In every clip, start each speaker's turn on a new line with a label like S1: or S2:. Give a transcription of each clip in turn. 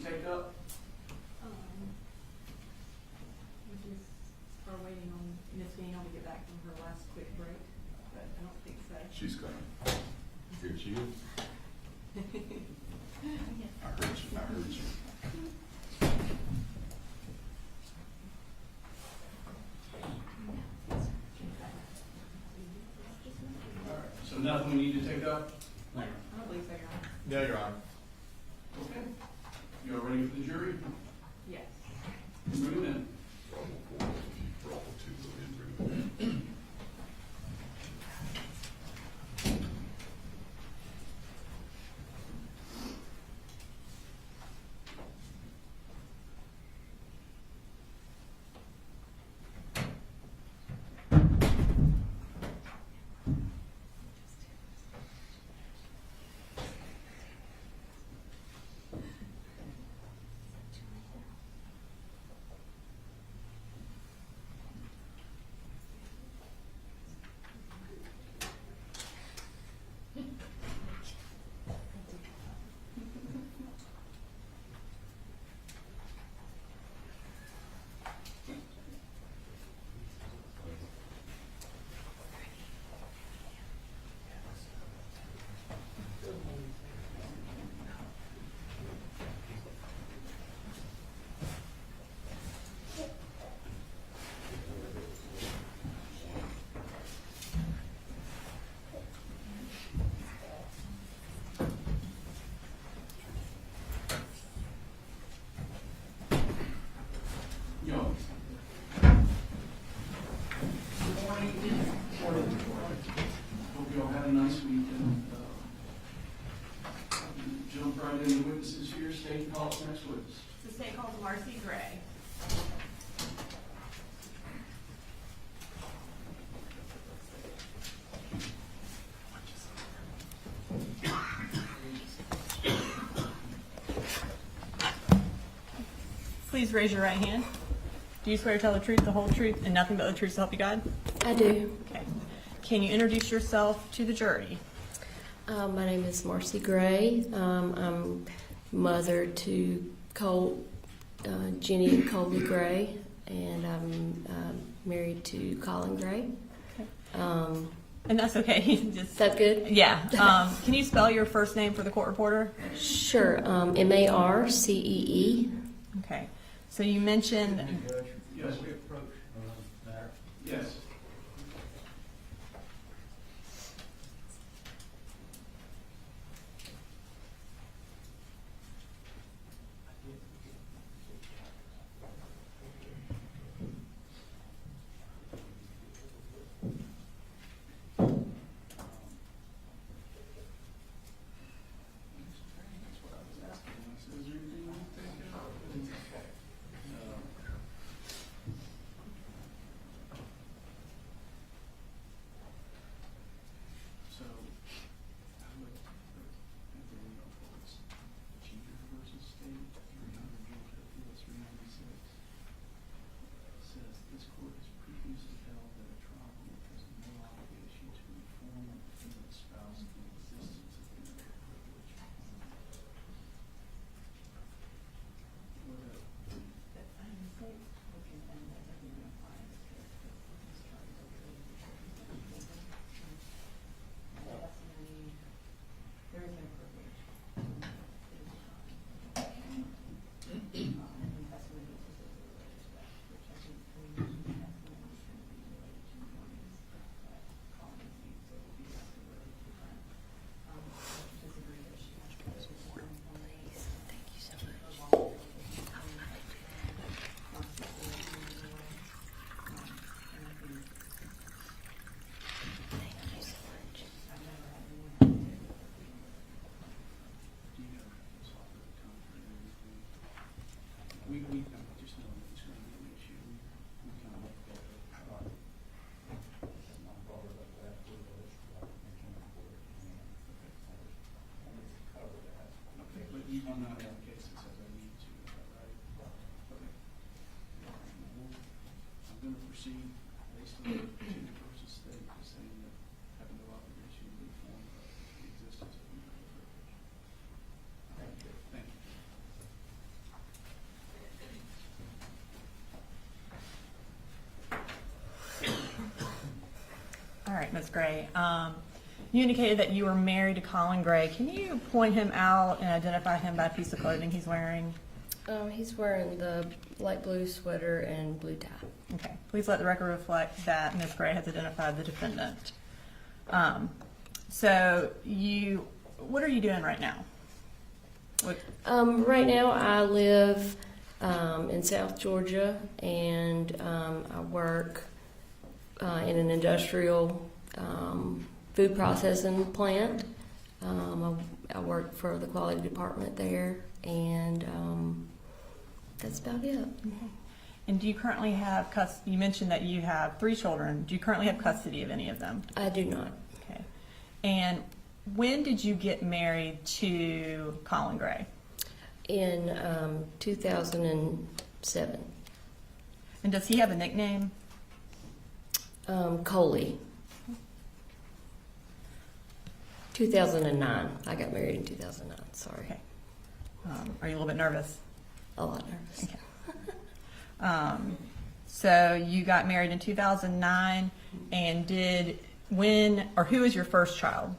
S1: take up?
S2: We just are waiting on Miss Daniel to get back from her last quick break, but I don't think so.
S3: She's coming. Here she is. I heard you. I heard you.
S1: All right, so nothing we need to take up?
S2: I don't believe so, Your Honor.
S4: No, Your Honor.
S1: Okay. You all ready for the jury?
S2: Yes.
S1: Bring them in. Yo. Good morning. Morning. Hope you all had a nice weekend. Jump right into witnesses here. State and call us next witness.
S2: The state calls Marcy Gray. Please raise your right hand. Do you swear to tell the truth, the whole truth, and nothing but the truth to help you God?
S5: I do.
S2: Okay. Can you introduce yourself to the jury?
S5: My name is Marcy Gray. I'm mother to Colt, Jenny and Colby Gray, and I'm married to Colin Gray.
S2: And that's okay. Just
S5: Is that good?
S2: yeah. Can you spell your first name for the court reporter?
S5: Sure. Marcee.
S2: Okay. So you mentioned.
S1: Yes.
S4: We approach matter.
S1: Yes. That's what I was asking. I said, is there anything you think of? So, I would, it's Cheater versus State, 300 Georgia Appeals 396. Says this court has previously held that a trial court has no obligation to inform the defendant's spouse of the existence of marital privilege. What a We just know that it's going to be an issue. We kind of look at it. Okay, but you do not have a case that says I need to, is that right? Okay. I'm going to proceed based on the Cheater versus State, just saying that having no obligation to inform of the existence of marital privilege. Thank you.
S6: right, Ms. Gray. You indicated that you were married to Colin Gray. Can you point him out and identify him by a piece of clothing he's wearing?
S5: He's wearing the light blue sweater and blue tie.
S6: Okay. Please let the record reflect that Ms. Gray has identified the defendant. What are you doing right now?
S5: Right now, I live in South Georgia, and I work in an industrial food processing plant. I work for the quality department there, and that's about it.
S6: And do you currently have custody? You mentioned that you have 3 children. Do you currently have custody of any of them?
S5: I do not.
S6: Okay. And when did you get married to Colin Gray?
S5: In 2007.
S6: And does he have a nickname?
S5: Coley. 2009. I got married in 2009. Sorry.
S6: Okay. Are you a little bit nervous?
S5: A lot nervous.
S6: Okay. So you got married in 2009, and who is your first child?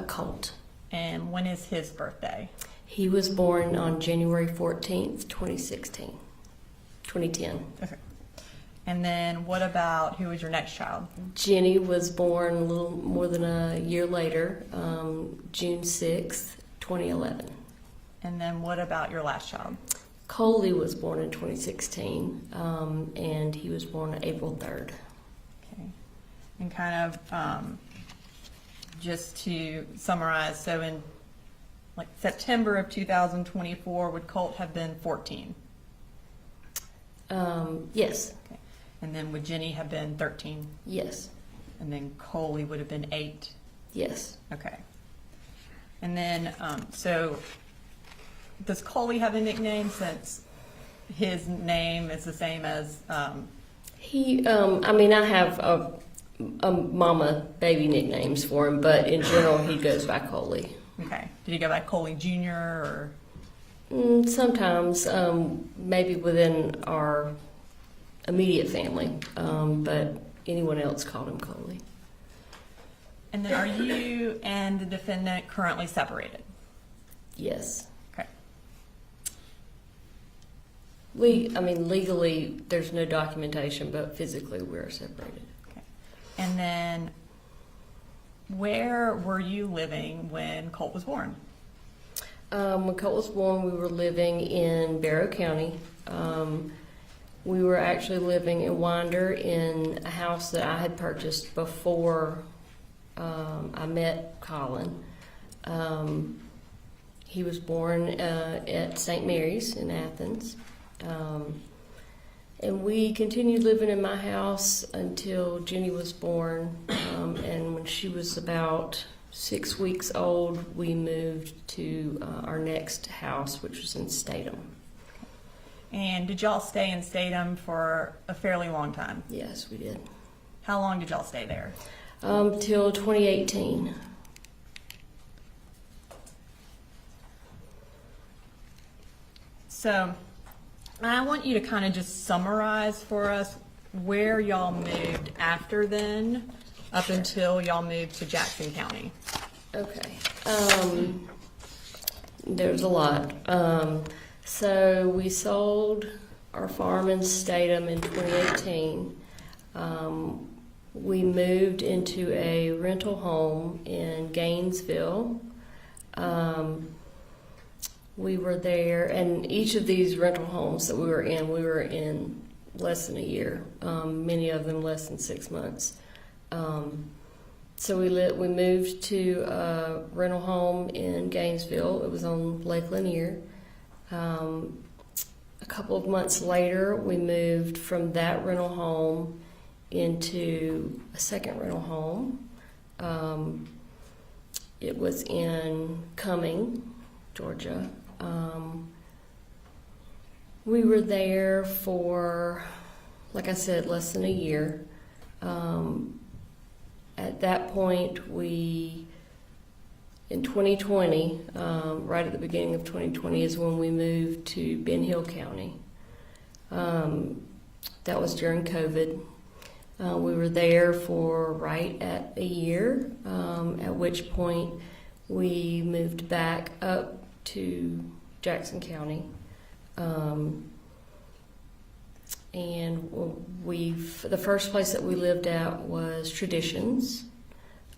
S5: Colt.
S6: And when is his birthday?
S5: He was born on January 14th, 2010.
S6: Okay. And then what about who was your next child?
S5: Jenny was born a little more than a year later, June 6th, 2011.
S6: And then what about your last child?
S5: Coley was born in 2016, and he was born on April 3rd.
S6: Okay. And kind of just to summarize, so in like September of 2024, would Colt have been 14?
S5: Yes.
S6: Okay. And then would Jenny have been 13?
S5: Yes.
S6: And then Coley would have been 8?
S5: Yes.
S6: Okay. And then, so does Coley have a nickname, since his name is the same as?
S5: I have a mama baby nicknames for him, but in general he goes by Coley.
S6: Okay. Did he go by Coley Jr. or?
S5: Sometimes, maybe within our immediate family, but anyone else called him Coley.
S6: And then are you and the defendant currently separated?
S5: Yes.
S6: Okay.
S5: Legally, there's no documentation, but physically we're separated.
S6: Okay. And then where were you living when Colt was born?
S5: When Colt was born, we were living in Barrow County. We were actually living in Winder in a house that I had purchased before I met Colin. He was born at St. Mary's in Athens. And we continued living in my house until Jenny was born. And when she was about 6 weeks old, we moved to our next house, which was in Statham.
S6: And did y'all stay in Statham for a fairly long time?
S5: Yes, we did.
S6: How long did y'all stay there?
S5: Till 2018.
S6: So I want you to kind of just summarize for us where y'all moved after then, up until y'all moved to Jackson County.
S5: Okay. There's a lot. So we sold our farm in Statham in 2018. We moved into a rental home in Gainesville. We were there, and each of these rental homes that we were in less than a year. Many of them less than 6 months. So we moved to a rental home in Gainesville. It was on Lake Lanier. A couple of months later, we moved from that rental home into a second rental home. It was in Cumming, Georgia. We were there for, like I said, less than a year. At that point, in 2020, right at the beginning of 2020 is when we moved to Ben Hill County. That was during COVID. We were there for right at a year, at which point we moved back up to Jackson County. And the first place that we lived at was Traditions.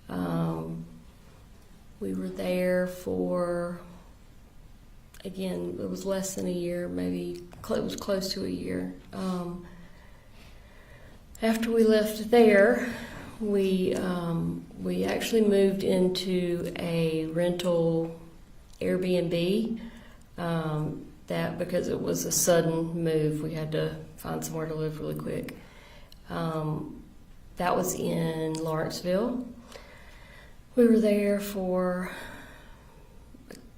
S5: We were there for, again, it was less than a year, maybe it was close to a year. After we left there, we actually moved into a rental Airbnb. That because it was a sudden move, we had to find somewhere to live really quick. That was in Lawrenceville. We were there for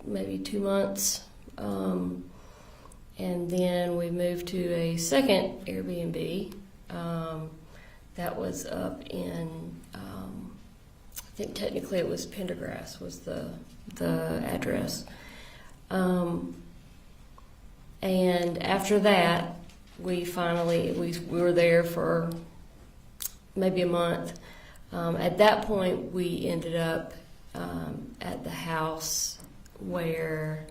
S5: maybe 2 months, and then we moved to a second Airbnb that was up in, I think technically it was Pendergrass was the address. And after that, we were there for maybe a month. At that point, we ended up at the house where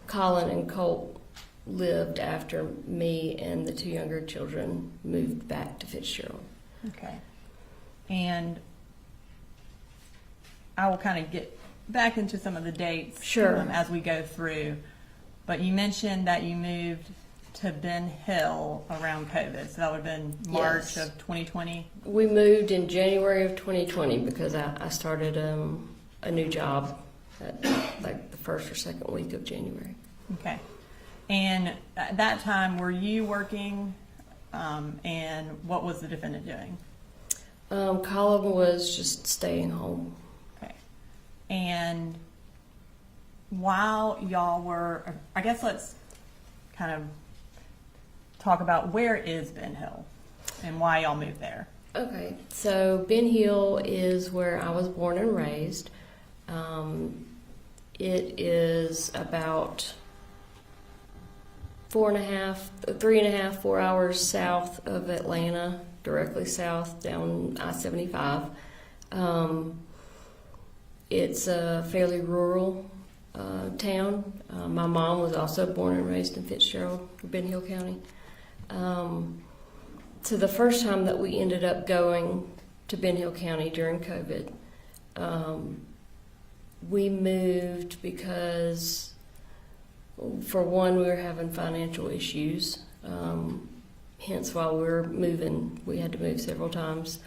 S5: Colin and Colt lived after me and the 2 younger children moved back to Fitzgerald.
S6: Okay. And I will kind of get back into some of the dates
S5: Sure.
S6: As we go through. But you mentioned that you moved to Ben Hill around COVID, so that would have been March
S5: Yes.
S6: of 2020?
S5: We moved in January of 2020 because I started a new job at like the first or second week of January.
S6: Okay. And at that time, were you working, and what was the defendant doing?
S5: Colin was just staying home.
S6: Okay. And while y'all were, I guess let's kind of talk about where is Ben Hill and why y'all moved there.
S5: Okay, so Ben Hill is where I was born and raised. It is about 3.5, 4 hours south of Atlanta, directly south down I-75. It's a fairly rural town. My mom was also born and raised in Fitzgerald, Ben Hill County. So the first time that we ended up going to Ben Hill County during COVID, we moved because, for one, we were having financial issues. Hence, while we were moving, we had to move several times.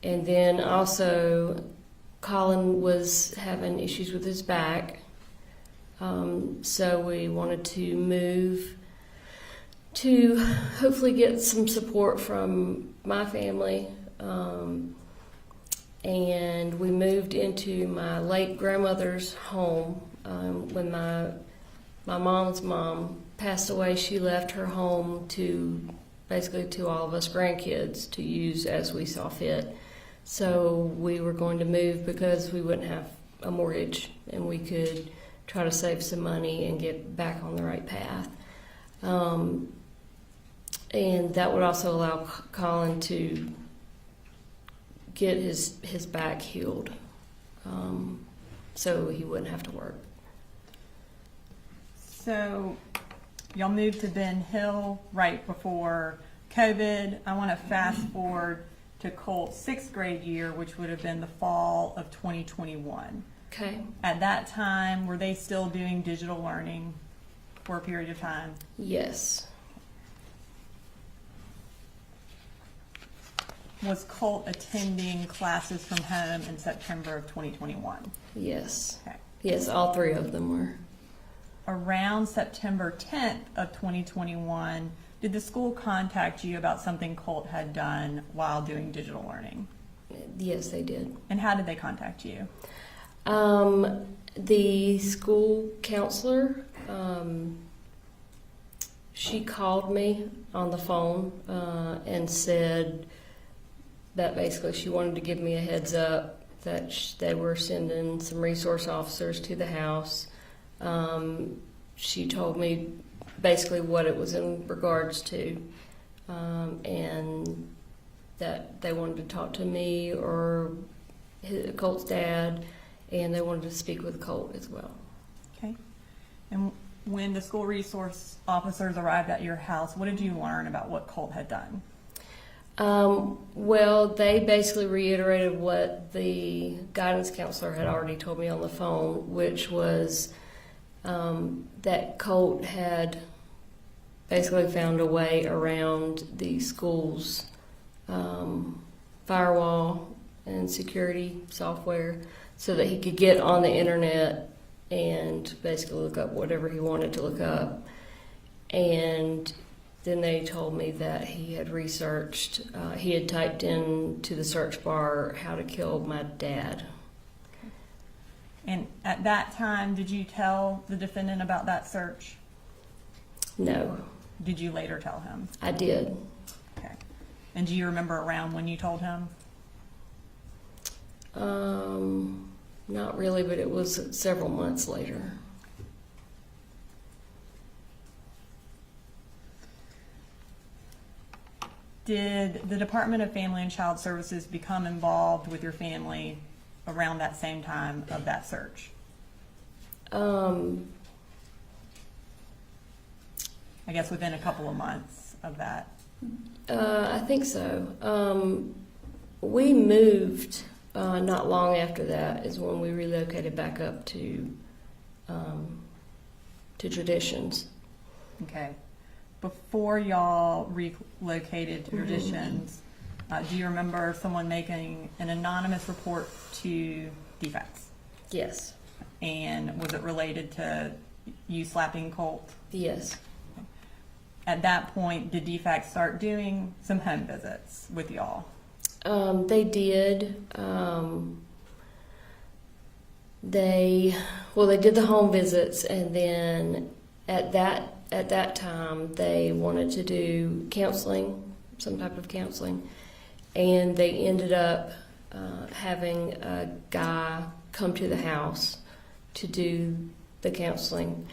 S5: And then also, Colin was having issues with his back. So we wanted to move to hopefully get some support from my family. And we moved into my late grandmother's home. When my mom's mom passed away, she left her home to all of us grandkids to use as we saw fit. So we were going to move because we wouldn't have a mortgage and we could try to save some money and get back on the right path. And that would also allow Colin to get his back healed, so he wouldn't have to work.
S6: So y'all moved to Ben Hill right before COVID. I want to fast forward to Colt's 6th grade year, which would have been the fall of 2021.
S5: Okay.
S6: At that time, were they still doing digital learning for a period of time?
S5: Yes.
S6: Was Colt attending classes from home in September of 2021?
S5: Yes.
S6: Okay.
S5: Yes, all 3 of them were.
S6: Around September 10th of 2021, did the school contact you about something Colt had done while doing digital learning?
S5: Yes, they did.
S6: And how did they contact you?
S5: The school counselor, she called me on the phone and said that basically she wanted to give me a heads up that they were sending some resource officers to the house. She told me basically what it was in regards to, and that they wanted to talk to me or Colt's dad, and they wanted to speak with Colt as well.
S6: Okay. And when the school resource officers arrived at your house, what did you learn about what Colt had done?
S5: Well, they basically reiterated what the guidance counselor had already told me on the phone, which was that Colt had basically found a way around the school's firewall and security software so that he could get on the internet and basically look up whatever he wanted to look up. And then they told me that he had researched, he had typed into the search bar how to kill my dad.
S6: And at that time, did you tell the defendant about that search?
S5: No,
S6: Did you later tell him?
S5: I did.
S6: Okay. And do you remember around when you told him?
S5: Not really, but it was several months later.
S6: Did the Department of Family and Child Services become involved with your family around that same time of that search? I guess within a couple of months of that.
S5: I think so. We moved not long after that is when we relocated back up to Traditions.
S6: Okay. Before y'all relocated to Traditions, do you remember someone making an anonymous report to defects?
S5: Yes.
S6: And was it related to you slapping Colt?
S5: Yes.
S6: At that point, did defects start doing some home visits with y'all?
S5: They did. They did the home visits, and then at that time they wanted to do counseling, some type of counseling, and they ended up having a guy come to the house to do the counseling.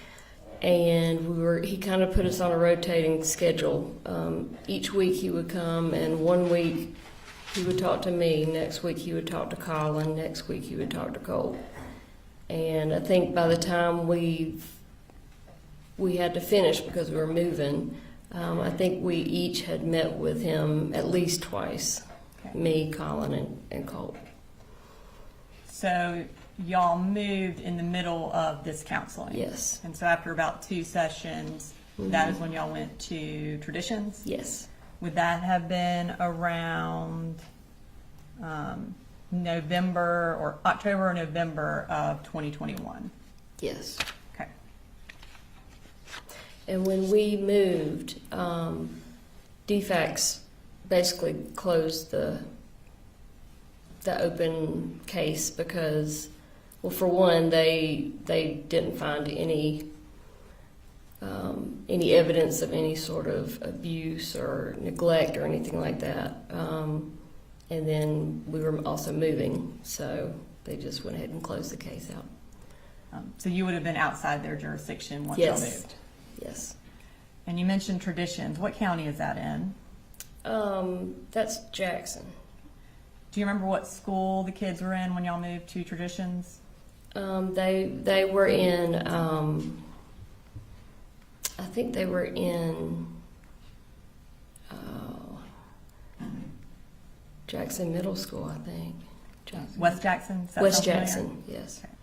S5: And he kind of put us on a rotating schedule. Each week he would come, and 1 week he would talk to me, next week he would talk to Colin, next week he would talk to Colt. And I think by the time we had to finish because we were moving, I think we each had met with him at least twice,
S6: Okay.
S5: me, Colin, and Colt.
S6: So y'all moved in the middle of this counseling?
S5: Yes.
S6: And so after about 2 sessions, that is when y'all went to Traditions?
S5: Yes.
S6: Would that have been around November or October or November of 2021?
S5: Yes.
S6: Okay.
S5: And when we moved, DFACS basically closed the open case because, well, for one, they didn't find any evidence of any sort of abuse or neglect or anything like that. And then we were also moving, so they just went ahead and closed the case out.
S6: So you would have been outside their jurisdiction once
S5: Yes.
S6: y'all moved?
S5: Yes.
S6: And you mentioned Traditions. What county is that in?
S5: That's Jackson.
S6: Do you remember what school the kids were in when y'all moved to Traditions?
S5: They were in, I think they were in Jackson Middle School, I think. Jackson.
S6: West Jackson? Does that
S5: West
S6: sound familiar?
S5: Jackson, yes.
S6: Okay.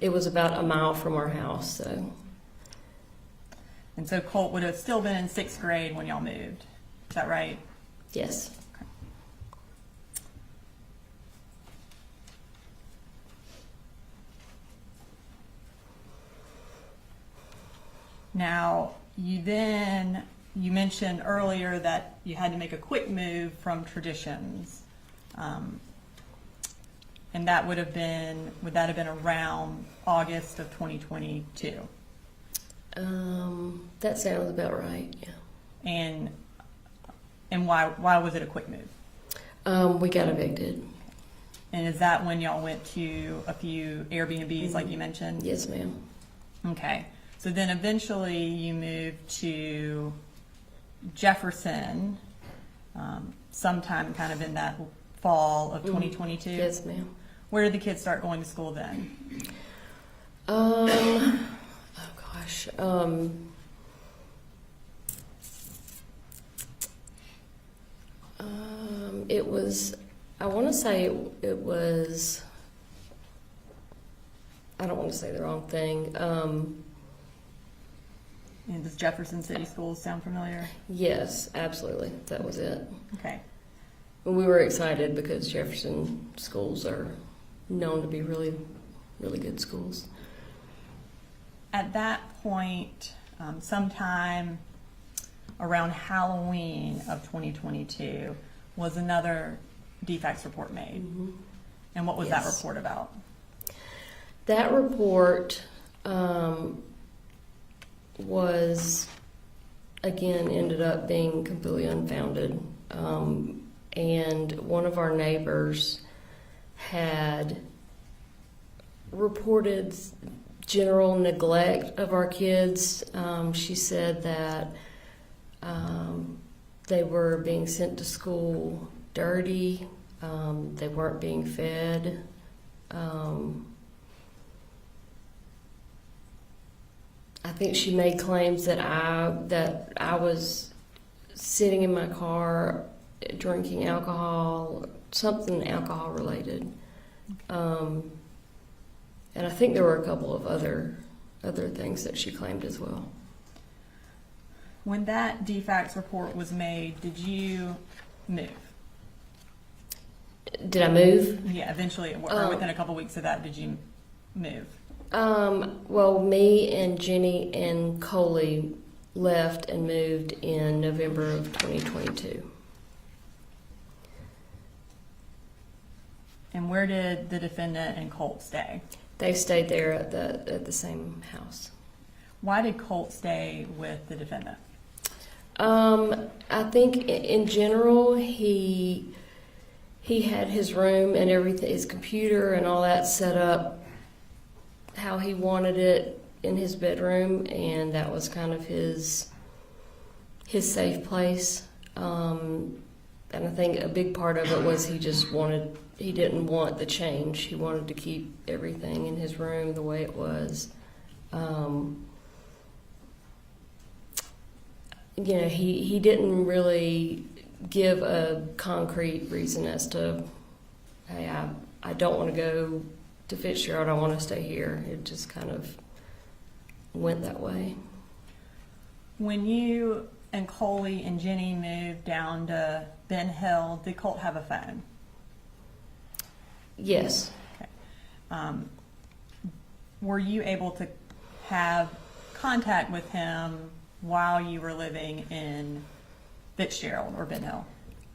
S5: It was about a mile from our house, so.
S6: And so Colt would have still been in 6th grade when y'all moved. Is that right?
S5: Yes.
S6: Now, you mentioned earlier that you had to make a quick move from Traditions. And that would that have been around August of 2022?
S5: That sounds about right, yeah.
S6: And why was it a quick move?
S5: We got evicted.
S6: And is that when y'all went to a few Airbnbs like you mentioned?
S5: Yes, ma'am.
S6: Okay. So then eventually you moved to Jefferson, sometime kind of in that fall of 2022.
S5: Yes, ma'am.
S6: Where did the kids start going to school then?
S5: Oh gosh. It was, I want to say it was, I don't want to say the wrong thing.
S6: And does Jefferson City Schools sound familiar?
S5: Yes, absolutely. That was it.
S6: Okay.
S5: And we were excited because Jefferson schools are known to be really, really good schools.
S6: At that point, sometime around Halloween of 2022, was another defects report made.
S5: Mm-hmm.
S6: And what was that
S5: Yes.
S6: report about?
S5: That report was, again, ended up being completely unfounded. And one of our neighbors had reported general neglect of our kids. She said that they were being sent to school dirty. They weren't being fed. I think she made claims that I was sitting in my car drinking alcohol, something alcohol related. And I think there were a couple of other things that she claimed as well.
S6: When that defects report was made, did you move?
S5: Did I move?
S6: Yeah, eventually, or within a couple weeks of that, did you move?
S5: Well, me and Jenny and Coley left and moved in November of 2022.
S6: And where did the defendant and Colt stay?
S5: They stayed there at the same house.
S6: Why did Colt stay with the defendant?
S5: I think in general he had his room and everything, his computer and all that set up how he wanted it in his bedroom, and that was kind of his safe place. And I think a big part of it was he didn't want the change. He wanted to keep everything in his room the way it was. He didn't really give a concrete reason as to, hey, I don't want to go to Fitzgerald, I want to stay here. It just kind of went that way.
S6: When you and Coley and Jenny moved down to Ben Hill, did Colt have a phone?
S5: Yes.
S6: Okay. Were you able to have contact with him while you were living in Fitzgerald or Ben Hill?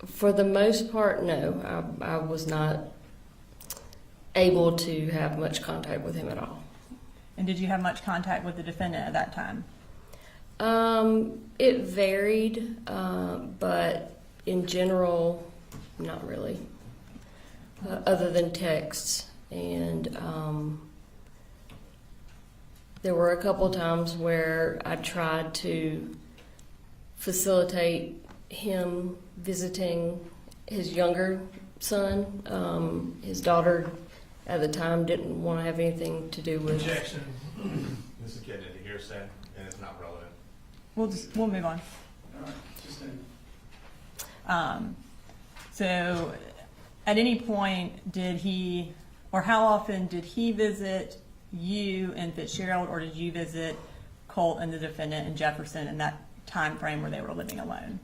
S5: For the most part, no. I was not able to have much contact with him at all.
S6: And did you have much contact with the defendant at that time?
S5: It varied, but in general, not really. Other than texts. And there were a couple times where I tried to facilitate him visiting his younger son. His daughter at the time didn't want to have anything to do with.
S7: Objection. This is getting into hearsay, and it's not relevant.
S6: We'll move on.
S1: All right, just
S6: So at any point did he, or how often did he visit you in Fitzgerald, or did you visit Colt and the defendant in Jefferson in that time frame where they were living alone?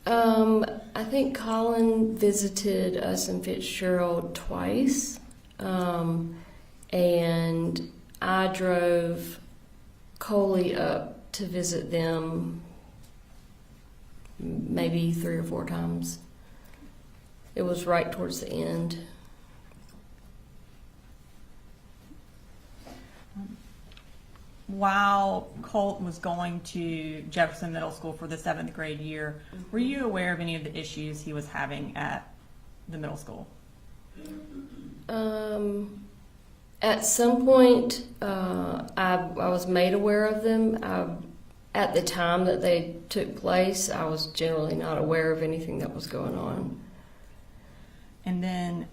S5: I think Colin visited us in Fitzgerald twice, and I drove Coley up to visit them maybe 3 or 4 times. It was right towards the end.
S6: While Colt was going to Jefferson Middle School for the 7th grade year, were you aware of any of the issues he was having at the middle school?
S5: At some point, I was made aware of them. At the time that they took place, I was generally not aware of anything that was going on.
S6: And then,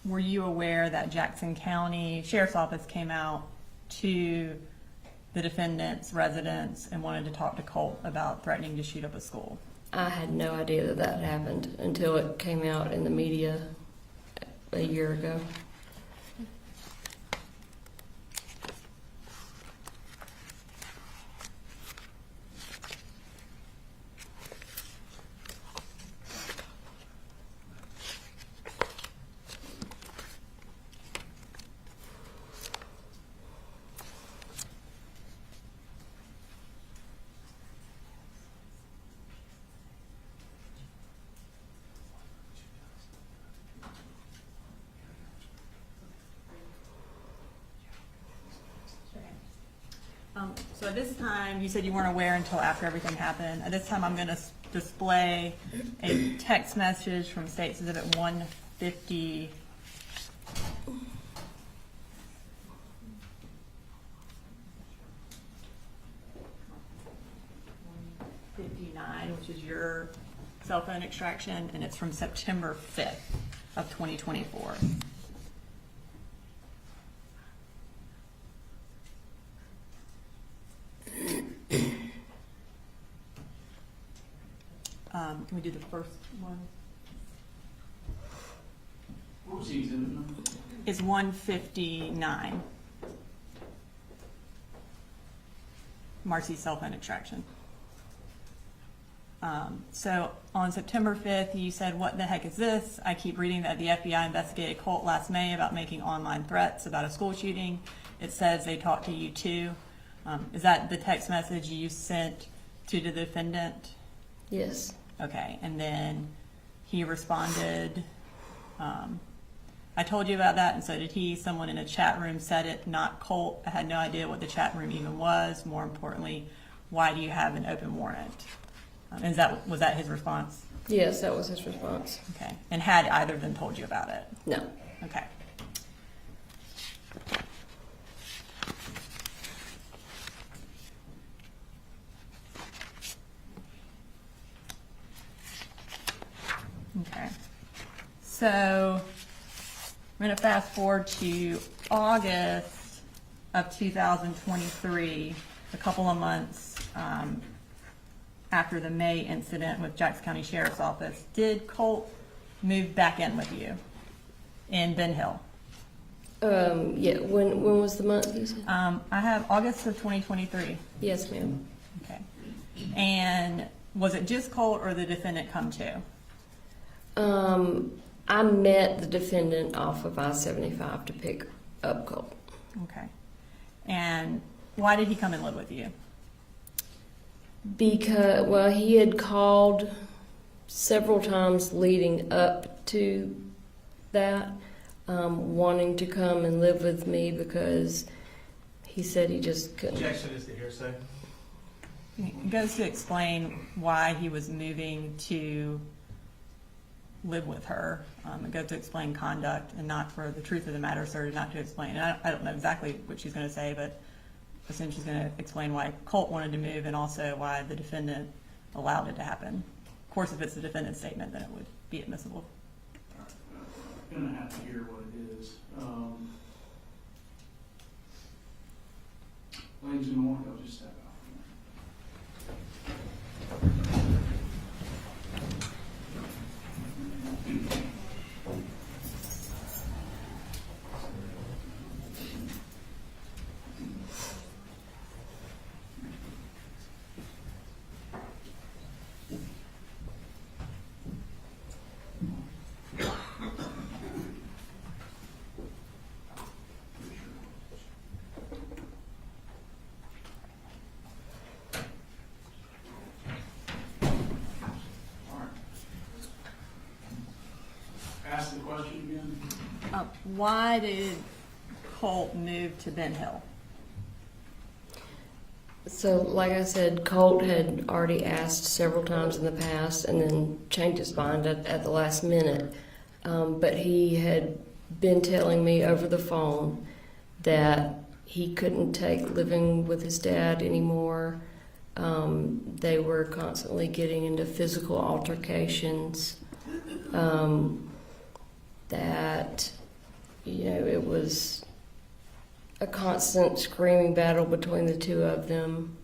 S6: were you aware that Jackson County Sheriff's Office came out to the defendant's residence and wanted to talk to Colt about threatening to shoot up a school?
S5: I had no idea that that happened until it came out in the media a year ago.
S6: So at this time, you said you weren't aware until after everything happened. At this time, I'm going to display a text message from State Exhibit 150. Which is your cell phone extraction, and it's from September 5th of 2024. Can we do the first one?
S1: What was the exhibit number?
S6: It's 159. Marcy's cell phone extraction. So on September 5th, you said, "What the heck is this? I keep reading that the FBI investigated Colt last May about making online threats about a school shooting. It says they talked to you too." Is that the text message you sent to the defendant?
S5: Yes.
S6: Okay, and then he responded, "I told you about that, and so did he. Someone in a chat room said it, not Colt. I had no idea what the chat room even was. More importantly, why do you have an open warrant?" Was that his response?
S5: Yes, that was his response.
S6: Okay, and had either of them told you about it?
S5: No.
S6: Okay. Okay. So I'm going to fast forward to August of 2023, a couple of months after the May incident with Jackson County Sheriff's Office. Did Colt move back in with you in Ben Hill?
S5: Yeah. When was the month you said?
S6: I have August of 2023.
S5: Yes, ma'am.
S6: Okay. And was it just Colt or the defendant come too?
S5: I met the defendant off of I-75 to pick up Colt.
S6: Okay. And why did he come and live with you?
S5: Because, well, he had called several times leading up to that, wanting to come and live with me because he said he just couldn't.
S7: Objection is the hearsay.
S6: It goes to explain why he was moving to live with her. It goes to explain conduct and not for the truth of the matter, sir, not to explain. And I don't know exactly what she's going to say, but essentially she's going to explain why Colt wanted to move and also why the defendant allowed it to happen. Of course, if it's the defendant's statement, then it would be admissible.
S1: I'm gonna have to hear what it is. Ladies and gentlemen, I'll just step out. Ask the question again.
S6: Why did Colt move to Ben Hill?
S5: So, like I said, Colt had already asked several times in the past and then changed his mind at the last minute. But he had been telling me over the phone that he couldn't take living with his dad anymore. They were constantly getting into physical altercations. That, it was a constant screaming battle between the two of them.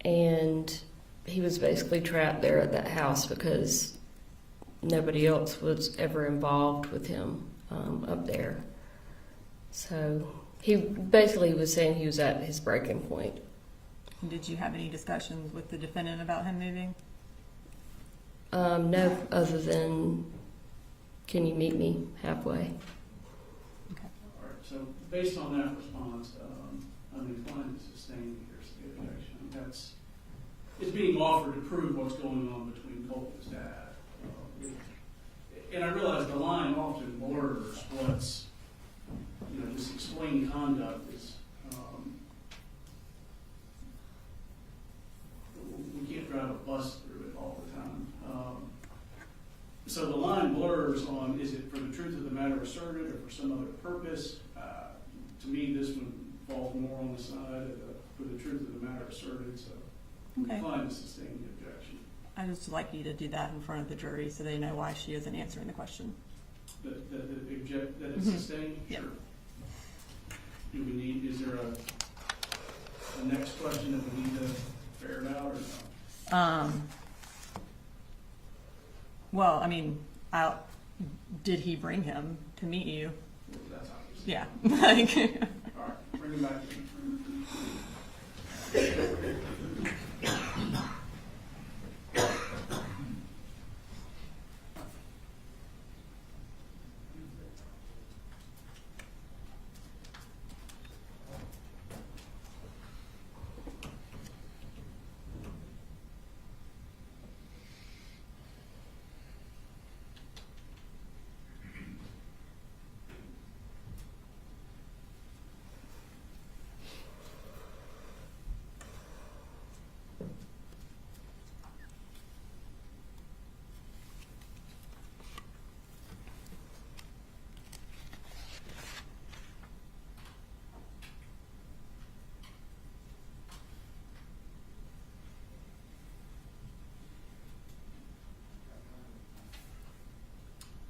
S5: And he was basically trapped there at that house because nobody else was ever involved with him up there. So he basically was saying he was at his breaking point.
S6: Did you have any discussions with the defendant about him moving?
S5: No, other than, can you meet me halfway?
S1: All right, so based on that response, I'm inclined to sustain the hearsay objection. It's being offered to prove what's going on between Colt and his dad. And I realize the line often blurs what's, this explained conduct is, we can't drive a bus through it all the time. So the line blurs on, is it for the truth of the matter asserted or for some other purpose? To me, this one falls more on the side of for the truth of the matter asserted, so I'm inclined to sustain the objection.
S6: I just like you to do that in front of the jury so they know why she isn't answering the question.
S1: That it's sustained?
S6: Yeah.
S1: Sure. Is there a next question that we need to ferret out or no?
S6: Well, did he bring him to meet you?
S1: That's obvious.
S6: Yeah.
S1: All right, bring him back in.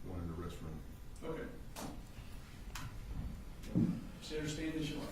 S3: One in the restroom.
S1: Okay. So understand this, you like.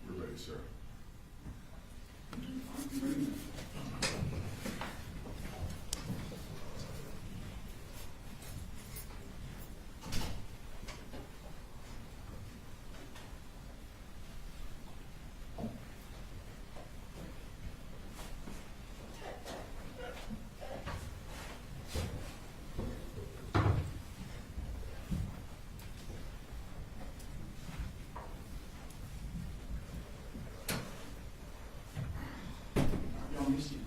S3: We're ready, sir.
S1: Y'all missed it.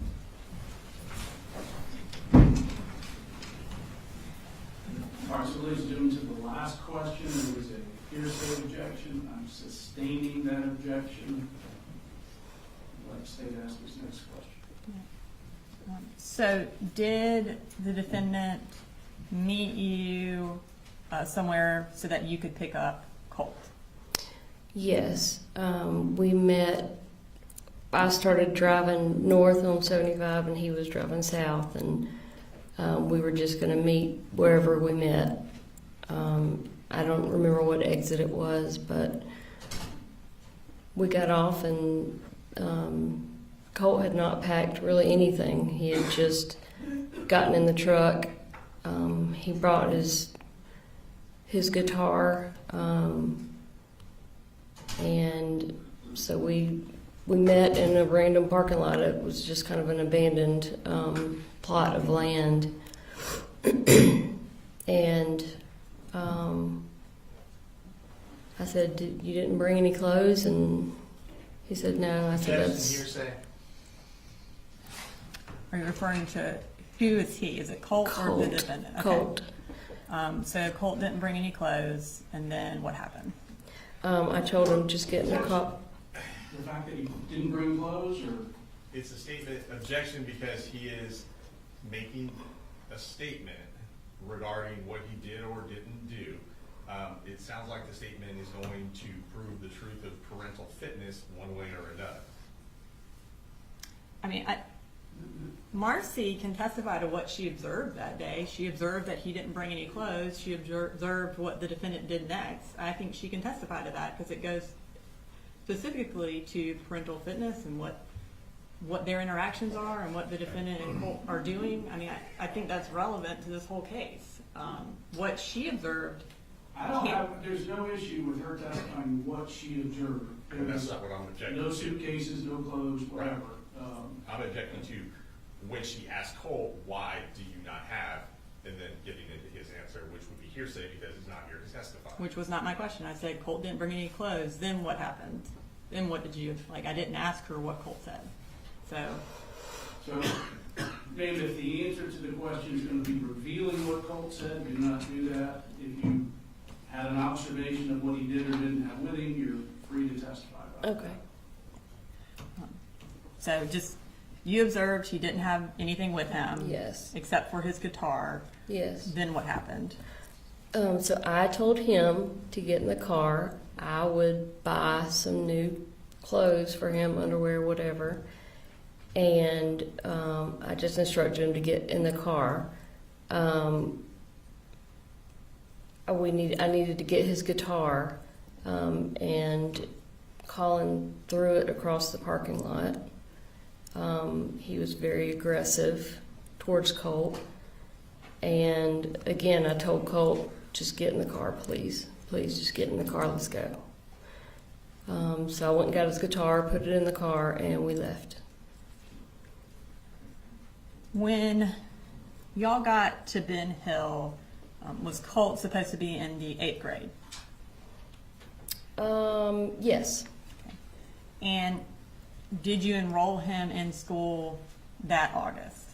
S1: All right, so ladies and gentlemen, to the last question, there was a hearsay objection. I'm sustaining that objection. I'd like the state to ask this next question.
S6: So did the defendant meet you somewhere so that you could pick up Colt?
S5: Yes, we met. I started driving north on 75 and he was driving south, and we were just going to meet wherever we met. I don't remember what exit it was, but we got off and Colt had not packed really anything. He had just gotten in the truck. He brought his his guitar, and so we met in a random parking lot. It was just kind of an abandoned plot of land, and I said, "You didn't bring any clothes?" And he said, "No." I said,
S7: Evidence and
S5: "That's
S7: hearsay.
S6: Are you referring to, who is he? Is it Colt or the
S5: Colt."
S6: defendant? Okay.
S5: Colt.
S6: So Colt didn't bring any clothes, and then what happened?
S5: I told him just get in the car.
S1: The fact that he didn't bring clothes, or?
S7: It's a statement objection because he is making a statement regarding what he did or didn't do. It sounds like the statement is going to prove the truth of parental fitness one way or another.
S6: I mean, Marcy can testify to what she observed that day. She observed that he didn't bring any clothes. She observed what the defendant did next. I think she can testify to that because it goes specifically to parental fitness and what their interactions are and what the defendant and Colt are doing. I mean, I think that's relevant to this whole case. What she observed.
S1: There's no issue with her testifying what she observed.
S7: And that's not what I'm objecting
S1: No
S7: to.
S1: suitcases, no clothes, whatever.
S7: I'm objecting to when she asked Colt, why do you not have, and then getting into his answer, which would be hearsay because he's not here to testify.
S6: Which was not my question. I said Colt didn't bring any clothes. Then what happened? Then what did you, like, I didn't ask her what Colt said.
S1: So, David, if the answer to the question is going to be revealing what Colt said, do not do that. If you had an observation of what he did or didn't have with him, you're free to testify about
S5: Okay.
S1: that.
S6: So just, you observed he didn't have anything with him.
S5: Yes.
S6: Except for his guitar.
S5: Yes.
S6: Then what happened?
S5: So I told him to get in the car. I would buy some new clothes for him, underwear, whatever. And I just instructed him to get in the car. I needed to get his guitar, and Colin threw it across the parking lot. He was very aggressive towards Colt. And again, I told Colt, just get in the car, please. Please, just get in the car, let's go. So I went and got his guitar, put it in the car, and we left.
S6: When y'all got to Ben Hill, was Colt supposed to be in the 8th grade?
S5: Yes.
S6: And did you enroll him in school that August?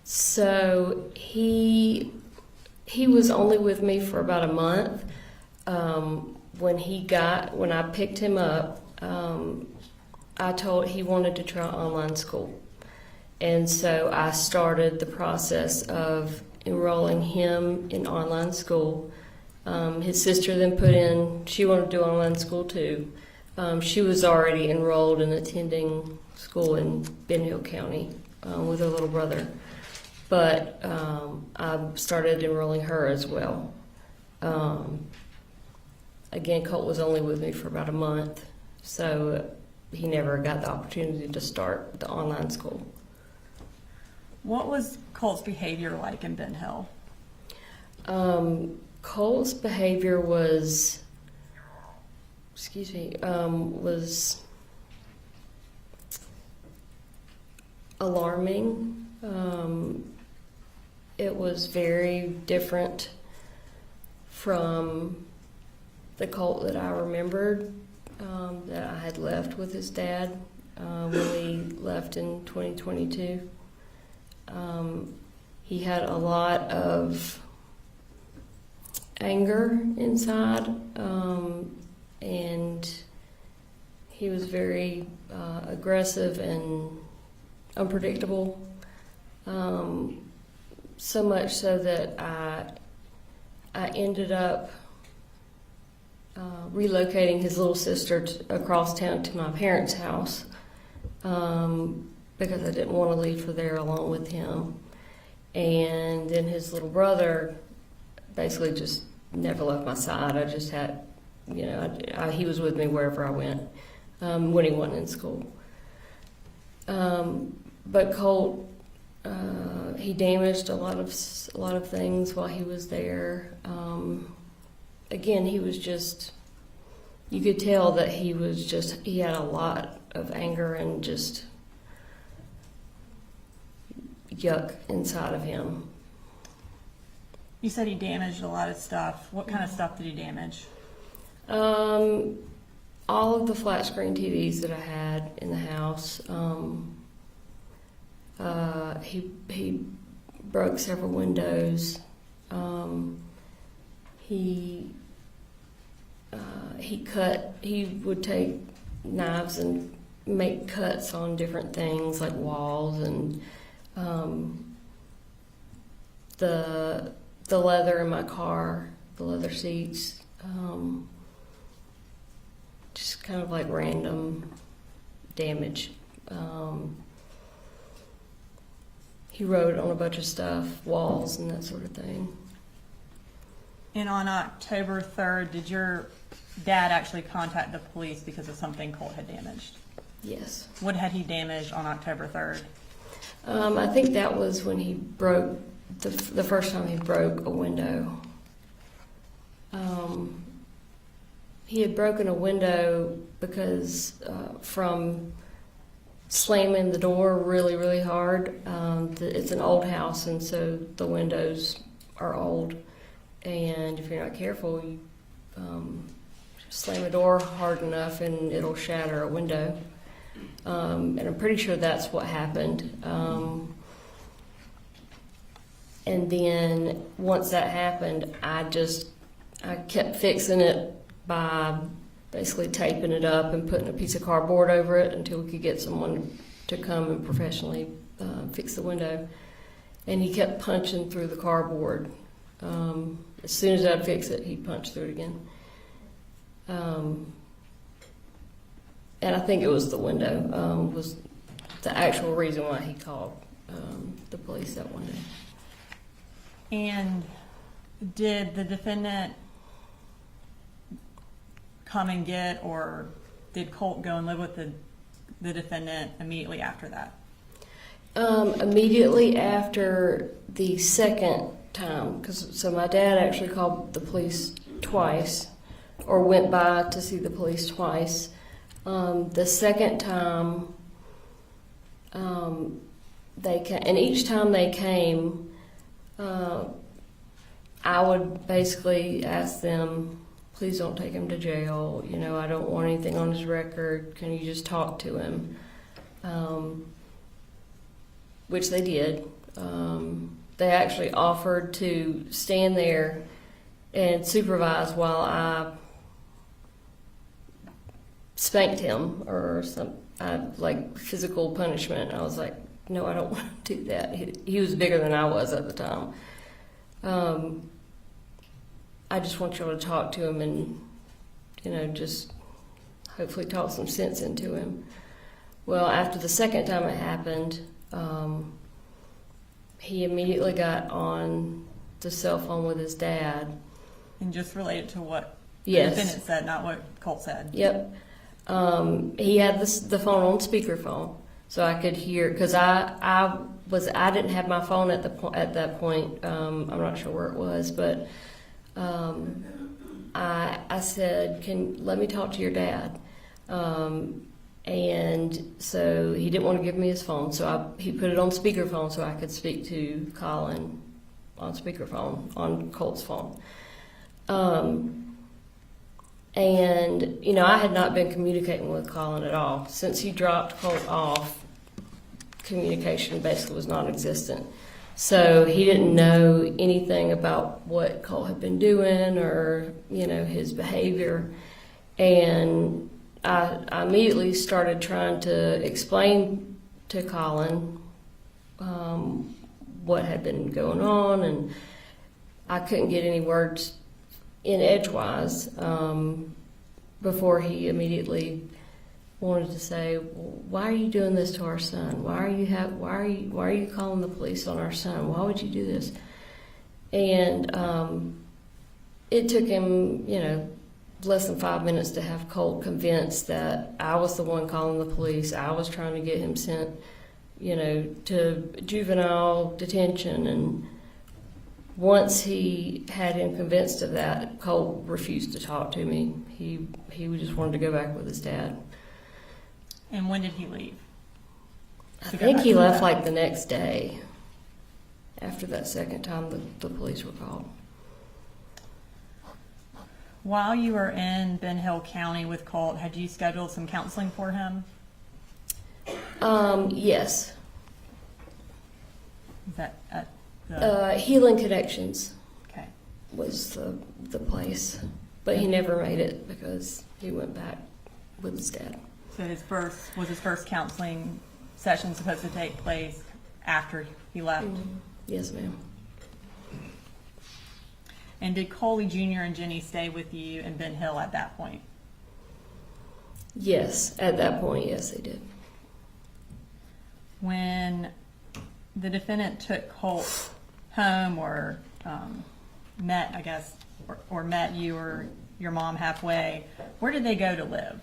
S5: So he was only with me for about a month. When I picked him up, he wanted to try online school. And so I started the process of enrolling him in online school. His sister then she wanted to do online school too. She was already enrolled and attending school in Ben Hill County with her little brother. But I started enrolling her as well. Again, Colt was only with me for about a month, so he never got the opportunity to start the online school.
S6: What was Colt's behavior like in Ben Hill?
S5: Colt's behavior was alarming. It was very different from the Colt that I remembered, that I had left with his dad when we left in 2022. He had a lot of anger inside, and he was very aggressive and unpredictable. So much so that I ended up relocating his little sister across town to my parents' house because I didn't want to leave her there alone with him. And then his little brother basically just never left my side. I just had, he was with me wherever I went when he wasn't in school. But Colt, he damaged a lot of things while he was there. again, he was just, you could tell that he had a lot of anger and just yuck inside of him.
S6: You said he damaged a lot of stuff. What kind of stuff did he damage?
S5: All of the flat screen TVs that I had in the house. He broke several windows. He would take knives and make cuts on different things like walls and the leather in my car, the leather seats. Just kind of like random damage. He wrote on a bunch of stuff, walls and that sort of thing.
S6: And on October 3rd, did your dad actually contact the police because of something Colt had damaged?
S5: Yes.
S6: What had he damaged on October 3rd?
S5: I think that was when he broke, the first time he broke a window. He had broken a window because from slamming the door really, really hard. It's an old house, and so the windows are old. And if you're not careful, you slam a door hard enough and it'll shatter a window. And I'm pretty sure that's what happened. And then once that happened, I kept fixing it by basically taping it up and putting a piece of cardboard over it until we could get someone to come and professionally fix the window. And he kept punching through the cardboard. As soon as I'd fix it, he'd punch through it again. And I think it was the window was the actual reason why he called the police that one day.
S6: And did the defendant come and get, or did Colt go and live with the defendant immediately after that?
S5: Immediately after the second time, so my dad actually called the police twice, or went by to see the police twice. The second time, they came, and each time they came, I would basically ask them, please don't take him to jail. You know, I don't want anything on his record. Can you just talk to him? Which they did. They actually offered to stand there and supervise while I spanked him or some like physical punishment. I was like, no, I don't want to do that. He was bigger than I was at the time. I just want y'all to talk to him and, you know, just hopefully talk some sense into him. Well, after the second time it happened, he immediately got on the cell phone with his dad.
S6: And just related to what
S5: Yes.
S6: the defendant said, not what Colt said.
S5: Yep. He had the phone on speakerphone, so I could hear, because I didn't have my phone at that point. I'm not sure where it was, but I said, let me talk to your dad. And so he didn't want to give me his phone, so he put it on speakerphone so I could speak to Colin on speakerphone on Colt's phone. And, you know, I had not been communicating with Colin at all. Since he dropped Colt off, communication basically was non-existent. So he didn't know anything about what Colt had been doing or, you know, his behavior. And I immediately started trying to explain to Colin what had been going on, and I couldn't get any words in edgewise before he immediately wanted to say, well, "Why are you doing this to our son? Why are you calling the police on our son? Why would you do this?" And it took him, you know, less than 5 minutes to have Colt convinced that I was the one calling the police. I was trying to get him sent, you know, to juvenile detention, and once he had him convinced of that, Colt refused to talk to me. He just wanted to go back with his dad.
S6: And when did he leave?
S5: I
S6: To go
S5: think
S6: back
S5: he
S6: to
S5: left
S6: that.
S5: like the next day after that second time the police were called.
S6: While you were in Ben Hill County with Colt, had you scheduled some counseling for him?
S5: Yes.
S6: Is that at the,
S5: Healing Connections
S6: okay.
S5: was the place, but he never made it because he went back with his dad.
S6: So his first counseling session supposed to take place after he left?
S5: Yes, ma'am.
S6: And did Coley Jr. and Jenny stay with you in Ben Hill at that point?
S5: Yes, at that point, yes, they did.
S6: When the defendant took Colt home or met, I guess, or met you or your mom halfway, where did they go to live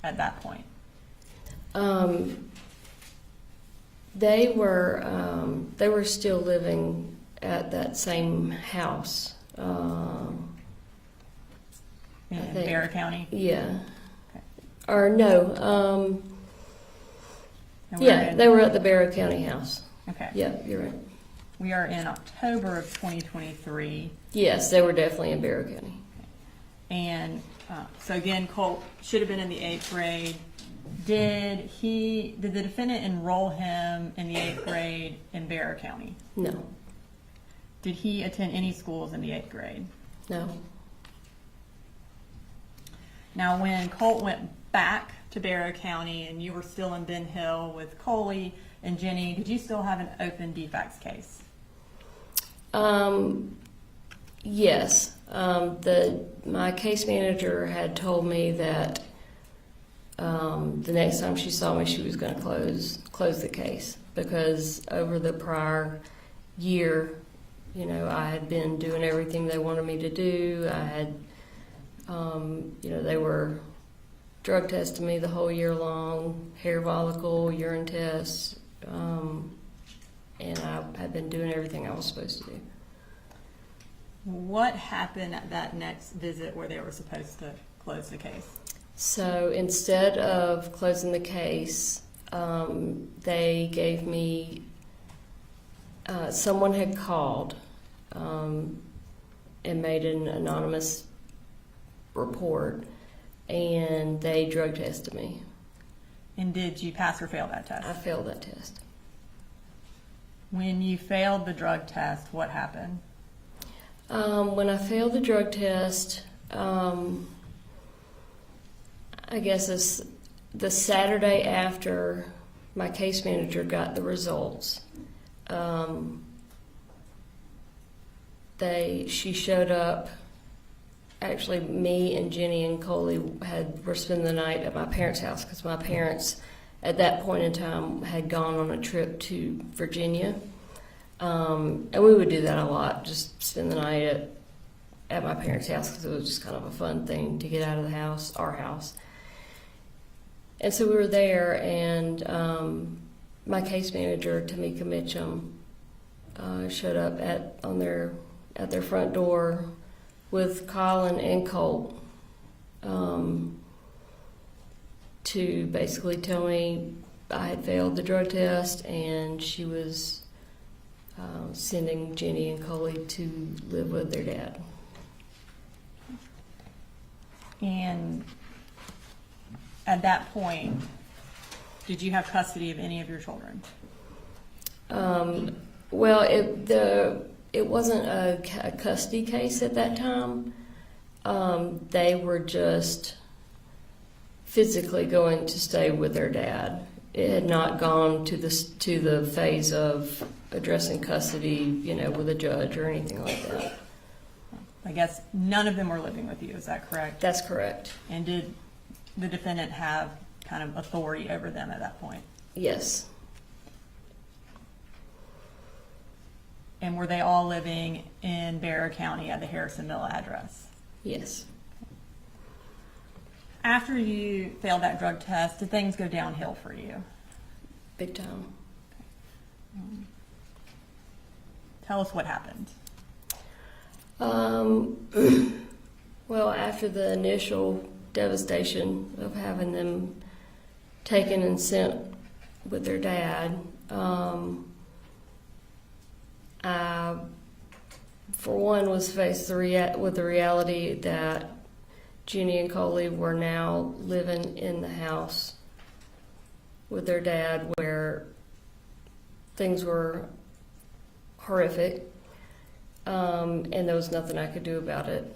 S6: at that point?
S5: They were still living at that same house.
S6: In
S5: I think-
S6: Bear County?
S5: Yeah.
S6: Okay.
S5: Or no.
S6: And we're
S5: Yeah,
S6: in-
S5: they were at the Barrow County house.
S6: Okay.
S5: Yeah, you're right.
S6: We are in October of 2023.
S5: Yes, they were definitely in Barrow County.
S6: And so again, Colt should have been in the 8th grade. Did the defendant enroll him in the 8th grade in Bear County?
S5: No,
S6: Did he attend any schools in the 8th grade?
S5: no.
S6: Now, when Colt went back to Barrow County and you were still in Ben Hill with Coley and Jenny, did you still have an open defects case?
S5: Yes. My case manager had told me that the next time she saw me, she was going to close the case because over the prior year, I had been doing everything they wanted me to do. I had, they were drug testing me the whole year long, hair follicle, urine tests, and I had been doing everything I was supposed to do.
S6: What happened at that next visit where they were supposed to close the case?
S5: So instead of closing the case, they gave me, someone had called and made an anonymous report, and they drug tested me.
S6: And did you pass or fail that
S5: I
S6: test?
S5: failed that test.
S6: When you failed the drug test, what happened?
S5: When I failed the drug test, I guess it's the Saturday after my case manager got the results. She showed up. Actually, me and Jenny and Coley were spending the night at my parents' house because my parents, at that point in time, had gone on a trip to Virginia. And we would do that a lot, just spend the night at my parents' house because it was just kind of a fun thing to get out of the house, our house. And so we were there, and my case manager, Tamika Mitchum, showed up at their front door with Colin and Colt to basically tell me I had failed the drug test, and she was sending Jenny and Coley to live with their dad.
S6: And at that point, did you have custody of any of your children?
S5: Well, it wasn't a custody case at that time. They were just physically going to stay with their dad. It had not gone to the phase of addressing custody, with a judge or anything like that.
S6: I guess none of them were living with you, is that correct?
S5: That's correct.
S6: And did the defendant have kind of authority over them at that point?
S5: Yes.
S6: And were they all living in Bear County at the Harrison Mill address?
S5: Yes.
S6: After you failed that drug test, did things go downhill for you?
S5: Big time.
S6: Tell us what happened.
S5: Well, after the initial devastation of having them taken and sent with their dad, I, for one, was faced with the reality that Jenny and Coley were now living in the house with their dad, where things were horrific, and there was nothing I could do about it.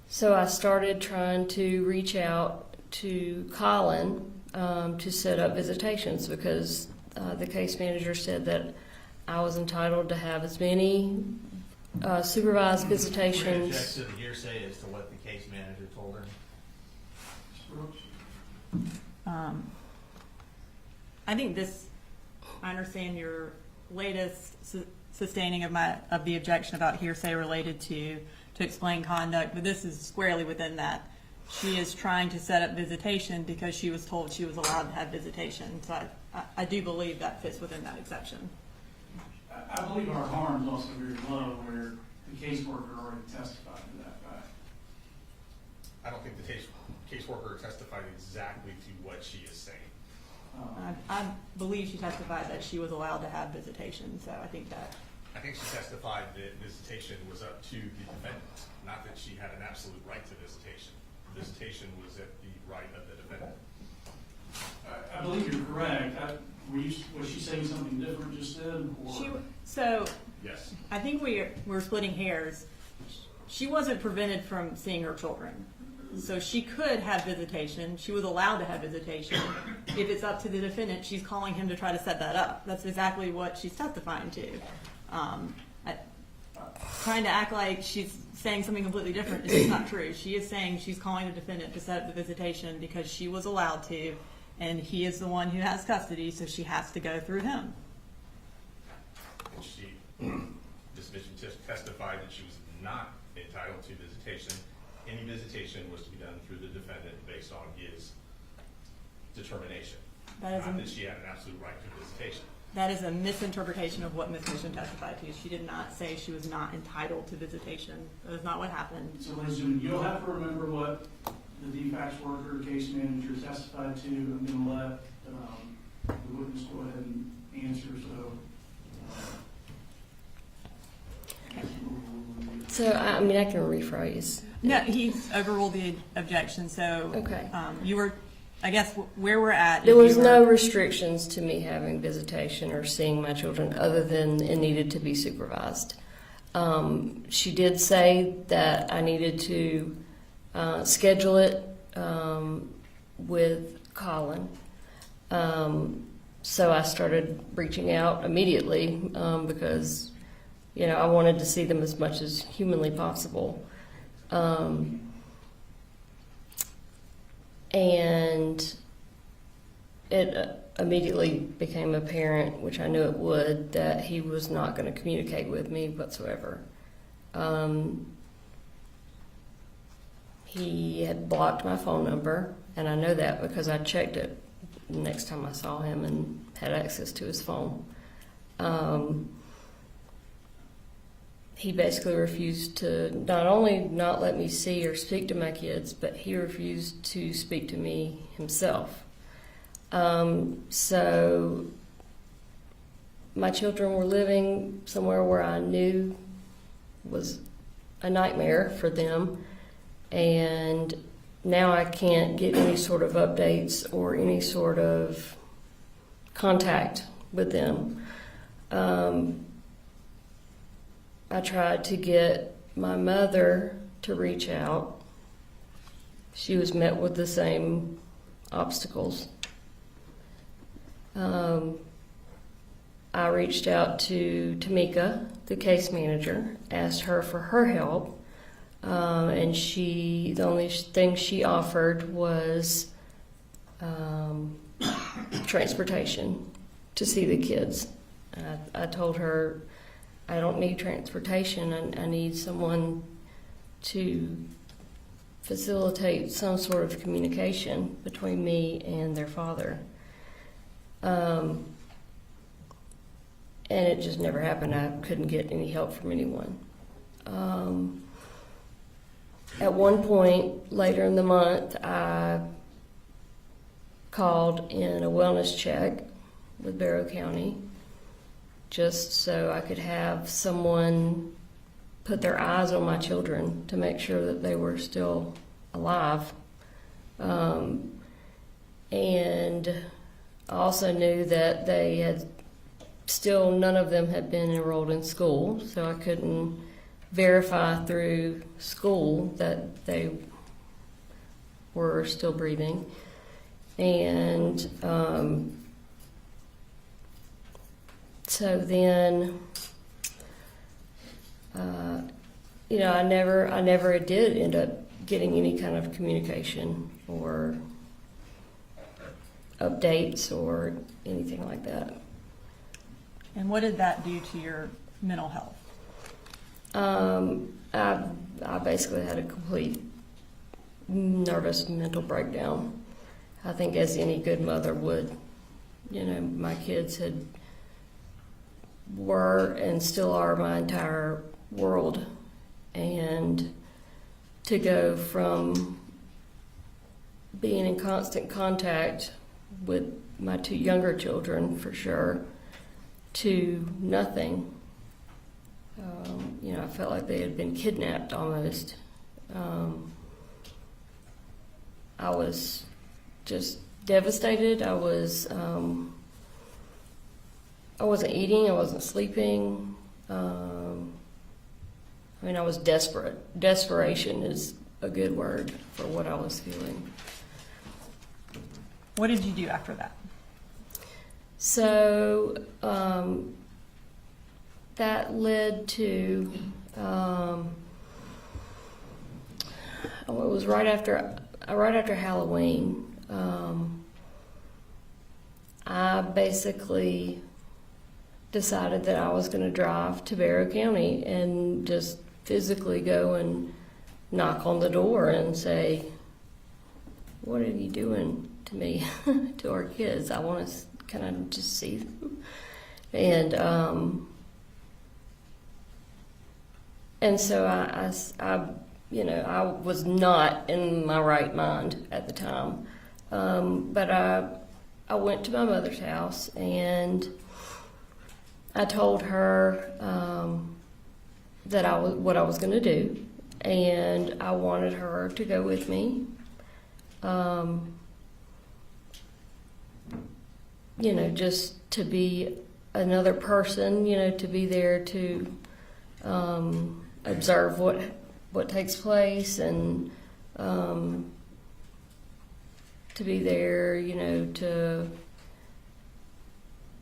S5: So I started trying to reach out to Colin to set up visitations, because the case manager said that I was entitled to have as many supervised
S8: We
S5: visitations.
S8: object to the hearsay as to what the case manager told her.
S6: I think this, I understand your latest sustaining of the objection about hearsay related to explain conduct, but this is squarely within that. She is trying to set up visitation because she was told she was allowed to have visitation. So I do believe that fits within that exception.
S1: I believe our harm is also very low, where the caseworker already testified to that fact.
S7: I don't think the caseworker testified exactly to what she is saying.
S6: I believe she testified that she was allowed to have visitation, so I think that.
S7: I think she testified that visitation was up to the defendant, not that she had an absolute right to visitation. Visitation was at the right of the defendant.
S1: I believe you're correct. Was she saying something different just then? Or?
S6: So
S7: Yes.
S6: I think we're splitting hairs. She wasn't prevented from seeing her children. So she could have visitation. She was allowed to have visitation. If it's up to the defendant, she's calling him to try to set that up. That's exactly what she's testifying to. Trying to act like she's saying something completely different is just not true. She is saying she's calling the defendant to set up the visitation because she was allowed to, and he is the one who has custody, so she has to go through him.
S7: And she, this victim testified that she was not entitled to visitation. Any visitation was to be done through the defendant based on his determination. Not that she had an absolute right to visitation.
S6: That is a misinterpretation of what Ms. Mission testified to. She did not say she was not entitled to visitation. That is not what happened.
S1: So, ladies and gentlemen, you'll have to remember what the DFACS worker, case manager testified to. I'm going to let the witness go ahead and answer.
S5: So, I mean, I can rephrase.
S6: No, he's overruled the objection. So,
S5: Okay.
S6: You were, I guess, where we're at.
S5: There was no restrictions to me having visitation or seeing my children other than it needed to be supervised. She did say that I needed to schedule it with Colin. So I started reaching out immediately because, you know, I wanted to see them as much as humanly possible. And it immediately became apparent, which I knew it would, that he was not going to communicate with me whatsoever. He had blocked my phone number, and I know that because I checked it the next time I saw him and had access to his phone. He basically refused to not only not let me see or speak to my kids, but he refused to speak to me himself. So my children were living somewhere where I knew was a nightmare for them, and now I can't get any sort of updates or any sort of contact with them. I tried to get my mother to reach out. She was met with the same obstacles. I reached out to Tamika, the case manager, asked her for her help, and the only thing she offered was transportation to see the kids. I told her, I don't need transportation. I need someone to facilitate some sort of communication between me and their father. And and it just never happened. I couldn't get any help from anyone. At one point later in the month, I called in a wellness check with Barrow County just so I could have someone put their eyes on my children to make sure that they were still alive. And I also knew that they had still, none of them had been enrolled in school, so I couldn't verify through school that they were still breathing. And so then, I never did end up getting any kind of communication or updates or anything like that.
S6: And what did that do to your mental health?
S5: I basically had a complete nervous mental breakdown. I think as any good mother would. My kids were and still are my entire world. And to go from being in constant contact with my two younger children, for sure, to nothing. I felt like they had been kidnapped almost. I was just devastated. I wasn't eating. I wasn't sleeping. I was desperate. Desperation is a good word for what I was feeling.
S6: What did you do after that?
S5: So that led to, it was right after Halloween. I basically decided that I was going to drive to Barrow County and just physically go and knock on the door and say, "What are you doing to me, to our kids? I want to kind of just see them." And so I was not in my right mind at the time. But I went to my mother's house and I told her that what I was going to do, and I wanted her to go with me. Just to be another person, to be there to observe what takes place, and to be there, to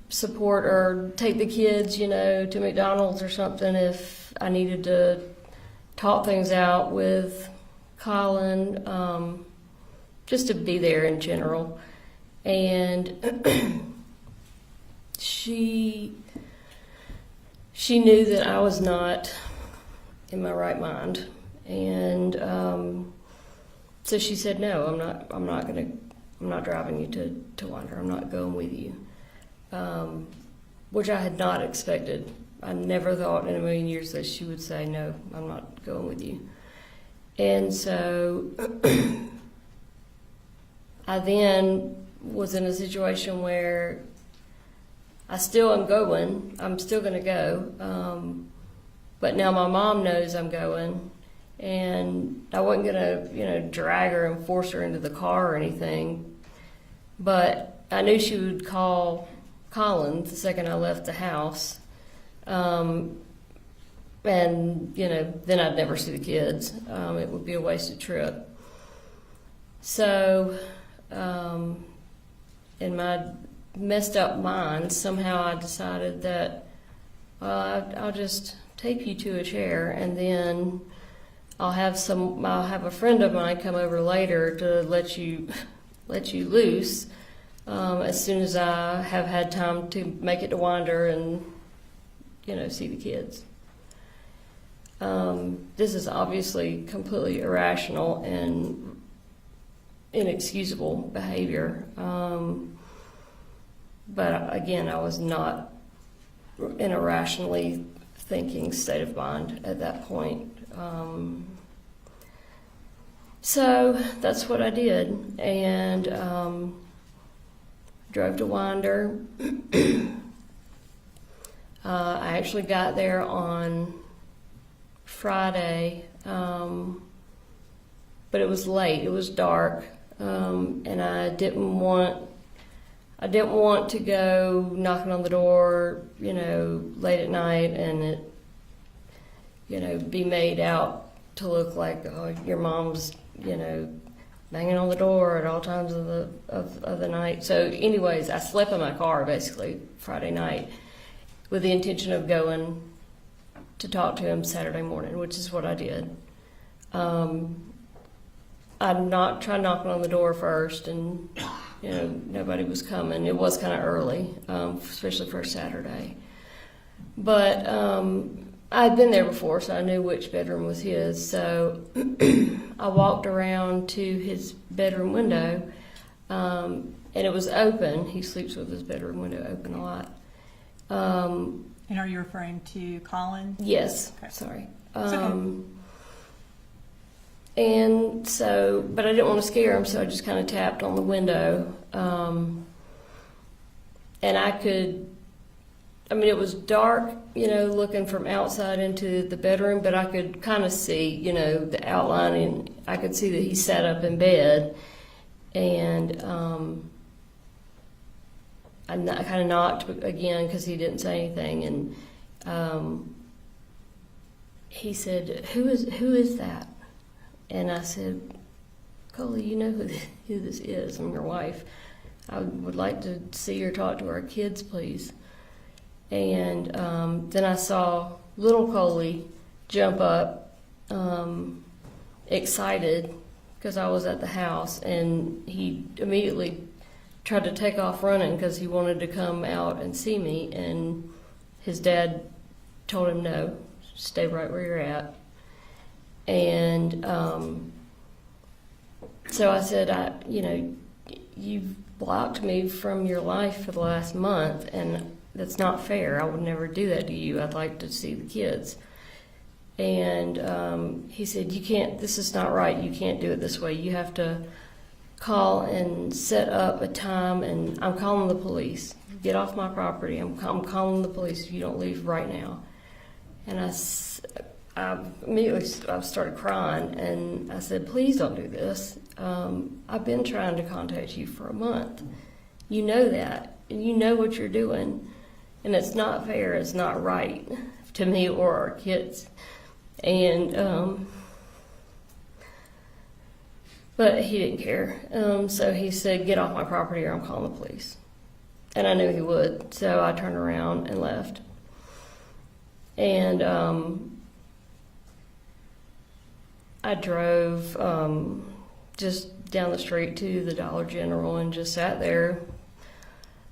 S5: support or take the kids, to McDonald's or something if I needed to talk things out with Colin, just to be there in general. And she knew that I was not in my right mind, and so she said, "No, I'm not driving you to Wander. I'm not going with you," which I had not expected. I never thought in a million years that she would say, "No, I'm not going with you." And so I then was in a situation where I still am going. I'm still going to go. But now my mom knows I'm going, and I wasn't going to, drag her and force her into the car or anything. But I knew she would call Colin the second I left the house. And, then I'd never see the kids. It would be a wasted trip. So, in my messed up mind, somehow I decided that I'll just tape you to a chair, and then I'll have a friend of mine come over later to let you loose as soon as I have had time to make it to Wander and see the kids. This is obviously completely irrational and inexcusable behavior. But again, I was not in a rationally thinking state of mind at that point. So that's what I did, and drove to Winder. I actually got there on Friday, but it was late. It was dark, and I didn't want to go knocking on the door, late at night, and it, be made out to look like, oh, your mom's, banging on the door at all times of the night. So, anyways, I slept in my car basically Friday night with the intention of going to talk to him Saturday morning, which is what I did. I tried knocking on the door first, and nobody was coming. It was kind of early, especially for a Saturday. But I'd been there before, so I knew which bedroom was his. So I walked around to his bedroom window, and it was open. He sleeps with his bedroom window open a lot.
S6: And are you referring to Colin?
S5: Yes,
S6: Okay.
S5: sorry.
S6: It's okay.
S5: And so, but I didn't want to scare him, so I just kind of tapped on the window. And it was dark, looking from outside into the bedroom, but I could kind of see, the outline, and I could see that he sat up in bed. And I kind of knocked again because he didn't say anything, and he said, "Who is that?" And I said, "Coley, you know who this is? I'm your wife. I would like to see or talk to our kids, please." And then I saw little Coley jump up, excited because I was at the house, and he immediately tried to take off running because he wanted to come out and see me, and his dad told him, "No, stay right where you're at." And so I said, "You've blocked me from your life for the last month, and that's not fair. I would never do that to you. I'd like to see the kids." And he said, "You can't, this is not right. You can't do it this way. You have to call and set up a time, and I'm calling the police. Get off my property. I'm calling the police if you don't leave right now." And I immediately started crying, and I said, "Please don't do this. I've been trying to contact you for a month. You know that, and you know what you're doing, and it's not fair. It's not right to me or our kids." And but he didn't care. So he said, "Get off my property or I'm calling the police." And I knew he would, so I turned around and left. And I drove just down the street to the Dollar General and just sat there,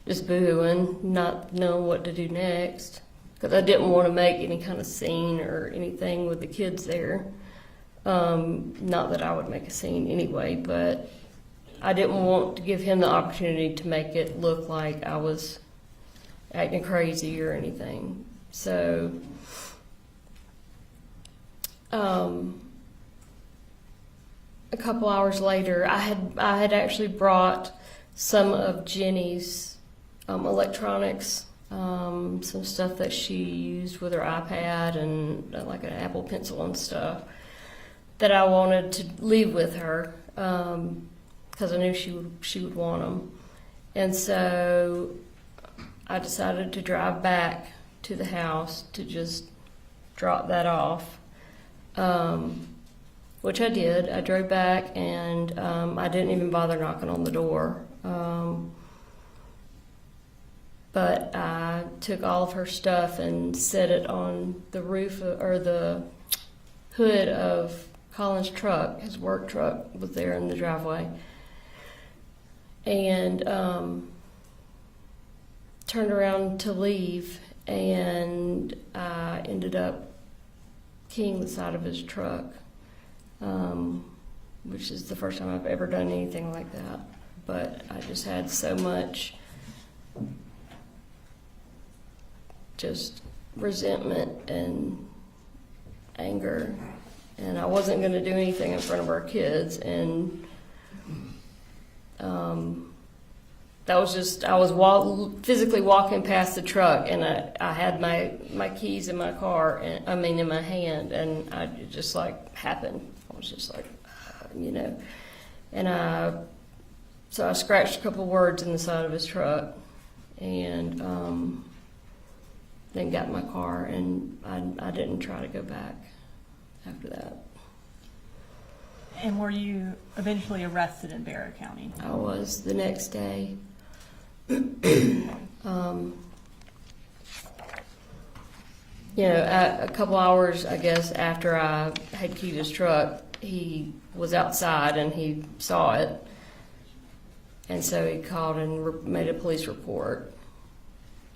S5: just boohooing, not knowing what to do next, because I didn't want to make any kind of scene or anything with the kids there. Not that I would make a scene anyway, but I didn't want to give him the opportunity to make it look like I was acting crazy or anything. So a couple hours later, I had actually brought some of Jenny's electronics, some stuff that she used with her iPad and like an Apple Pencil and stuff that I wanted to leave with her because I knew she would want them. And so I decided to drive back to the house to just drop that off, which I did. I drove back, and I didn't even bother knocking on the door. But I took all of her stuff and set it on the roof or the hood of Colin's truck. His work truck was there in the driveway. And turned around to leave, and I ended up keying the side of his truck, which is the first time I've ever done anything like that. But I just had so much just resentment and anger, and I wasn't going to do anything in front of our kids, and that was just, I was physically walking past the truck, and I had my keys in my car, and in my hand, and it just like happened. I was just like, and so I scratched a couple words in the side of his truck, and then got in my car, and I didn't try to go back after that.
S6: And were you eventually arrested in Barrow County?
S5: I was the next day. A couple hours, I guess, after I had keyed his truck, he was outside and he saw it. And so he called and made a police report.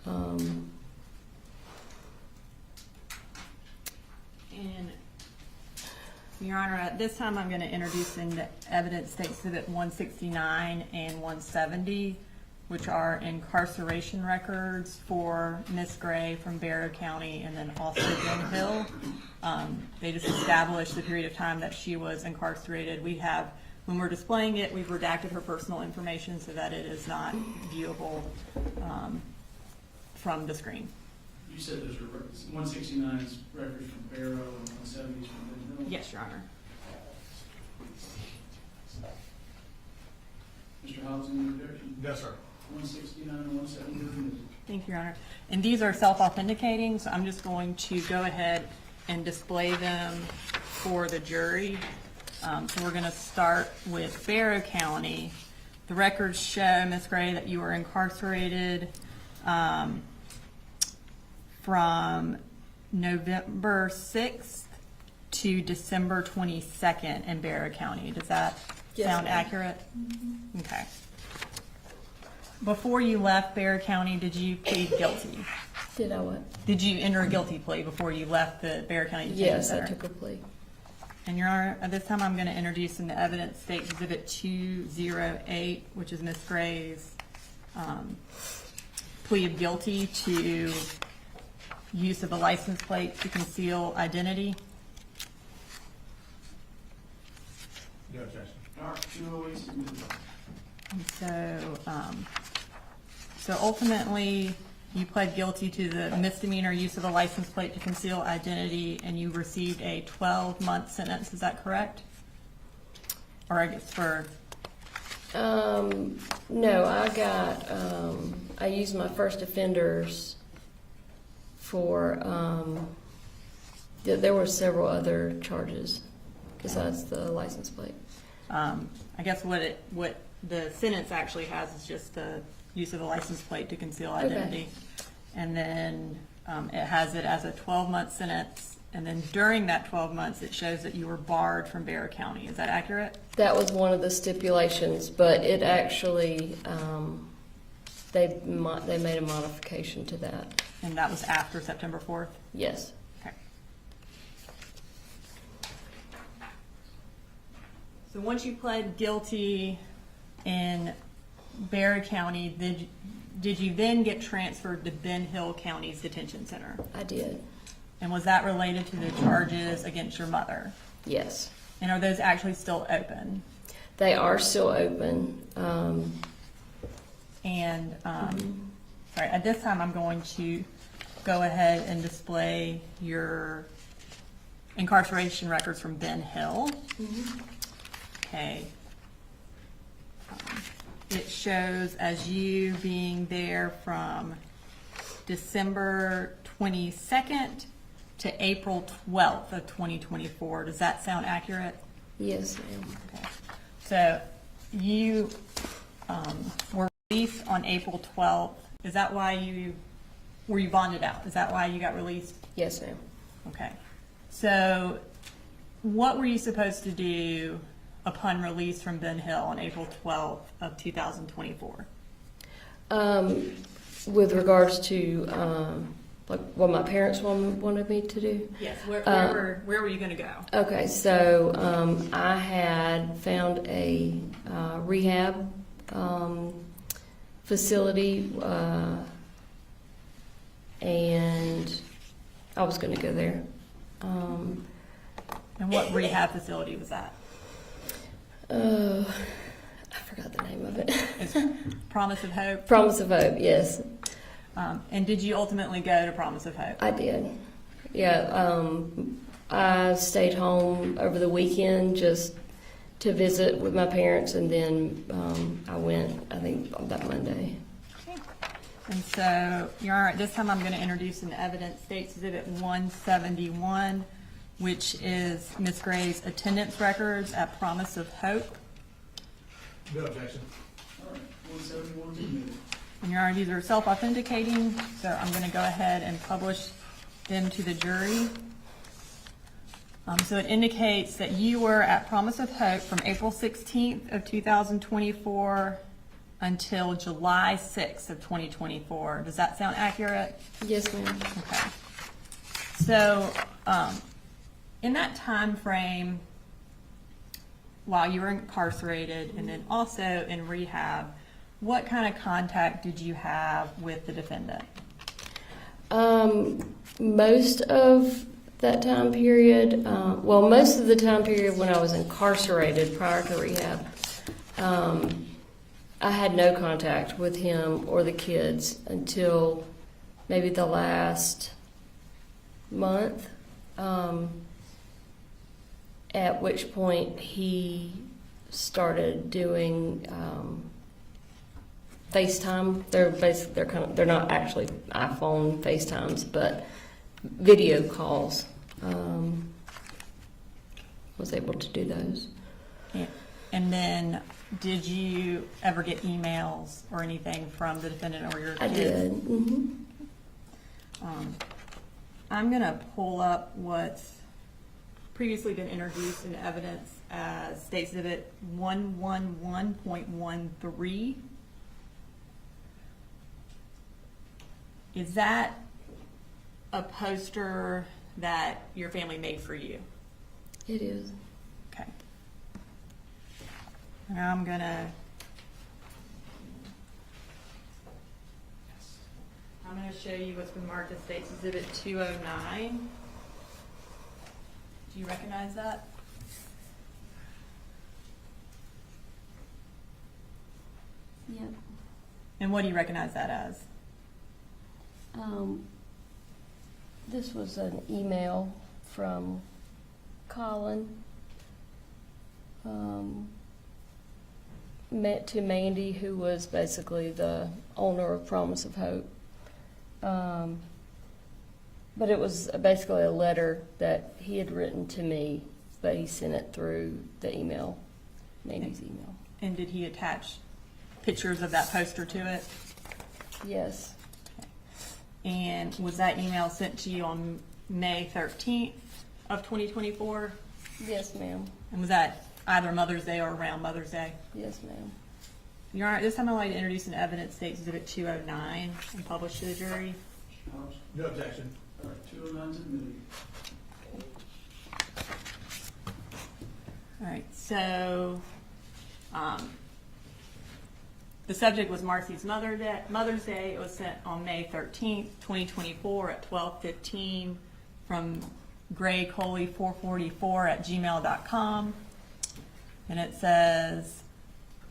S6: And Your Honor, at this time I'm going to introduce into evidence State Exhibit 169 and 170, which are incarceration records for Miss Gray from Barrow County and then also Ben Hill. They just established the period of time that she was incarcerated. When we're displaying it, we've redacted her personal information so that it is not viewable from the screen.
S1: You said those were 169's records from Barrow and 170's from Ben Hill?
S6: Yes, Your Honor.
S1: Mr. Hobbs, any objection?
S7: No, sir.
S1: 169 and 170.
S6: Thank you, Your Honor. And these are self-authenticating, so I'm just going to go ahead and display them for the jury. So we're going to start with Barrow County. The records show, Ms. Gray, that you were incarcerated from November 6th to December 22nd in Barrow County. Does that sound accurate? Mm-hmm. Okay. Before you left Barrow County, did you plead guilty?
S5: Did I what?
S6: Did you enter a guilty plea before you left the Barrow County Detention
S5: Yes,
S6: Center?
S5: I took a plea.
S6: And Your Honor, at this time I'm going to introduce into evidence State Exhibit 208, which is Ms. Gray's plea of guilty to use of a license plate to conceal identity.
S7: No objection.
S1: All right, 208 submitted.
S6: And so ultimately, you pled guilty to the misdemeanor use of a license plate to conceal identity, and you received a 12-month sentence. Is that correct? Or I guess for...
S5: No, I used my first offenders for, there were several other charges besides the license plate.
S6: I guess what the sentence actually has is just the use of a license plate to conceal identity. Okay. And then it has it as a 12-month sentence, and then during that 12 months it shows that you were barred from Barrow County. Is that accurate?
S5: That was one of the stipulations, but it actually, they made a modification to that.
S6: And that was after September 4th?
S5: Yes.
S6: Okay. So once you pled guilty in Barrow County, did you then get transferred to Ben Hill County's detention center?
S5: I did.
S6: And was that related to the charges against your mother?
S5: Yes.
S6: And are those actually still open?
S5: They are still open.
S6: Sorry, at this time I'm going to go ahead and display your incarceration records from Ben Hill. Mm-hmm. Okay. It shows as you being there from December 22nd to April 12th of 2024. Does that sound accurate?
S5: Yes, ma'am.
S6: Okay. So you were released on April 12th. Is that why were you bonded out? Is that why you got released?
S5: Yes, ma'am. Okay.
S6: So what were you supposed to do upon release from Ben Hill on April 12th of 2024?
S5: With regards to like what my parents wanted me to do?
S6: Yes. Where were you going to go?
S5: Okay, so I had found a rehab facility, and I was going to go there.
S6: And what rehab facility was that?
S5: I forgot the name of it.
S6: It's Promise of Hope.
S5: Promise of Hope, yes,
S6: And did you ultimately go to Promise of Hope?
S5: I did. Yeah, I stayed home over the weekend just to visit with my parents, and then I went, I think, on that Monday.
S6: Okay. And so, you're all right. This time I'm going to introduce an evidence, State's Exhibit 171, which is Ms. Gray's attendance records at Promise of Hope.
S7: No objection.
S1: All right, 171's admitted.
S6: And your honor, these are self-authenticating, so I'm going to go ahead and publish them to the jury. So it indicates that you were at Promise of Hope from April 16th of 2024 until July 6th of 2024. Does that sound accurate?
S5: Yes, ma'am.
S6: Okay. So, in that time frame, while you were incarcerated and then also in rehab, what kind of contact did you have with the defendant?
S5: Most of that time period, most of the time period when I was incarcerated prior to rehab, I had no contact with him or the kids until maybe the last month, at which point he started doing FaceTime. They're not actually iPhone FaceTimes, but video calls. Was able to do those.
S6: And then, did you ever get emails or anything from the defendant or your kids?
S5: I did. Mm-hmm.
S6: I'm going to pull up what's previously been introduced in evidence as State's Exhibit 111.13. Is that a poster that your family made for you?
S5: It is.
S6: Okay. Now I'm gonna show you what's been marked as State's Exhibit 209. Do you recognize that?
S5: Yep.
S6: And what do you recognize that as?
S5: This was an email from Colin to Mandy, who was basically the owner of Promise of Hope. But it was basically a letter that he had written to me, but he sent it through the email, Mandy's email.
S6: And did he attach pictures of that poster to it?
S5: Yes.
S6: And was that email sent to you on May 13th of 2024?
S5: Yes, ma'am.
S6: And was that either Mother's Day or around Mother's Day?
S5: Yes, ma'am.
S6: Your Honor, this time I'd like to introduce an evidence, State's Exhibit 209, and publish to the jury.
S7: No objection.
S1: All right, 209's admitted.
S6: All right, so the subject was Marcy's Mother's Day. It was sent on May 13th, 2024 at 12:15 from graycoley444@gmail.com. And it says,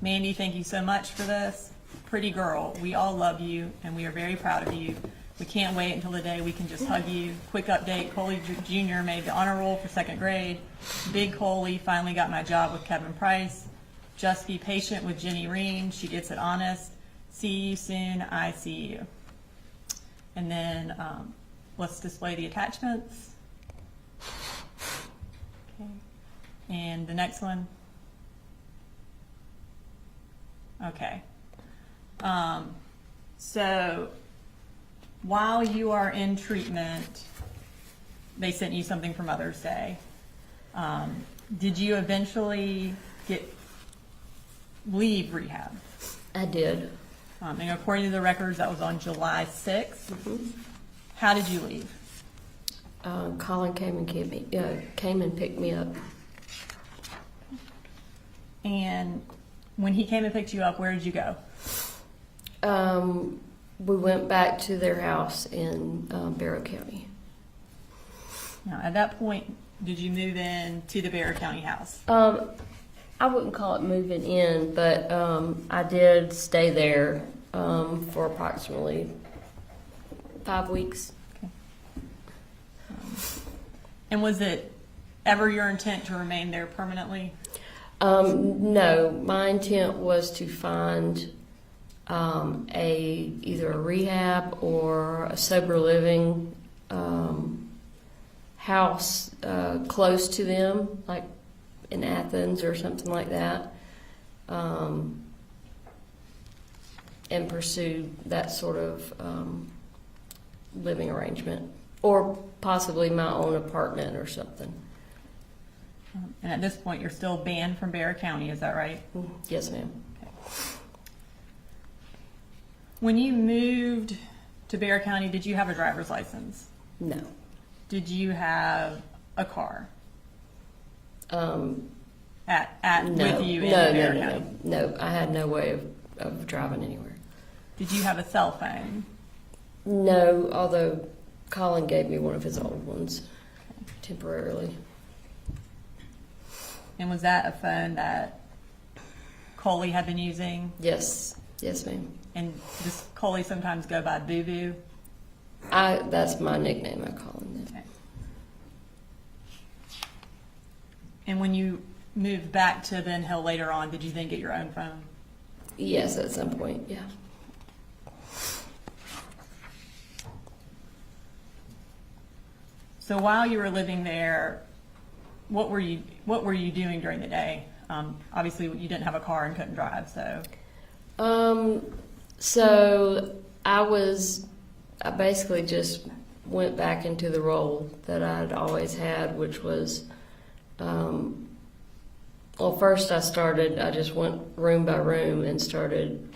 S6: Mandy, thank you so much for this. Pretty girl, we all love you and we are very proud of you. We can't wait until the day we can just hug you. Quick update, Coley Jr. made the honor roll for 2nd grade. Big Coley finally got my job with Kevin Price. Just be patient with Jenny Reen. She gets it honest. See you soon. I see you. And then let's display the attachments. Okay. And the next one. Okay. So while you are in treatment, they sent you something for Mother's Day. Did you eventually leave rehab?
S5: I did.
S6: And according to the records, that was on July 6th.
S5: Mm-hmm.
S6: How did you leave?
S5: Colin came and picked me up.
S6: And when he came and picked you up, where did you go?
S5: We went back to their house in Barrow County.
S6: Now, at that point, did you move in to the Barrow County house?
S5: I wouldn't call it moving in, but I did stay there for approximately 5 weeks.
S6: And was it ever your intent to remain there permanently?
S5: No, my intent was to find either a rehab or a sober living house close to them, like in Athens or something like that, and pursue that sort of living arrangement, or possibly my own apartment or something.
S6: And at this point, you're still banned from Barrow County, is that right?
S5: Yes, ma'am.
S6: When you moved to Barrow County, did you have a driver's license?
S5: No.
S6: Did you have a car
S5: No.
S6: with you in
S5: no,
S6: Barrow
S5: no,
S6: County?
S5: no, I had no way of driving anywhere.
S6: Did you have a cell phone?
S5: No, although Colin gave me one of his old ones temporarily.
S6: And was that a phone that Coley had been using?
S5: Yes, yes, ma'am.
S6: And does Coley sometimes go by Boo Boo?
S5: That's my nickname. I call him that.
S6: Okay. And when you moved back to Ben Hill later on, did you then get your own phone?
S5: Yes, at some point, yeah.
S6: So while you were living there, what were you doing during the day? Obviously, you didn't have a car and couldn't drive, so.
S5: So I basically just went back into the role that I'd always had, which was, first I just went room by room and started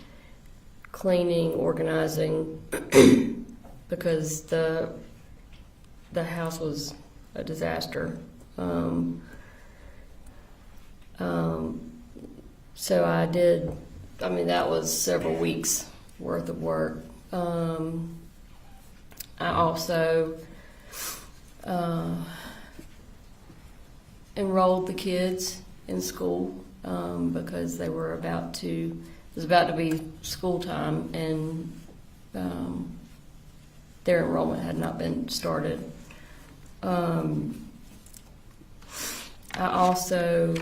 S5: cleaning, organizing, because the house was a disaster. So I did, that was several weeks worth of work. I also enrolled the kids in school because it was about to be school time, and their enrollment had not been started. I also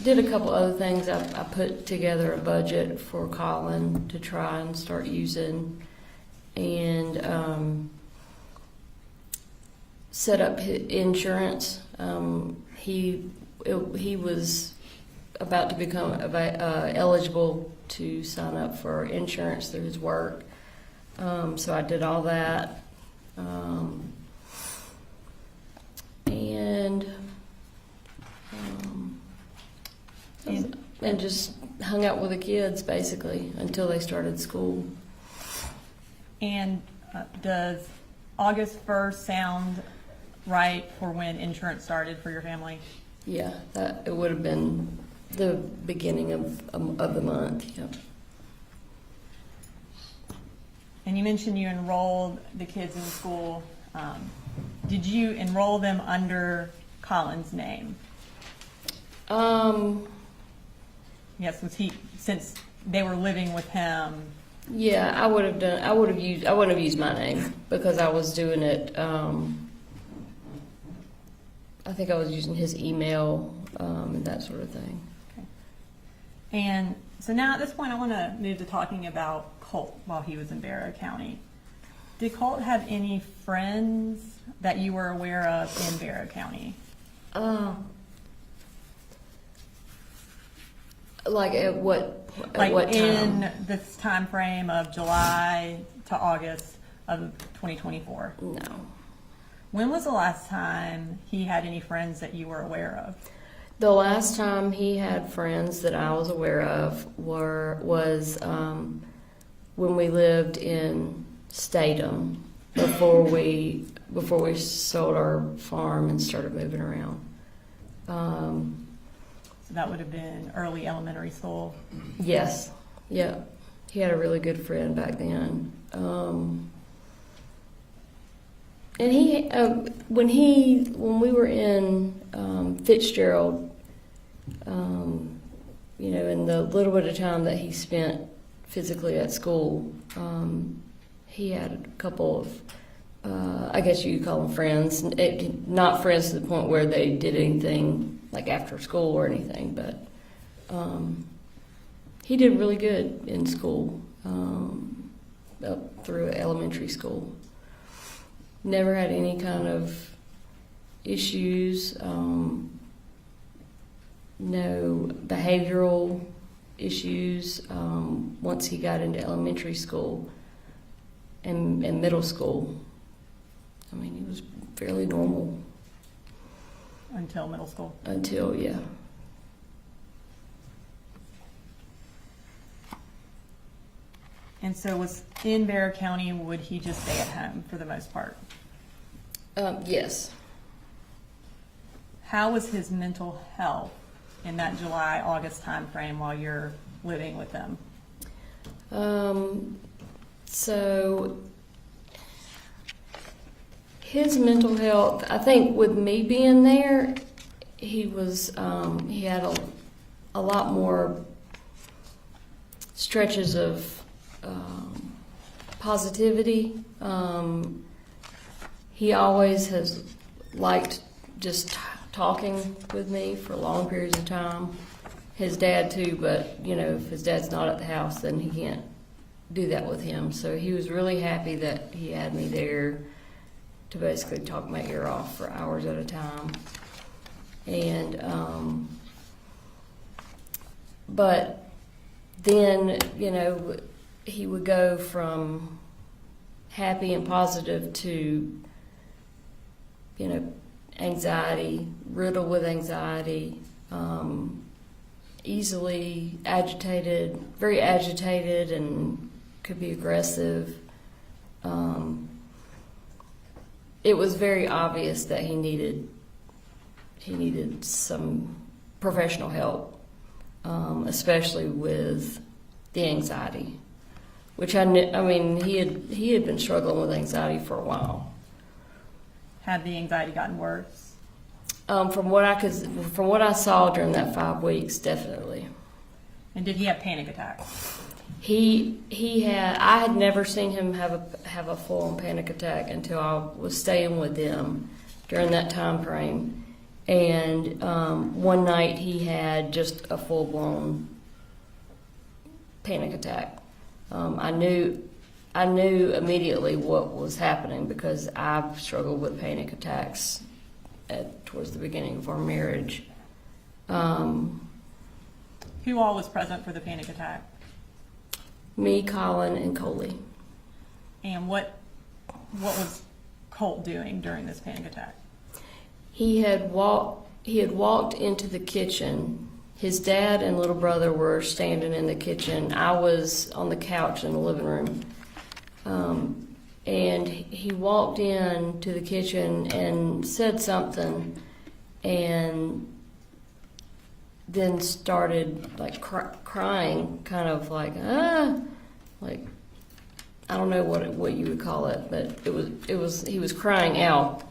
S5: did a couple other things. I put together a budget for Colin to try and start using, and set up his insurance. He was about to become eligible to sign up for insurance through his work, so I did all that. And just hung out with the kids basically until they started school.
S6: And does August 1st sound right for when insurance started for your family?
S5: Yeah, it would have been the beginning of the month. Yep.
S6: And you mentioned you enrolled the kids in school. Did you enroll them under Colin's name? Yes, since they were living with him?
S5: Yeah, I wouldn't have used my name because I was doing it. I think I was using his email and that sort of thing.
S6: Okay. And so now at this point, I want to move to talking about Colt while he was in Barrow County. Did Colt have any friends that you were aware of in Barrow County?
S5: Like at what
S6: Like
S5: what time?
S6: in this time frame of July to August of 2024?
S5: No.
S6: When was the last time he had any friends that you were aware of?
S5: The last time he had friends that I was aware of was when we lived in Statham before we sold our farm and started moving around.
S6: So that would have been early elementary school.
S5: Yes, yeah. he had a really good friend back then. And he, when we were in Fitzgerald, you know, in the little bit of time that he spent physically at school, he had a couple of, I guess you could call them friends. Not friends to the point where they did anything like after school or anything, but he did really good in school, up through elementary school. Never had any kind of issues, no behavioral issues once he got into elementary school and middle school. I mean, he was fairly normal.
S6: Until middle school.
S5: Until, yeah.
S6: And so was in Bexar County, would he just stay at home for the most part?
S5: Yes.
S6: How was his mental health in that July, August timeframe while you're living with them?
S5: So his mental health, I think with me being there, he had a lot more stretches of positivity. He always has liked just talking with me for long periods of time. His dad too, but you know, if his dad's not at the house, then he can't do that with him. So he was really happy that he had me there to basically talk my ear off for hours at a time. And but then, you know, he would go from happy and positive to, you know, anxiety, riddled with anxiety, easily agitated, very agitated, and could be aggressive. It was very obvious that he needed some professional help, especially with the anxiety, which I mean, he had been struggling with anxiety for a while.
S6: Had the anxiety gotten worse?
S5: From what I saw during that 5 weeks, definitely.
S6: And did he have panic attacks?
S5: I had never seen him have a full-on panic attack until I was staying with them during that time frame. And one night he had just a full-blown panic attack. I knew immediately what was happening because I've struggled with panic attacks towards the beginning of our marriage.
S6: Who all was present for the panic attack?
S5: Me, Colin, and Coley.
S6: And what was Colt doing during this panic attack?
S5: He had walked into the kitchen. His dad and little brother were standing in the kitchen. I was on the couch in the living room. And he walked in to the kitchen and said something, and then started like crying, kind of like like I don't know what you would call it, but he was crying out,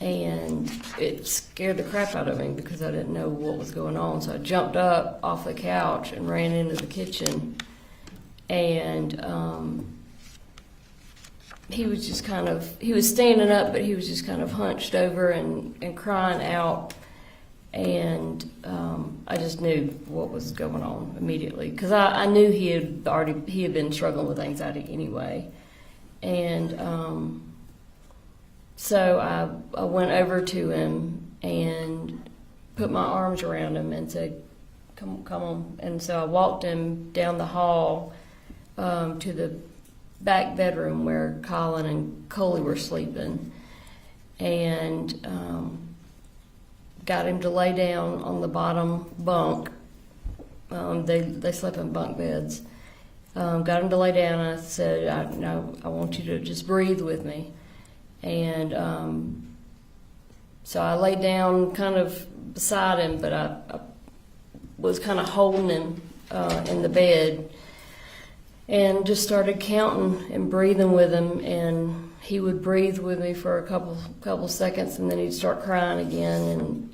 S5: and it scared the crap out of me because I didn't know what was going on. So I jumped up off the couch and ran into the kitchen, and he was just he was standing up, but he was just kind of hunched over and crying out. And I just knew what was going on immediately because I knew he had been struggling with anxiety anyway. And so I went over to him and put my arms around him and said, come on. And so I walked him down the hall to the back bedroom where Colin and Coley were sleeping, and got him to lay down on the bottom bunk. They slept in bunk beds. Got him to lay down, and I said, I want you to just breathe with me. And so I laid down kind of beside him, but I was kind of holding him in the bed, and just started counting and breathing with him. And he would breathe with me for a couple seconds, and then he'd start crying again, and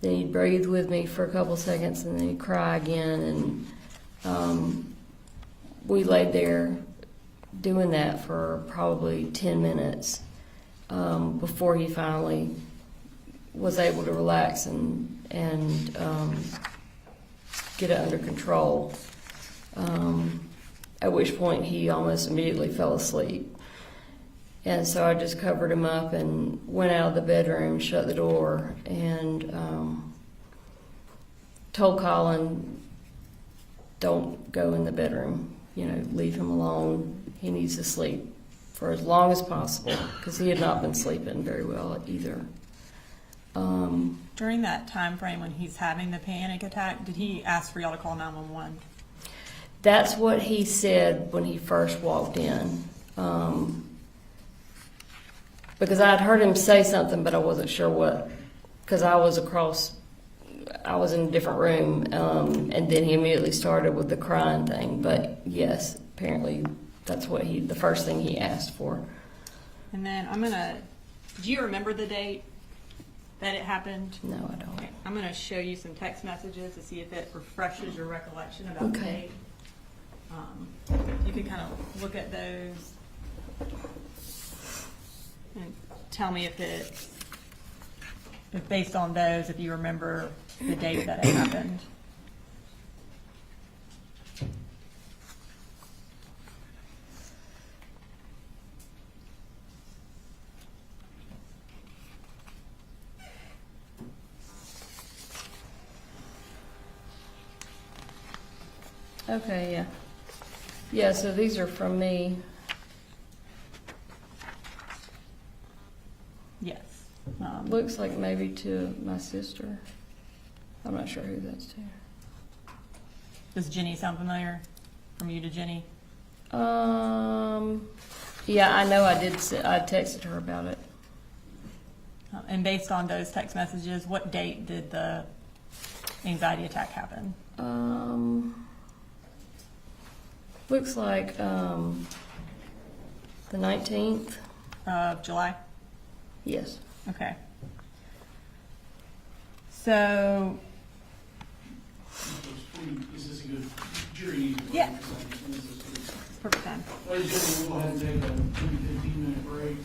S5: then he'd breathe with me for a couple seconds, and then he'd cry again. And we laid there doing that for probably 10 minutes before he finally was able to relax and get it under control. At which point he almost immediately fell asleep. And so I just covered him up and went out of the bedroom, shut the door, and told Colin, don't go in the bedroom, leave him alone. He needs to sleep for as long as possible, because he had not been sleeping very well either.
S6: During that time frame when he's having the panic attack, did he ask for y'all to call 911?
S5: That's what he said when he first walked in. Because I had heard him say something, but I wasn't sure what, because I was in a different room, and then he immediately started with the crying thing. But yes, apparently that's what the first thing he asked for.
S6: And then do you remember the date that it happened?
S5: No, I don't.
S6: Okay, I'm going to show you some text messages to see if it refreshes your recollection about the
S5: Okay.
S6: date. You can kind of look at those and tell me if based on those, if you remember the date that it happened.
S5: Okay, yeah. Yeah, so these are from me.
S6: Yes.
S5: Looks like maybe to my sister. I'm not sure who that's to.
S6: Does Jenny sound familiar? From you to Jenny?
S5: Yeah, I know I did. I texted her about it.
S6: And based on those text messages, what date did the anxiety attack happen?
S5: Looks like the 19th.
S6: Of July?
S5: Yes.
S6: Okay. So,
S1: Is this a good jury?
S6: Yeah. perfect time.
S1: Ladies and gentlemen, we'll go ahead and take a 15-minute break.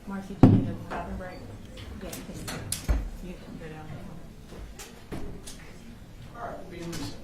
S6: Marcy, do you need a bathroom break? Yeah, you can go down.
S1: All right, we'll be in recess.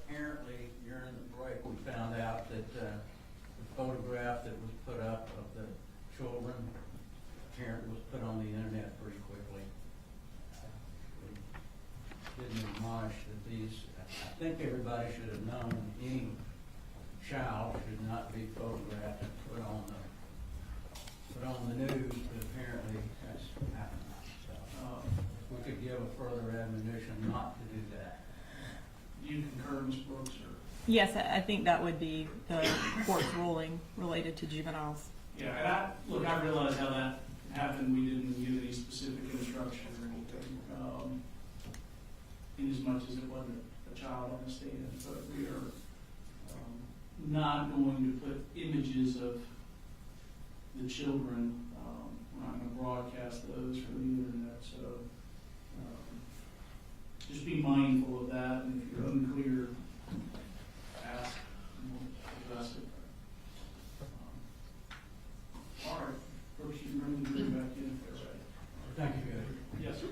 S4: apparently during the break, we found out that the photograph that was put up of the children apparently was put on the internet pretty quickly. We didn't admonish that these, I think everybody should have known any child should not be photographed and put on the news, but apparently that's happened. So, if we could give a further admonition not to do that.
S1: Do you concur, Ms. Brooks, or?
S6: Yes, I think that would be the court's ruling related to juveniles.
S1: Yeah, and I realize how that happened. We didn't give any specific instruction or anything, in as much as it wasn't a child on the stand, but we are not going to put images of the children. We're not going to broadcast those for the internet, so just be mindful of that, and if you're unclear, ask, and we'll address it. All right, first you bring the group back in if they're ready.
S4: Thank you, Judge.
S1: Yes, sir.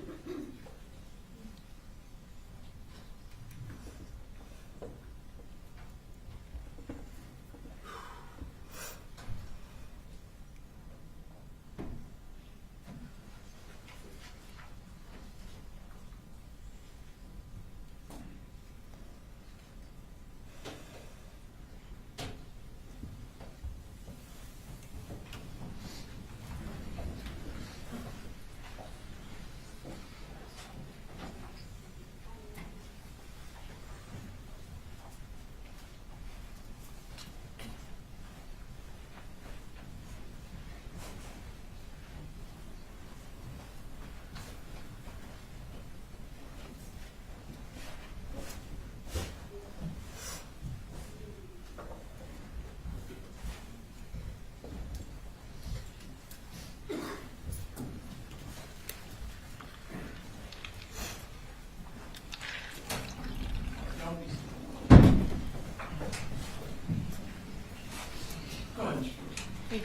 S1: Go ahead, Mr. Brooks.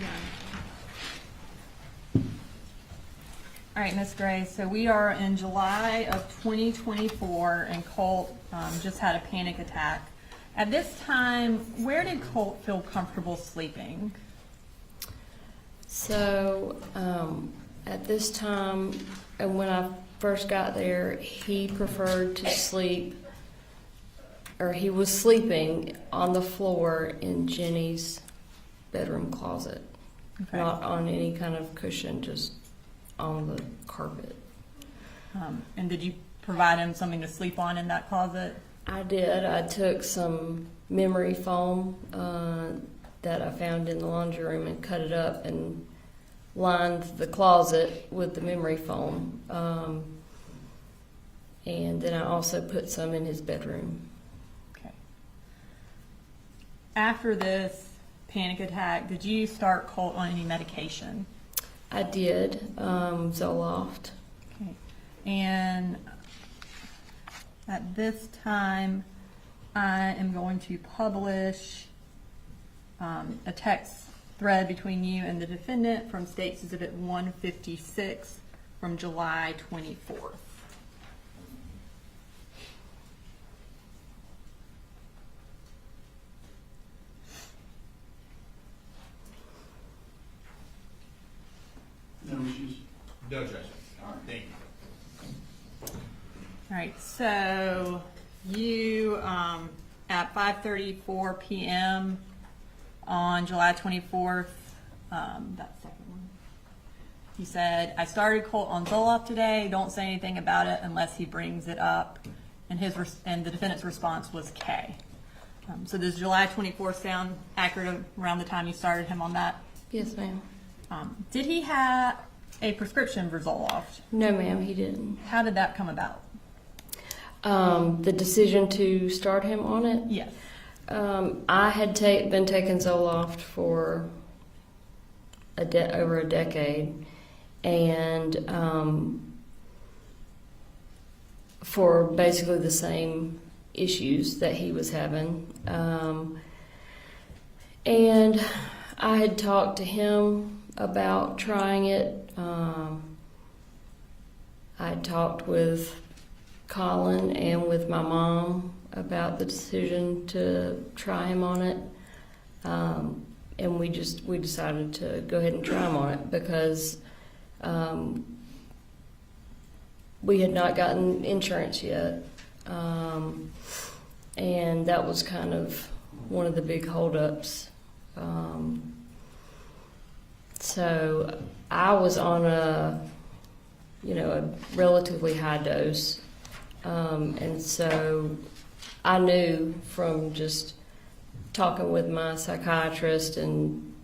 S6: All right, Ms. Gray, so we are in July of 2024, and Colt just had a panic attack. At this time, where did Colt feel comfortable sleeping?
S5: So, at this time, and when I first got there, he preferred to sleep, or he was sleeping on the floor in Jenny's bedroom closet.
S6: Okay.
S5: Not on any kind of cushion, just on the carpet.
S6: And did you provide him something to sleep on in that closet?
S5: I did. I took some memory foam that I found in the laundry room and cut it up and lined the closet with the memory foam. And then I also put some in his bedroom.
S6: Okay. After this panic attack, did you start Colt on any medication?
S5: I did, Zoloft.
S6: Okay. And at this time, I am going to publish a text thread between you and the defendant from State's Exhibit 156 from July 24th.
S1: No issues.
S7: No objection.
S1: All right.
S7: Thank you.
S6: All right, so you, at 5:34 p.m. on July 24th, that second one, you said, I started Colt on Zoloft today, don't say anything about it unless he brings it up, and the defendant's response was K. So does July 24th sound accurate around the time you started him on that?
S5: Yes, ma'am.
S6: Did he have a prescription for Zoloft?
S5: No, ma'am, he didn't.
S6: How did that come about?
S5: The decision to start him on it?
S6: Yes.
S5: I had been taking Zoloft for over a decade, and for basically the same issues that he was having. And I had talked to him about trying it. I had talked with Colin and with my mom about the decision to try him on it. And we decided to go ahead and try him on it because we had not gotten insurance yet. And that was kind of one of the big holdups. So I was on a relatively high dose. And so I knew from just talking with my psychiatrist and,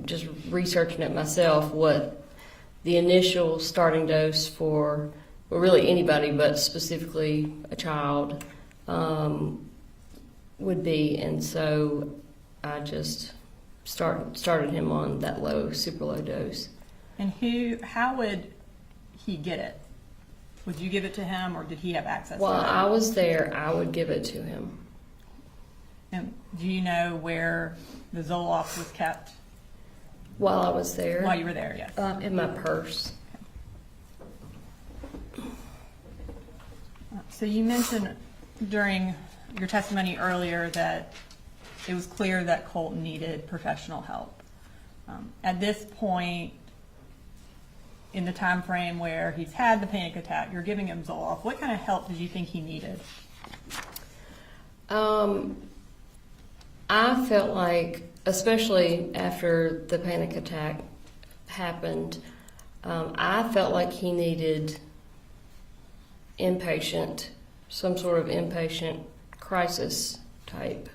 S5: just researching it myself, what the initial starting dose for, well, really anybody, but specifically a child, would be. And so I just started him on that super low dose.
S6: And how would he get it? Would you give it to him, or did he have access to it?
S5: While I was there, I would give it to him.
S6: And do you know where the Zoloft was kept?
S5: While I was there.
S6: While you were there, yes.
S5: In my purse.
S6: So you mentioned during your testimony earlier that it was clear that Colt needed professional help. At this point, in the time frame where he's had the panic attack, you're giving him Zoloft. What kind of help did you think he needed?
S5: I felt like, especially after the panic attack happened, I felt like he needed some sort of inpatient crisis type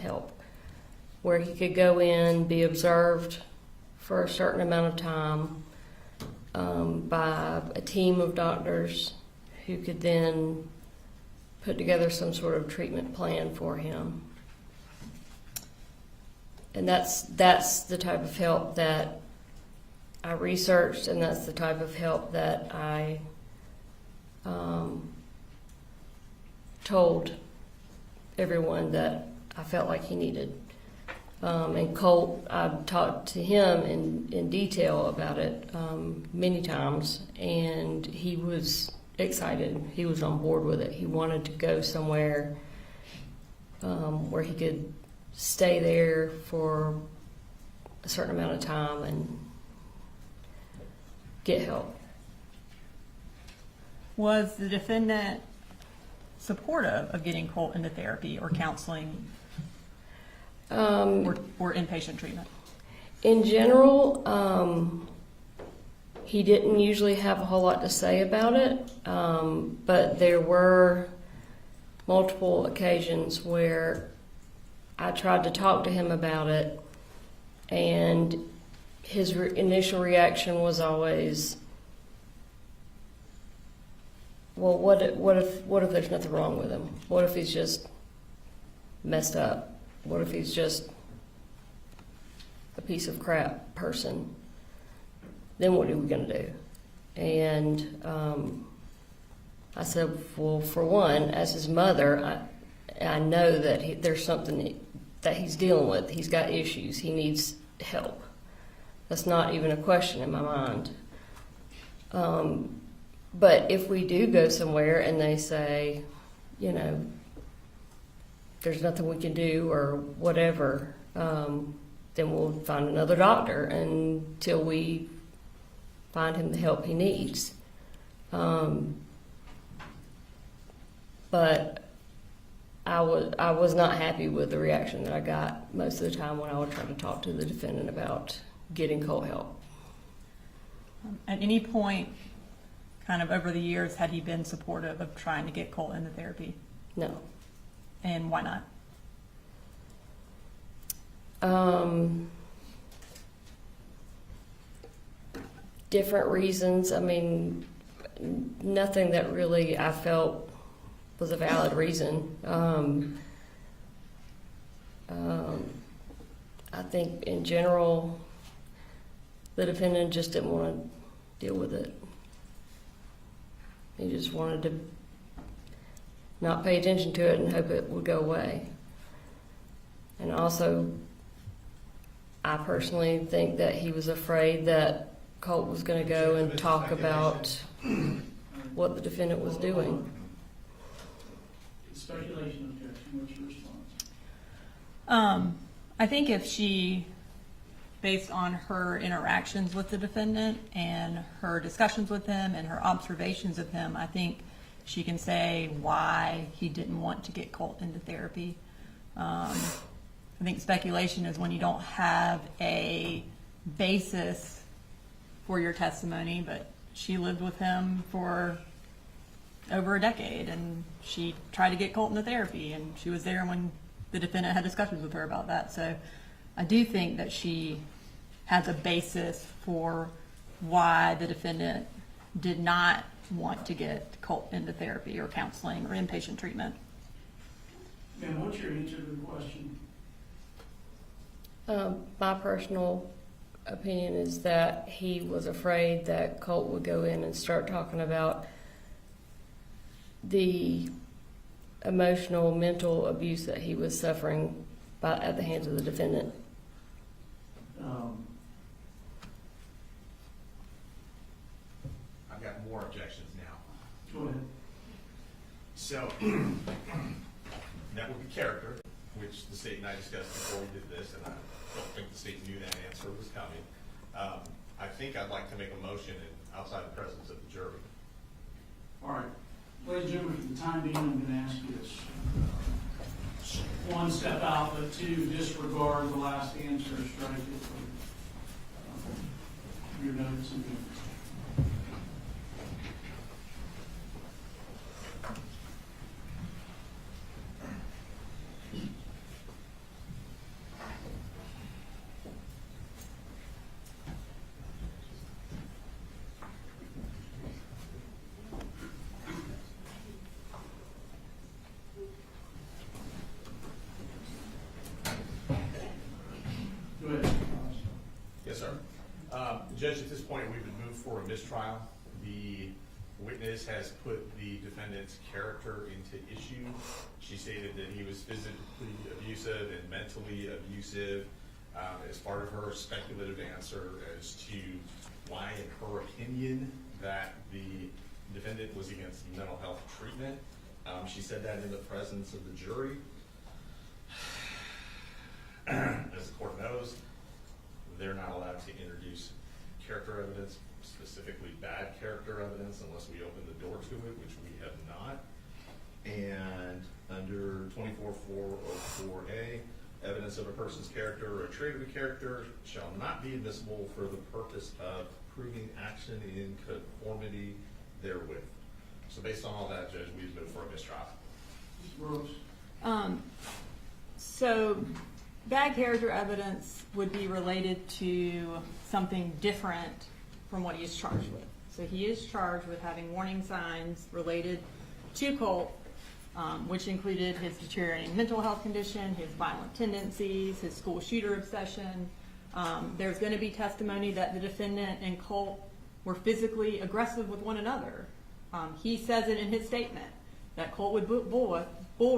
S5: help, where he could go in, be observed for a certain amount of time by a team of doctors who could then put together some sort of treatment plan for him. And that's the type of help that I researched, and that's the type of help that I told everyone that I felt like he needed. And Colt, I talked to him in detail about it many times, and he was excited. He was on board with it. He wanted to go somewhere where he could stay there for a certain amount of time and get help.
S6: Was the defendant supportive of getting Colt into therapy or counseling or inpatient treatment?
S5: In general, he didn't usually have a whole lot to say about it, but there were multiple occasions where I tried to talk to him about it, and his initial reaction was always, well, what if there's nothing wrong with him? What if he's just messed up? What if he's just a piece of crap person? Then what are we going to do? And I said, well, for one, as his mother, I know that there's something that he's dealing with. He's got issues. He needs help. That's not even a question in my mind. But if we do go somewhere and they say, there's nothing we can do or whatever, then we'll find another doctor until we find him the help he needs. But I was not happy with the reaction that I got most of the time when I would try to talk to the defendant about getting Colt help.
S6: At any point, kind of over the years, had he been supportive of trying to get Colt into therapy?
S5: No.
S6: And why not?
S5: Different reasons. I mean, nothing that really I felt was a valid reason. I think in general, the defendant just didn't want to deal with it. He just wanted to not pay attention to it and hope it would go away. And also, I personally think that he was afraid that Colt was going to go and talk about what the defendant was doing.
S1: Speculation objection, what's your response?
S6: I think if she, based on her interactions with the defendant and her discussions with him and her observations of him, I think she can say why he didn't want to get Colt into therapy. I think speculation is when you don't have a basis for your testimony, but she lived with him for over a decade, and she tried to get Colt into therapy, and she was there when the defendant had discussions with her about that. So I do think that she has a basis for why the defendant did not want to get Colt into therapy or counseling or inpatient treatment.
S1: And what's your answer to the question?
S5: My personal opinion is that he was afraid that Colt would go in and start talking about the emotional, mental abuse that he was suffering at the hands of the defendant.
S7: I've got more objections now.
S1: Go ahead.
S7: So, that would be character, which the state and I discussed before we did this, and I don't think the state knew that answer was coming. I think I'd like to make a motion outside the presence of the jury.
S1: All right. Ladies and gentlemen, for the time being, I'm going to ask you this. One, step out, but two, disregard the last answer, strike it from your notes and minutes. Go ahead.
S7: Yes, sir. Judge, at this point, we would move for a mistrial. The witness has put the defendant's character into issue. She stated that he was physically abusive and mentally abusive. As part of her speculative answer as to why, in her opinion, that the defendant was against mental health treatment. She said that in the presence of the jury. As the court knows, they're not allowed to introduce character evidence, specifically bad character evidence, unless we open the door to it, which we have not. And under 24404A, evidence of a person's character or a trait of a character shall not be admissible for the purpose of proving action in conformity therewith. So based on all that, Judge, we move for a mistrial.
S1: Mr. Brooks.
S6: So bad character evidence would be related to something different from what he is charged with. So he is charged with having warning signs related to Colt, which included his deteriorating mental health condition, his violent tendencies, his school shooter obsession. There's going to be testimony that the defendant and Colt were physically aggressive with one another. He says it in his statement that Colt would bull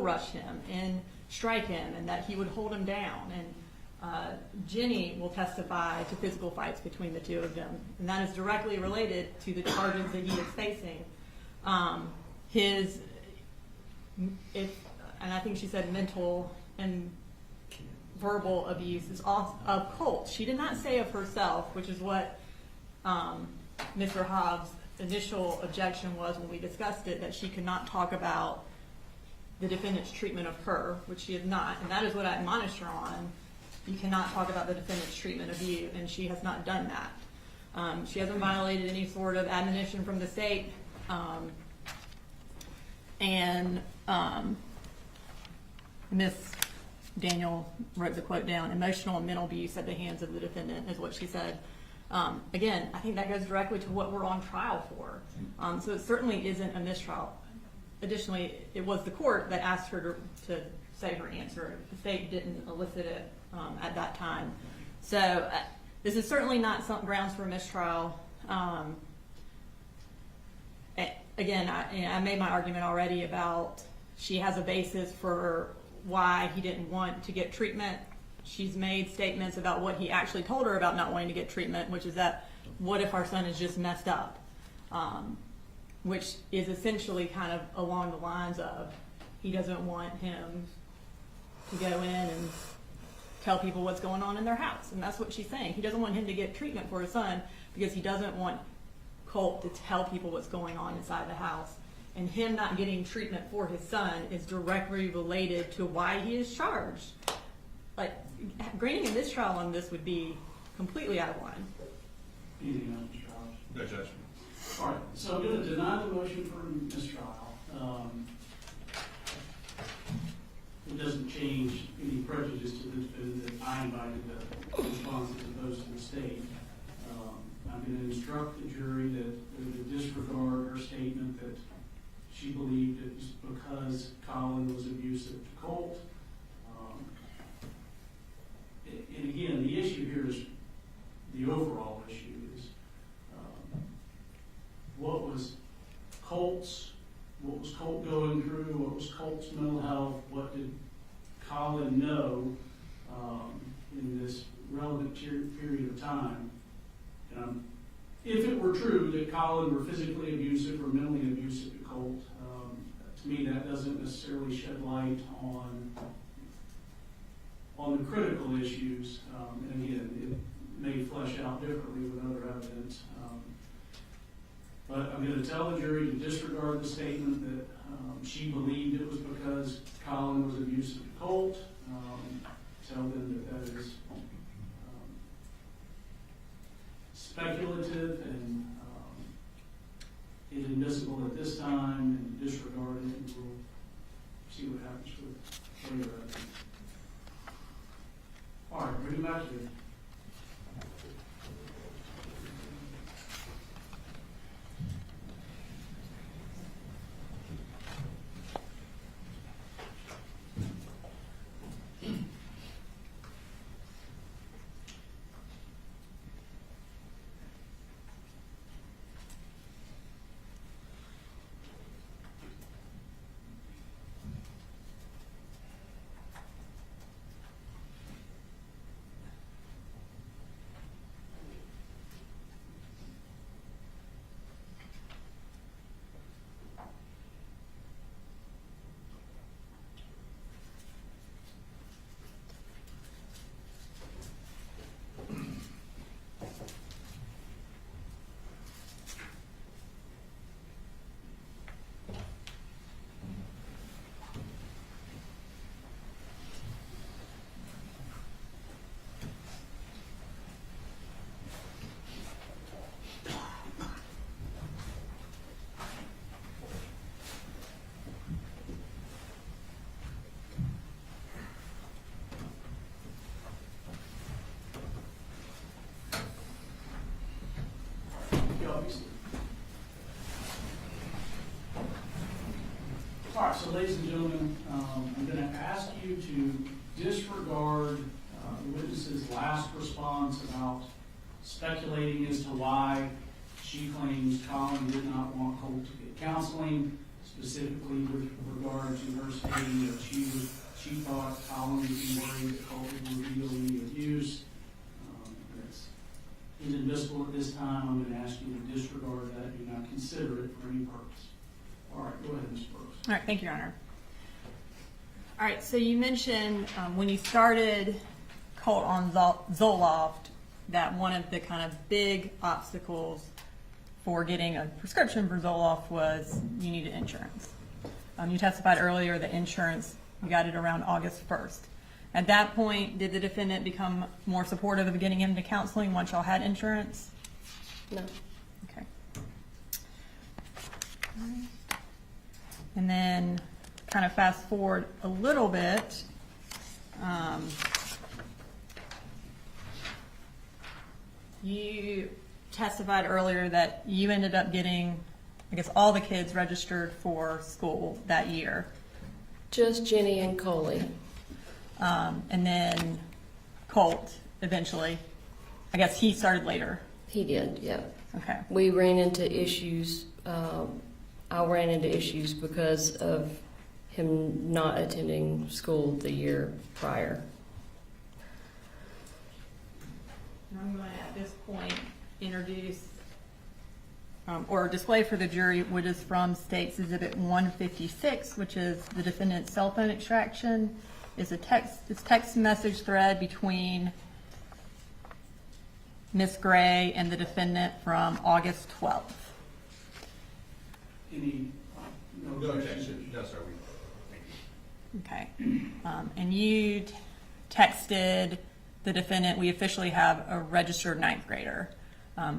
S6: rush him and strike him, and that he would hold him down. And Jenny will testify to physical fights between the two of them, and that is directly related to the charges that he is facing. And I think she said mental and verbal abuse is of Colt. She did not say of herself, which is what Mr. Hobbs' initial objection was when we discussed it, that she could not talk about the defendant's treatment of her, which she is not, and that is what I admonished her on. You cannot talk about the defendant's treatment of you, and she has not done that. She hasn't violated any sort of admonition from the state, and Miss Daniel wrote the quote down, emotional and mental abuse at the hands of the defendant is what she said. Again, I think that goes directly to what we're on trial for. So it certainly isn't a mistrial. Additionally, it was the court that asked her to say her answer. The state didn't elicit it at that time. So this is certainly not some grounds for a mistrial. Again, I made my argument already about she has a basis for why he didn't want to get treatment. She's made statements about what he actually told her about not wanting to get treatment, which is that, what if our son is just messed up? which is essentially kind of along the lines of he doesn't want him to go in and tell people what's going on in their house. And that's what she's saying. He doesn't want him to get treatment for his son because he doesn't want Colt to tell people what's going on inside the house. And him not getting treatment for his son is directly related to why he is charged. Like, granting a mistrial on this would be completely out of line.
S1: Anything else, Mr. Hobbs?
S7: No judgment.
S1: All right, so I'm going to deny the motion for mistrial. It doesn't change any prejudice to the defendant that I invited the responses opposed to the state. I'm going to instruct the jury that to disregard her statement that she believed it was because Colin was abusive to Colt. And again, the issue here is, the overall issue is, what was Colt going through? What was Colt's mental health? What did Colin know in this relevant period of time? If it were true that Colin were physically abusive or mentally abusive to Colt, to me that doesn't necessarily shed light on the critical issues. And again, it may flesh out differently with other evidence. But I'm going to tell the jury to disregard the statement that she believed it was because Colin was abusive to Colt. Tell them that is speculative and inadmissible at this time, and disregard it, and we'll see what happens with later evidence. All right, bring it back to you. All right, so ladies and gentlemen, I'm going to ask you to disregard the witness's last response about speculating as to why she claims Colin did not want Colt to get counseling, specifically with regard to her stating that she thought Colin would be worried that Colt would reveal any abuse. That's inadmissible at this time. I'm going to ask you to disregard that. Do not consider it for any purpose. All right, go ahead, Ms. Brooks.
S6: All right, thank you, Your Honor. All right, so you mentioned when you started Colt on Zoloft that one of the kind of big obstacles for getting a prescription for Zoloft was you needed insurance. You testified earlier that insurance, you got it around August 1st. At that point, did the defendant become more supportive of getting him to counseling once y'all had insurance?
S5: No.
S6: Okay. And then kind of fast forward a little bit. You testified earlier that you ended up getting, I guess, all the kids registered for school that year.
S5: Just Jenny and Coley.
S6: And then Colt eventually. I guess he started later.
S5: He did, yeah.
S6: Okay.
S5: We ran into issues. I ran into issues because of him not attending school the year prior.
S6: I'm going to, at this point, introduce or display for the jury, which is from State's Exhibit 156, which is the defendant's cell phone extraction. It's text message thread between Ms. Gray and the defendant from August 12th.
S1: Any,
S7: No objection. No, sir.
S6: Okay. And you texted the defendant, we officially have a registered ninth grader.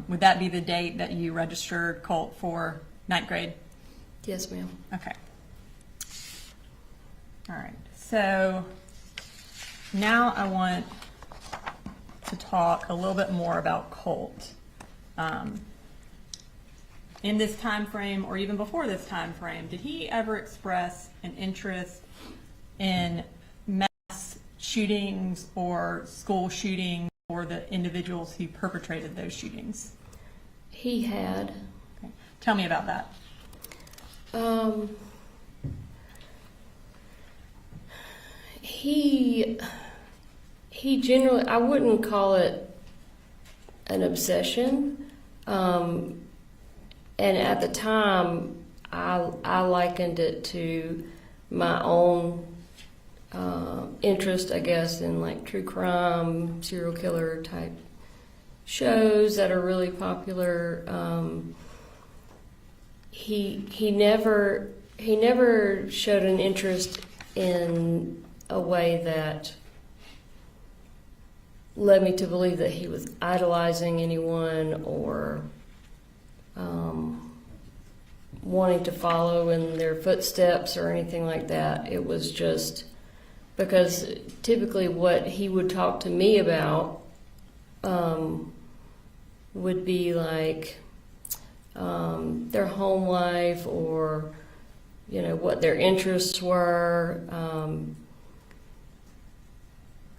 S6: Would that be the date that you registered Colt for ninth grade?
S5: Yes, ma'am.
S6: Okay. All right. So now I want to talk a little bit more about Colt. In this time frame, or even before this time frame, did he ever express an interest in mass shootings or school shootings or the individuals who perpetrated those shootings?
S5: He had.
S6: Okay. Tell me about that.
S5: He generally, I wouldn't call it an obsession. And at the time, I likened it to my own interest, I guess, in like true crime, serial killer type shows that are really popular. He never showed an interest in a way that led me to believe that he was idolizing anyone or wanting to follow in their footsteps or anything like that. It was just because typically what he would talk to me about would be like their home life or, you know, what their interests were.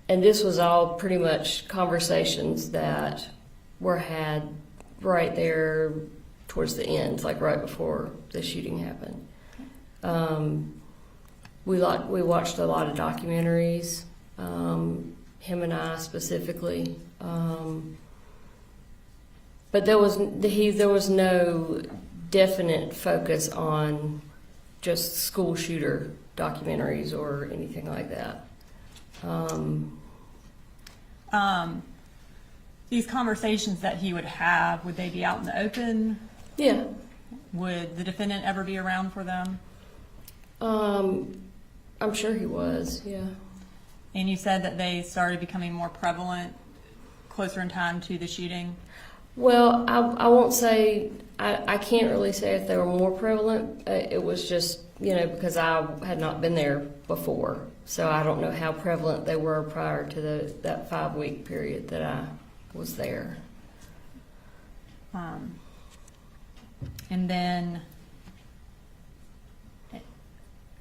S5: And this was all pretty much conversations that were had right there towards the end, like right before the shooting happened. We watched a lot of documentaries, him and I specifically. But there was no definite focus on just school shooter documentaries or anything like that.
S6: These conversations that he would have, would they be out in the open?
S5: Yeah.
S6: Would the defendant ever be around for them?
S5: I'm sure he was, yeah.
S6: And you said that they started becoming more prevalent closer in time to the shooting?
S5: Well, I won't say, I can't really say if they were more prevalent. It was just, you know, because I had not been there before. So I don't know how prevalent they were prior to that 5-week period that I was there.
S6: And then,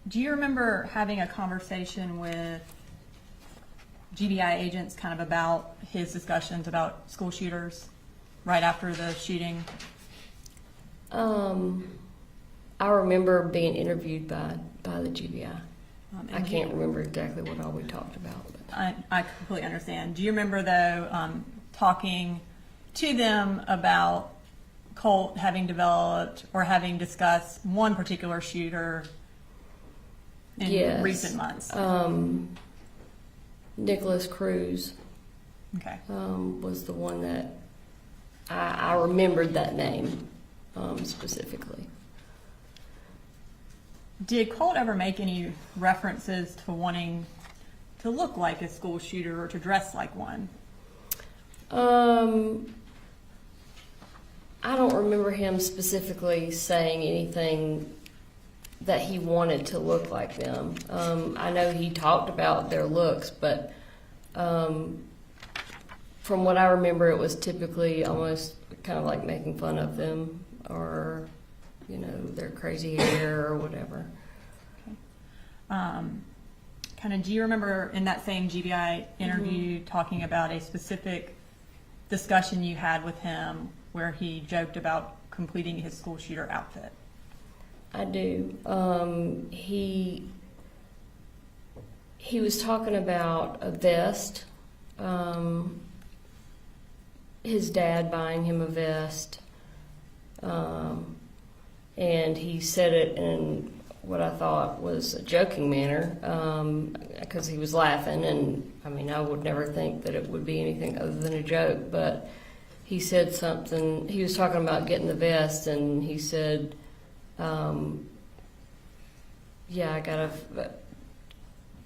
S6: do you remember having a conversation with GBI agents kind of about his discussions about school shooters right after the shooting?
S5: I remember being interviewed by the GBI. I can't remember exactly what all we talked about. But.
S6: I completely understand. Do you remember, though, talking to them about Colt having developed or having discussed one particular shooter in recent months?
S5: Nicholas Cruz
S6: Okay.
S5: was the one that I remembered that name specifically.
S6: Did Colt ever make any references to wanting to look like a school shooter or to dress like one?
S5: I don't remember him specifically saying anything that he wanted to look like them. I know he talked about their looks, but from what I remember, it was typically almost kind of like making fun of them or, you know, their crazy hair or whatever.
S6: Okay. Do you remember in that same GBI interview talking about a specific discussion you had with him where he joked about completing his school shooter outfit?
S5: I do. He was talking about a vest. His dad buying him a vest. And he said it in what I thought was a joking manner, because he was laughing, and I mean, I would never think that it would be anything other than a joke, but he said something, he was talking about getting the vest, and he said, yeah,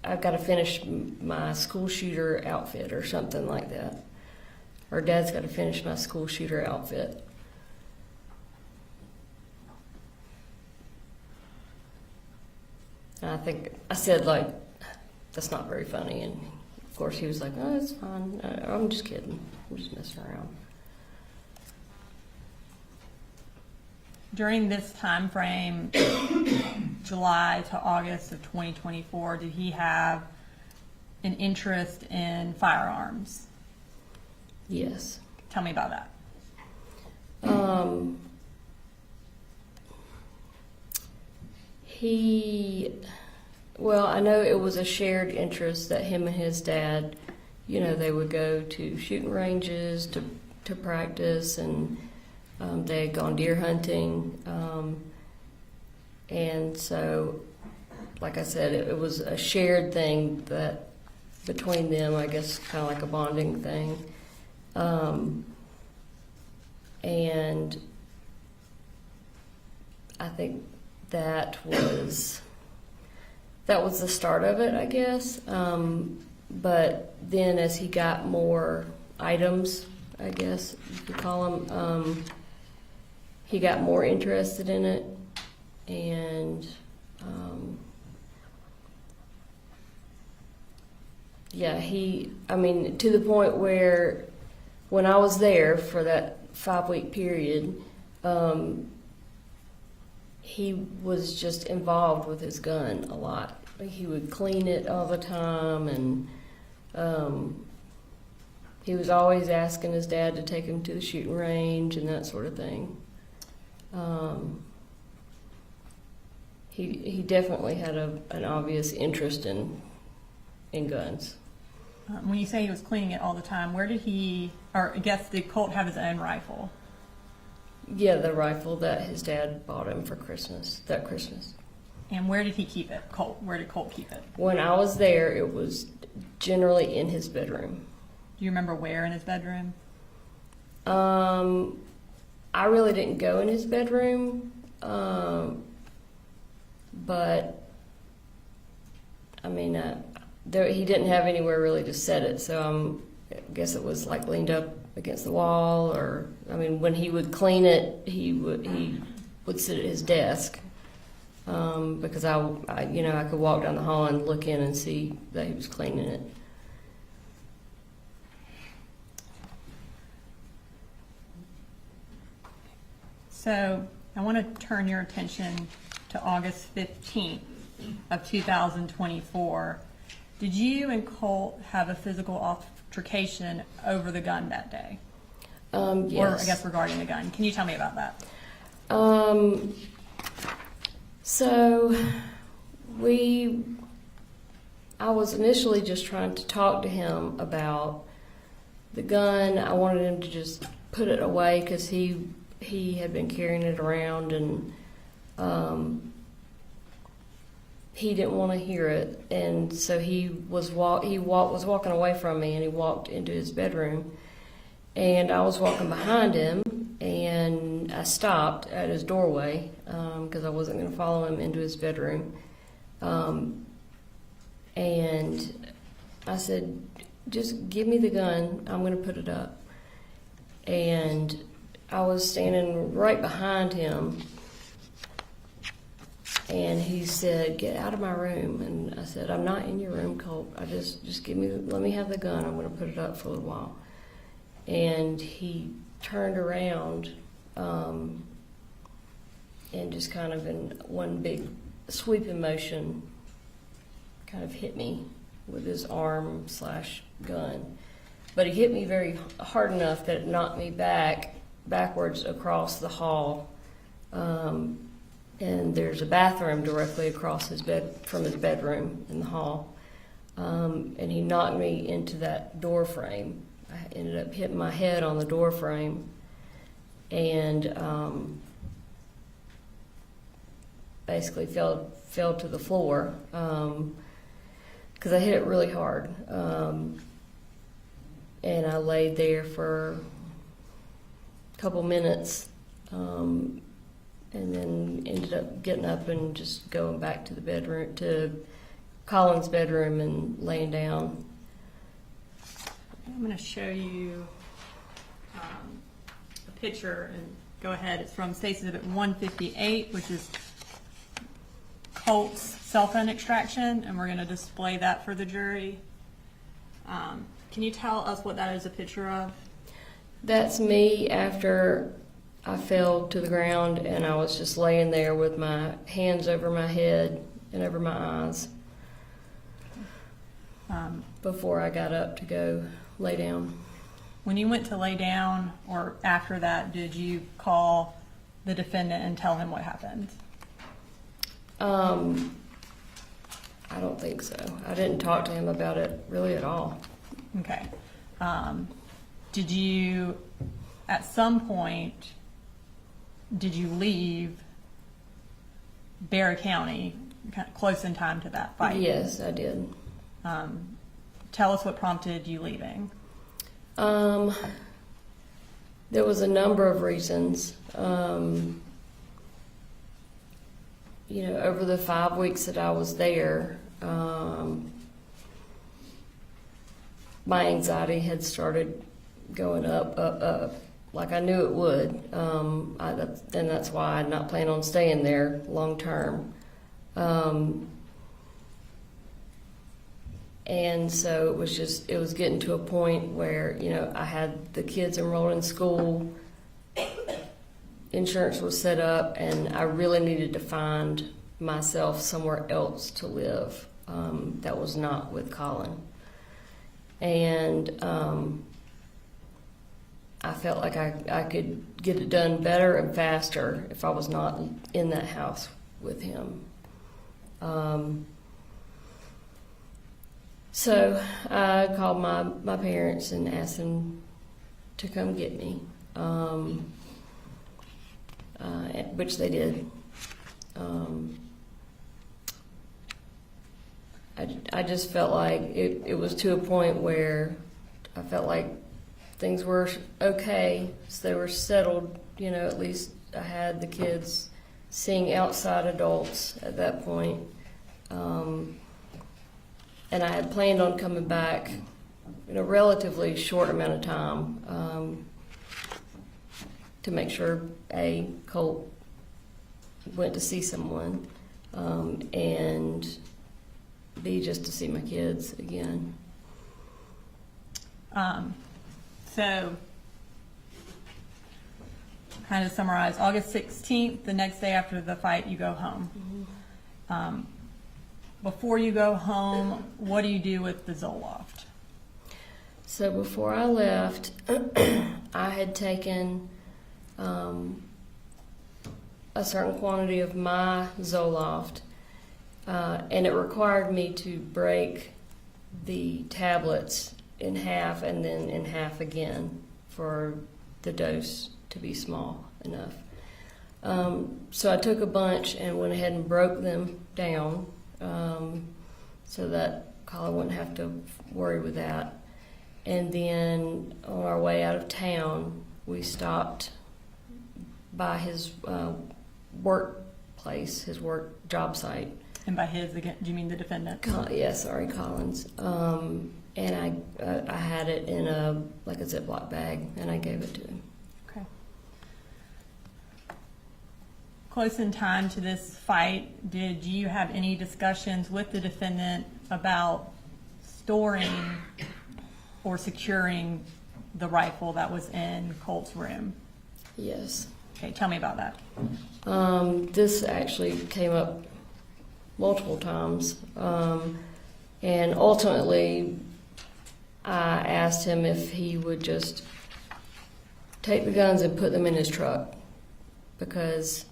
S5: I've got to finish my school shooter outfit or something like that. Or Dad's got to finish my school shooter outfit. And I think I said, like, that's not very funny. And of course he was like, oh, it's fine. I'm just kidding. I'm just messing around.
S6: During this time frame, July to August of 2024, did he have an interest in firearms?
S5: Yes.
S6: Tell me about that.
S5: Well, I know it was a shared interest that him and his dad, you know, they would go to shooting ranges to practice, and they had gone deer hunting. And so, like I said, it was a shared thing that between them, I guess, kind of like a bonding thing. And I think that was the start of it, I guess. But then as he got more items, I guess you could call them, he got more interested in it. And yeah, to the point where when I was there for that 5-week period, he was just involved with his gun a lot. He would clean it all the time, and he was always asking his dad to take him to the shooting range and that sort of thing. He definitely had an obvious interest in guns.
S6: When you say he was cleaning it all the time, where did he, or I guess did Colt have his own rifle?
S5: Yeah, the rifle that his dad bought him for that Christmas.
S6: And where did he keep it, Colt? Where did Colt keep it?
S5: When I was there, it was generally in his bedroom.
S6: Do you remember where in his bedroom?
S5: I really didn't go in his bedroom, but I mean, he didn't have anywhere really to set it, so I guess it was like leaned up against the wall, or I mean, when he would clean it, he would sit at his desk, because I could walk down the hall and look in and see that he was cleaning it.
S6: So I want to turn your attention to August 15th of 2024. Did you and Colt have a physical altercation over the gun that day?
S5: Yes.
S6: Or I guess regarding the gun. Can you tell me about that?
S5: So I was initially just trying to talk to him about the gun. I wanted him to just put it away because he had been carrying it around, and he didn't want to hear it, and so he was walking away from me, and he walked into his bedroom, and I was walking behind him, and I stopped at his doorway because I wasn't going to follow him into his bedroom, and I said, "Just give me the gun. I'm going to put it up." And I was standing right behind him, and he said, "Get out of my room." And I said, "I'm not in your room, Colt. Just let me have the gun. I'm going to put it up for a little while." And he turned around, and just kind of in one big sweeping motion, kind of hit me with his arm / gun. But he hit me very hard enough that it knocked me backwards across the hall. And there's a bathroom directly across from his bedroom in the hall. And he knocked me into that door frame. I ended up hitting my head on the door frame. and basically fell to the floor because I hit it really hard. And I laid there for a couple minutes, and then ended up getting up and just going back to the bedroom, to Colin's bedroom, and laying down.
S6: I'm going to show you a picture, and go ahead. It's from State's Exhibit 158, which is Colt's cell phone extraction, and we're going to display that for the jury. Can you tell us what that is a picture of?
S5: That's me after I fell to the ground, and I was just laying there with my hands over my head and over my eyes before I got up to go lay down.
S6: When you went to lay down, or after that, did you call the defendant and tell him what happened?
S5: I don't think so. I didn't talk to him about it really at all.
S6: Okay. Did you, at some point, did you leave Barry County kind of close in time to that fight?
S5: Yes, I did.
S6: Tell us what prompted you leaving.
S5: There was a number of reasons. Over the 5 weeks that I was there, my anxiety had started going up, like I knew it would. And that's why I'm not planning on staying there long term. And so it was getting to a point where, I had the kids enrolled in school, insurance was set up, and I really needed to find myself somewhere else to live that was not with Colin. And I felt like I could get it done better and faster if I was not in that house with him. So I called my parents and asked them to come get me, which they did. I just felt like it was to a point where I felt like things were okay, so they were settled. At least I had the kids seeing outside adults at that point. And I had planned on coming back in a relatively short amount of time to make sure, A, Colt went to see someone, and B, just to see my kids again.
S6: So, kind of summarize, August 16th, the next day after the fight, you go home. Mm-hmm. Before you go home, what do you do with the Zoloft?
S5: So before I left, I had taken a certain quantity of my Zoloft, and it required me to break the tablets in half and then in half again for the dose to be small enough. So I took a bunch and went ahead and broke them down, so that Colin wouldn't have to worry with that. And then on our way out of town, we stopped by his workplace, his work job site.
S6: And by his, again, do you mean the defendant?
S5: Colin's. And I had it in a Ziploc bag, and I gave it to him.
S6: Okay. Close in time to this fight, did you have any discussions with the defendant about storing or securing the rifle that was in Colt's room?
S5: Yes.
S6: Okay, tell me about that.
S5: This actually came up multiple times, and ultimately I asked him if he would just take the guns and put them in his truck, because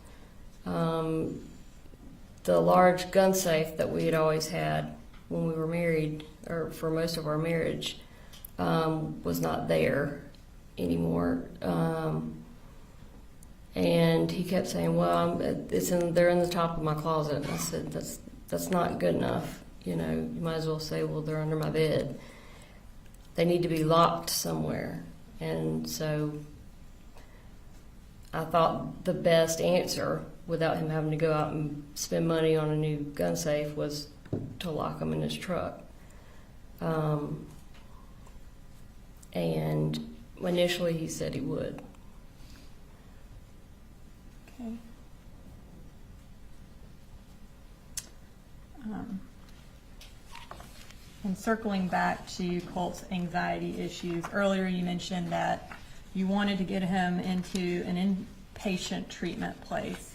S5: the large gun safe that we had always had when we were married, or for most of our marriage, was not there anymore. And he kept saying, well, they're in the top of my closet. And I said, that's not good enough. You know, you might as well say, well, they're under my bed. They need to be locked somewhere. And so I thought the best answer, without him having to go out and spend money on a new gun safe, was to lock them in his truck. And initially he said he would.
S6: Okay. And circling back to Colt's anxiety issues, earlier you mentioned that you wanted to get him into an inpatient treatment place.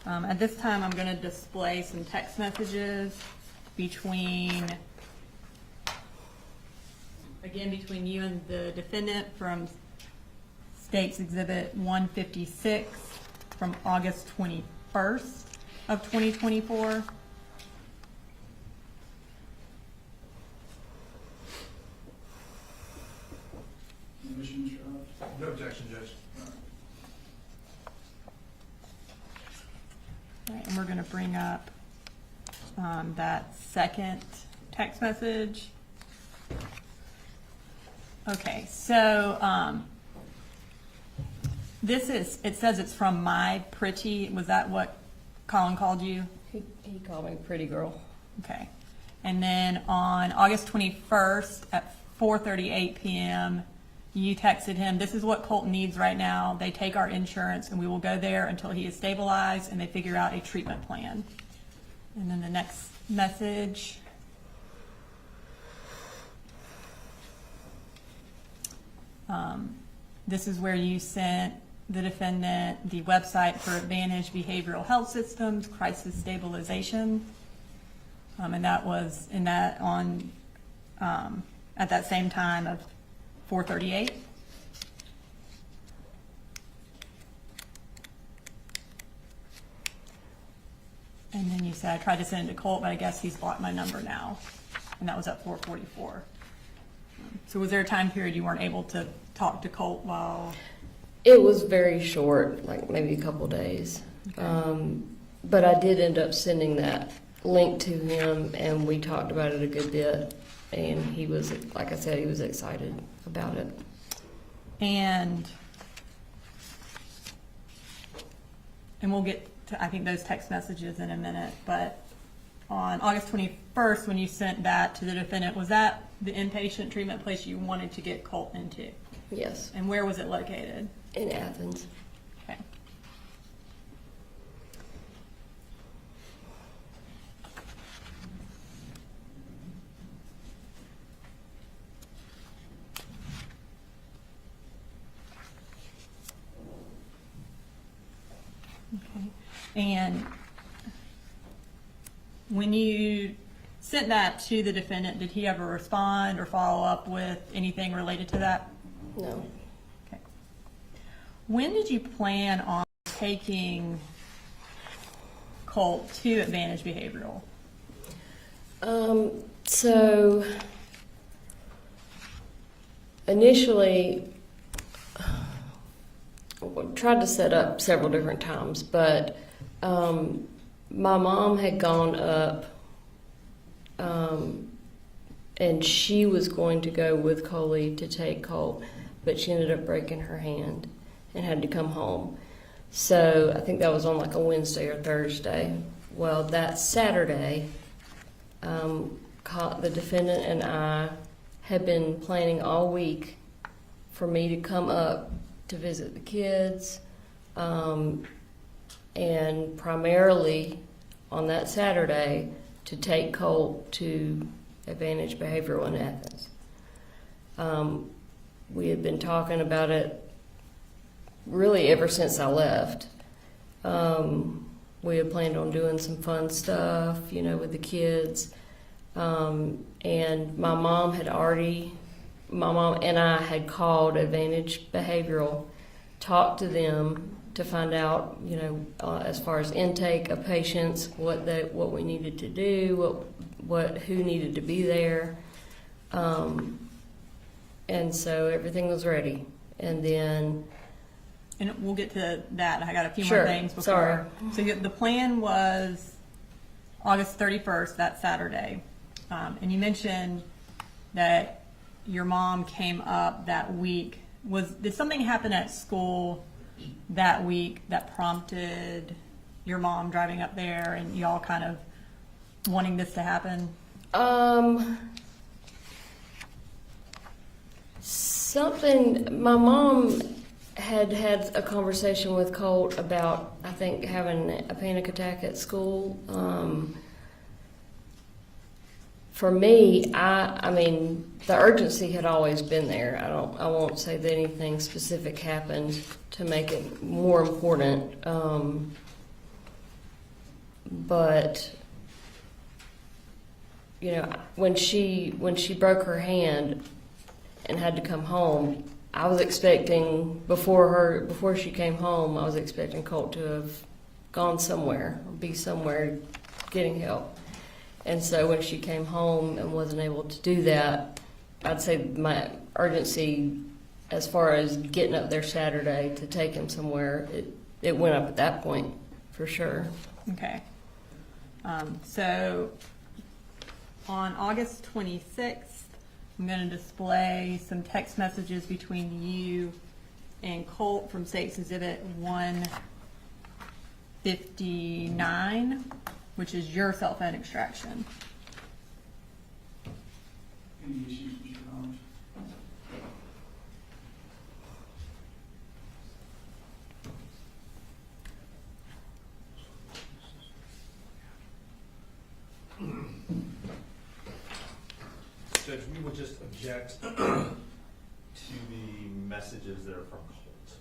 S6: At this time, I'm going to display some text messages between you and the defendant from State's Exhibit 156 from August 21st of 2024.
S1: Motion, Mr. Hobbs?
S7: No objection, Judge.
S6: All right, and we're going to bring up that second text message. Okay, so it says it's from My Pretty. Was that what Colin called you?
S5: He called me pretty girl.
S6: Okay. And then on August 21st at 4:38 p.m., you texted him, this is what Colt needs right now. They take our insurance and we will go there until he is stabilized and they figure out a treatment plan. And then the next message. This is where you sent the defendant the website for Advantage Behavioral Health Systems, Crisis Stabilization. And that was at that same time of 4:38. And then you said, I tried to send it to Colt, but I guess he's blocked my number now. And that was at 4:44. So was there a time period you weren't able to talk to Colt while?
S5: It was very short, like maybe a couple days.
S6: Okay.
S5: But I did end up sending that link to him, and we talked about it a good bit. And he was, like I said, he was excited about it.
S6: And we'll get to, I think, those text messages in a minute, but on August 21st, when you sent that to the defendant, was that the inpatient treatment place you wanted to get Colt into?
S5: Yes,
S6: And where was it located?
S5: in Athens.
S6: Okay. Okay. And when you sent that to the defendant, did he ever respond or follow up with anything related to that?
S5: No.
S6: Okay. When did you plan on taking Colt to Advantage Behavioral?
S5: So initially, I tried to set up several different times, but my mom had gone up and she was going to go with Coley to take Colt, but she ended up breaking her hand and had to come home. So I think that was on like a Wednesday or Thursday. Well, that Saturday, the defendant and I had been planning all week for me to come up to visit the kids, and primarily on that Saturday to take Colt to Advantage Behavioral in Athens. We had been talking about it really ever since I left. We had planned on doing some fun stuff, with the kids. And my mom and I had called Advantage Behavioral, talked to them to find out, as far as intake of patients, what we needed to do, who needed to be there. And so everything was ready. And then
S6: and we'll get to that. I got a few
S5: Sure.
S6: more things before.
S5: Sorry.
S6: So the plan was August 31st, that Saturday. And you mentioned that your mom came up that week. Did something happen at school that week that prompted your mom driving up there and y'all kind of wanting this to happen?
S5: Something, my mom had a conversation with Colt about, I think, having a panic attack at school. For me, I mean, the urgency had always been there. I won't say that anything specific happened to make it more important. But you know, when she broke her hand and had to come home, I was expecting before she came home, I was expecting Colt to have gone somewhere or be somewhere getting help. And so when she came home and wasn't able to do that, I'd say my urgency as far as getting up there Saturday to take him somewhere, it went up at that point for sure.
S6: Okay. So on August 26th, I'm going to display some text messages between you and Colt from State's Exhibit 159, which is your cell phone extraction.
S1: Any issues, Mr. Collins?
S7: Judge, we would just object to the messages that are from Colt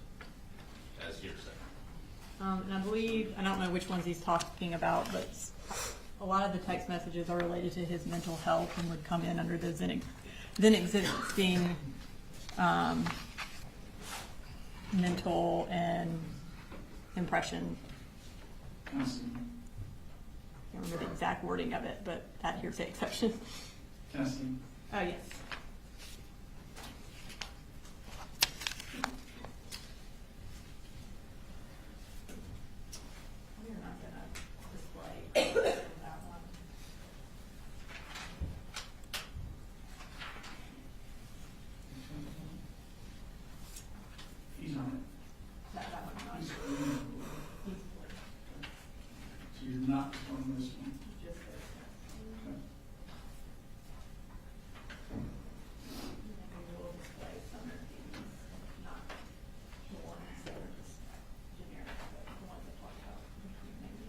S7: as hearsay.
S6: And I believe, I don't know which ones he's talking about, but a lot of the text messages are related to his mental health and would come in under the then existing mental and impression.
S1: Can I see?
S6: I can't remember the exact wording of it, but that hearsay exception.
S1: Can I see?
S6: Oh, yes. We're not gonna display that one.
S1: He's on it.
S6: That one's not.
S1: He's
S6: He's
S1: So you're not on this one.
S6: just this.
S1: Okay.
S6: Maybe we'll display some of these, not the ones that are just generic, but the ones that talk about maybe.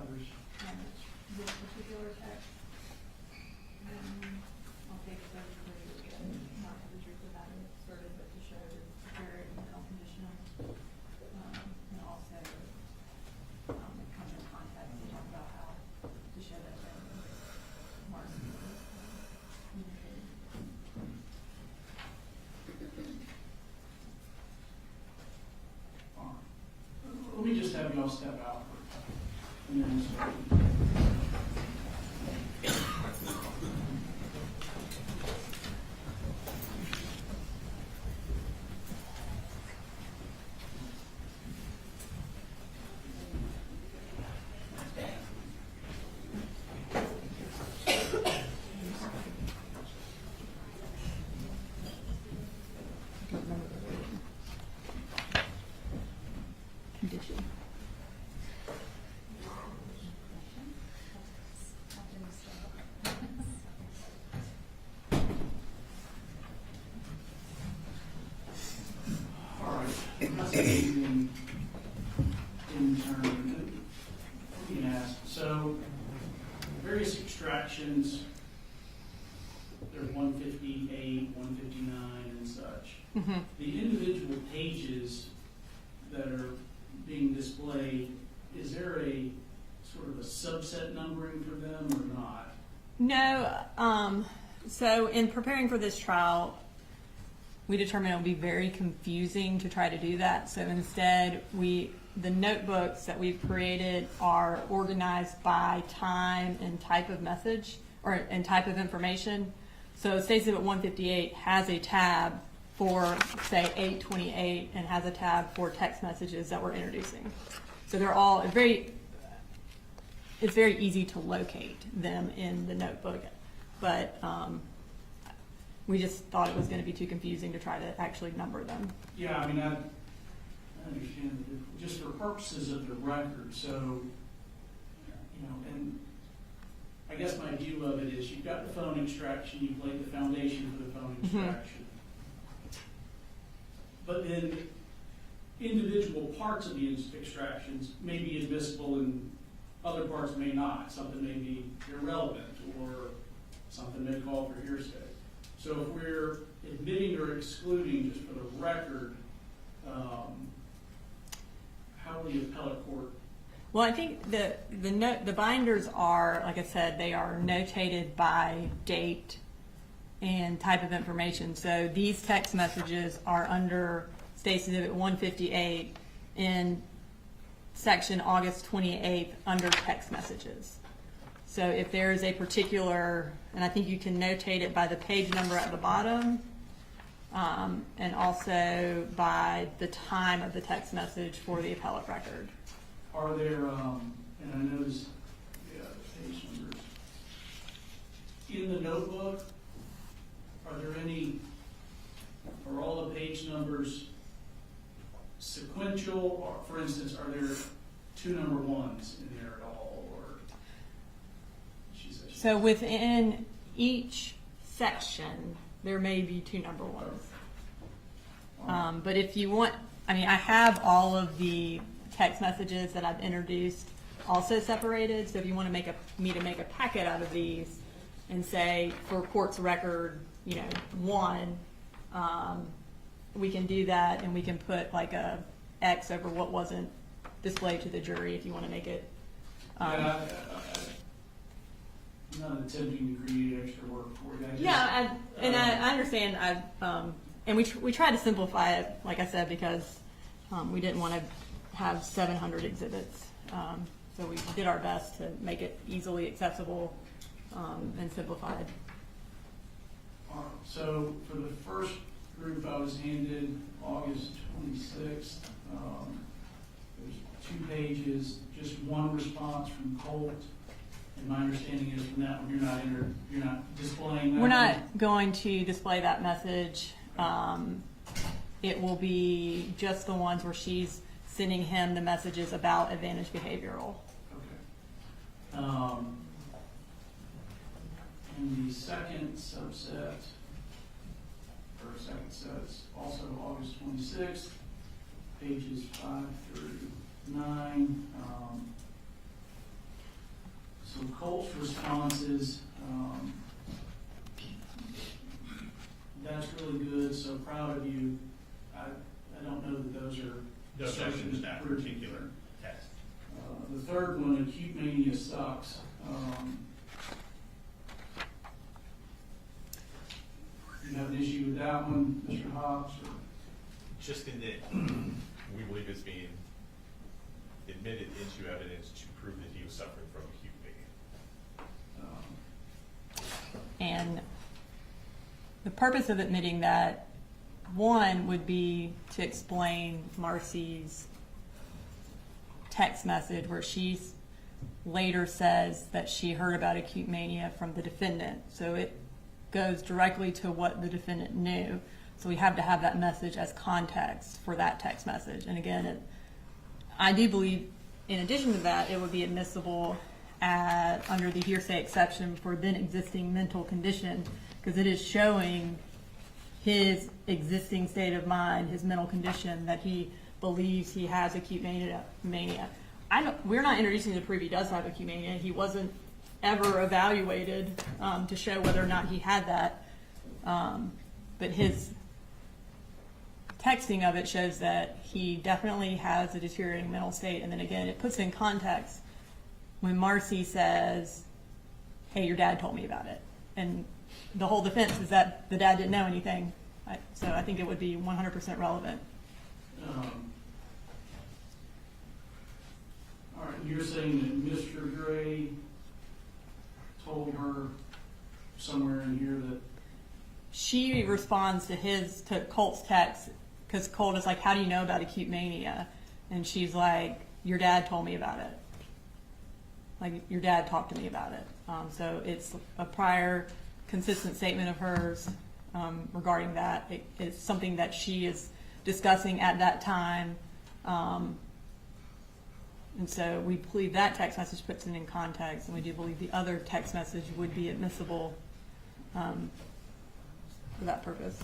S1: Others?
S6: This particular text, I'll take it as not for the truth of the matter asserted, but to show the severity and mental condition. And also, kind of context, to talk about how, to show that Marcy communicated.
S1: Fine. Let me just have y'all step out for a minute.
S6: Condition.
S1: extractions, there's 158, 159 and such.
S6: Mm-hmm.
S1: The individual pages that are being displayed, is there a sort of a subset numbering for them or not?
S6: No. So in preparing for this trial, we determined it would be very confusing to try to do that. So instead, the notebooks that we've created are organized by time and type of message and type of information. So State Exhibit 158 has a tab for, say, 828 and has a tab for text messages that we're introducing. So they're all it's very easy to locate them in the notebook, but we just thought it was going to be too confusing to try to actually number them.
S1: Yeah, I mean, I understand that just for purposes of the record, so, you know, and I guess my view of it is you've got the phone extraction, you've laid the foundation for the phone extraction. But then individual parts of the extractions may be admissible and other parts may not. Something may be irrelevant or something may call for hearsay. So if we're admitting or excluding, just for the record, how will the appellate court?
S6: Well, I think the binders are, like I said, they are notated by date and type of information. So these text messages are under State Exhibit 158 in section August 28th under text messages. So if there is a particular, and I think you can notate it by the page number at the bottom, and also by the time of the text message for the appellate record.
S1: Are there, and I noticed, yeah, the page numbers. In the notebook, are there any, are all the page numbers sequential? Or, for instance, are there 2 number 1s in there at all? Or
S6: so within each section, there may be 2 number 1s. But if you want, I mean, I have all of the text messages that I've introduced also separated. So if you want to make me to make a packet out of these and say for court's record, 1, we can do that, and we can put like a X over what wasn't displayed to the jury if you want to make it.
S1: I'm not attempting to create extra work for you.
S6: I understand. And we tried to simplify it, like I said, because we didn't want to have 700 exhibits. So we did our best to make it easily accessible and simplified.
S1: So for the first group I was handed August 26th, there's 2 pages, just 1 response from Colt. And my understanding is from that one, you're not displaying that.
S6: We're not going to display that message. It will be just the ones where she's sending him the messages about advantage behavioral.
S1: Okay. And the second subset, or second set, is also August 26th, pages 5 through 9. So Colt's responses, that's really good, so proud of you. I don't know that those are
S7: No section in that particular test.
S1: the third one, acute mania sucks. You have an issue with that one, Mr. Hobbs? Or?
S7: Just in that we believe it's being admitted into evidence to prove that he was suffering from acute mania.
S6: And the purpose of admitting that, one, would be to explain Marcy's text message where she later says that she heard about acute mania from the defendant. So it goes directly to what the defendant knew. So we have to have that message as context for that text message. And again, I do believe, in addition to that, it would be admissible under the hearsay exception for then existing mental condition, because it is showing his existing state of mind, his mental condition, that he believes he has acute mania. We're not introducing to prove he does have acute mania. He wasn't ever evaluated to show whether or not he had that. But his texting of it shows that he definitely has a deteriorating mental state. And then again, it puts in context when Marcy says, hey, your dad told me about it. And the whole defense is that the dad didn't know anything. So I think it would be 100% relevant.
S1: All right, you're saying that Mr. Gray told her somewhere in here that,
S6: She responds to Colt's text, because Colt is like, how do you know about acute mania? And she's like, your dad told me about it. Like, your dad talked to me about it. So it's a prior consistent statement of hers regarding that. It's something that she is discussing at that time. And so we believe that text message puts it in context, and we do believe the other text message would be admissible for that purpose.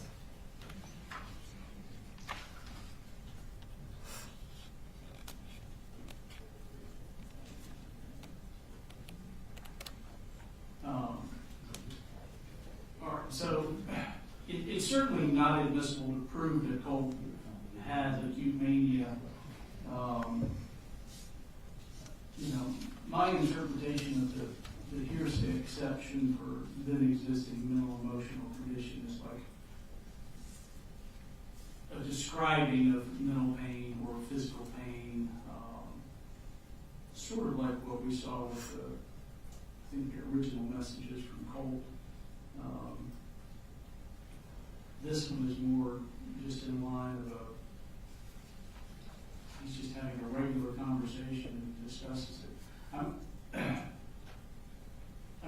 S1: all right, so it's certainly not admissible to prove that Colt has acute mania. You know, my interpretation of the hearsay exception for then existing mental emotional condition is like a describing of mental pain or physical pain, sort of like what we saw with I think the original messages from Colt. This one is more just in line of he's just having a regular conversation and discusses it. I'm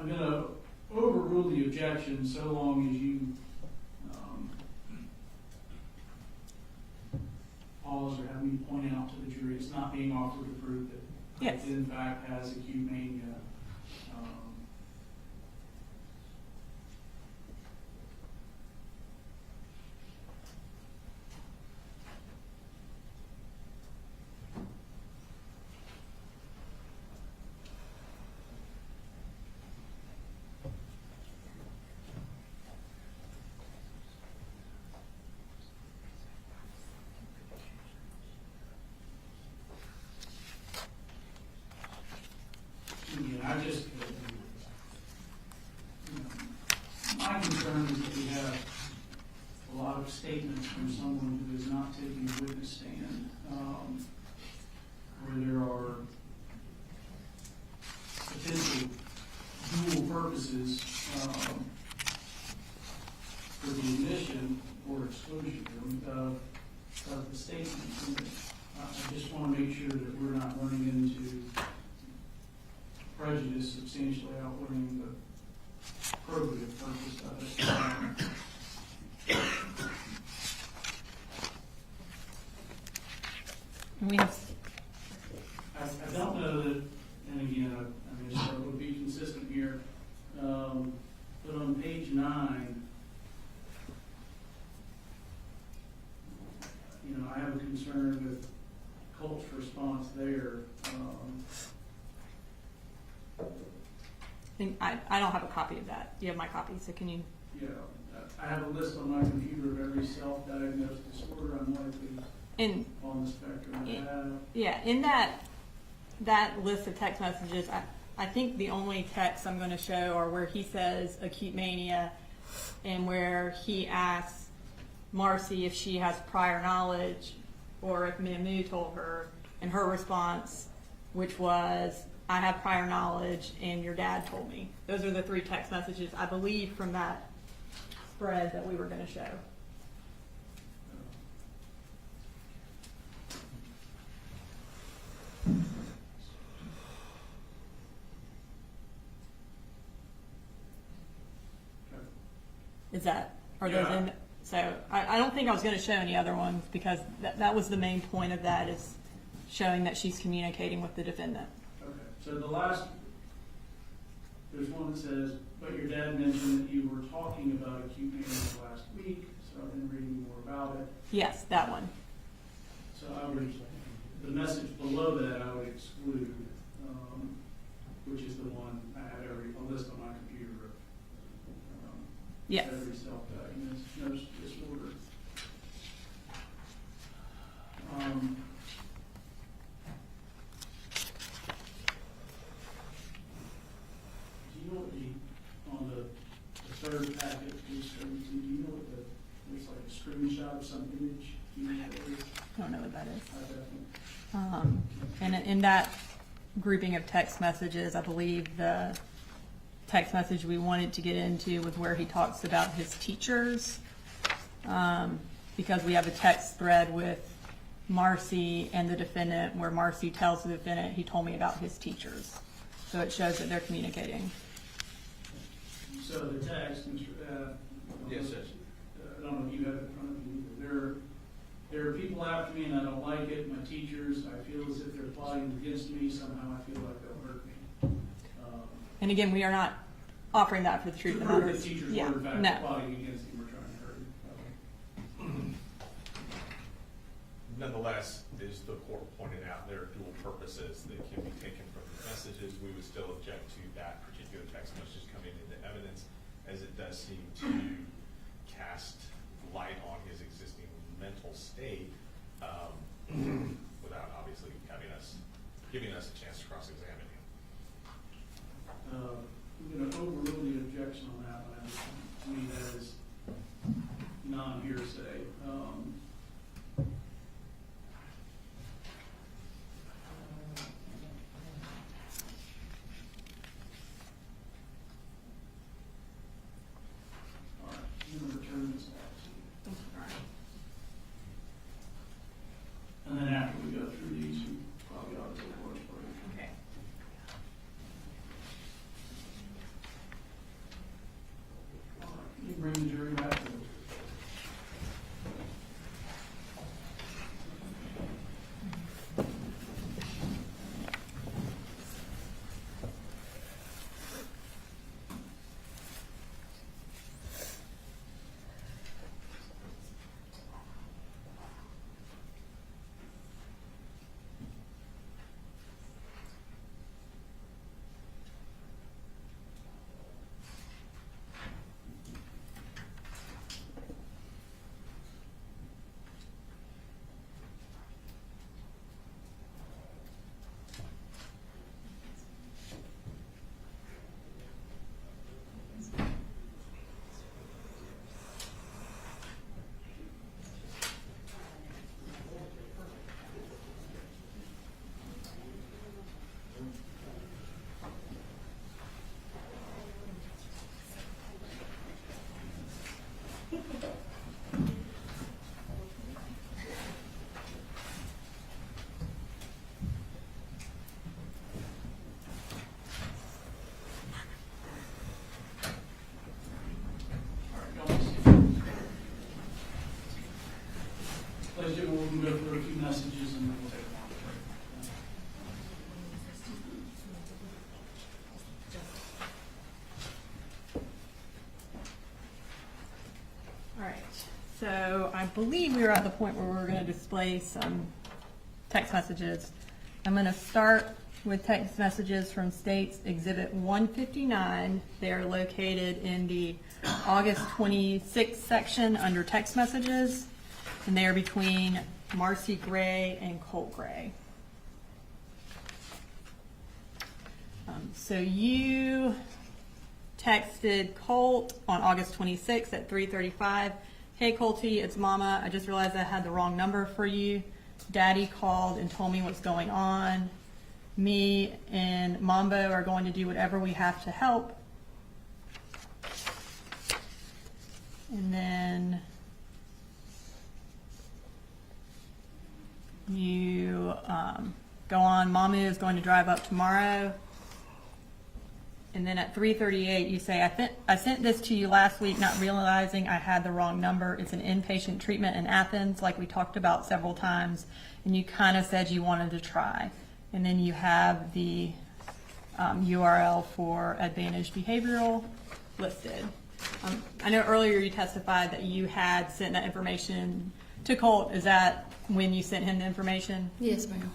S1: going to overrule the objection so long as you pause or have me point out to the jury it's not being offered to prove that
S6: Yes.
S1: it in fact has acute mania. I just, my concern is that we have a lot of statements from someone who is not taking a witness stand, where there are potential dual purposes for the admission or exclusion of the statements. And I just want to make sure that we're not running into prejudice substantially outweighing the probative purpose of it. I don't know that, and again, I mean, so we'll be consistent here, but on page 9, you know, I have a concern with Colt's response there.
S6: And I don't have a copy of that. You have my copy, so can you?
S1: Yeah, I have a list on my computer of every self-diagnosed disorder I'm likely on the spectrum to have.
S6: Yeah, in that list of text messages, I think the only texts I'm going to show are where he says acute mania and where he asks Marcy if she has prior knowledge or if Mamu told her, and her response, which was, I have prior knowledge and your dad told me. Those are the 3 text messages, I believe, from that spread that we were going to show. Are those
S1: Yeah.
S6: in? So I don't think I was going to show any other ones because that was the main point of that, is showing that she's communicating with the defendant.
S1: Okay, so there's one that says, but your dad mentioned that you were talking about acute mania last week, so I've been reading more about it.
S6: Yes, that one.
S1: So the message below that I would exclude, which is the one I have a list on my computer of,
S6: Yes.
S1: every self-diagnosed disorder. Do you know what on the third packet, page 32, do you know what it's like a screenshot of some image? Do you know what it is?
S6: I don't know what that is.
S1: I definitely.
S6: And in that grouping of text messages, I believe the text message we wanted to get into was where he talks about his teachers, because we have a text thread with Marcy and the defendant where Marcy tells the defendant he told me about his teachers. So it shows that they're communicating.
S1: So the text, Mr.
S3: Yes, yes.
S1: I don't know if you have it in front of you either. There are people after me and I don't like it. My teachers, I feel as if they're plotting against me. Somehow I feel like they'll hurt me.
S6: And again, we are not offering that for the truth of the matter.
S1: The teachers
S6: Yeah,
S1: were in fact
S6: no.
S1: plotting against him or trying to hurt him.
S7: Nonetheless, as the court pointed out, there are dual purposes that can be taken from the messages. We would still object to that particular text message coming into evidence, as it does seem to cast light on his existing mental state, without obviously giving us a chance to cross-examine him.
S1: I'm going to overrule the objection on that one. To me, that is non-hearsay. All right, I'm going to return this back to you. And then after we go through these, you probably ought to take a lunch break.
S6: Okay.
S1: All right, you bring the jury back to Ladies and gentlemen, we'll go through a few messages and then we'll take a long break.
S6: All right, so I believe we were at the point where we're going to display some text messages. I'm going to start with text messages from State's Exhibit 159. They're located in the August 26th section under text messages, and they are between Marcy Gray and Colt Gray. So you texted Colt on August 26th at 3:35. Hey Colty, it's Mama. I just realized I had the wrong number for you. Daddy called and told me what's going on. Me and Mambo are going to do whatever we have to help. And then you go on, Mamu is going to drive up tomorrow. And then at 3:38, you say, I sent this to you last week, not realizing I had the wrong number. It's an inpatient treatment in Athens, like we talked about several times. And you kind of said you wanted to try. And then you have the URL for Advantage Behavioral listed. I know earlier you testified that you had sent that information to Colt. Is that when you sent him the information?
S5: Yes, ma'am.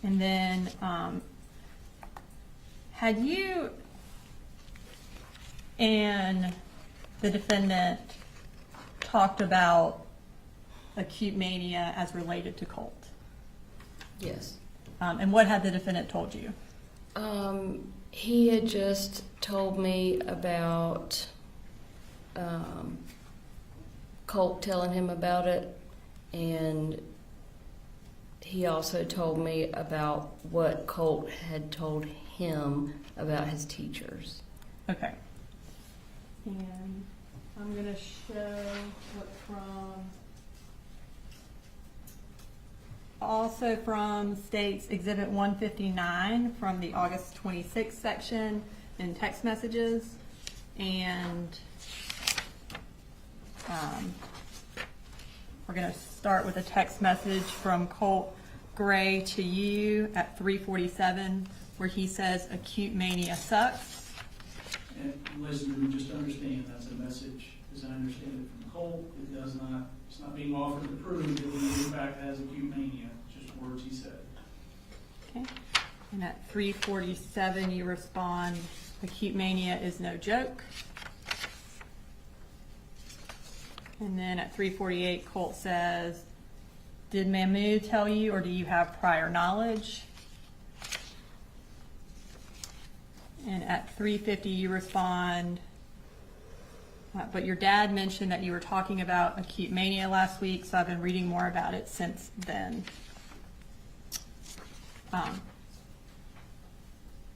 S6: And then, had you and the defendant talked about acute mania as related to Colt?
S5: Yes.
S6: And what had the defendant told you?
S5: He had just told me about Colt telling him about it, and he also told me about what Colt had told him about his teachers.
S6: Okay. And I'm going to show what's also from State's Exhibit 159 from the August 26th section in text messages. And we're going to start with a text message from Colin Gray to you at 3:47 where he says, "Acute mania sucks."
S1: And listener, just understand that's a message, as I understand it from Colt. It does not, it's not being offered to prove that he in fact has acute mania, just words he said.
S6: Okay. And at 3:47 you respond, "Acute mania is no joke." And then at 3:48 Colt says, "Did Mahmoud tell you or do you have prior knowledge?" And at 3:50 you respond, "But your dad mentioned that you were talking about acute mania last week, so I've been reading more about it since then."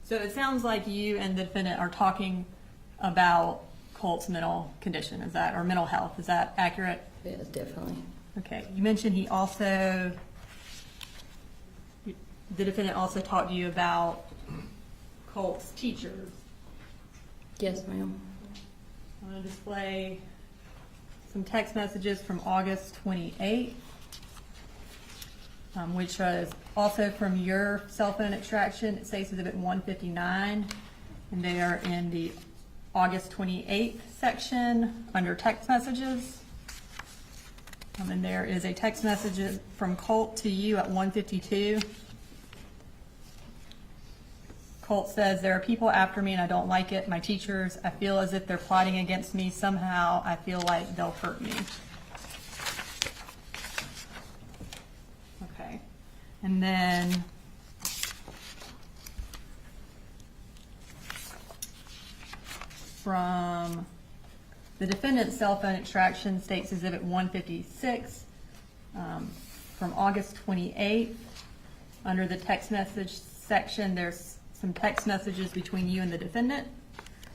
S6: So it sounds like you and the defendant are talking about Colt's mental condition, is that, or mental health, is that accurate?
S5: Yes, definitely.
S6: Okay, you mentioned the defendant also talked to you about Colt's teachers.
S5: Yes, ma'am.
S6: I'm going to display some text messages from August 28th, which was also from your cell phone extraction. It says Exhibit 159, and they are in the August 28th section under text messages. And there is a text message from Colt to you at 1:52. Colt says, "There are people after me and I don't like it. My teachers, I feel as if they're plotting against me. Somehow I feel like they'll hurt me." Okay. And then from the defendant's cell phone extraction, State's Exhibit 156, from August 28th, under the text message section, there's some text messages between you and the defendant.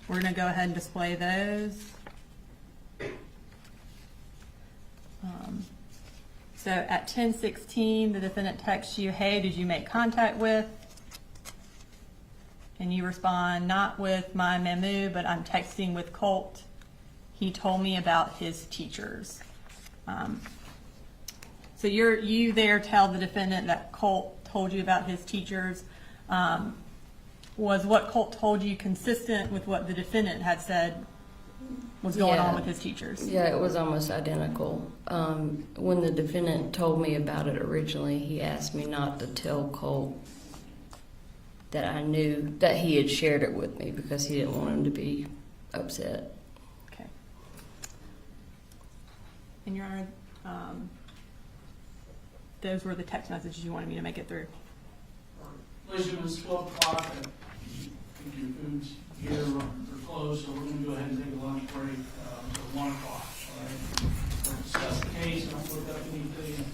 S6: We're going to go ahead and display those. So at 10:16, the defendant texts you, "Hey, did you make contact with?" And you respond, "Not with my memu, but I'm texting with Colt. He told me about his teachers." So you there tell the defendant that Colt told you about his teachers. Was what Colt told you consistent with what the defendant had said was going on with his teachers?
S5: Yeah, it was almost identical. When the defendant told me about it originally, he asked me not to tell Colt that I knew that he had shared it with me because he didn't want him to be upset.
S6: Okay. And Your Honor, those were the text messages you wanted me to make it through.
S1: Listen, it's 12 o'clock. I think your food's here or close, so we're going to go ahead and take a lunch break until 1 o'clock. All right? We'll discuss the case and I'll look up anything.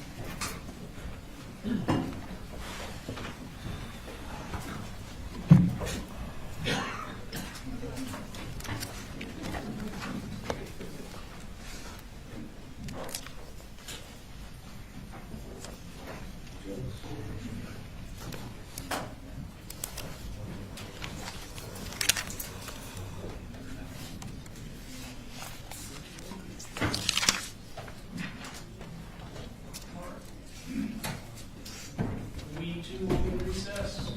S1: We too will be in recess.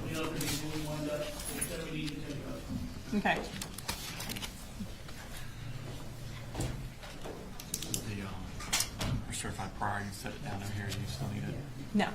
S1: We don't think we wind up that we need to take up.
S6: Okay.
S8: The
S9: certified prior, you set it down over here, you still need it.
S6: No.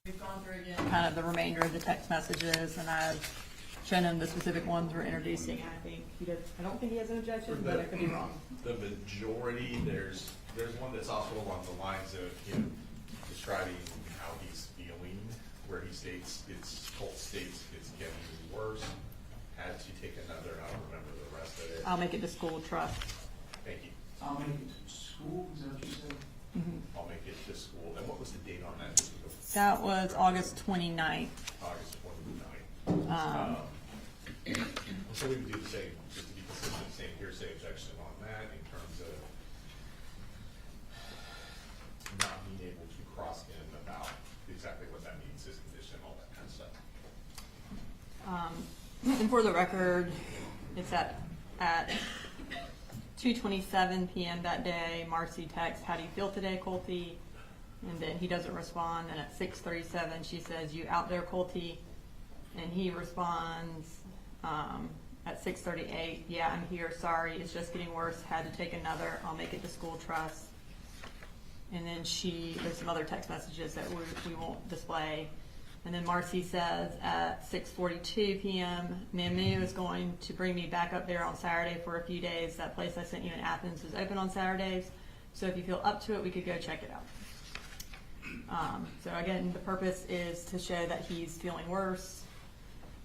S6: We've gone through again kind of the remainder of the text messages, and I've shown him the specific ones we're introducing. I think I don't think he has an objection, but I could be wrong.
S7: The majority, there's one that's also along the lines of him describing how he's feeling, where he states Colt states it's getting worse, had to take another, I don't remember the rest of it.
S6: I'll make it to school trust.
S7: Thank you.
S1: I'll make it to school, is that what you said?
S7: I'll make it to school. And what was the date on that? Just to go
S6: That was August 29th.
S7: August 29th. So we would do the same, just to be consistent, same hearsay objection on that in terms of not being able to cross him about exactly what that means, his condition, all that kind of stuff.
S6: And for the record, it's at 2:27 p.m. that day. Marcy texts, "How do you feel today, Colty?" And then he doesn't respond. And at 6:37, she says, "You out there, Colty?" And he responds at 6:38, "Yeah, I'm here. Sorry, it's just getting worse. Had to take another. I'll make it to school trust." And then there's some other text messages that we won't display. And then Marcy says at 6:42 p.m., "Mamu is going to bring me back up there on Saturday for a few days. That place I sent you in Athens is open on Saturdays. So if you feel up to it, we could go check it out." So again, the purpose is to show that he's feeling worse,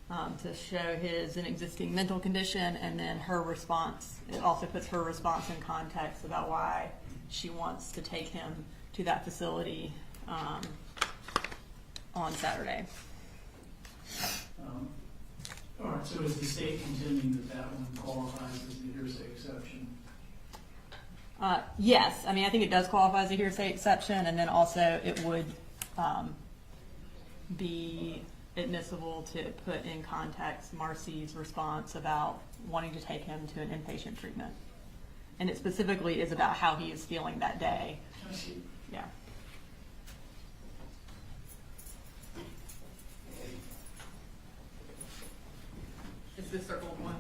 S6: to show an existing mental condition, and then her response. It also puts her response in context about why she wants to take him to that facility on Saturday.
S1: All right, so is the state contending that one qualifies as the hearsay exception?
S6: Yes, I mean, I think it does qualify as a hearsay exception, and then also it would be admissible to put in context Marcy's response about wanting to take him to an inpatient treatment. And it specifically is about how he is feeling that day.
S1: I see.
S6: Yeah. Is this circled one?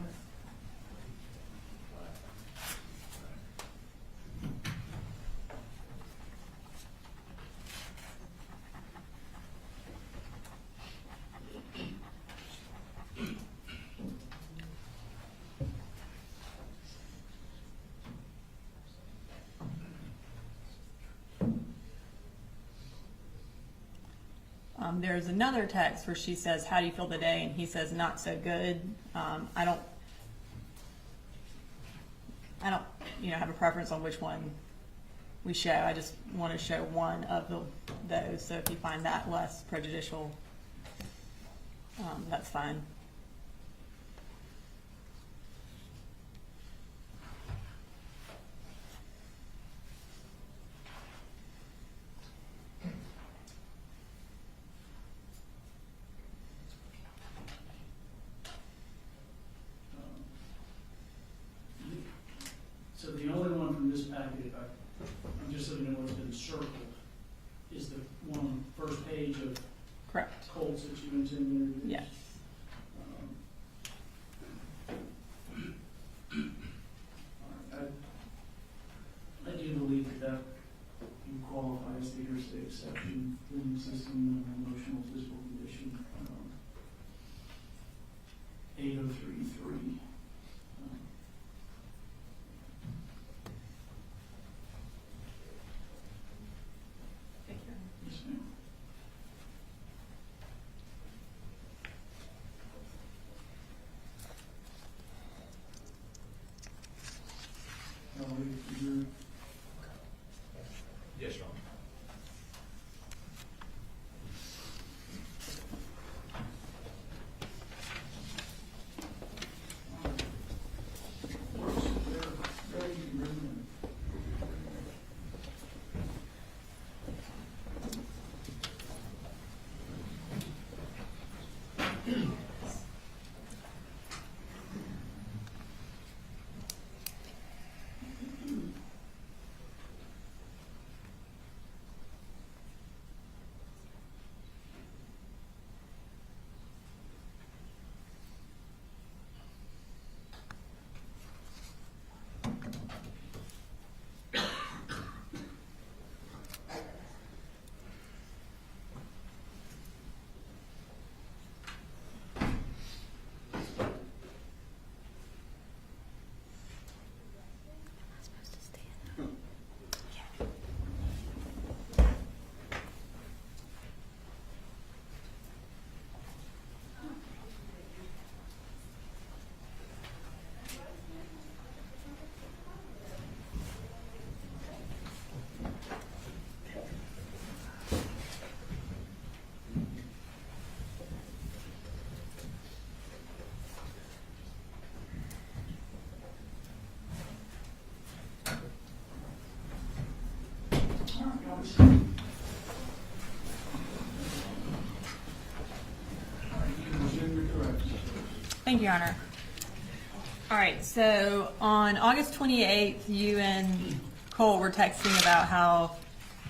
S6: There's another text where she says, "How do you feel today?" And he says, "Not so good." I don't, have a preference on which one we show. I just want to show one of those. So if you find that less prejudicial, that's fine.
S1: So the only one from this packet, I'm just looking at what's been circled, is the one on the first page of
S6: Correct.
S1: Colts that you intended to introduce?
S6: Yes.
S1: All right, I do believe that you qualify as the hearsay exception for the existing emotional physical condition, 8033.
S6: Thank you.
S1: Yes, ma'am.
S7: Yes, Your
S6: Thank you, Your Honor. All right, so on August 28th, you and Colt were texting about how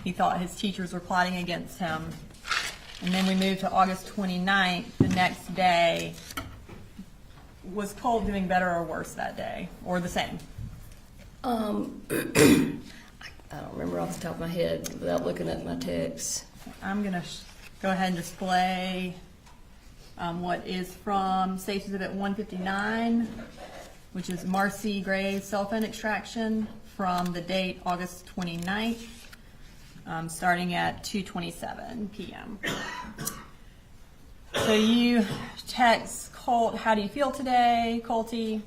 S6: he thought his teachers were plotting against him. And then we moved to August 29th, the next day. Was Colt doing better or worse that day, or the same?
S5: I don't remember off the top of my head without looking at my text.
S6: I'm going to go ahead and display what is from Safety Exhibit 159, which is Marcy Gray's cell phone extraction from the date August 29th, starting at 2:27 p.m. So you text Colt, how do you feel today, Colty?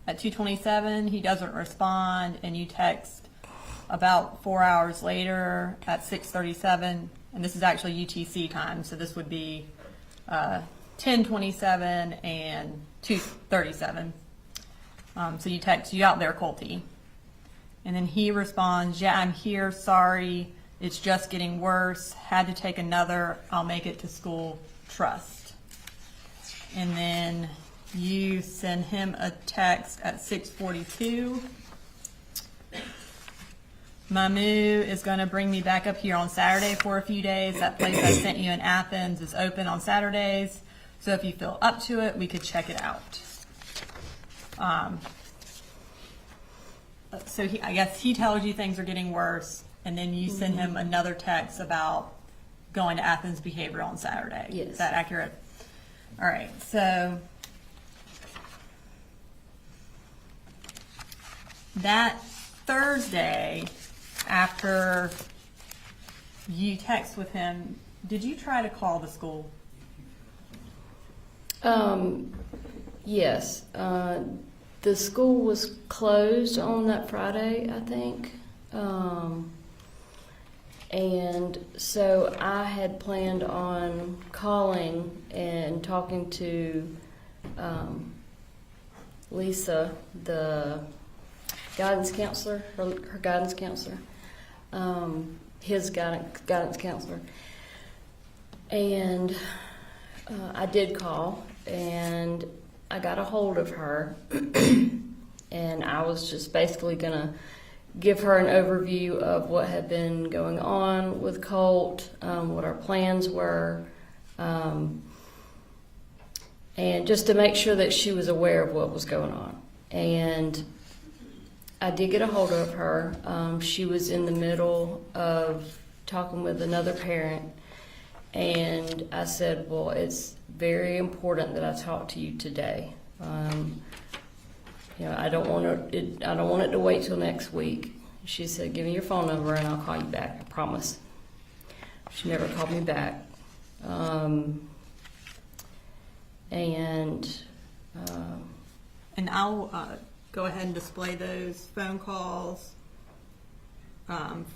S6: At 2:27, he doesn't respond, and you text about 4 hours later at 6:37, and this is actually UTC time, so this would be 10:27 and 2:37. So you text, you out there, Colty? And then he responds, yeah, I'm here, sorry, it's just getting worse, had to take another, I'll make it to school, trust. And then you send him a text at 6:42. Mamu is going to bring me back up here on Saturday for a few days. That place I sent you in Athens is open on Saturdays. So if you feel up to it, we could check it out. So I guess he tells you things are getting worse, and then you send him another text about going to Athens Behavioral on Saturday.
S5: Yes.
S6: Is that accurate? All right. So that Thursday, after you text with him, did you try to call the school?
S5: Yes. The school was closed on that Friday, I think. And so I had planned on calling and talking to Lisa, the guidance counselor, her guidance counselor, his guidance counselor. And I did call, and I got a hold of her, and I was just basically going to give her an overview of what had been going on with Colt, what our plans were, and just to make sure that she was aware of what was going on. And I did get a hold of her. She was in the middle of talking with another parent, and I said, well, it's very important that I talk to you today. I don't want it to wait till next week. She said, give me your phone number and I'll call you back, I promise. She never called me back.
S6: And I'll go ahead and display those phone calls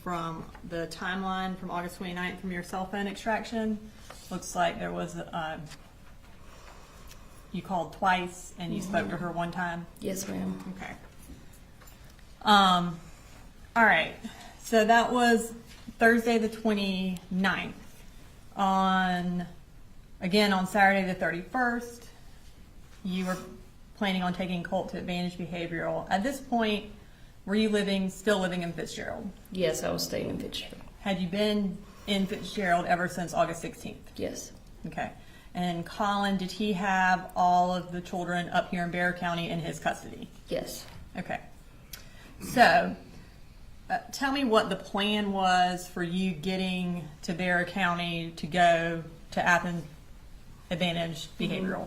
S6: from the timeline from August 29th from your cell phone extraction. Looks like there was you called twice and you spoke to her one time?
S5: Yes, ma'am.
S6: Okay. All right. So that was Thursday the 29th. On Saturday the 31st, you were planning on taking Colt to Advantage Behavioral. At this point, were you still living in Fitzgerald?
S5: Yes, I was staying in Fitzgerald.
S6: Had you been in Fitzgerald ever since August 16th?
S5: Yes.
S6: Okay. And Colin, did he have all of the children up here in Bexar County in his custody?
S5: Yes.
S6: Okay. So, tell me what the plan was for you getting to Bexar County to go to Athens Advantage Behavioral.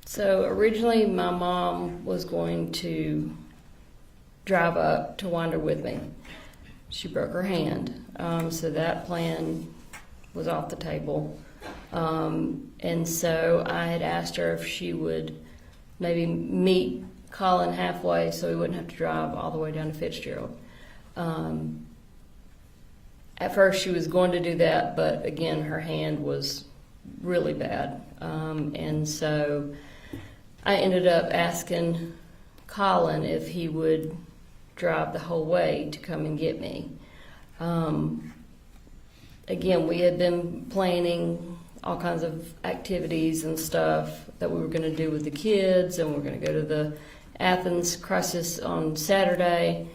S5: So originally my mom was going to drive up to Winder with me. She broke her hand, so that plan was off the table. And so I had asked her if she would maybe meet Colin halfway so he wouldn't have to drive all the way down to Fitzgerald. At first she was going to do that, but again, her hand was really bad. And so I ended up asking Colin if he would drive the whole way to come and get me. Again, we had been planning all kinds of activities and stuff that we were going to do with the kids, and we were going to go to the Athens crisis on Saturday.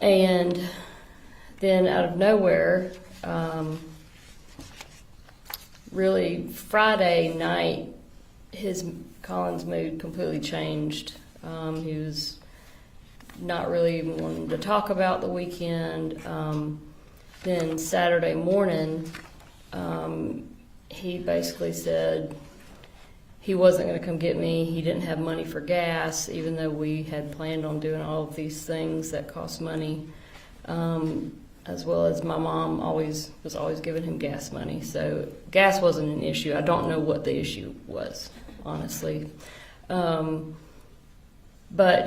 S5: And then out of nowhere, really Friday night, Colin's mood completely changed. He was not really even wanting to talk about the weekend. Then Saturday morning, he basically said he wasn't going to come get me. He didn't have money for gas, even though we had planned on doing all of these things that cost money, as well as my mom was always giving him gas money. So gas wasn't an issue. I don't know what the issue was, honestly. But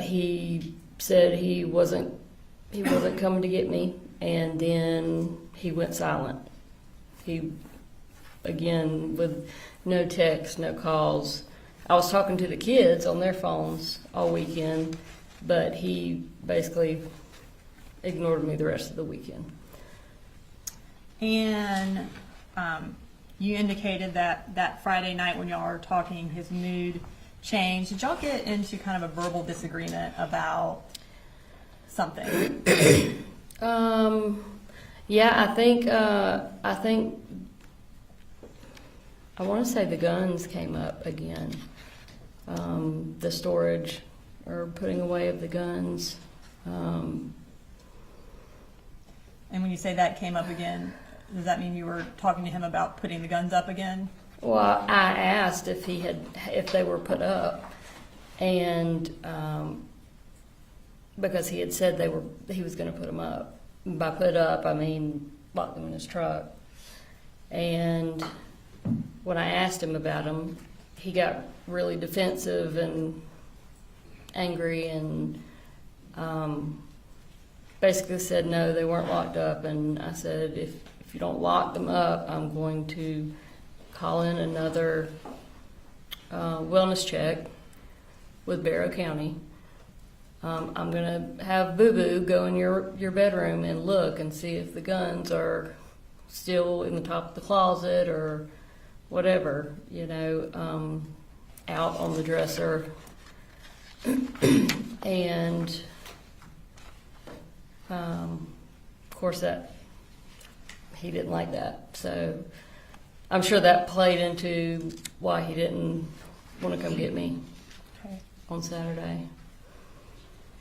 S5: he said he wasn't coming to get me, and then he went silent. He, again, with no texts, no calls. I was talking to the kids on their phones all weekend, but he basically ignored me the rest of the weekend.
S6: And you indicated that Friday night when y'all were talking, his mood changed. Did y'all get into kind of a verbal disagreement about something?
S5: Yeah, I think I want to say the guns came up again. The storage or putting away of the guns.
S6: And when you say that came up again, does that mean you were talking to him about putting the guns up again?
S5: Well, I asked if they were put up, and because he had said he was going to put them up. By put up, I mean lock them in his truck. And when I asked him about them, he got really defensive and angry, and basically said no, they weren't locked up. And I said, if you don't lock them up, I'm going to call in another wellness check with Barrow County. I'm going to have Boo Boo go in your bedroom and look and see if the guns are still in the top of the closet or whatever, out on the dresser. And of course that he didn't like that. So I'm sure that played into why he didn't want to come get me on Saturday.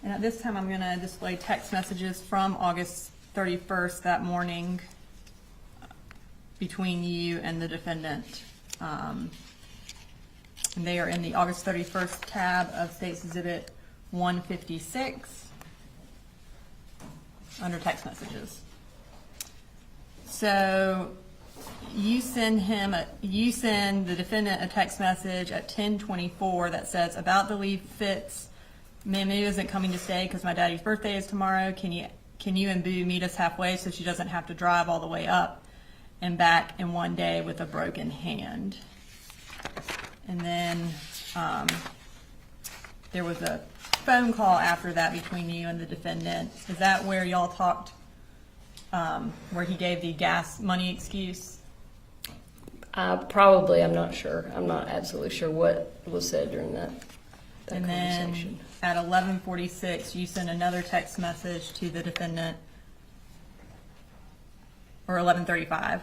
S6: And at this time, I'm going to display text messages from August 31st that morning between you and the defendant. And they are in the August 31st tab of State's Exhibit 156 under text messages. So you send the defendant a text message at 10:24 that says, about the leave fits. Mamu isn't coming to stay because my daddy's birthday is tomorrow. Can you and Boo meet us halfway so she doesn't have to drive all the way up and back in one day with a broken hand? And then there was a phone call after that between you and the defendant. Is that where y'all talked, where he gave the gas money excuse?
S5: Probably, I'm not sure. I'm not absolutely sure what was said during that
S6: And
S5: conversation.
S6: Then at 11:46, you sent another text message to the defendant, or 11:35,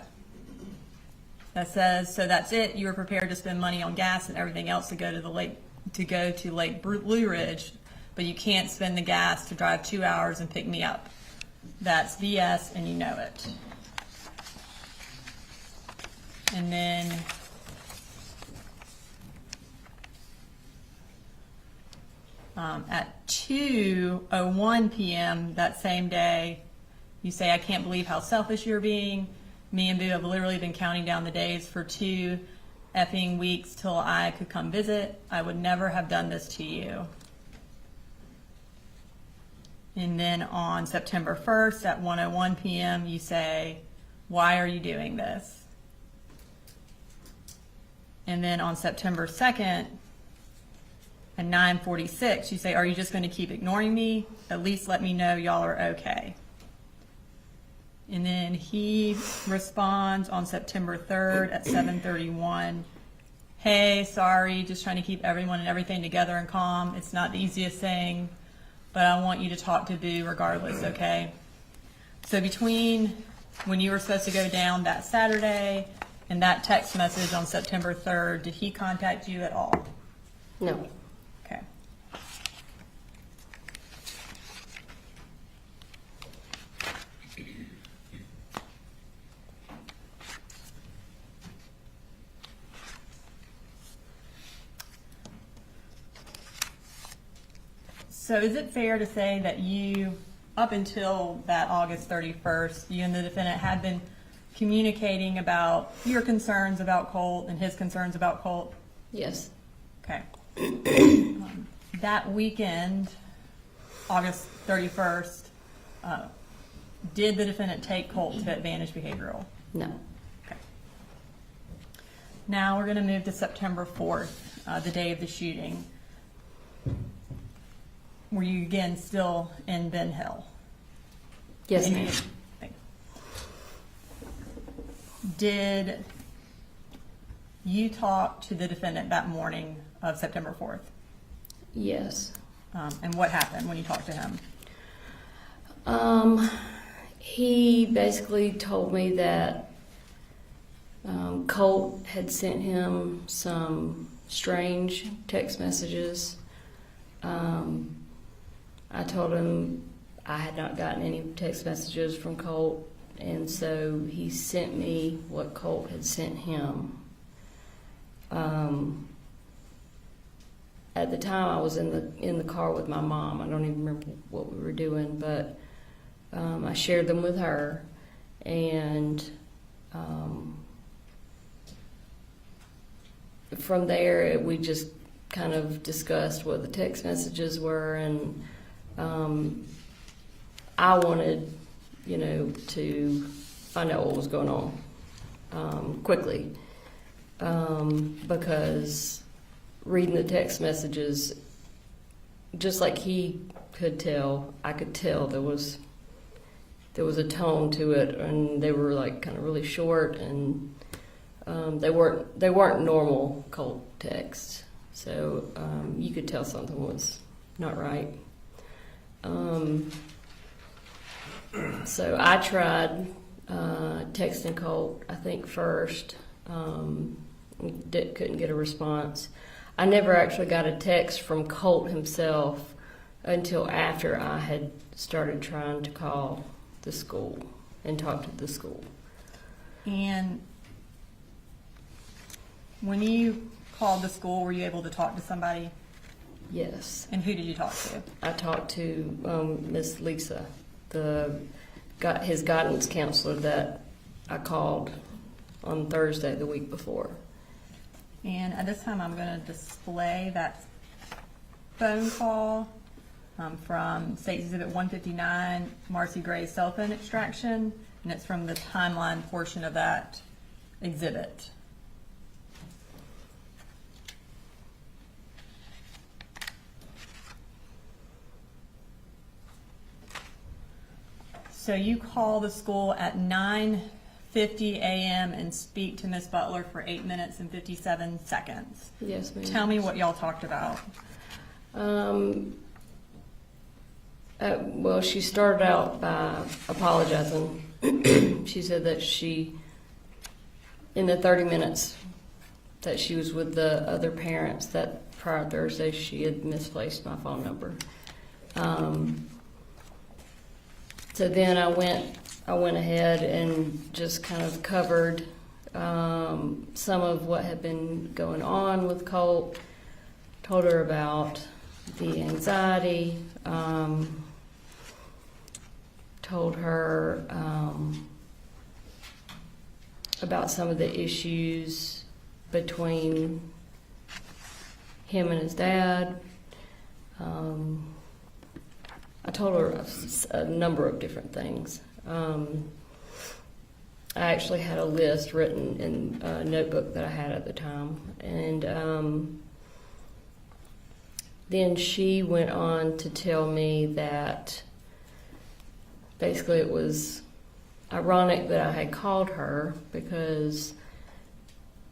S6: that says, so that's it. You were prepared to spend money on gas and everything else to go to Lake Blue Ridge, but you can't spend the gas to drive 2 hours and pick me up. That's BS, and you know it. And then at 2:01 p.m. that same day, you say, I can't believe how selfish you're being. Me and Boo have literally been counting down the days for 2 effing weeks till I could come visit. I would never have done this to you. And then on September 1st at 1:01 p.m. you say, why are you doing this? And then on September 2nd at 9:46 you say, are you just going to keep ignoring me? At least let me know y'all are okay. And then he responds on September 3rd at 7:31. Hey, sorry, just trying to keep everyone and everything together and calm. It's not the easiest thing, but I want you to talk to Boo regardless, okay? So between when you were supposed to go down that Saturday and that text message on September 3rd, did he contact you at all?
S5: No.
S6: Okay. So is it fair to say that you, up until that August 31st, you and the defendant had been communicating about your concerns about Colt and his concerns about Colt?
S5: Yes.
S6: Okay. That weekend, August 31st, did the defendant take Colt to Advantage Behavioral?
S5: No.
S6: Okay. Now we're going to move to September 4th, the day of the shooting. Were you again still in Ben Hill?
S5: Yes,
S6: And
S5: ma'am.
S6: Did you talk to the defendant that morning of September 4th?
S5: Yes.
S6: And what happened when you talked to him?
S5: He basically told me that Colt had sent him some strange text messages. I told him I had not gotten any text messages from Colt, and so he sent me what Colt had sent him. At the time, I was in the car with my mom. I don't even remember what we were doing, but I shared them with her, and from there we just kind of discussed what the text messages were, and I wanted, to find out what was going on quickly, because reading the text messages, just like he could tell, I could tell there was a tone to it, and they were like kind of really short, and they weren't normal Colt texts, so you could tell something was not right. So I tried texting Colt, I think first, couldn't get a response. I never actually got a text from Colt himself until after I had started trying to call the school and talk to the school.
S6: And when you called the school, were you able to talk to somebody?
S5: Yes.
S6: And who did you talk to?
S5: I talked to Miss Lisa, his guidance counselor that I called on Thursday the week before.
S6: And at this time, I'm going to display that phone call from State Exhibit 159, Marcy Gray's cell phone extraction, and it's from the timeline portion of that exhibit. So you call the school at 9:50 a.m. and speak to Miss Butler for 8 minutes and 57 seconds.
S5: Yes, ma'am.
S6: Tell me what y'all talked about.
S5: Well, she started out by apologizing. She said that in the 30 minutes that she was with the other parents, that prior Thursday she had misplaced my phone number. So then I went ahead and just kind of covered some of what had been going on with Colt, told her about the anxiety, told her about some of the issues between him and his dad. I told her a number of different things. I actually had a list written in a notebook that I had at the time, and then she went on to tell me that basically it was ironic that I had called her because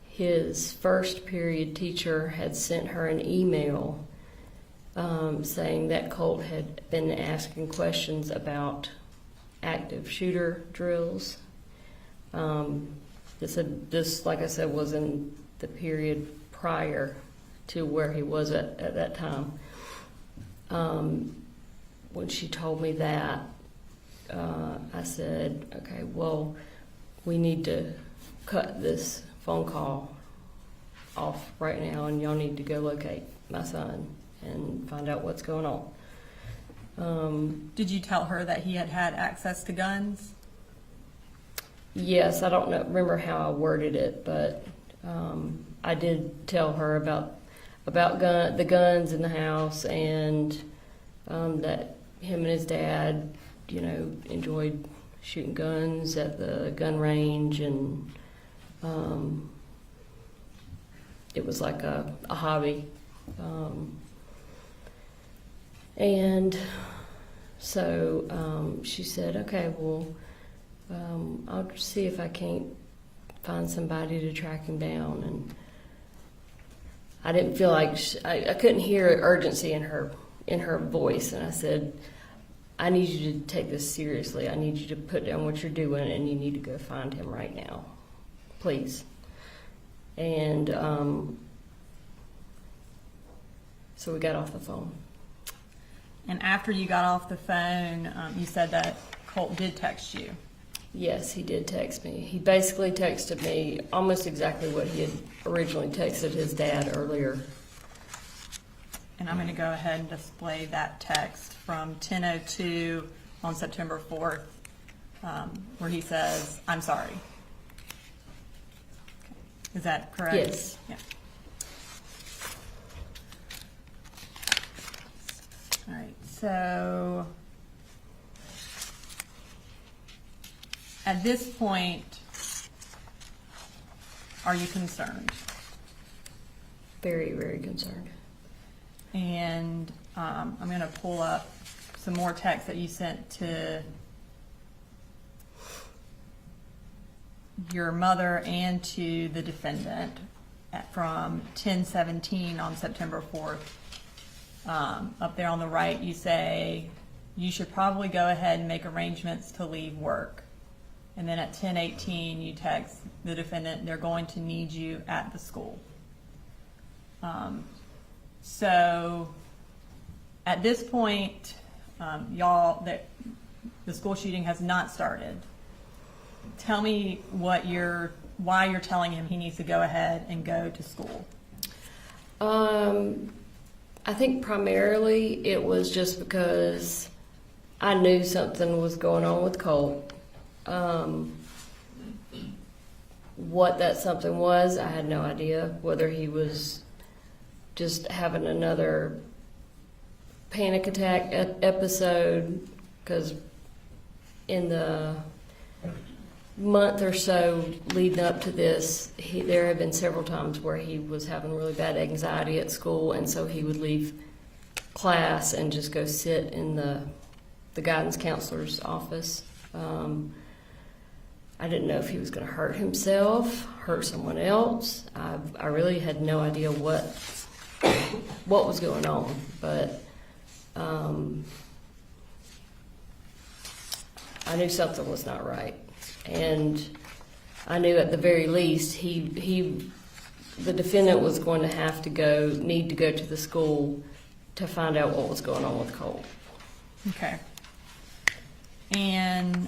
S5: his first period teacher had sent her an email saying that Colt had been asking questions about active shooter drills. This, like I said, was in the period prior to where he was at that time. When she told me that, I said, okay, well, we need to cut this phone call off right now, and y'all need to go locate my son and find out what's going on.
S6: Did you tell her that he had had access to guns?
S5: Yes, I don't remember how I worded it, but I did tell her about the guns in the house, and that him and his dad, enjoyed shooting guns at the gun range, and it was like a hobby. And so she said, okay, well, I'll see if I can't find somebody to track him down. And I didn't feel like I couldn't hear urgency in her voice, and I said, I need you to take this seriously. I need you to put down what you're doing, and you need to go find him right now, please. And so we got off the phone.
S6: And after you got off the phone, you said that Colt did text you.
S5: Yes, he did text me. He basically texted me almost exactly what he had originally texted his dad earlier.
S6: And I'm going to go ahead and display that text from 10:02 on September 4th, where he says, I'm sorry. Okay. Is that correct?
S5: Yes.
S6: Yeah. All right, so at this point, are you concerned?
S5: Very, very concerned.
S6: And I'm going to pull up some more text that you sent to your mother and to the defendant from 10:17 on September 4th. Up there on the right, you say, you should probably go ahead and make arrangements to leave work. And then at 10:18, you text the defendant, they're going to need you at the school. So at this point, the school shooting has not started. Tell me why you're telling him he needs to go ahead and go to school.
S5: I think primarily it was just because I knew something was going on with Colt. What that something was, I had no idea. Whether he was just having another panic attack episode, because in the month or so leading up to this, there had been several times where he was having really bad anxiety at school, and so he would leave class and just go sit in the guidance counselor's office. I didn't know if he was going to hurt himself, hurt someone else. I really had no idea what was going on, but I knew something was not right. And I knew at the very least the defendant was going to need to go to the school to find out what was going on with Colt.
S6: Okay. And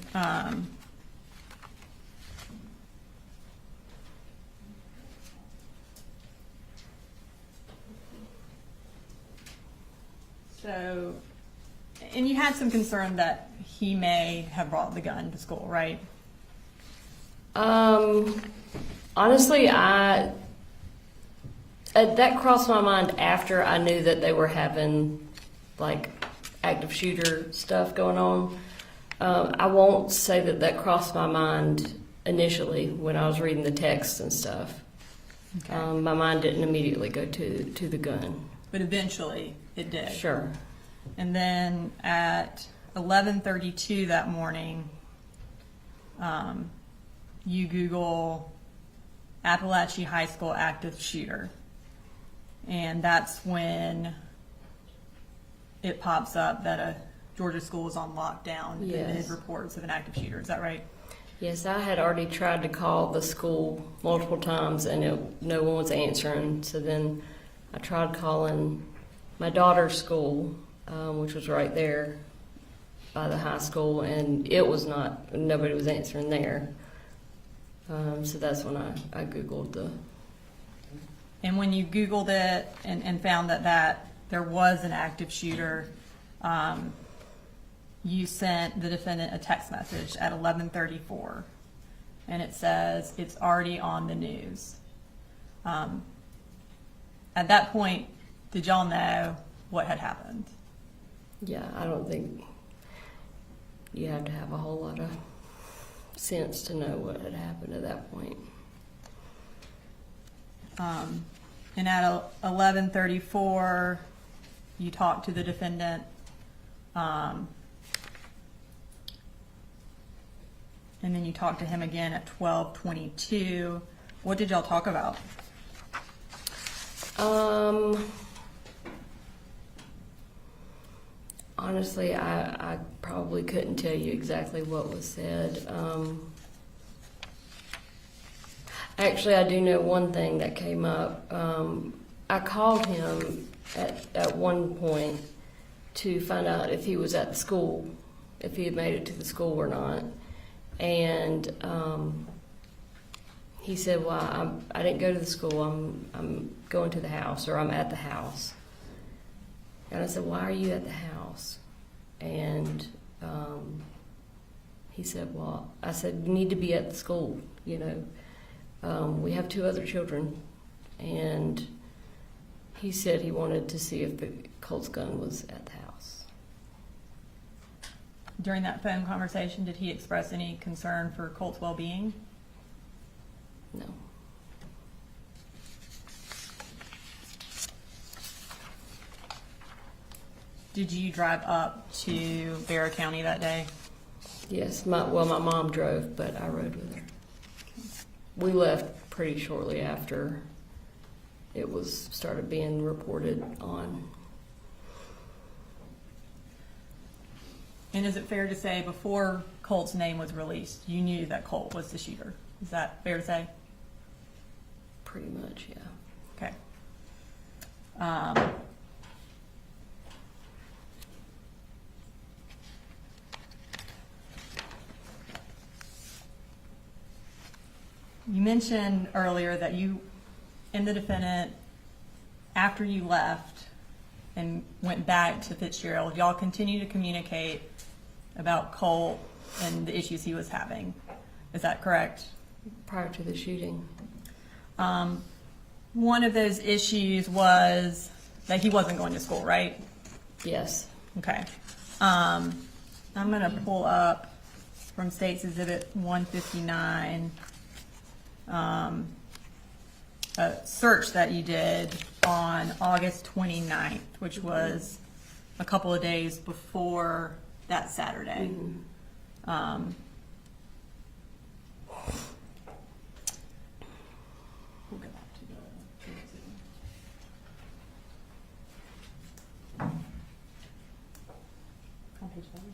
S6: so, and you had some concern that he may have brought the gun to school, right?
S5: Honestly, that crossed my mind after I knew that they were having like active shooter stuff going on. I won't say that crossed my mind initially when I was reading the text and stuff. Okay. My mind didn't immediately go to the gun.
S6: But eventually it did.
S5: Sure.
S6: And then at 11:32 that morning, you Google Apalachee High School active shooter, and that's when it pops up that a Georgia school is on lockdown and
S5: Yes.
S6: there's reports of an active shooter. Is that right?
S5: Yes, I had already tried to call the school multiple times and no one was answering. So then I tried calling my daughter's school, which was right there by the high school, and nobody was answering there. So that's when I Googled the.
S6: And when you Googled it and found that there was an active shooter, you sent the defendant a text message at 11:34, and it says it's already on the news. At that point, did y'all know what had happened?
S5: Yeah, I don't think you have to have a whole lot of sense to know what had happened at that point.
S6: And at 11:34, you talked to the defendant. And then you talked to him again at 12:22. What did y'all talk about?
S5: Honestly, I probably couldn't tell you exactly what was said. Actually, I do know one thing that came up. I called him at one point to find out if he was at the school, if he had made it to the school or not. And he said, well, I didn't go to the school. I'm going to the house, or I'm at the house. And I said, why are you at the house? And he said, well, I said, you need to be at the school, you know. We have 2 other children. And he said he wanted to see if the Colt's gun was at the house.
S6: During that phone conversation, did he express any concern for Colt's well-being?
S5: No.
S6: Did you drive up to Bear County that day?
S5: Yes, my mom drove, but I rode with her. We left pretty shortly after it was started being reported on.
S6: And is it fair to say before Colt's name was released, you knew that Colt was the shooter? Is that fair to say?
S5: Pretty much, yeah.
S6: Okay. You mentioned earlier that you and the defendant, after you left and went back to Fitzgerald, y'all continue to communicate about Colt and the issues he was having. Is that correct?
S5: Prior to the shooting.
S6: One of those issues was that he wasn't going to school, right?
S5: Yes.
S6: Okay. I'm going to pull up from State's Exhibit 159 a search that you did on August 29th, which was a couple of days before that Saturday.
S5: Mm-hmm.
S6: We'll go back to on page 7.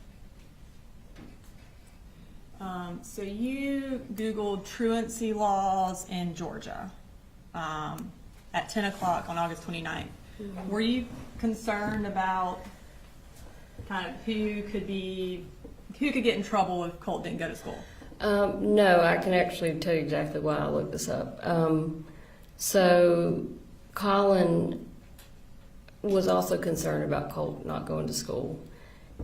S6: So you Googled truancy laws in Georgia at 10 o'clock on August 29th.
S5: Mm-hmm.
S6: Were you concerned about kind of who could get in trouble if Colt didn't go to school?
S5: No, I can actually tell you exactly why I looked this up. So Colin was also concerned about Colt not going to school.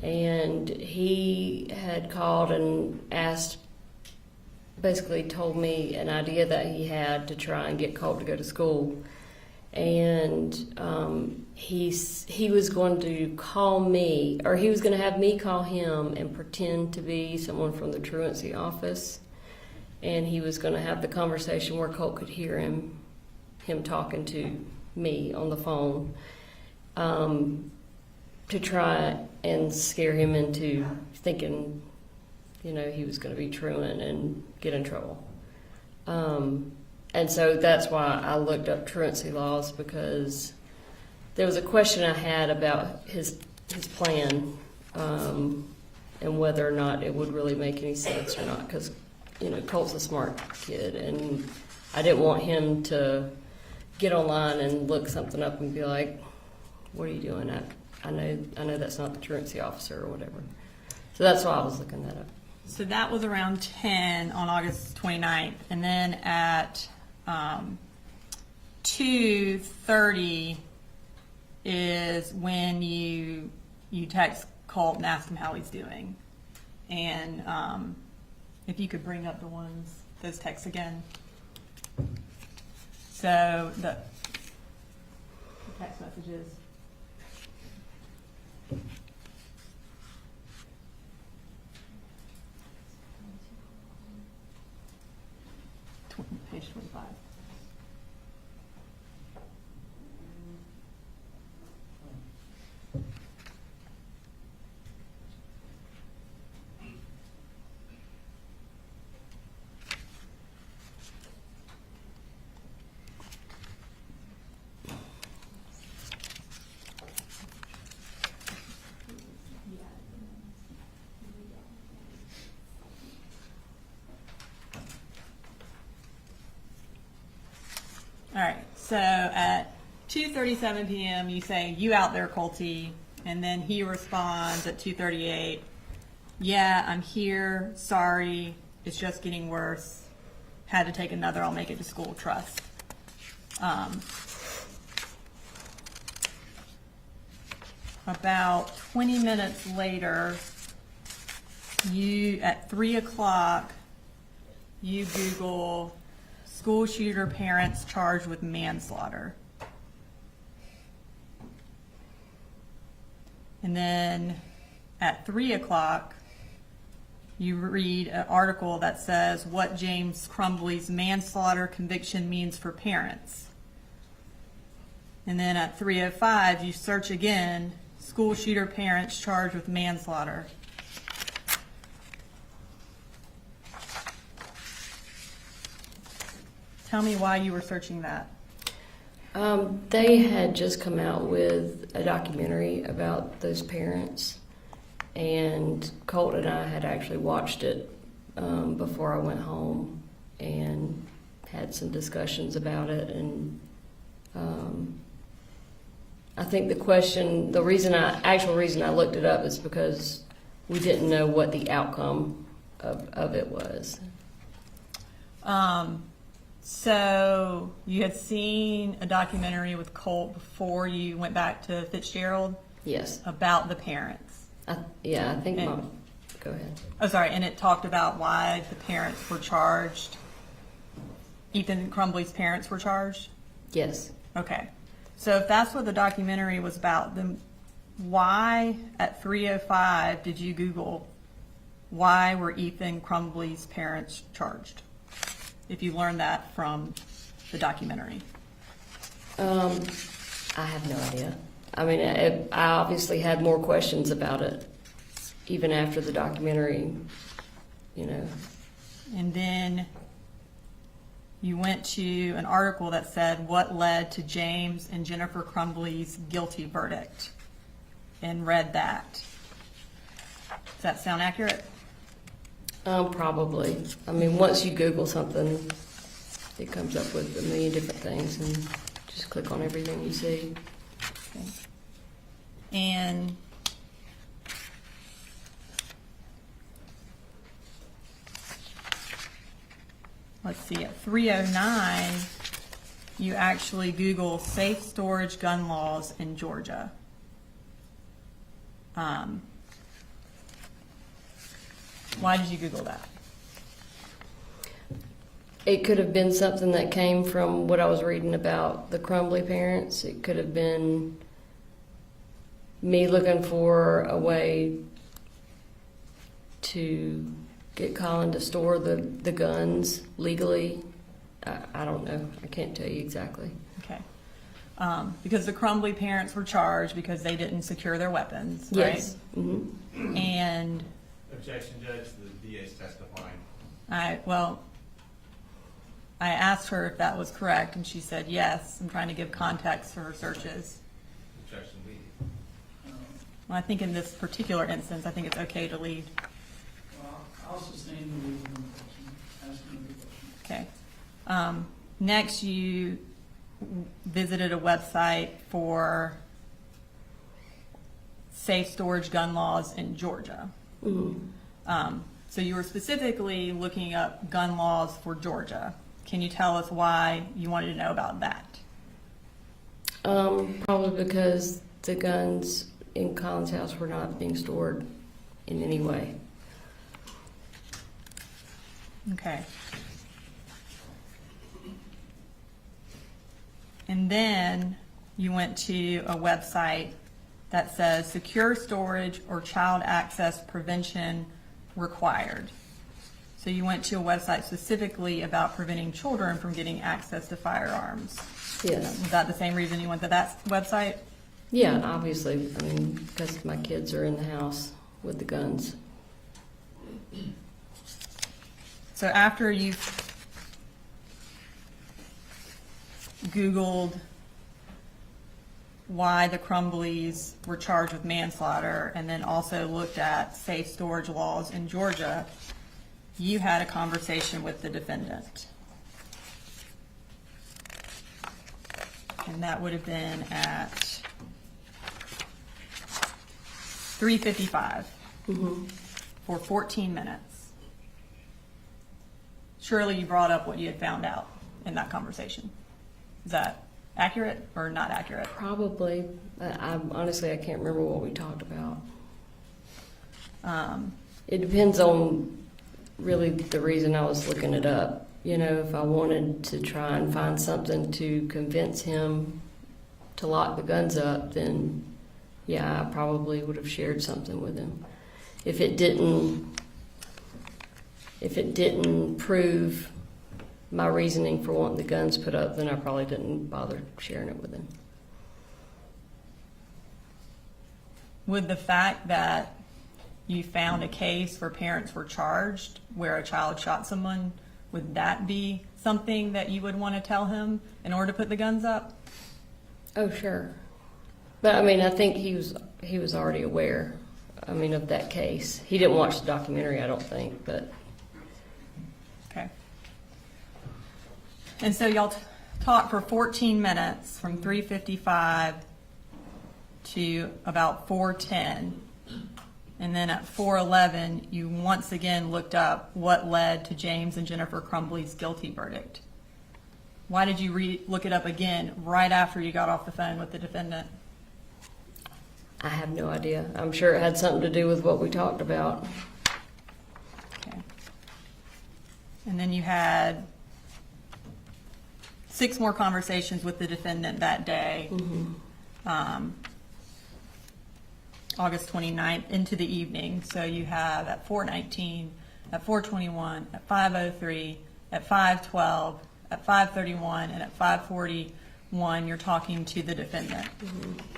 S5: And he had called and basically told me an idea that he had to try and get Colt to go to school. And he was going to call me, or he was going to have me call him and pretend to be someone from the truancy office. And he was going to have the conversation where Colt could hear him talking to me on the phone, to try and scare him into thinking he was going to be truant and get in trouble. And so that's why I looked up truancy laws, because there was a question I had about his plan, and whether or not it would really make any sense or not, because Colt's a smart kid, and I didn't want him to get online and look something up and be like, "What are you doing? I know that's not the truancy officer," or whatever. So that's why I was looking that up.
S6: So that was around 10 on August 29th. And then at 2:30 is when you text Colt and ask him how he's doing. And if you could bring up those texts again. So the text messages. Page 25. All right, so at 2:37 p.m. you say, "You out there, Colty?" And then he responds at 2:38, "Yeah, I'm here. Sorry, it's just getting worse. Had to take another. I'll make it to school. Trust." About 20 minutes later, at 3 o'clock, you Google school shooter parents charged with manslaughter. And then at 3 o'clock, you read an article that says what James Crumbley's manslaughter conviction means for parents. And then at 3:05, you search again, school shooter parents charged with manslaughter. Tell me why you were searching that.
S5: They had just come out with a documentary about those parents, and Colt and I had actually watched it before I went home and had some discussions about it. And I think the actual reason I looked it up is because we didn't know what the outcome of it was.
S6: So you had seen a documentary with Colt before you went back to Fitzgerald?
S5: Yes.
S6: About the parents?
S5: I think Mom. Go ahead.
S6: Oh, sorry. And it talked about why the parents were charged. Ethan Crumbley's parents were charged?
S5: Yes.
S6: Okay. So if that's what the documentary was about, then why at 3:05 did you Google why were Ethan Crumbley's parents charged? If you learned that from the documentary.
S5: I have no idea. I mean, I obviously had more questions about it, even after the documentary,
S6: And then you went to an article that said what led to James and Jennifer Crumbley's guilty verdict, and read that. Does that sound accurate?
S5: Probably. I mean, once you Google something, it comes up with a million different things, and just click on everything you see.
S6: Okay. And let's see, at 3:09, you actually Google safe storage gun laws in Georgia. Why did you Google that?
S5: It could have been something that came from what I was reading about the Crumbley parents. It could have been me looking for a way to get Colin to store the guns legally. I don't know. I can't tell you exactly.
S6: Okay. Because the Crumbley parents were charged because they didn't secure their weapons, right?
S5: Yes. Mm-hmm.
S6: And
S7: Objection, Judge, the DA's testifying.
S6: Well, I asked her if that was correct, and she said yes. I'm trying to give context for her searches.
S7: Objection, lead.
S6: Well, I think in this particular instance, I think it's okay to lead.
S1: Well, I'll sustain the lead on the question, ask another question.
S6: Okay. Next, you visited a website for safe storage gun laws in Georgia. So you were specifically looking up gun laws for Georgia. Can you tell us why you wanted to know about that?
S5: Probably because the guns in Colin's house were not being stored in any way.
S6: Okay. And then you went to a website that says secure storage or child access prevention required. So you went to a website specifically about preventing children from getting access to firearms.
S5: Yes.
S6: Was that the same reason you went to that website?
S5: Yeah, obviously. I mean, because my kids are in the house with the guns.
S6: So after you Googled why the Crumbleys were charged with manslaughter and then also looked at safe storage laws in Georgia, you had a conversation with the defendant. And that would have been at 3:55 for 14 minutes. Surely you brought up what you had found out in that conversation. Is that accurate or not accurate?
S5: Probably. Honestly, I can't remember what we talked about. It depends on really the reason I was looking it up. You know, if I wanted to try and find something to convince him to lock the guns up, then yeah, I probably would have shared something with him. If it didn't prove my reasoning for wanting the guns put up, then I probably didn't bother sharing it with him.
S6: Would the fact that you found a case where parents were charged where a child shot someone, would that be something that you would want to tell him in order to put the guns up?
S5: Oh, sure. But I mean, I think he was already aware, I mean, of that case. He didn't watch the documentary, I don't think, but.
S6: Okay. And so y'all talked for 14 minutes from 3:55 to about 4:10. And then at 4:11, you once again looked up what led to James and Jennifer Crumbly's guilty verdict. Why did you look it up again right after you got off the phone with the defendant?
S5: I have no idea. I'm sure it had something to do with what we talked about.
S6: Okay. And then you had 6 more conversations with the defendant that day. August 29th into the evening. So you have at 4:19, at 4:21, at 5:03, at 5:12, at 5:31, and at 5:41, you're talking to the defendant.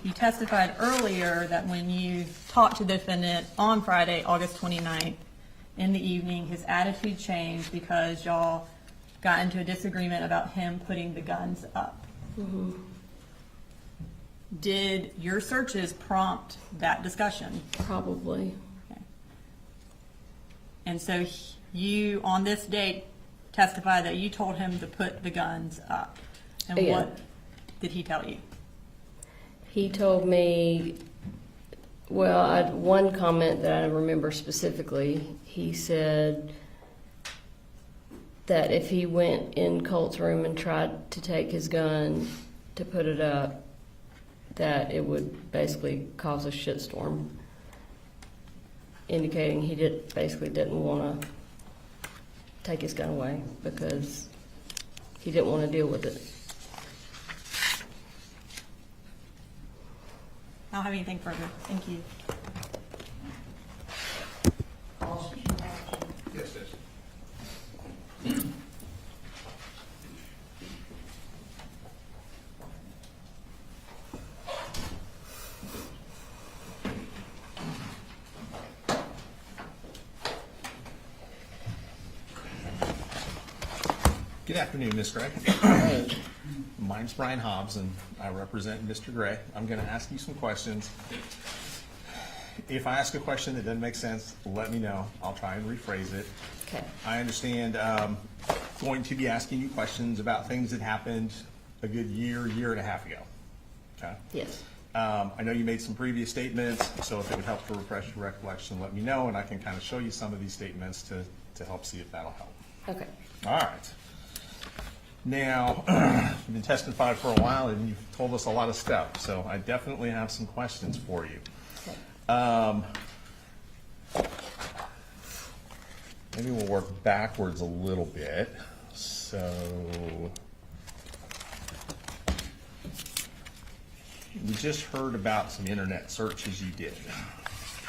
S6: You testified earlier that when you talked to the defendant on Friday, August 29th, in the evening, his attitude changed because y'all got into a disagreement about him putting the guns up. Did your searches prompt that discussion?
S5: Probably.
S6: Okay. And so you, on this date, testified that you told him to put the guns up. And
S5: Yeah.
S6: what did he tell you?
S5: He told me, well, I had one comment that I remember specifically. He said that if he went in Colt's room and tried to take his gun to put it up, that it would basically cause a shitstorm, indicating he basically didn't want to take his gun away because he didn't want to deal with it.
S6: I don't have anything further. Thank you.
S7: Yes, yes. Good afternoon, Ms. Gray.
S5: Great.
S7: Mine's Brian Hobbs, and I represent Mr. Gray. I'm going to ask you some questions. If I ask a question that doesn't make sense, let me know. I'll try and rephrase it.
S5: Okay.
S7: I understand going to be asking you questions about things that happened a good year and a half ago. Okay?
S5: Yes.
S7: I know you made some previous statements, so if it would help to refresh your recollection, let me know, and I can kind of show you some of these statements to help see if that'll help.
S5: Okay.
S7: All right. Now, you've been testifying for a while, and you've told us a lot of stuff, so I definitely have some questions for you.
S5: Okay.
S7: Maybe we'll work backwards a little bit. So, we just heard about some internet searches you did,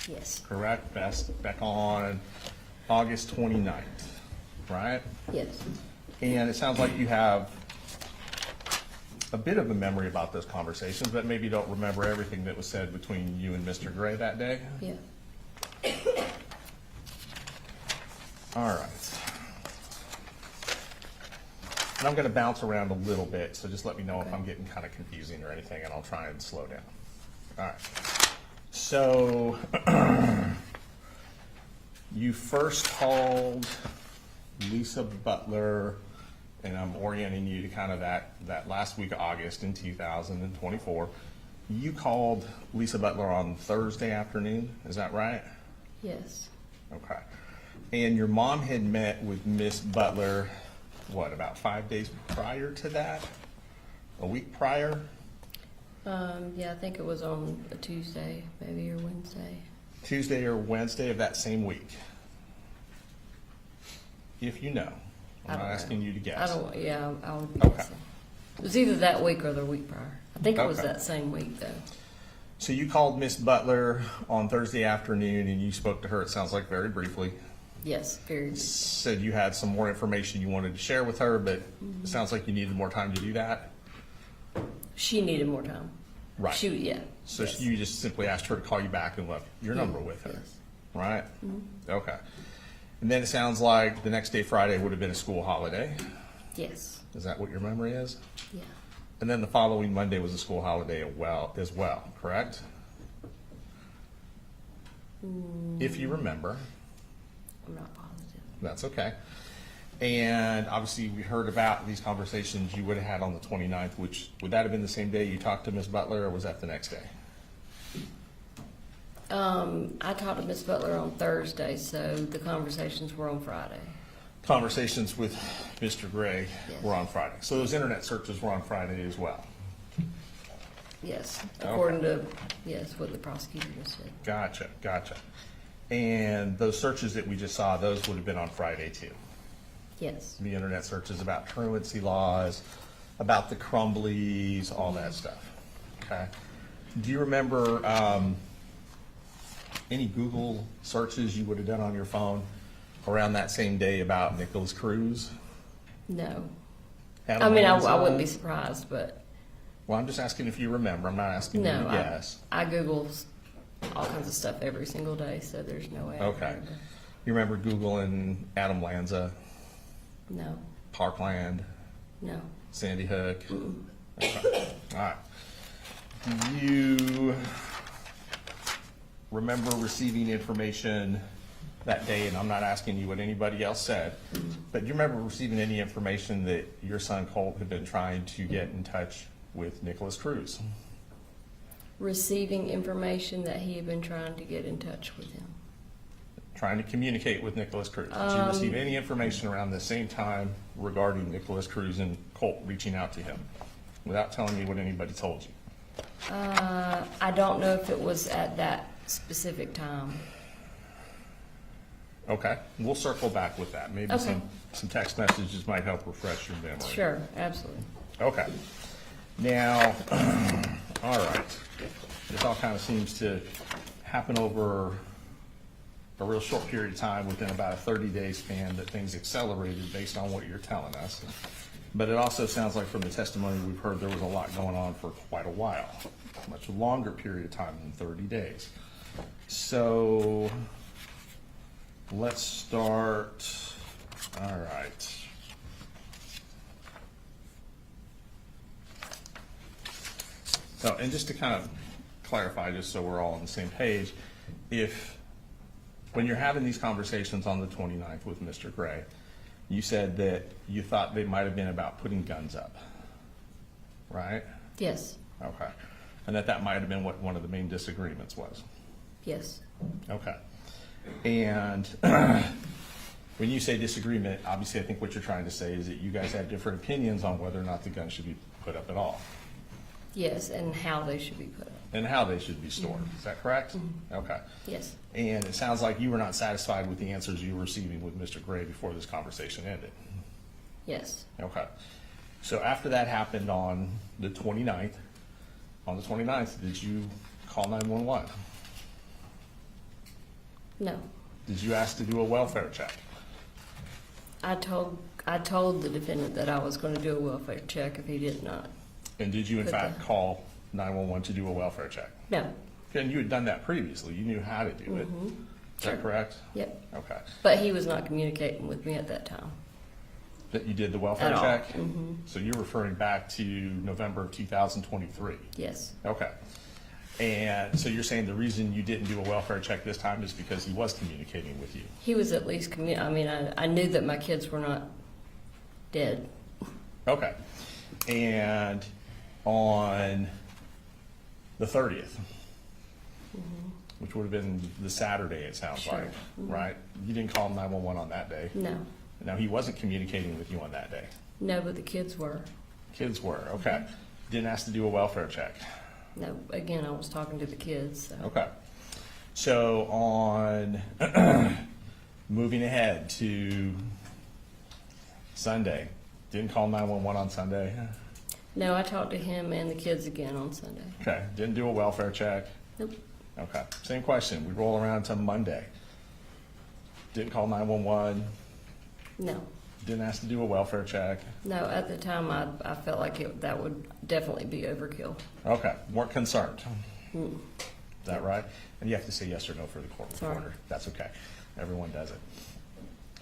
S5: Yes.
S7: correct? Back on August 29th, right?
S5: Yes.
S7: And it sounds like you have a bit of a memory about those conversations, but maybe you don't remember everything that was said between you and Mr. Gray that day?
S5: Yeah.
S7: All right. And I'm going to bounce around a little bit, so just let me know if
S5: Okay.
S7: I'm getting kind of confusing or anything, and I'll try and slow down. All right. So, you first called Lisa Butler, and I'm orienting you to kind of that last week of August in 2024. You called Lisa Butler on Thursday afternoon, is that right?
S5: Yes.
S7: Okay. And your mom had met with Miss Butler, what, about 5 days prior to that? A week prior?
S5: Yeah, I think it was on a Tuesday, maybe, or Wednesday.
S7: Tuesday or Wednesday of that same week? If you know.
S5: I
S7: I'm
S5: don't
S7: not
S5: know.
S7: asking you to guess.
S5: I would
S7: Okay.
S5: guess so. It was either that week or the week prior. I think it was
S7: Okay.
S5: that same week, though.
S7: So you called Miss Butler on Thursday afternoon and you spoke to her, it sounds like very briefly.
S5: Yes, very.
S7: Said you had some more information you wanted to share with her, but it sounds like you needed more time to do that.
S5: She needed more time.
S7: Right.
S5: Yeah.
S7: So
S5: yes.
S7: you just simply asked her to call you back and left your number with her,
S5: Yes.
S7: right? Okay. And then it sounds like the next day, Friday, would have been a school holiday.
S5: Yes.
S7: Is that what your memory is?
S5: Yeah.
S7: And then the following Monday was a school holiday as well, correct? If you remember.
S5: I'm not positive.
S7: That's okay. And obviously, we heard about these conversations you would have had on the 29th, which, would that have been the same day you talked to Ms. Butler, or was that the next day?
S5: I talked to Miss Butler on Thursday, so the conversations were on Friday.
S7: Conversations with Mr. Gray
S5: Yes.
S7: were on Friday. So those internet searches were on Friday as well.
S5: Yes, according to, yes, what the prosecutor just said.
S7: Gotcha. And those searches that we just saw, those would have been on Friday too.
S5: Yes.
S7: The internet searches about truancy laws, about the Crumblies, all that stuff. Okay. Do you remember any Google searches you would have done on your phone around that same day about Nicholas Cruz?
S5: No.
S7: Adam
S5: I mean, I
S7: Lanza?
S5: wouldn't be surprised, but
S7: Well, I'm just asking if you remember. I'm not asking you
S5: no.
S7: to guess.
S5: I Google all kinds of stuff every single day, so there's no way. I
S7: Okay.
S5: remember.
S7: You remember Googling Adam Lanza,
S5: No.
S7: Parkland,
S5: No.
S7: Sandy Hook? Okay. All right. Do you remember receiving information that day, and I'm not asking you what anybody else said, but do you remember receiving any information that your son Colt had been trying to get in touch with Nicholas Cruz?
S5: Receiving information that he had been trying to get in touch with him.
S7: Trying to communicate with Nicholas Cruz? Did you receive any information around the same time regarding Nicholas Cruz and Colt reaching out to him, without telling me what anybody told you?
S5: I don't know if it was at that specific time.
S7: Okay, we'll circle back with that. Maybe
S5: Okay.
S7: some text messages might help refresh your memory.
S5: Sure, absolutely.
S7: Okay. Now, all right. This all kind of seems to happen over a real short period of time, within about a 30-day span, that things accelerated based on what you're telling us. But it also sounds like from the testimony we've heard, there was a lot going on for quite a while, a much longer period of time than 30 days. So let's start, all right. So, and just to kind of clarify, just so we're all on the same page, when you're having these conversations on the 29th with Mr. Gray, you said that you thought they might have been about putting guns up, right?
S5: Yes,
S7: Okay. And that might have been what one of the main disagreements was.
S5: yes,
S7: Okay. And when you say disagreement, obviously I think what you're trying to say is that you guys have different opinions on whether or not the gun should be put up at all
S5: yes, and how they should be put up.
S7: and how they should be stored. Is that correct? Okay.
S5: Yes,
S7: And it sounds like you were not satisfied with the answers you were receiving with Mr. Gray before this conversation ended.
S5: yes.
S7: Okay. So after that happened on the 29th, did you call 911?
S5: No.
S7: Did you ask to do a welfare check?
S5: I told the defendant that I was going to do a welfare check if he did not.
S7: And did you in
S5: Put
S7: fact
S5: the-
S7: call 911 to do a welfare check?
S5: No.
S7: And you had done that previously. You knew how to do it. Is that correct?
S5: Yep.
S7: Okay.
S5: But he was not communicating with me at that time.
S7: That you did the welfare
S5: At all.
S7: check? So you're referring back to November of 2023?
S5: Yes.
S7: Okay. And so you're saying the reason you didn't do a welfare check this time is because he was communicating with you?
S5: He was at least I knew that my kids were not dead.
S7: Okay. And on the 30th, which would have been the Saturday, it sounds
S5: Sure.
S7: like, right? You didn't call 911 on that day?
S5: No.
S7: Now, he wasn't communicating with you on that day?
S5: No, but the kids were.
S7: Kids were, okay. Didn't ask to do a welfare check?
S5: No, again, I was talking to the kids. So.
S7: Okay. So on moving ahead to Sunday, didn't call 911 on Sunday?
S5: No, I talked to him and the kids again on Sunday.
S7: Okay. Didn't do a welfare check?
S5: Nope.
S7: Okay. Same question. We roll around to Monday. Didn't call 911.
S5: No.
S7: Didn't ask to do a welfare check.
S5: No, at the time I felt like that would definitely be overkill.
S7: Okay. Weren't concerned.
S5: Mm.
S7: Is that right? And you have to say yes or no for the court
S5: Sorry.
S7: reporter. That's okay. Everyone does it.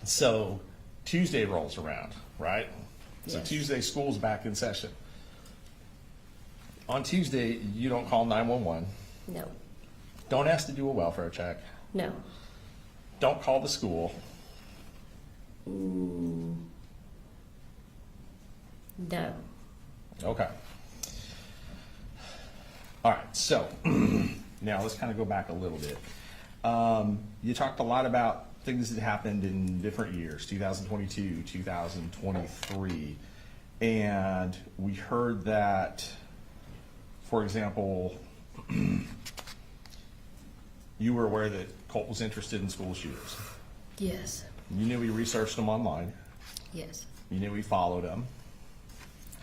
S7: So Tuesday rolls around, right? So
S5: Yes.
S7: Tuesday, school's back in session. On Tuesday, you don't call 911.
S5: No.
S7: Don't ask to do a welfare check.
S5: No.
S7: Don't call the school.
S5: No.
S7: Okay. All right, so now let's kind of go back a little bit. You talked a lot about things that happened in different years, 2022, 2023, and we heard that, for example, you were aware that Colt was interested in school shooters.
S5: Yes.
S7: You knew he researched them online.
S5: Yes.
S7: You knew he followed them.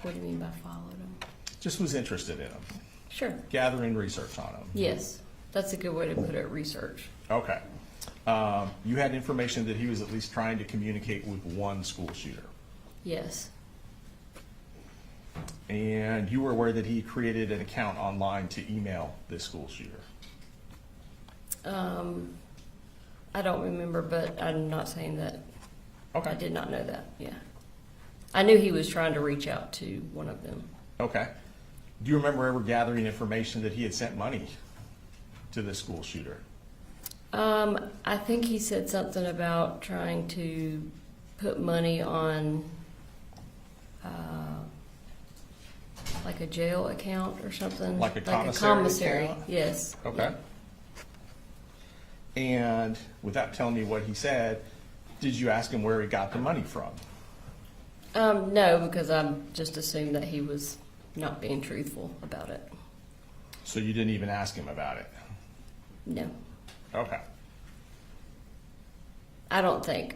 S5: What do you mean by followed him?
S7: Just was interested in them,
S5: Sure.
S7: gathering research on them.
S5: Yes. That's a good way to put it, research.
S7: Okay. You had information that he was at least trying to communicate with one school shooter.
S5: Yes.
S7: And you were aware that he created an account online to email this school shooter.
S5: I don't remember, but I'm not saying that.
S7: Okay.
S5: I did not know that, yeah. I knew he was trying to reach out to one of them.
S7: Okay. Do you remember ever gathering information that he had sent money to this school shooter?
S5: I think he said something about trying to put money on, like a jail account or something.
S7: Like a commissary account?
S5: Yes.
S7: Okay. And without telling me what he said, did you ask him where he got the money from?
S5: No, because I just assumed that he was not being truthful about it.
S7: So you didn't even ask him about it?
S5: No,
S7: Okay.
S5: I don't think.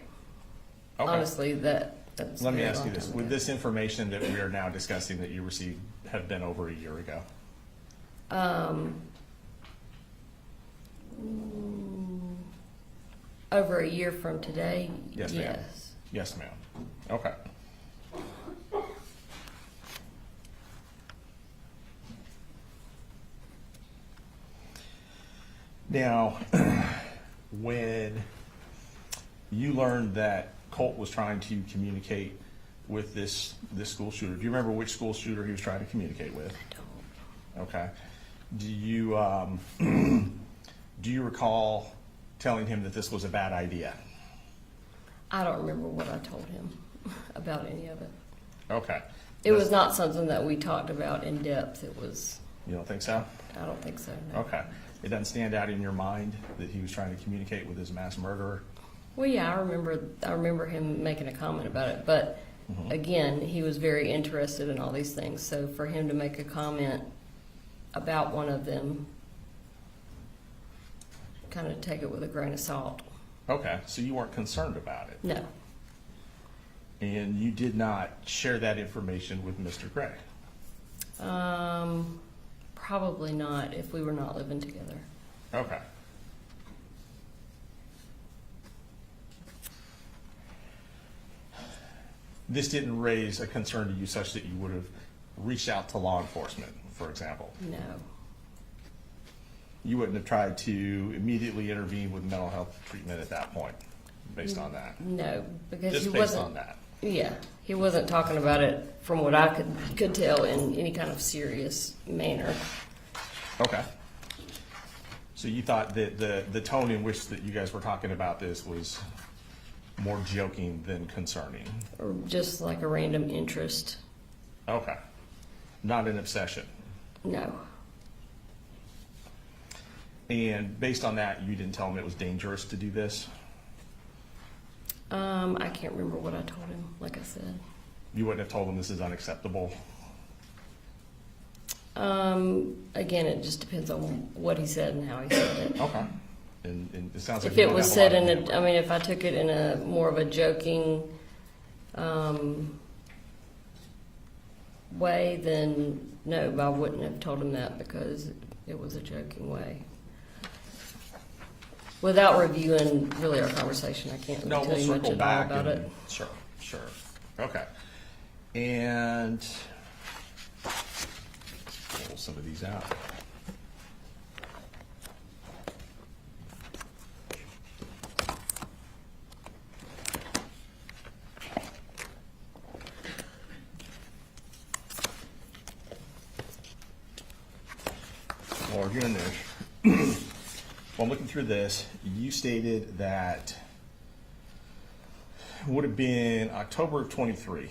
S7: Okay.
S5: Honestly, that's.
S7: Let me
S5: very
S7: ask you
S5: long
S7: this.
S5: time
S7: Would
S5: ago.
S7: this information that we are now discussing that you received have been over a year ago?
S5: Over a year from today?
S7: Yes, ma'am.
S5: Yes.
S7: Yes, ma'am. Okay. Now, when you learned that Colt was trying to communicate with this school shooter, do you remember which school shooter he was trying to communicate with? Okay. Do you do you recall telling him that this was a bad idea?
S5: I don't remember what I told him about any of it.
S7: Okay.
S5: It was not something that we talked about in depth. It was,
S7: You don't think so?
S5: I don't think so, no.
S7: Okay. It doesn't stand out in your mind that he was trying to communicate with his mass murderer?
S5: Well, yeah, I remember him making a comment about it, but
S7: Mhm.
S5: again, he was very interested in all these things. So for him to make a comment about one of them, kind of take it with a grain of salt.
S7: Okay, so you weren't concerned about it?
S5: No,
S7: And you did not share that information with Mr. Gray?
S5: probably not if we were not living together.
S7: Okay. This didn't raise a concern to you such that you would have reached out to law enforcement, for example?
S5: No,
S7: You wouldn't have tried to immediately intervene with mental health treatment at that point, based on that?
S5: no, because he
S7: Just
S5: wasn't.
S7: based on that?
S5: Yeah, he wasn't talking about it, from what I could tell, in any kind of serious manner.
S7: Okay. So you thought that the tone in which that you guys were talking about this was more joking than concerning?
S5: Or just like a random interest.
S7: Okay. Not an obsession?
S5: No,
S7: And based on that, you didn't tell him it was dangerous to do this?
S5: I can't remember what I told him, like I said.
S7: You wouldn't have told him this is unacceptable?
S5: Again, it just depends on what he said and how he said it.
S7: Okay. And it sounds like
S5: If
S7: you
S5: it
S7: don't
S5: was
S7: have
S5: said
S7: lot of
S5: in
S7: input.
S5: I mean, if I took it in a more of a joking, way, then no, I wouldn't have told him that because it was a joking way. Without reviewing really our conversation, I can't
S7: No,
S5: really
S7: we'll
S5: tell you much
S7: circle
S5: at all
S7: back
S5: about
S7: and,
S5: it.
S7: sure, sure. Okay. And pull some of these out. While we're doing this, while I'm looking through this, you stated that it would have been October of 23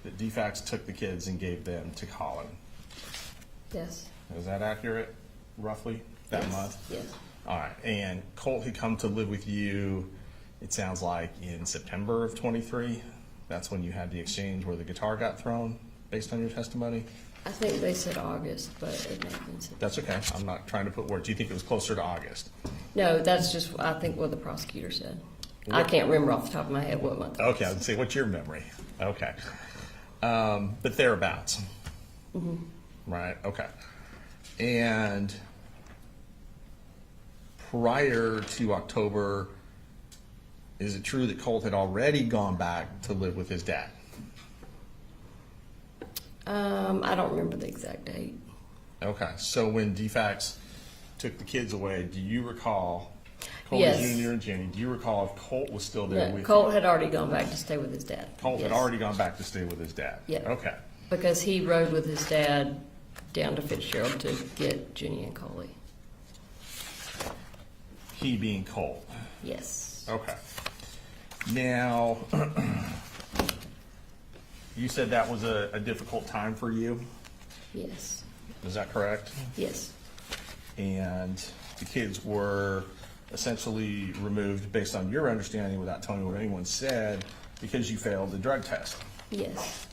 S7: that DFAX took the kids and gave them to Colin.
S5: Yes.
S7: Is that accurate, roughly, that
S5: Yes.
S7: month?
S5: Yes.
S7: All right, and Colt had come to live with you, it sounds like, in September of 23? That's when you had the exchange where the guitar got thrown, based on your testimony?
S5: I think they said August, but it may have been September.
S7: That's okay, I'm not trying to put words. Do you think it was closer to August?
S5: No, that's just, I think, what the prosecutor said. I can't remember off the top of my head what month it was.
S7: Okay, I would say, what's your memory? Okay. But thereabouts.
S5: Mm-hmm.
S7: Right, okay. And prior to October, is it true that Colt had already gone back to live with his dad?
S5: I don't remember the exact date.
S7: Okay, so when DFAX took the kids away, do you recall, Colt
S5: Yes.
S7: Jr. and Jenny, do you recall if Colt was still there
S5: No,
S7: with
S5: Colt
S7: you?
S5: had already gone back to stay with his dad.
S7: Colt had
S5: Yes.
S7: already gone back to stay with his dad?
S5: Yeah.
S7: Okay,
S5: Because he rode with his dad down to Fitzgerald to get Jenny and Coley.
S7: he being Colt.
S5: Yes.
S7: Okay. Now, you said that was a difficult time for you,
S5: Yes.
S7: is that correct?
S5: Yes.
S7: And the kids were essentially removed based on your understanding without telling me what anyone said because you failed the drug test.
S5: Yes.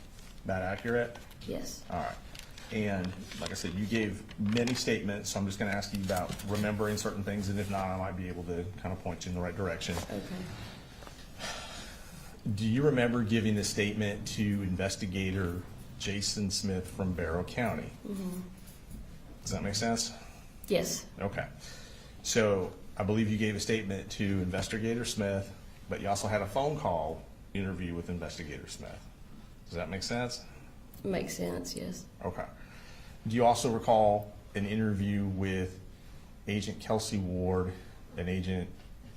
S7: That accurate?
S5: Yes.
S7: All right. And like I said, you gave many statements, so I'm just going to ask you about remembering certain things, and if not, I might be able to kind of point you in the right direction.
S5: Okay.
S7: Do you remember giving a statement to investigator Jason Smith from Barrow County?
S5: Mm-hmm.
S7: Does that make sense?
S5: Yes.
S7: Okay. So I believe you gave a statement to investigator Smith, but you also had a phone call interview with investigator Smith. Does that make sense?
S5: Makes sense. Yes.
S7: Okay. Do you also recall an interview with Agent Kelsey Ward and Agent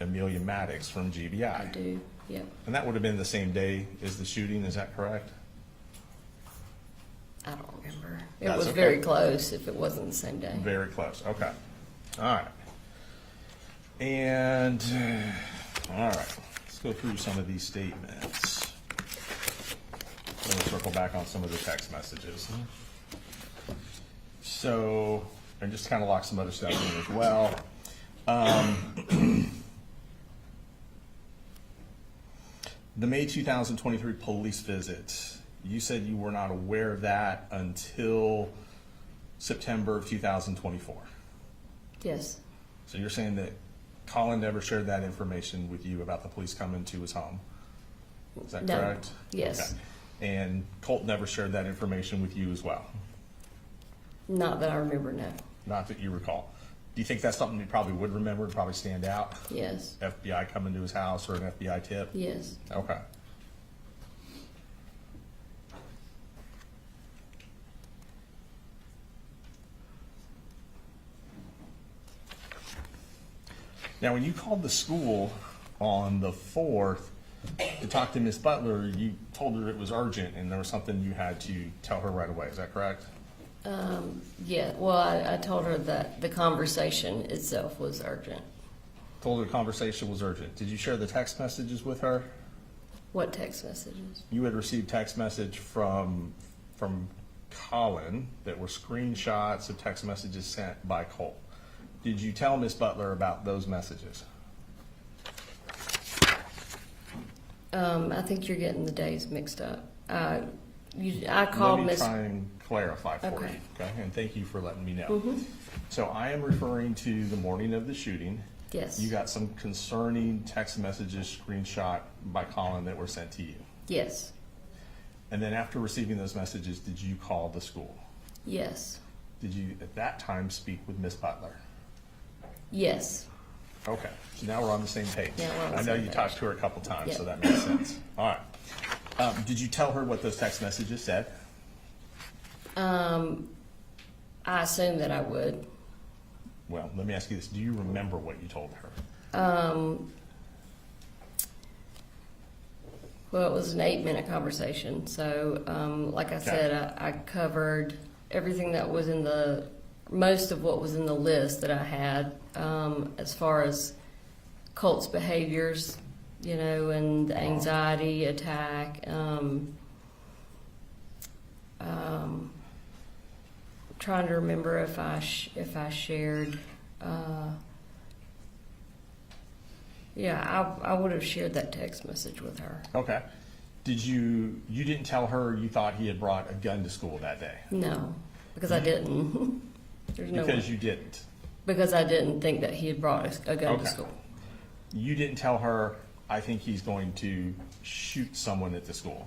S7: Amelia Maddox from GBI?
S5: I do. Yep.
S7: And that would have been the same day as the shooting, is that correct?
S5: I don't remember. It
S7: That's
S5: was
S7: okay.
S5: very close if it wasn't the same day.
S7: Very close, okay. All right. And, all right, let's go through some of these statements. Then we'll circle back on some of the text messages. So, and just kind of lock some other stuff in as well. The May 2023 police visit, you said you were not aware of that until September of 2024.
S5: Yes,
S7: So you're saying that Colin never shared that information with you about the police coming to his home? Is that
S5: No.
S7: correct?
S5: Yes.
S7: Okay. And Colt never shared that information with you as well?
S5: not that I remember, no.
S7: Not that you recall. Do you think that's something you probably would remember, would probably stand out?
S5: Yes,
S7: FBI coming to his house or an FBI tip?
S5: yes.
S7: Okay. Now, when you called the school on the 4th to talk to Miss Butler, you told her it was urgent and there was something you had to tell her right away. Is that correct?
S5: Yeah, well, I told her that the conversation itself was urgent.
S7: Told her the conversation was urgent. Did you share the text messages with her?
S5: What text messages?
S7: You had received text message from Colin that were screenshots of text messages sent by Colt. Did you tell Miss Butler about those messages?
S5: I think you're getting the days mixed up. I called
S7: Let me
S5: Miss.
S7: try and clarify for
S5: Okay.
S7: you, okay? And thank you for letting me know.
S5: Mhm.
S7: So I am referring to the morning of the shooting.
S5: Yes.
S7: You got some concerning text messages screenshot by Colin that were sent to you.
S5: Yes,
S7: And then after receiving those messages, did you call the school?
S5: yes,
S7: Did you at that time speak with Miss Butler?
S5: yes.
S7: Okay, so now we're on the same page.
S5: Now we're on the
S7: I know
S5: same
S7: you
S5: page.
S7: talked to her a couple times, so
S5: Yep.
S7: that makes sense. All right. Did you tell her what those text messages said?
S5: I assumed that I would.
S7: Well, let me ask you this. Do you remember what you told her?
S5: Well, it was an 8-minute conversation, so, like I said, I covered everything that was in most of what was in the list that I had, as far as Colt's behaviors, and the anxiety attack, trying to remember if I shared, I would have shared that text message with her.
S7: Okay. You didn't tell her you thought he had brought a gun to school that day?
S5: No, because I didn't. There's no
S7: Because
S5: way.
S7: you didn't.
S5: Because I didn't think that he had brought a gun
S7: Okay.
S5: to school.
S7: You didn't tell her, I think he's going to shoot someone at the school?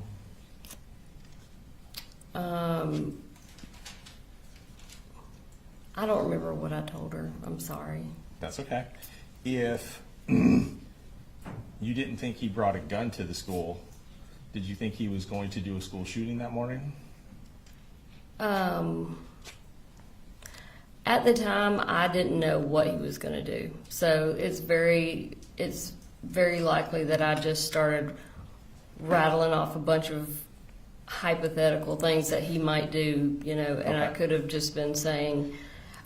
S5: I don't remember what I told her. I'm sorry.
S7: That's okay. If you didn't think he brought a gun to the school, did you think he was going to do a school shooting that morning?
S5: At the time, I didn't know what he was going to do. So it's very likely that I just started rattling off a bunch of hypothetical things that he might do, and I
S7: Okay.
S5: could have just been saying,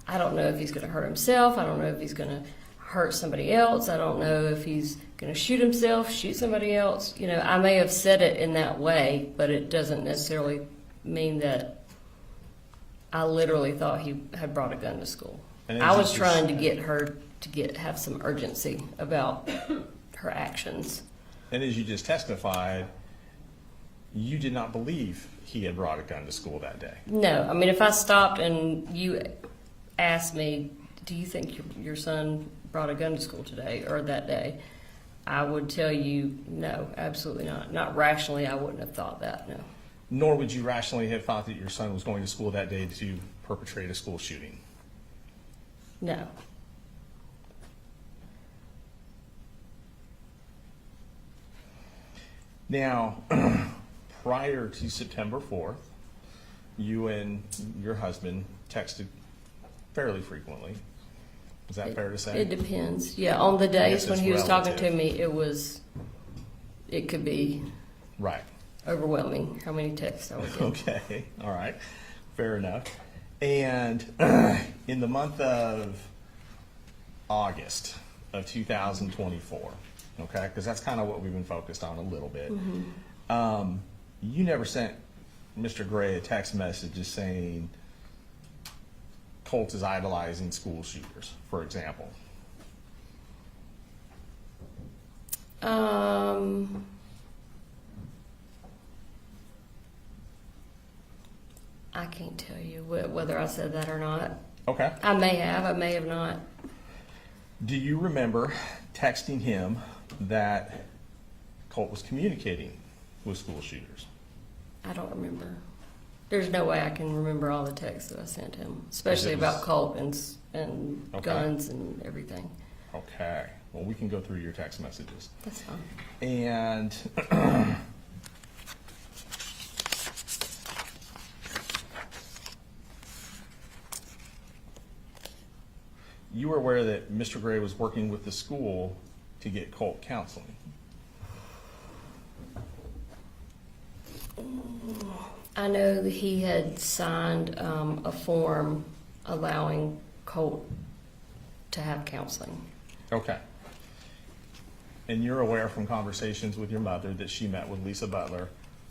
S5: I don't know if he's going to hurt himself. I don't know if he's going to hurt somebody else. I don't know if he's going to shoot himself, shoot somebody else. I may have said it in that way, but it doesn't necessarily mean that I literally thought he had brought a gun to school.
S7: And
S5: I
S7: as
S5: was
S7: you
S5: trying
S7: just-
S5: to get her to have some urgency about her actions.
S7: And as you just testified, you did not believe he had brought a gun to school that day.
S5: No, I mean, if I stopped and you asked me, do you think your son brought a gun to school today or that day, I would tell you, no, absolutely not. Not rationally, I wouldn't have thought that, no.
S7: Nor would you rationally have thought that your son was going to school that day to perpetrate a school shooting.
S5: No.
S7: Now, prior to September 4th, you and your husband texted fairly frequently. Is that fair to say?
S5: It depends. Yeah, on the
S7: guess
S5: days when
S7: it's
S5: he was talking to
S7: relative.
S5: me, it could be
S7: Right.
S5: overwhelming how many texts I would get.
S7: Okay. All right. Fair enough. And in the month of August of 2024, okay, because that's kind of what we've been focused on a little bit. You never sent Mr. Gray a text message just saying Colt is idolizing school shooters, for example.
S5: I can't tell you whether I said that or not.
S7: Okay.
S5: I may have not.
S7: Do you remember texting him that Colt was communicating with school shooters?
S5: I don't remember. There's no way I can remember all the texts that I sent him, especially
S7: Because it was-
S5: about Colt and
S7: Okay.
S5: guns and everything.
S7: Okay. Well, we can go through your text messages.
S5: That's fine.
S7: And you were aware that Mr. Gray was working with the school to get Colt counseling.
S5: I know that he had signed a form allowing Colt to have counseling.
S7: Okay. And you're aware from conversations with your mother that she met with Lisa Butler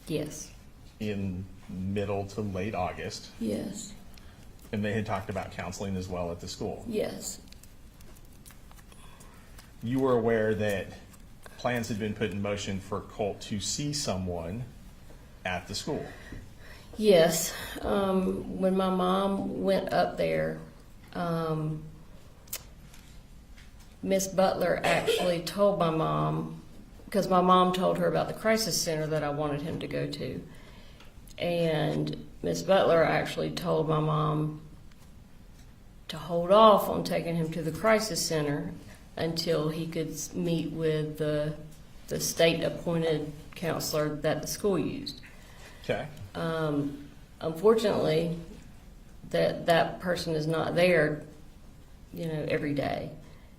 S5: Yes.
S7: in middle to late August,
S5: Yes.
S7: and they had talked about counseling as well at the school.
S5: Yes.
S7: You were aware that plans had been put in motion for Colt to see someone at the school.
S5: Yes. When my mom went up there, Miss Butler actually told my mom, because my mom told her about the crisis center that I wanted him to go to. And Miss Butler actually told my mom to hold off on taking him to the crisis center until he could meet with the state-appointed counselor that the school used.
S7: Okay.
S5: Unfortunately, that person is not there, every day.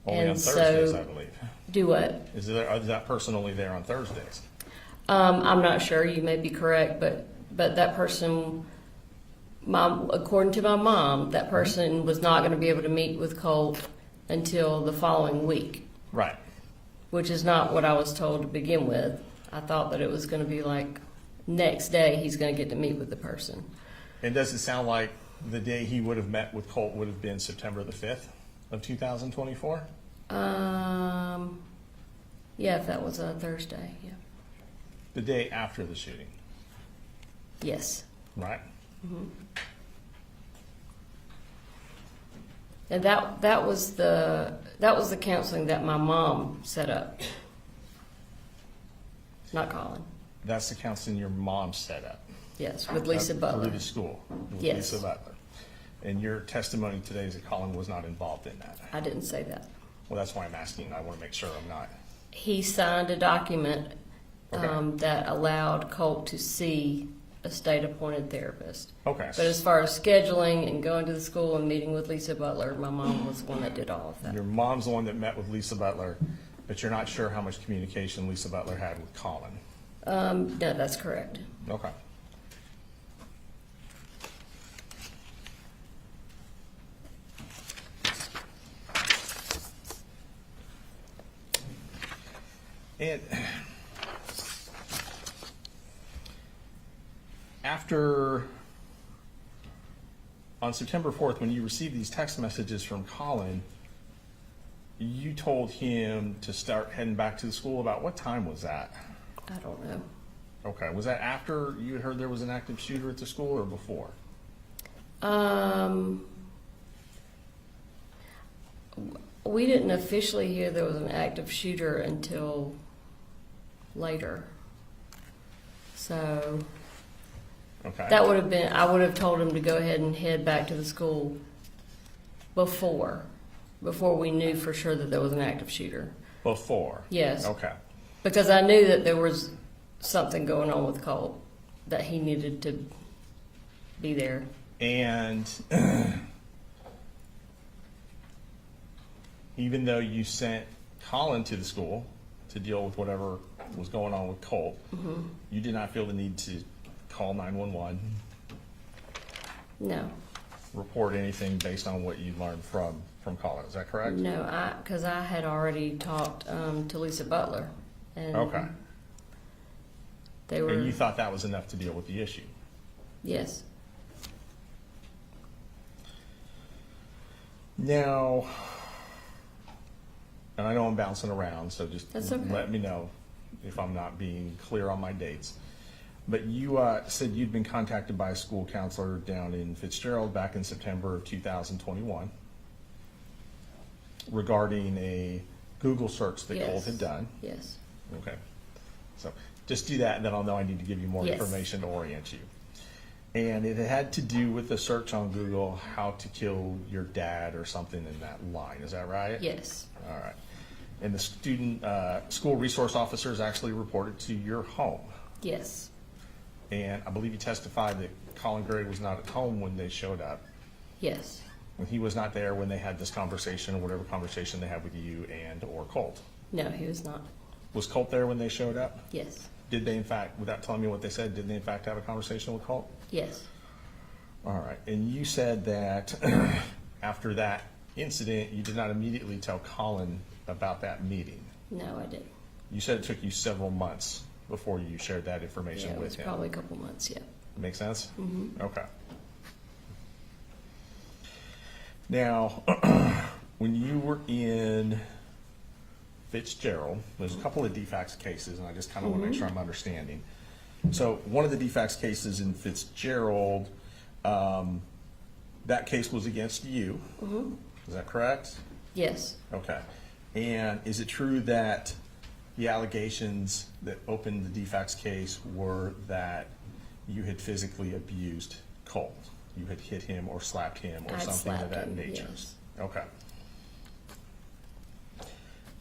S7: Only
S5: and
S7: on Thursdays,
S5: so,
S7: I believe.
S5: do what?
S7: Is that person only there on Thursdays?
S5: I'm not sure. You may be correct, but that person, according to my mom, that person was not going to be able to meet with Colt until the following week,
S7: Right.
S5: which is not what I was told to begin with. I thought that it was going to be like next day he's going to get to meet with the person.
S7: And does it sound like the day he would have met with Colt would have been September the 5th of 2024?
S5: Yeah, if that was a Thursday, yeah.
S7: The day after the shooting,
S5: Yes.
S7: right?
S5: And that was the counseling that my mom set up. Not Colin.
S7: That's the counseling your mom set up.
S5: Yes, with Lisa Butler.
S7: Through the school, with
S5: Yes.
S7: Lisa Butler. And your testimony today is that Colin was not involved in that.
S5: I didn't say that.
S7: Well, that's why I'm asking. I want to make sure I'm not.
S5: He signed a document
S7: Okay.
S5: that allowed Colt to see a state-appointed therapist.
S7: Okay.
S5: But as far as scheduling and going to the school and meeting with Lisa Butler, my mom was the one that did all of that.
S7: Your mom's the one that met with Lisa Butler, but you're not sure how much communication Lisa Butler had with Colin.
S5: No, that's correct.
S7: Okay. And on September 4th, when you received these text messages from Colin, you told him to start heading back to the school. About what time was that?
S5: I don't know.
S7: Okay, was that after you had heard there was an active shooter at the school or before?
S5: We didn't officially hear there was an active shooter until later. So
S7: Okay.
S5: that would have been, I would have told him to go ahead and head back to the school before we knew for sure that there was an active shooter.
S7: Before?
S5: Yes.
S7: Okay.
S5: Because I knew that there was something going on with Colt, that he needed to be there.
S7: And even though you sent Colin to the school to deal with whatever was going on with Colt, you did not feel the need to call 911
S5: No,
S10: report anything based on what you learned from Colin. Is that correct?
S5: no, because I had already talked to Lisa Butler, and
S10: Okay.
S5: they were
S10: And you thought that was enough to deal with the issue?
S5: yes.
S10: Now, and I know I'm bouncing around, so just
S5: That's okay.
S10: let me know if I'm not being clear on my dates. But you said you'd been contacted by a school counselor down in Fitzgerald back in September of 2021 regarding a Google search that Colt
S5: Yes.
S10: had done.
S5: Yes.
S10: Okay. So just do that, and then I'll know I need to give you more
S5: Yes.
S10: information to orient you. And it had to do with the search on Google, how to kill your dad or something in that line. Is that right?
S5: Yes.
S10: All right. And the school resource officers actually reported to your home.
S5: Yes.
S10: And I believe you testified that Colin Gray was not at home when they showed up.
S5: Yes.
S10: When he was not there when they had this conversation, or whatever conversation they had with you and or Colt.
S5: No, he was not.
S10: Was Colt there when they showed up?
S5: Yes.
S10: Did they in fact, without telling me what they said, did they in fact have a conversation with Colt?
S5: Yes.
S10: All right. And you said that after that incident, you did not immediately tell Colin about that meeting.
S5: No, I didn't.
S10: You said it took you several months before you shared that information
S5: Yeah, it
S10: with
S5: was
S10: him.
S5: probably a couple months. Yeah.
S10: Make sense?
S5: Mm-hmm.
S10: Okay. Now, when you were in Fitzgerald, there's a couple of defects cases, and I just kind of want to make sure I'm understanding. So one of the defects cases in Fitzgerald, that case was against you.
S5: Mm-hmm.
S10: Is that correct?
S5: Yes.
S10: Okay. And is it true that the allegations that opened the defects case were that you had physically abused Colt? You had hit him or slapped him or
S5: I'd
S10: something of
S5: slapped
S10: that
S5: him,
S10: nature?
S5: yes.
S10: Okay.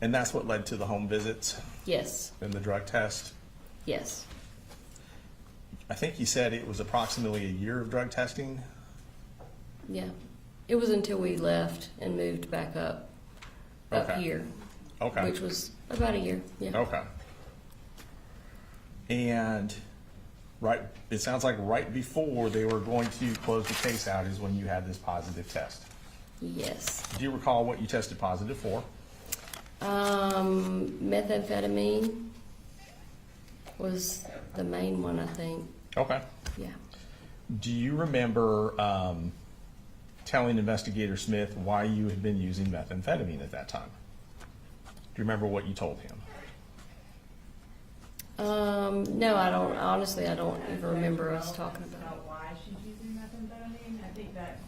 S10: And that's what led to the home visits
S5: Yes.
S10: and the drug test?
S5: Yes.
S10: I think you said it was approximately a year of drug testing?
S5: Yeah. It was until we left and moved back up
S10: Okay.
S5: here,
S10: Okay.
S5: which was about a year. Yeah.
S10: Okay. And it sounds like right before they were going to close the case out is when you had this positive test.
S5: Yes.
S10: Do you recall what you tested positive for?
S5: Methamphetamine was the main one, I think.
S10: Okay.
S5: Yeah.
S10: Do you remember telling Investigator Smith why you had been using methamphetamine at that time? Do you remember what you told him?
S5: No, I don't. Honestly, I don't even remember us talking about it.
S2: Why she's using methamphetamine. I think that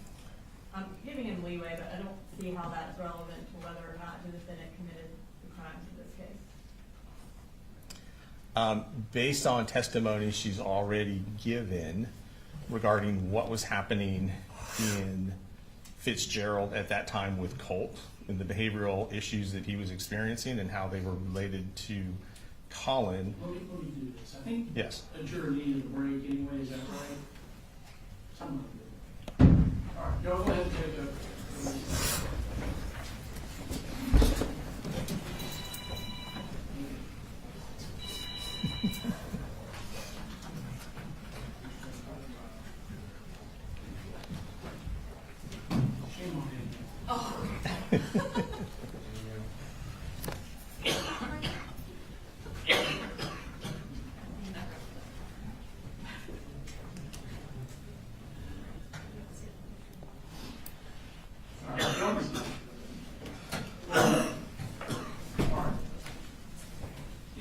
S2: I'm giving him leeway, but I don't see how that's relevant to whether or not the defendant committed the crimes in this case.
S10: Based on testimony she's already given regarding what was happening in Fitzgerald at that time with Colt and the behavioral issues that he was experiencing and how they were related to Colin.
S1: Let me do this. I think
S10: Yes.
S1: a juror needed a break anyway, is that right? Something like that. All right, go ahead and take a. Shame on him. All right, gentlemen. All right.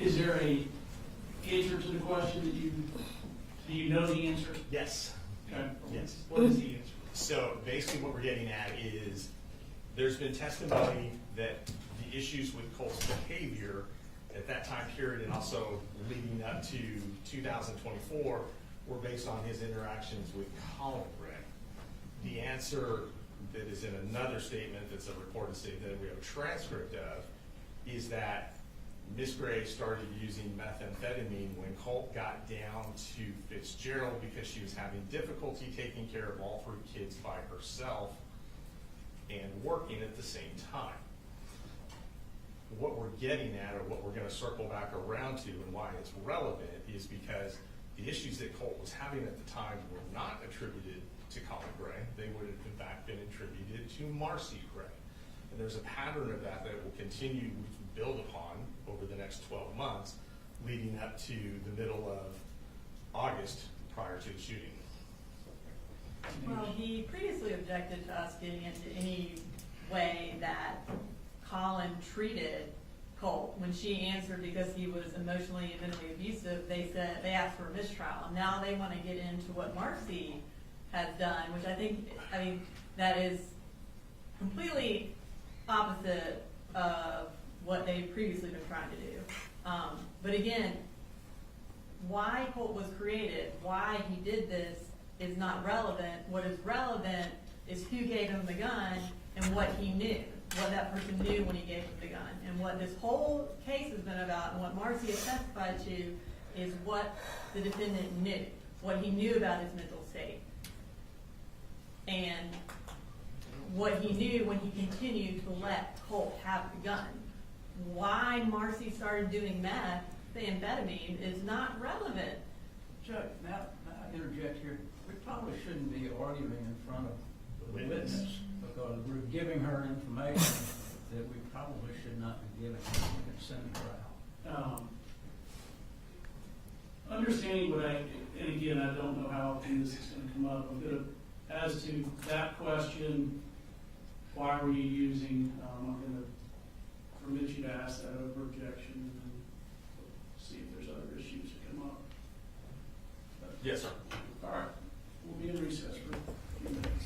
S1: Is there a answer to the question that do you know the answer?
S7: Yes.
S1: Okay.
S7: Yes.
S1: What is the answer?
S7: So basically what we're getting at is there's been testimony that the issues with Colt's behavior at that time period and also leading up to 2024 were based on his interactions with Colin Gray. The answer that is in another statement that's a recorded statement that we have a transcript of is that Miss Gray started using methamphetamine when Colt got down to Fitzgerald because she was having difficulty taking care of all 3 kids by herself and working at the same time. What we're getting at, or what we're going to circle back around to and why it's relevant, is because the issues that Colt was having at the time were not attributed to Colin Gray. They would have in fact been attributed to Marcy Gray. And there's a pattern of that that will continue to build upon over the next 12 months, leading up to the middle of August prior to the shooting.
S2: Well, he previously objected to us getting into any way that Colin treated Colt. When she answered because he was emotionally and mentally abusive, they asked for a mistrial. And now they want to get into what Marcy has done, which I mean, that is completely opposite of what they've previously been trying to do. But again, why Colt was created, why he did this is not relevant. What is relevant is who gave him the gun and what he knew, what that person knew when he gave him the gun. And what this whole case has been about and what Marcy has testified to is what the defendant knew, what he knew about his mental state. And what he knew when he continued to let Colt have the gun. Why Marcy started doing meth, the amphetamine, is not relevant.
S4: Chuck, may I interject here? We probably shouldn't be arguing in front of the witness because we're giving her information that we probably should not be giving her in a consent trial.
S1: Understanding and again, I don't know how often this is going to come up. As to that question, why were you using, I'm going to permit you to ask that over objection and then see if there's other issues that come up.
S7: Yes, sir.
S1: All right, we'll be in recess for a few minutes.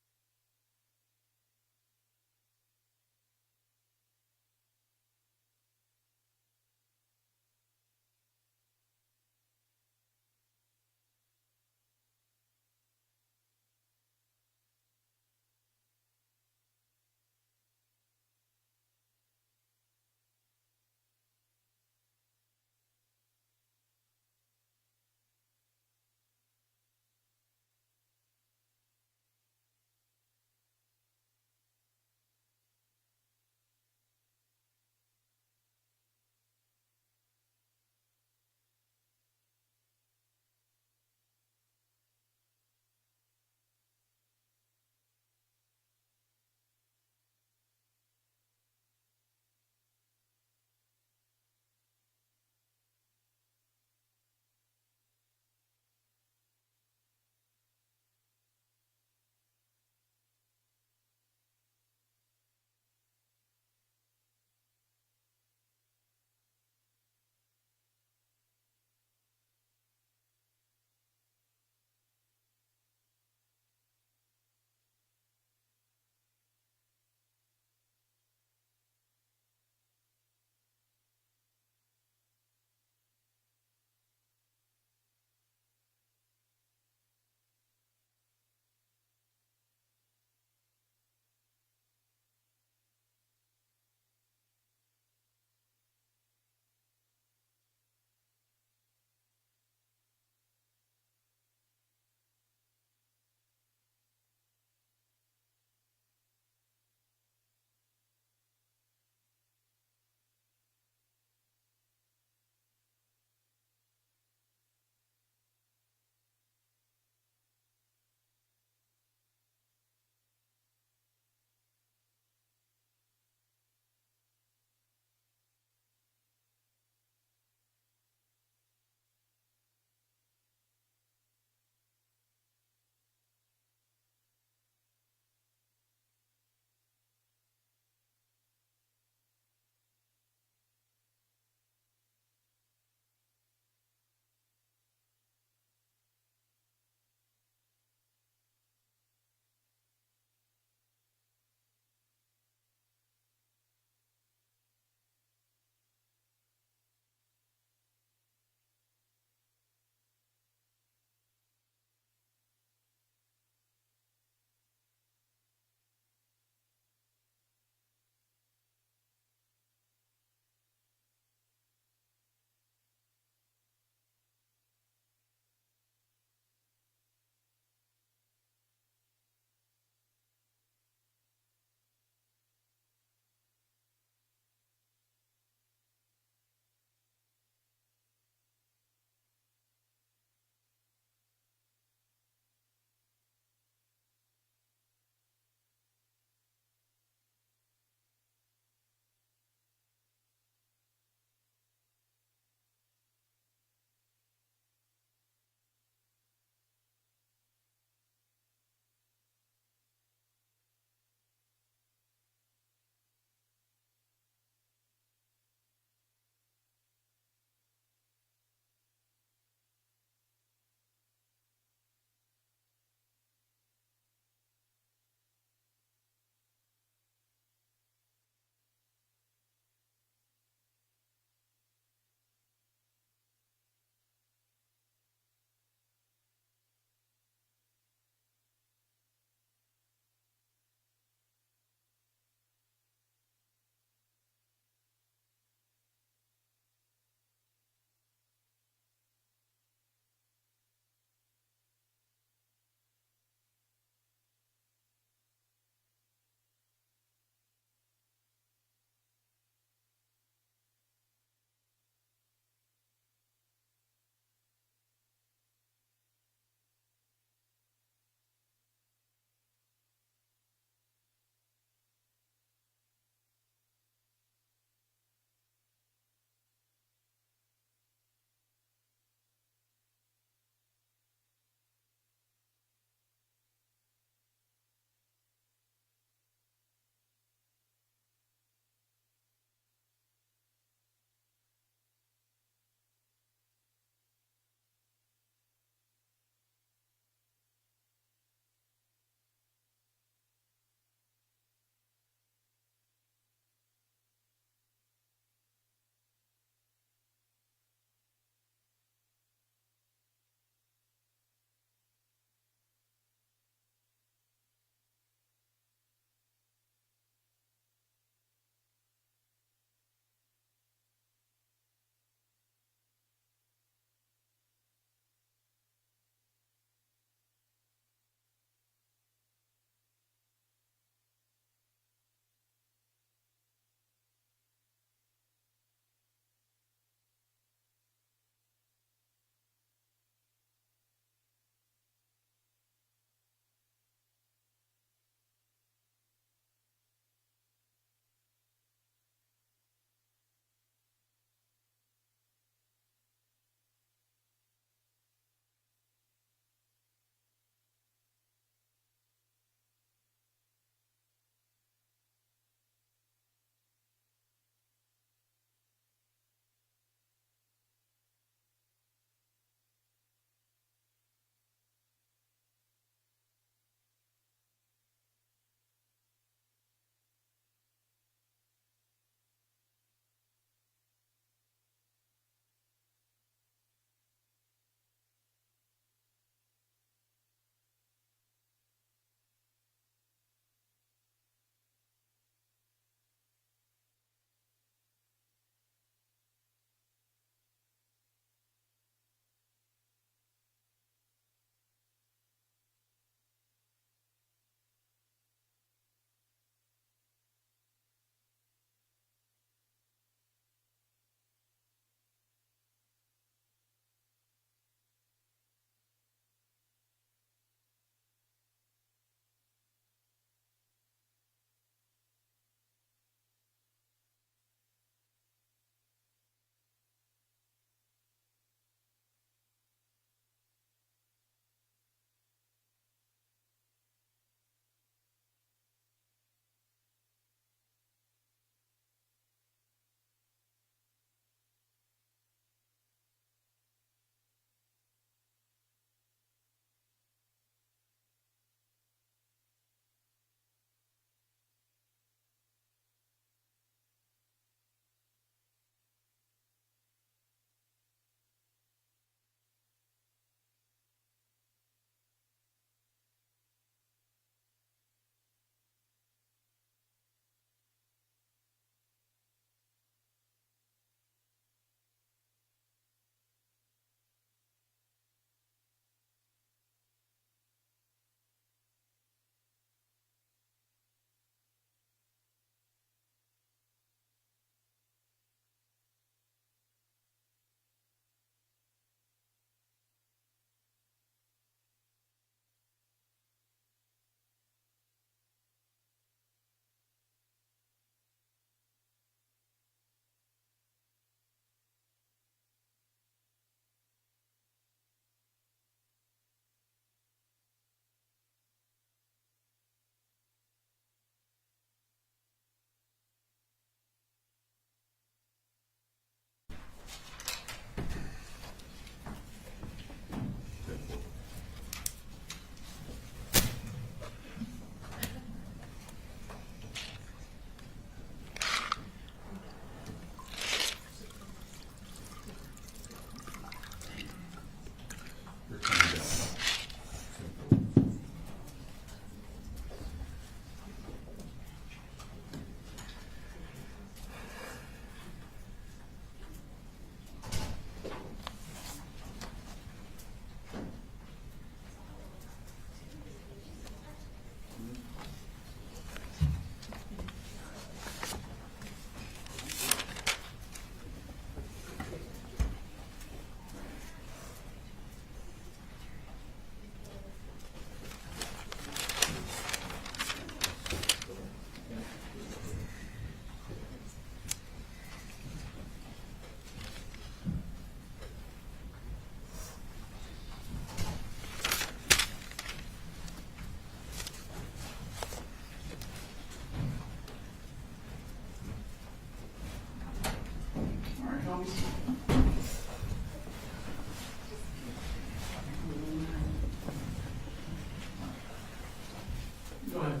S1: Go ahead.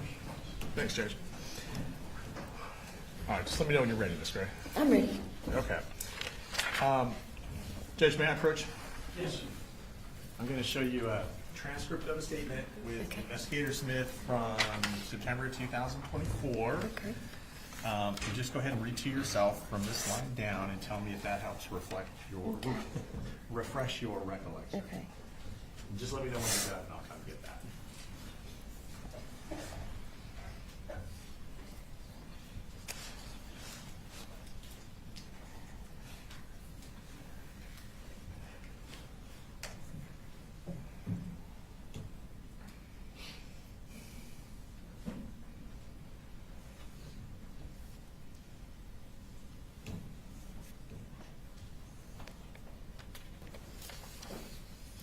S10: Thanks, Judge. All right, just let me know when you're ready, Ms. Gray.
S5: I'm ready.
S10: Okay. Judge, may I approach?
S1: Yes.
S7: I'm going to show you a transcript of a statement with
S5: Okay.
S7: Investigator Smith from September 2024.
S5: Okay.
S7: And just go ahead and read to yourself from this line down and tell me if that helps refresh your recollection.
S5: Okay.
S7: And just let me know when you're done and I'll come get that.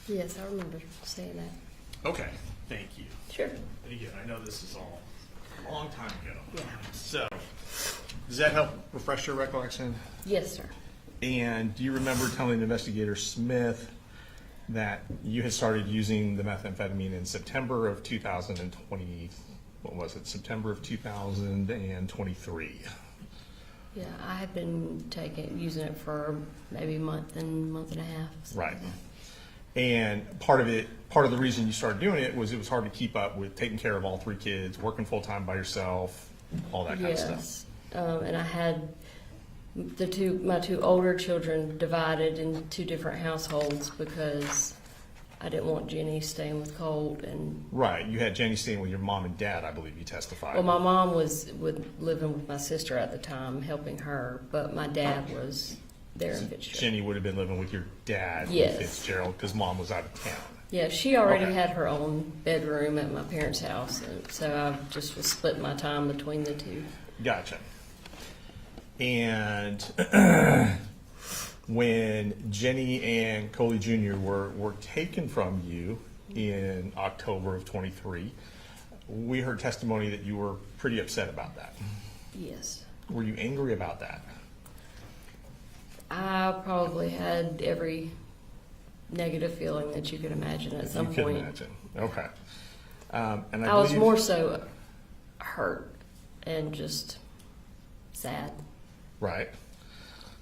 S5: Yes, I remember saying that.
S7: Okay, thank you.
S5: Sure.
S7: And again, I know this is all a long time ago.
S5: Yeah.
S7: So, does that help refresh your recollection?
S5: Yes, sir.
S10: And do you remember telling Investigator Smith that you had started using the methamphetamine in September of 2020, what was it, September of 2023?
S5: Yeah, I had been using it for maybe a month and a half. something
S10: Right.
S5: like that.
S10: And part of the reason you started doing it was it was hard to keep up with taking care of all three kids, working full-time by yourself, all that kind of stuff.
S5: Yes, and I had my two older children divided in two different households because I didn't want Jenny staying with Colt, and
S10: Right, you had Jenny staying with your mom and dad, I believe you testified.
S5: well, my mom was living with my sister at the time, helping her, but my dad was there in Fitzgerald.
S10: Jenny would have been living with your dad in
S5: Yes.
S10: Fitzgerald because mom was out of town.
S5: Yeah, she already
S10: Okay.
S5: had her own bedroom at my parents' house, and so I just was splitting my time between the two.
S10: Gotcha. And when Jenny and Coley Jr. were taken from you in October of 23, we heard testimony that you were pretty upset about that.
S5: Yes.
S10: Were you angry about that?
S5: I probably had every negative feeling that you could imagine at some
S10: You could
S5: point.
S10: imagine. Okay. And
S5: I was
S10: believe-
S5: more so hurt and just sad.
S10: Right.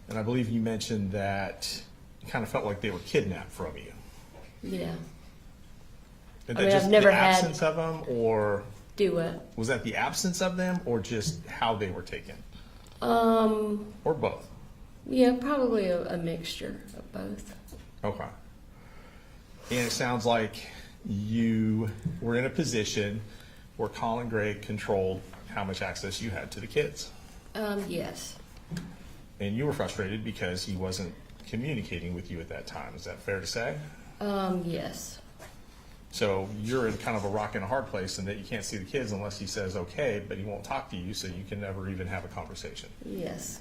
S10: And I believe you mentioned that you kind of felt like they were kidnapped from you.
S5: Yeah.
S10: Is
S5: I
S10: that
S5: mean,
S10: just
S5: I've never
S10: the
S5: had-
S10: absence of them, or
S5: Do what?
S10: was that the absence of them, or just how they were taken,
S5: Um,
S10: or both?
S5: yeah, probably a mixture of both.
S10: Okay. And it sounds like you were in a position where Colin Gray controlled how much access you had to the kids.
S5: Yes.
S10: And you were frustrated because he wasn't communicating with you at that time. Is that fair to say?
S5: Yes.
S10: So you're in kind of a rock and a hard place in that you can't see the kids unless he says okay, but he won't talk to you, so you can never even have a conversation.
S5: Yes.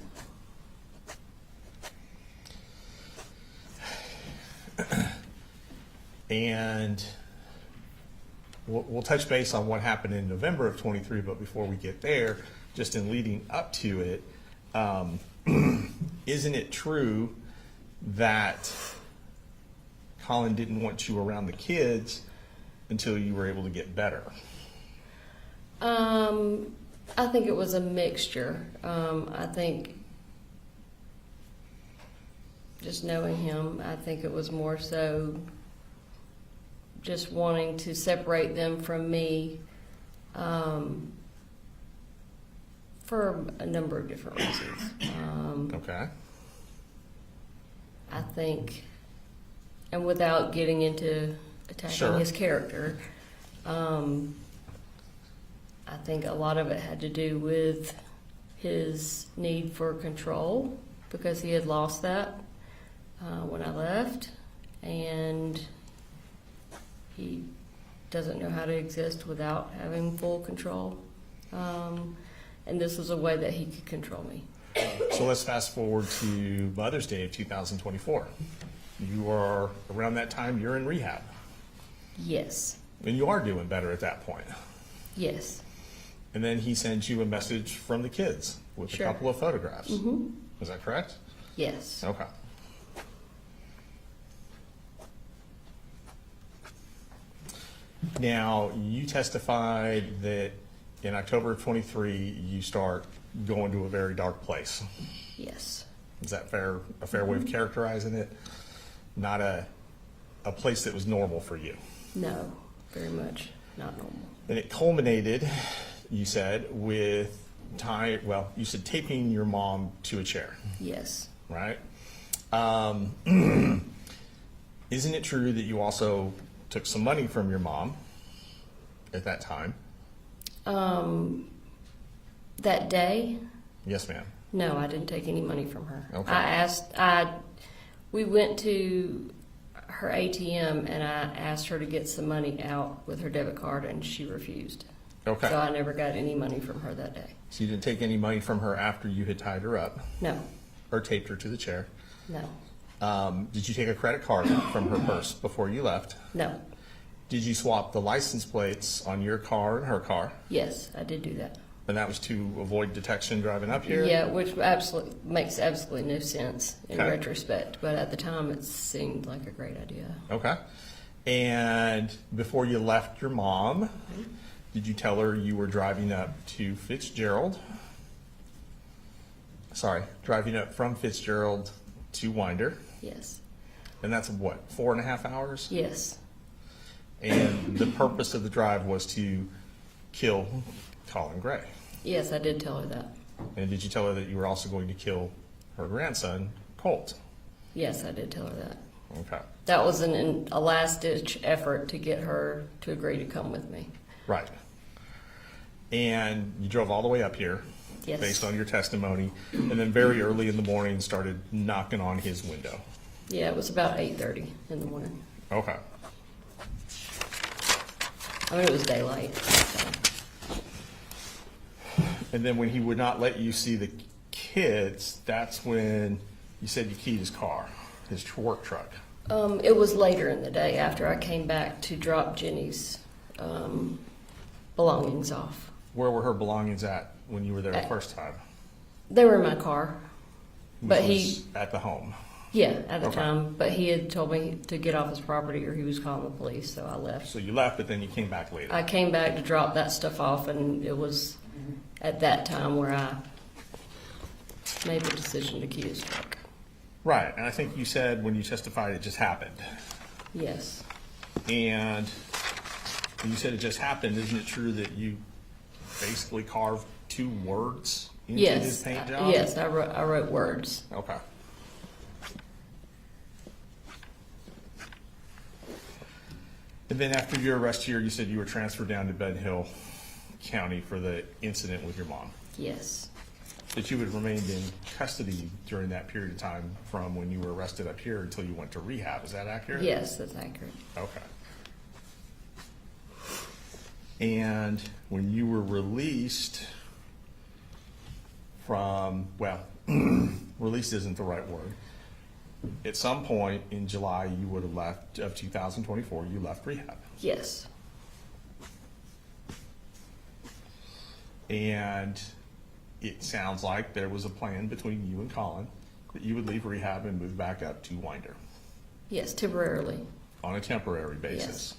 S10: And we'll touch base on what happened in November of 23, but before we get there, just in leading up to it, isn't it true that Colin didn't want you around the kids until you were able to get better?
S5: I think it was a mixture. I think just knowing him, I think it was more so just wanting to separate them from me for a number of different reasons.
S10: Okay.
S5: I think, and without getting into attacking
S10: Sure.
S5: his character, I think a lot of it had to do with his need for control because he had lost that when I left, and he doesn't know how to exist without having full control. And this was a way that he could control me.
S10: So let's fast forward to Mother's Day of 2024. You are, around that time, you're in rehab.
S5: Yes.
S10: And you are doing better at that point.
S5: Yes.
S10: And then he sends you a message from the kids with
S5: Sure.
S10: a couple of photographs.
S5: Mm-hmm.
S10: Is that correct?
S5: Yes.
S10: Okay. Now, you testified that in October of 23, you start going to a very dark place.
S5: Yes.
S10: Is that a fair way of characterizing it? Not a place that was normal for you.
S5: No, very much not normal.
S10: And it culminated, you said, with you said taping your mom to a chair,
S5: Yes.
S10: right? Isn't it true that you also took some money from your mom at that time?
S5: That day,
S10: Yes, ma'am.
S5: no, I didn't take any money from her.
S10: Okay.
S5: We went to her ATM and I asked her to get some money out with her debit card and she refused.
S10: Okay.
S5: So I never got any money from her that day.
S10: So you didn't take any money from her after you had tied her up
S5: No,
S10: or taped her to the chair.
S5: no,
S10: Did you take a credit card from her purse before you left?
S5: no.
S10: Did you swap the license plates on your car and her car?
S5: Yes, I did do that.
S10: And that was to avoid detection driving up here?
S5: Yeah, which makes absolutely no sense in
S10: Okay.
S5: retrospect, but at the time it seemed like a great idea.
S10: Okay. And before you left your mom, did you tell her you were driving up to Fitzgerald? Sorry, driving up from Fitzgerald to Winder.
S5: Yes.
S10: And that's what, 4.5 hours?
S5: Yes.
S10: And the purpose of the drive was to kill Colin Gray.
S5: Yes, I did tell her that.
S10: And did you tell her that you were also going to kill her grandson, Colt?
S5: Yes, I did tell her that.
S10: Okay.
S5: That was a last-ditch effort to get her to agree to come with me.
S10: Right. And you drove all the way up here,
S5: Yes.
S10: based on your testimony, and then very early in the morning started knocking on his window.
S5: Yeah, it was about 8:30 in the morning.
S10: Okay.
S5: I mean, it was daylight. So.
S10: And then when he would not let you see the kids, that's when you said you keyed his car, his work truck.
S5: It was later in the day after I came back to drop Jenny's belongings off.
S10: Where were her belongings at when you were there the first time?
S5: They were in my car.
S10: Which
S5: But
S10: was at the home.
S5: Yeah, at the
S10: Okay.
S5: time, but he had told me to get off his property or he was calling the police, so I left.
S10: So you left, but then you came back later.
S5: I came back to drop that stuff off, and it was at that time where I made the decision to key his truck.
S10: Right, and I think you said when you testified it just happened.
S5: Yes.
S10: And when you said it just happened, isn't it true that you basically carved 2 words into his
S5: Yes.
S10: paint job?
S5: Yes, I wrote words.
S10: Okay. And then after your arrest here, you said you were transferred down to Ben Hill County for the incident with your mom.
S5: Yes.
S10: That you had remained in custody during that period of time from when you were arrested up here until you went to rehab. Is that accurate?
S5: Yes, that's accurate.
S10: Okay. And when you were released from, well, released isn't the right word. At some point in July, you would have left, of 2024, you left rehab.
S5: Yes.
S10: And it sounds like there was a plan between you and Colin that you would leave rehab and move back up to Winder
S5: Yes, temporarily.
S10: on a temporary basis.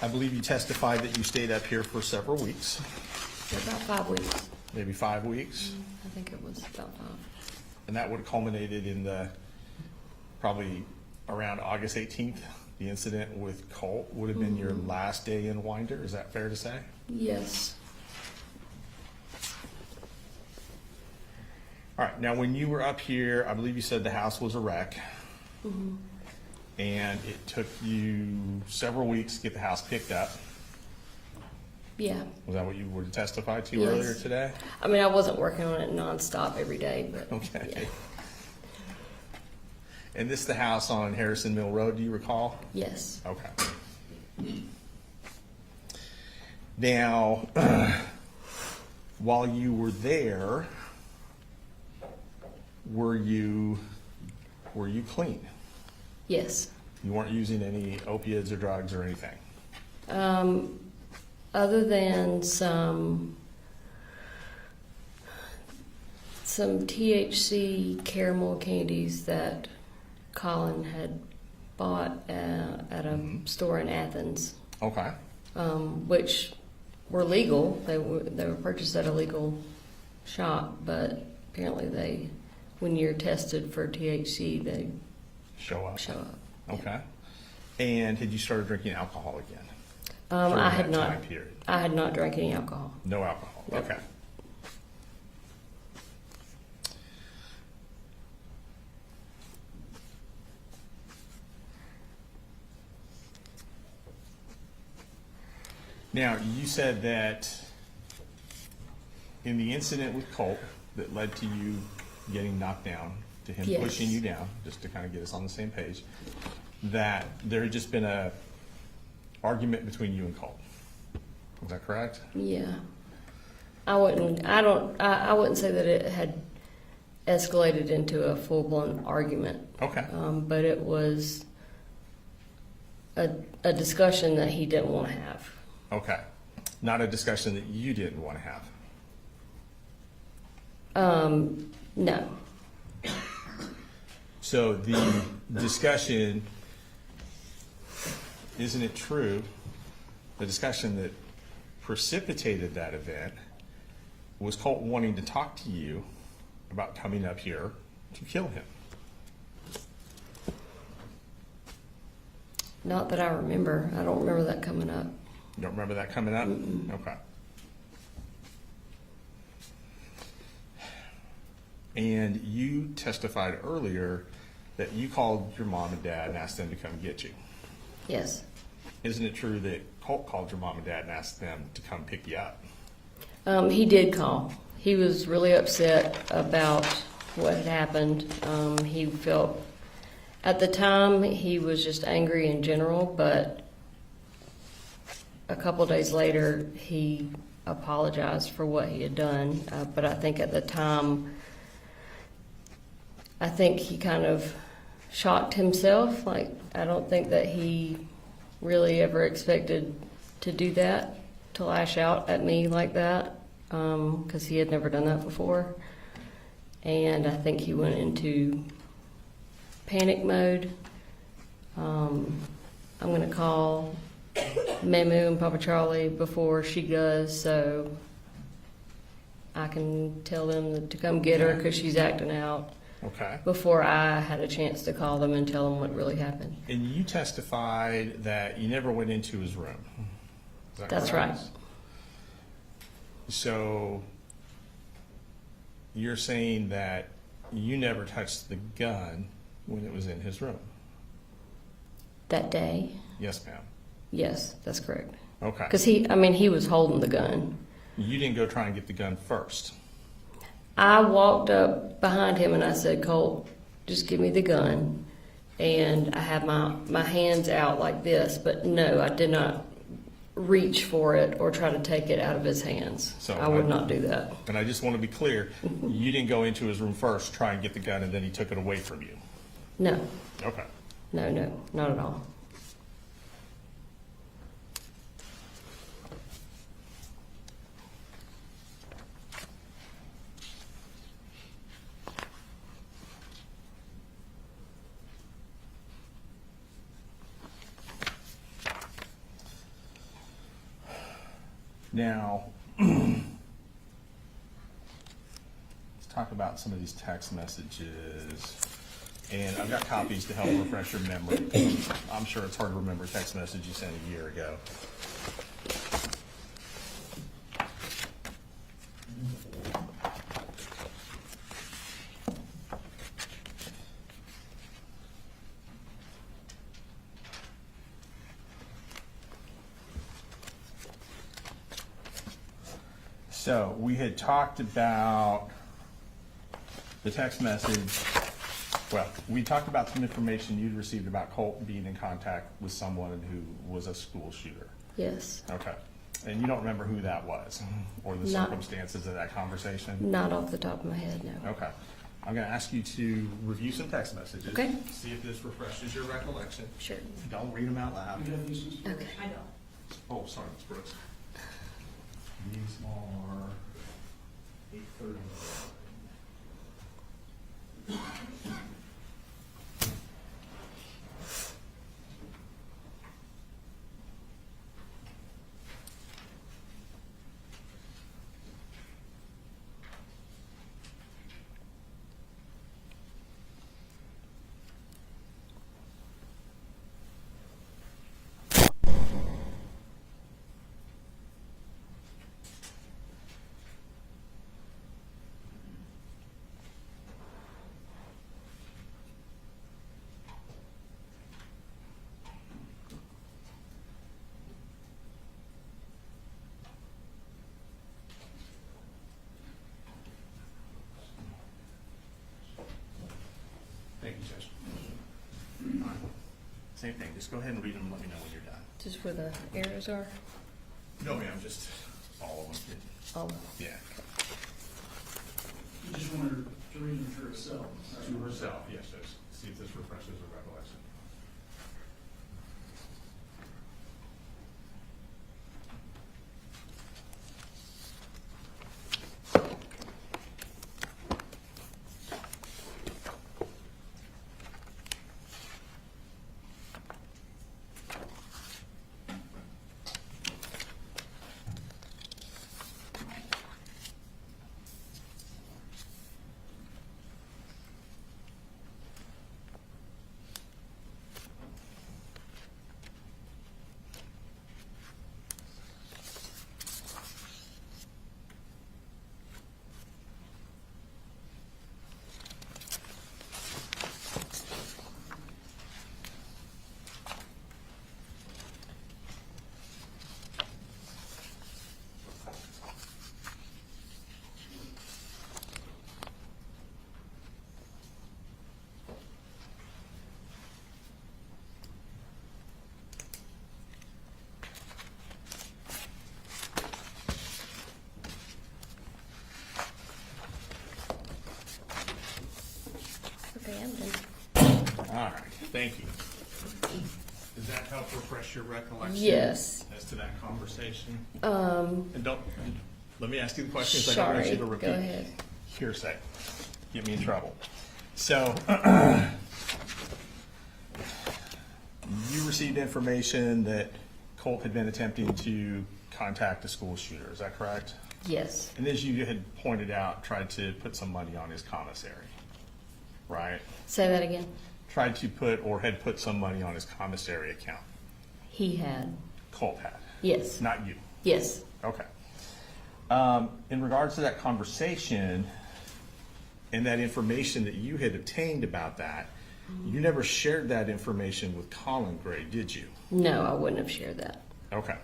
S10: I believe you testified that you stayed up here for several weeks,
S5: For about 5 weeks.
S10: maybe 5 weeks,
S5: I think it was about 5.
S10: and that would have culminated in the, probably around August 18th, the incident with Colt would have been your last day in Winder. Is that fair to say?
S5: Yes.
S10: All right, now when you were up here, I believe you said the house was a wreck. And it took you several weeks to get the house picked up.
S5: Yeah.
S10: Was that what you were testified to
S5: Yes.
S10: earlier today?
S5: I mean, I wasn't working on it nonstop every day, but
S10: Okay.
S5: yeah.
S10: And this is the house on Harrison Mill Road, do you recall?
S5: Yes.
S10: Okay. Now, while you were there, were you clean?
S5: Yes.
S10: You weren't using any opiates or drugs or anything?
S5: other than some THC caramel candies that Colin had bought at a store in Athens,
S10: Okay.
S5: which were legal. They were purchased at a legal shop, but apparently when you're tested for THC, they
S10: Show up.
S5: show up.
S10: Okay. And had you started drinking alcohol again?
S5: I
S10: during
S5: had
S10: that
S5: not.
S10: time period?
S5: I had not drank any alcohol.
S10: No alcohol.
S5: No.
S10: Okay. Now, you said that in the incident with Colt that led to you getting knocked down, to him
S5: Yes.
S10: pushing you down, just to kind of get us on the same page, that there had just been a argument between you and Colt. Is that correct?
S5: Yeah. I wouldn't say that it had escalated into a full-blown argument.
S10: Okay.
S5: But it was a discussion that he didn't want to have.
S10: Okay. Not a discussion that you didn't want to have.
S5: No.
S10: So the discussion, isn't it true, the discussion that precipitated that event was Colt wanting to talk to you about coming up here to kill him?
S5: Not that I remember. I don't remember that coming up.
S10: You don't remember that coming up?
S5: Mm-mm.
S10: Okay. And you testified earlier that you called your mom and dad and asked them to come get you.
S5: Yes.
S10: Isn't it true that Colt called your mom and dad and asked them to come pick you up?
S5: He did call. He was really upset about what had happened. He felt, at the time, he was just angry in general, but a couple of days later, he apologized for what he had done. But I think at the time, I think he kind of shocked himself. Like, I don't think that he really ever expected to do that, to lash out at me like that, because he had never done that before. And I think he went into panic mode. I'm going to call Mamu and Papa Charlie before she goes, so I can tell them to come get her because she's acting out,
S10: Okay.
S5: before I had a chance to call them and tell them what really happened.
S10: And you testified that you never went into his room. Is that
S5: That's
S10: correct?
S5: right.
S10: So you're saying that you never touched the gun when it was in his room?
S5: That day?
S10: Yes, ma'am.
S5: Yes, that's correct.
S10: Okay.
S5: Because he was holding the gun.
S10: You didn't go try and get the gun first.
S5: I walked up behind him and I said, Colt, just give me the gun. And I had my hands out like this, but no, I did not reach for it or try to take it out of his hands.
S10: So
S5: I would not do that.
S10: And I just want to be clear, you didn't go into his room first, try and get the gun, and then he took it away from you.
S5: No,
S10: Okay.
S5: no, not at all.
S10: Now, let's talk about some of these text messages. And I've got copies to help refresh your memory. I'm sure it's hard to remember a text message you sent a year ago. So we had talked about the text message. Well, we talked about some information you'd received about Colt being in contact with someone who was a school shooter.
S5: Yes,
S10: Okay. And you don't remember who that was or the
S5: Not-
S10: circumstances of that conversation?
S5: not off the top of my head, no.
S10: Okay. I'm going to ask you to review some text messages.
S5: Okay.
S10: See if this refreshes your recollection.
S5: Sure.
S10: Don't read them out loud.
S5: Okay.
S2: I don't.
S10: Oh, sorry, Ms. Brooks. These are 8:30. Thank you, Judge. All right. Same thing, just go ahead and read them and let me know when you're done.
S5: Just where the arrows are?
S10: No, ma'am, just all of them.
S5: Oh,
S10: Yeah.
S1: You just want her to read them for herself.
S10: To herself, yes, Judge. See if this refreshes her recollection.
S5: okay, I'm done.
S10: All right, thank you. Does that help refresh your recollection?
S5: Yes.
S10: As to that conversation?
S5: Um,
S10: And don't, let me ask you the questions I don't want you
S5: sorry,
S10: to
S5: go
S10: repeat.
S5: ahead.
S10: Hearsay. Get me in trouble. So, you received information that Colt had been attempting to contact a school shooter, is that correct?
S5: Yes,
S10: And as you had pointed out, tried to put some money on his commissary, right?
S5: say that again.
S10: Tried to put, or had put some money on his commissary account.
S5: He had,
S10: Colt had,
S5: yes,
S10: not you.
S5: yes.
S10: Okay. In regards to that conversation and that information that you had obtained about that, you never shared that information with Colin Gray, did you?
S5: No, I wouldn't have shared that.
S10: Okay.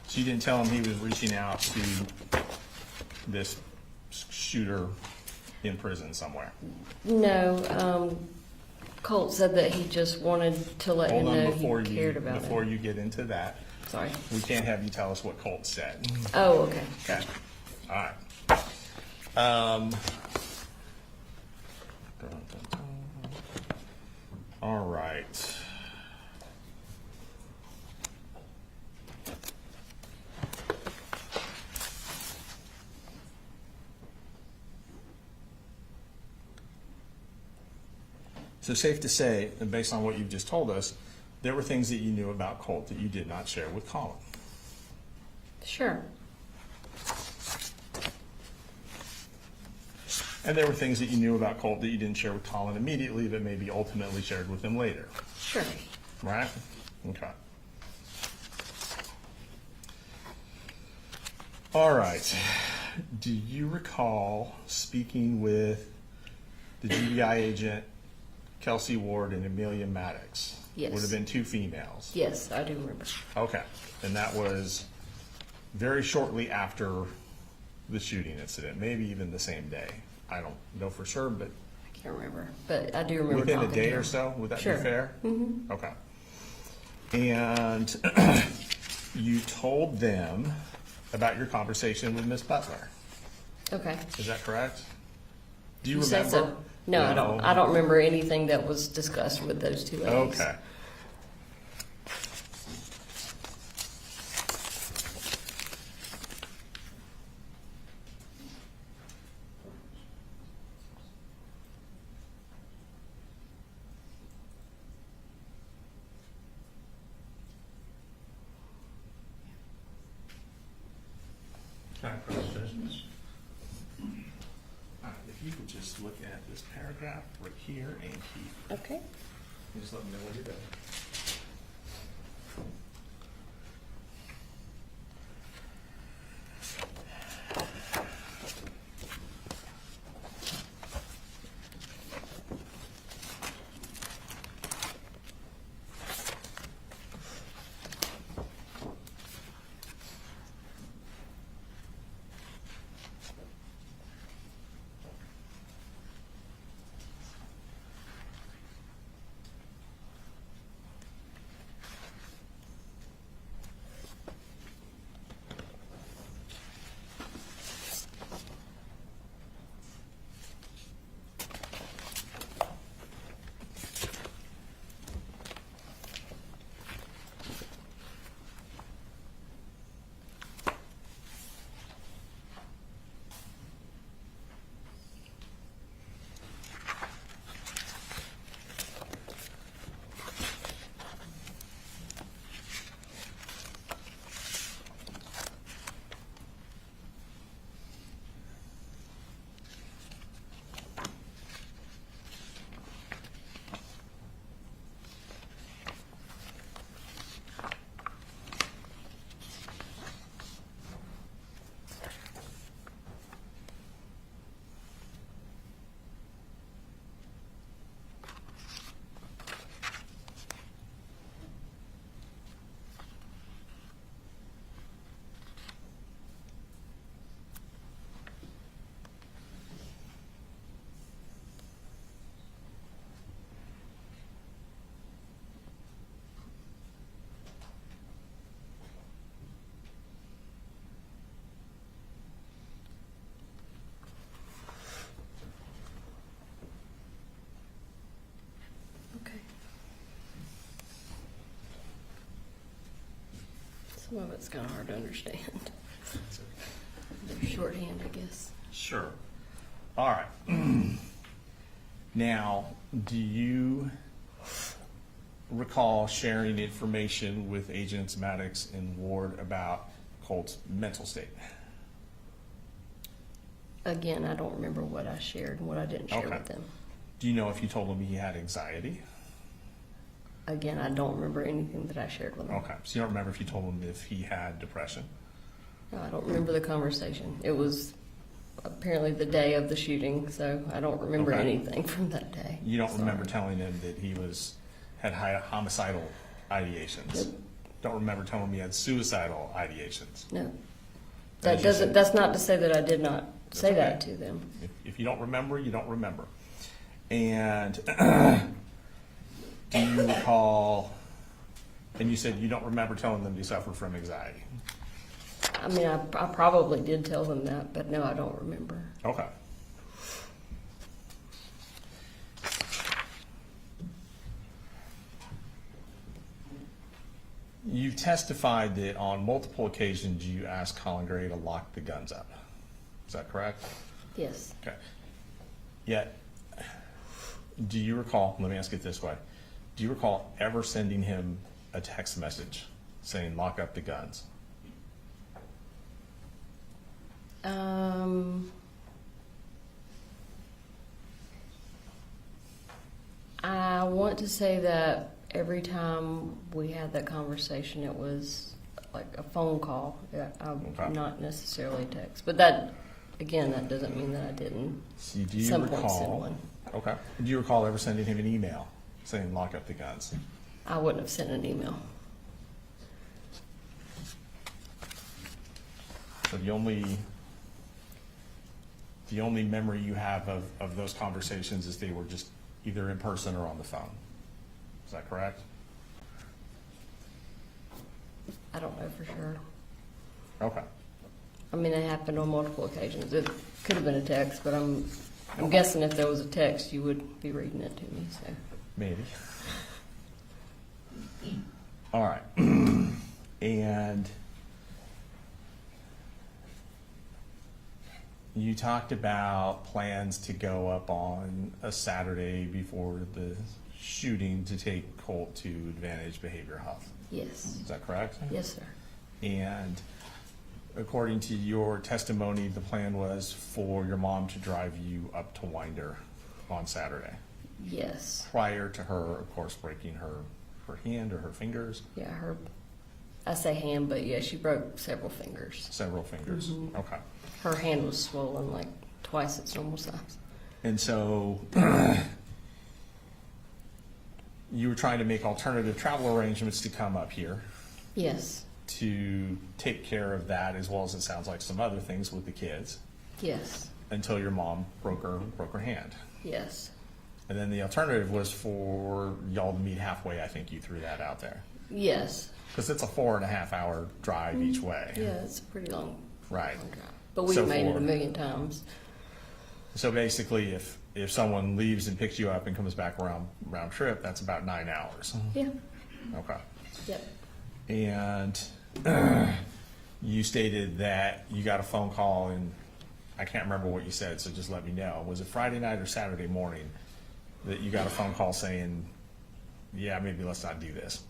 S10: So you didn't tell him he was reaching out to this shooter in prison somewhere?
S5: No, Colt said that he just wanted to let him
S10: Hold on
S5: know
S10: before
S5: he
S10: you,
S5: cared about
S10: before
S5: it.
S10: you get into that.
S5: Sorry.
S10: We can't have you tell us what Colt said.
S5: Oh, okay.
S10: Okay. All right. All right. So safe to say, and based on what you've just told us, there were things that you knew about Colt that you did not share with Colin.
S5: Sure.
S10: And there were things that you knew about Colt that you didn't share with Colin immediately, but maybe ultimately shared with him later,
S5: Sure.
S10: right? Okay. All right. Do you recall speaking with the GBI agent, Kelsey Ward, and Amelia Maddox?
S5: Yes.
S10: Would have been two females.
S5: Yes, I do remember.
S10: Okay. And that was very shortly after the shooting incident, maybe even the same day. I don't know for sure, but
S5: I can't remember, but I do remember
S10: within a
S5: talking
S10: day
S5: to
S10: or
S5: him.
S10: so, would that
S5: Sure.
S10: be fair?
S5: Mm-hmm.
S10: Okay. And you told them about your conversation with Miss Butler.
S5: Okay.
S10: Is that correct? Do you
S5: You said
S10: remember?
S5: so. No, I don't. I don't remember anything that was discussed with those two ladies.
S10: Okay. Can I press judgment? If you could just look at this paragraph right here and Keith,
S5: Okay.
S10: you just let me know when you're done.
S5: Okay. Some of it's kind of hard to understand. Shorthand, I guess.
S10: Sure. All right. Now, do you recall sharing information with Agents Maddox and Ward about Colt's mental state?
S5: Again, I don't remember what I shared and what I didn't share
S10: Okay.
S5: with them.
S10: Do you know if you told him he had anxiety?
S5: Again, I don't remember anything that I shared with them.
S10: Okay. So you don't remember if you told him if he had depression?
S5: No, I don't remember the conversation. It was apparently the day of the shooting, so I don't remember
S10: Okay.
S5: anything from that day.
S10: You don't
S5: Sorry.
S10: remember telling him that he had homicidal ideations?
S5: Nope.
S10: Don't remember telling him he had suicidal ideations?
S5: No.
S10: As
S5: That
S10: you
S5: doesn't,
S10: said.
S5: that's not to say that I did not say
S10: okay.
S5: that to them.
S10: If you don't remember, you don't remember. And do you recall, and you said you don't remember telling them you suffered from anxiety?
S5: I mean, I probably did tell them that, but no, I don't remember.
S10: Okay. You've testified that on multiple occasions you asked Colin Gray to lock the guns up. Is that correct?
S5: Yes.
S10: Okay. Yet, do you recall, let me ask it this way, do you recall ever sending him a text message saying lock up the guns?
S5: I want to say that every time we had that conversation, it was like a phone call,
S10: Okay.
S5: not necessarily text. But that, again, that doesn't mean that I didn't.
S10: See, do you
S5: Some point send
S10: recall?
S5: one.
S10: Okay. Do you recall ever sending him an email saying lock up the guns?
S5: I wouldn't have sent an email.
S10: So the only memory you have of those conversations is they were just either in person or on the phone. Is that correct?
S5: I don't know for sure.
S10: Okay.
S5: I mean, it happened on multiple occasions. It could have been a text, but I'm guessing if there was a text, you would be reading it to me. So
S10: Maybe. All right. And you talked about plans to go up on a Saturday before the shooting to take Colt to Advantage Behavioral Health.
S5: yes,
S10: Is that correct?
S5: yes, sir.
S10: And according to your testimony, the plan was for your mom to drive you up to Winder on Saturday,
S5: Yes.
S10: prior to her, of course, breaking her hand or her fingers,
S5: Yeah, I say hand, but yeah, she broke several fingers.
S10: several fingers. Okay.
S5: Her hand was swollen like twice its normal size.
S10: And so you were trying to make alternative travel arrangements to come up here
S5: Yes.
S10: to take care of that, as well as it sounds like some other things with the kids,
S5: Yes.
S10: until your mom broke her hand.
S5: Yes.
S10: And then the alternative was for y'all to meet halfway. I think you threw that out there.
S5: Yes.
S10: Because it's a 4.5 hour drive each way.
S5: Yeah, it's a pretty long,
S10: Right.
S5: long drive. But we've
S10: So
S5: made it
S10: for-
S5: a million times.
S10: So basically, if someone leaves and picks you up and comes back round trip, that's about 9 hours.
S5: Yeah.
S10: Okay.
S5: Yep.
S10: And you stated that you got a phone call, and I can't remember what you said, so just let me know. Was it Friday night or Saturday morning that you got a phone call saying, yeah, maybe let's not do this?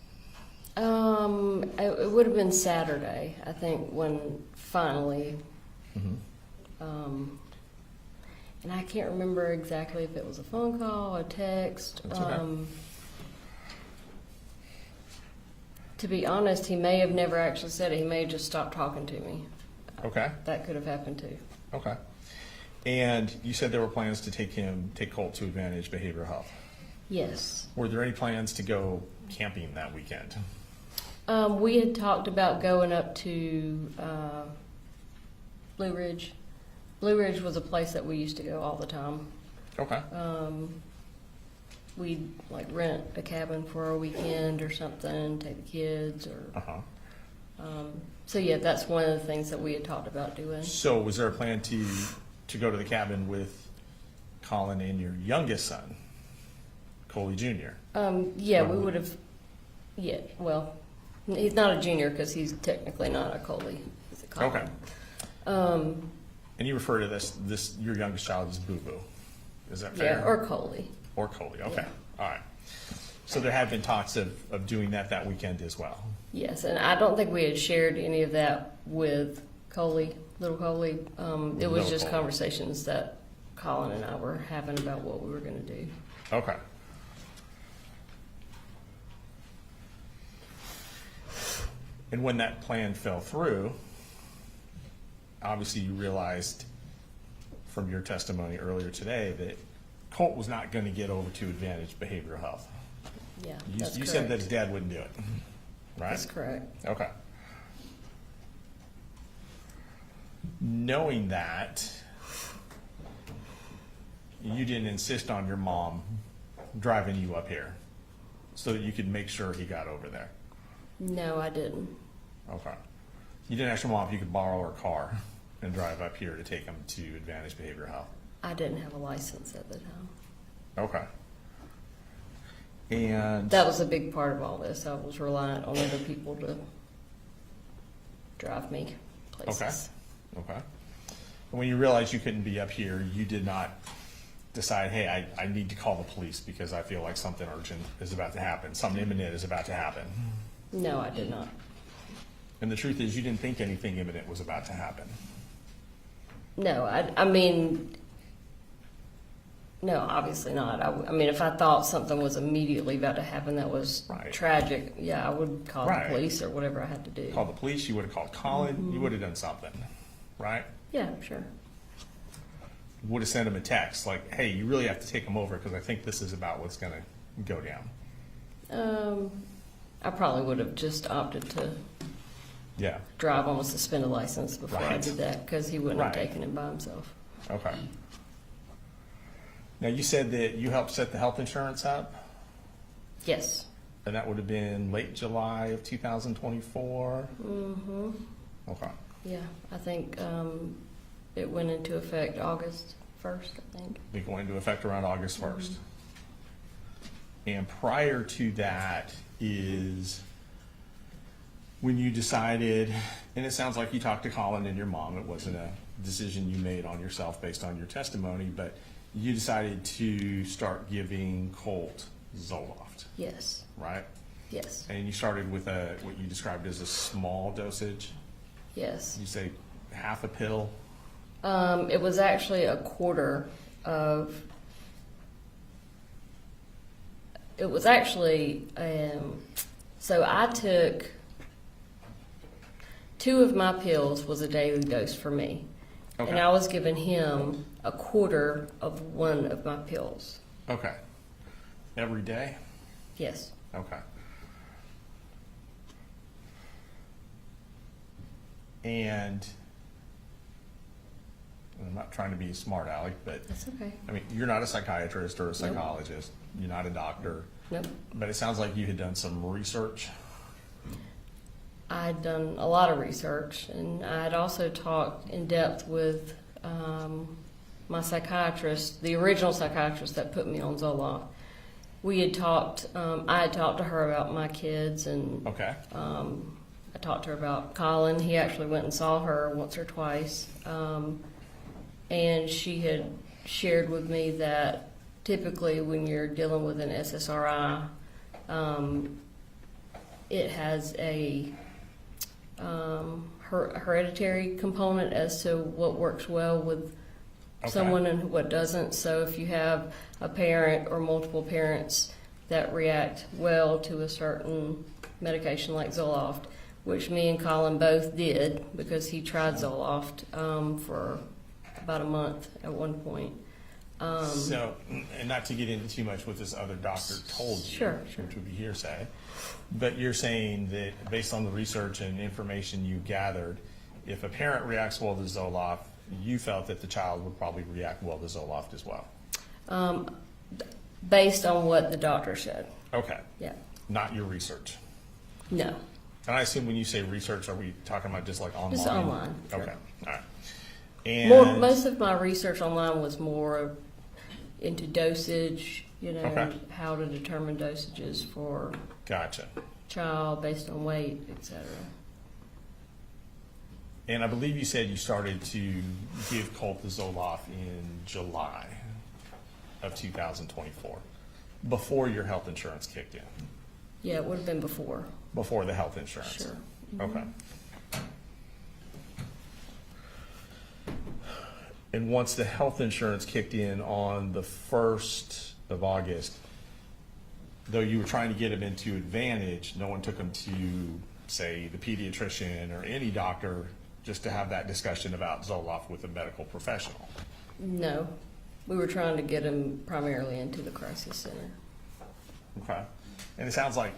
S5: It would have been Saturday, I think, when finally, and I can't remember exactly if it was a phone call, a text.
S10: That's okay.
S5: To be honest, he may have never actually said it. He may have just stopped talking to me.
S10: Okay.
S5: That could have happened too.
S10: Okay. And you said there were plans to take Colt to Advantage Behavioral Health.
S5: Yes.
S10: Were there any plans to go camping that weekend?
S5: We had talked about going up to Blue Ridge. Blue Ridge was a place that we used to go all the time.
S10: Okay.
S5: We'd like rent a cabin for a weekend or something, take the kids, or so yeah, that's one of the things that we had talked about doing.
S10: So was there a plan to go to the cabin with Colin and your youngest son, Coley Jr.?
S5: Yeah, we would have. Yeah, well, he's not a junior because he's technically not a Coley. He's a Colin.
S10: Okay. And you refer to this your youngest child as Boo Boo. Is that fair?
S5: Yeah, or Coley.
S10: Or Coley. Okay.
S5: Yeah.
S10: All right. So there had been talks of doing that weekend as well.
S5: Yes, and I don't think we had shared any of that with Coley, little Coley. It was
S10: Little
S5: just
S10: Coley.
S5: conversations that Colin and I were having about what we were going to do.
S10: Okay. And when that plan fell through, obviously you realized from your testimony earlier today that Colt was not going to get over to Advantage Behavioral Health.
S5: Yeah,
S10: You
S5: that's
S10: said that
S5: correct.
S10: his dad wouldn't do it, right?
S5: That's correct.
S10: Okay. Knowing that, you didn't insist on your mom driving you up here so that you could make sure he got over there.
S5: No, I didn't.
S10: Okay. You didn't ask your mom if you could borrow her car and drive up here to take him to Advantage Behavioral Health.
S5: I didn't have a license at the time.
S10: Okay. And
S5: That was a big part of all this. I was reliant on other people to drive me places.
S10: Okay. And when you realized you couldn't be up here, you did not decide, hey, I need to call the police because I feel like something urgent is about to happen, something imminent is about to happen.
S5: No, I did not.
S10: And the truth is, you didn't think anything imminent was about to happen.
S5: No, I mean, no, obviously not. I mean, if I thought something was immediately about to happen that was
S10: Right.
S5: tragic, yeah, I would call
S10: Right.
S5: the police or whatever I had to do.
S10: Call the police, you would have called Colin, you would have done something, right?
S5: Yeah, sure.
S10: Would have sent him a text like, hey, you really have to take him over because I think this is about what's going to go down.
S5: I probably would have just opted to
S10: Yeah.
S5: drive on a suspended license before I
S10: Right.
S5: did that because he wouldn't have
S10: Right.
S5: taken it by himself.
S10: Okay. Now, you said that you helped set the health insurance up,
S5: Yes.
S10: and that would have been late July of 2024?
S5: Mm-hmm.
S10: Okay.
S5: Yeah, I think it went into effect August 1st, I think.
S10: Be going into effect around August 1st. And prior to that is when you decided, and it sounds like you talked to Colin and your mom, it wasn't a decision you made on yourself based on your testimony, but you decided to start giving Colt Zoloft,
S5: Yes.
S10: right?
S5: Yes.
S10: And you started with what you described as a small dosage.
S5: Yes.
S10: You say half a pill?
S5: It was actually a quarter of. It was actually, so I took 2 of my pills was a daily dose for me.
S10: Okay.
S5: And I was giving him a quarter of 1 of my pills.
S10: Okay. Every day?
S5: Yes.
S10: Okay. And I'm not trying to be a smart aleck, but
S5: That's okay.
S10: I mean, you're not a psychiatrist or a psychologist. You're not a doctor.
S5: Nope.
S10: But it sounds like you had done some research.
S5: I'd done a lot of research, and I'd also talked in depth with my psychiatrist, the original psychiatrist that put me on Zoloft. We had talked, I had talked to her about my kids, and
S10: Okay.
S5: I talked to her about Colin. He actually went and saw her once or twice. And she had shared with me that typically when you're dealing with an SSRI, it has a hereditary component as to what works well with someone and what doesn't. So if you have a parent or multiple parents that react well to a certain medication like Zoloft, which me and Colin both did because he tried Zoloft for about a month at one point.
S10: So, and not to get into too much what this other doctor told you,
S5: Sure.
S10: which would be hearsay, but you're saying that based on the research and information you gathered, if a parent reacts well to Zoloft, you felt that the child would probably react well to Zoloft as well.
S5: Based on what the doctor said.
S10: Okay.
S5: Yeah.
S10: Not your research.
S5: No.
S10: And I assume when you say research, are we talking about just like online?
S5: Just online, sure.
S10: Okay. All right. And
S5: Most of my research online was more into dosage,
S10: Okay.
S5: how to determine dosages for
S10: gotcha.
S5: child based on weight, etc.
S10: And I believe you said you started to give Colt the Zoloft in July of 2024, before your health insurance kicked in,
S5: Yeah, it would have been before.
S10: before the health insurance.
S5: Sure.
S10: Okay. And once the health insurance kicked in on the 1st of August, though you were trying to get him into Advantage, no one took him to, say, the pediatrician or any doctor just to have that discussion about Zoloft with a medical professional.
S5: No, we were trying to get him primarily into the crisis center.
S10: Okay. And it sounds like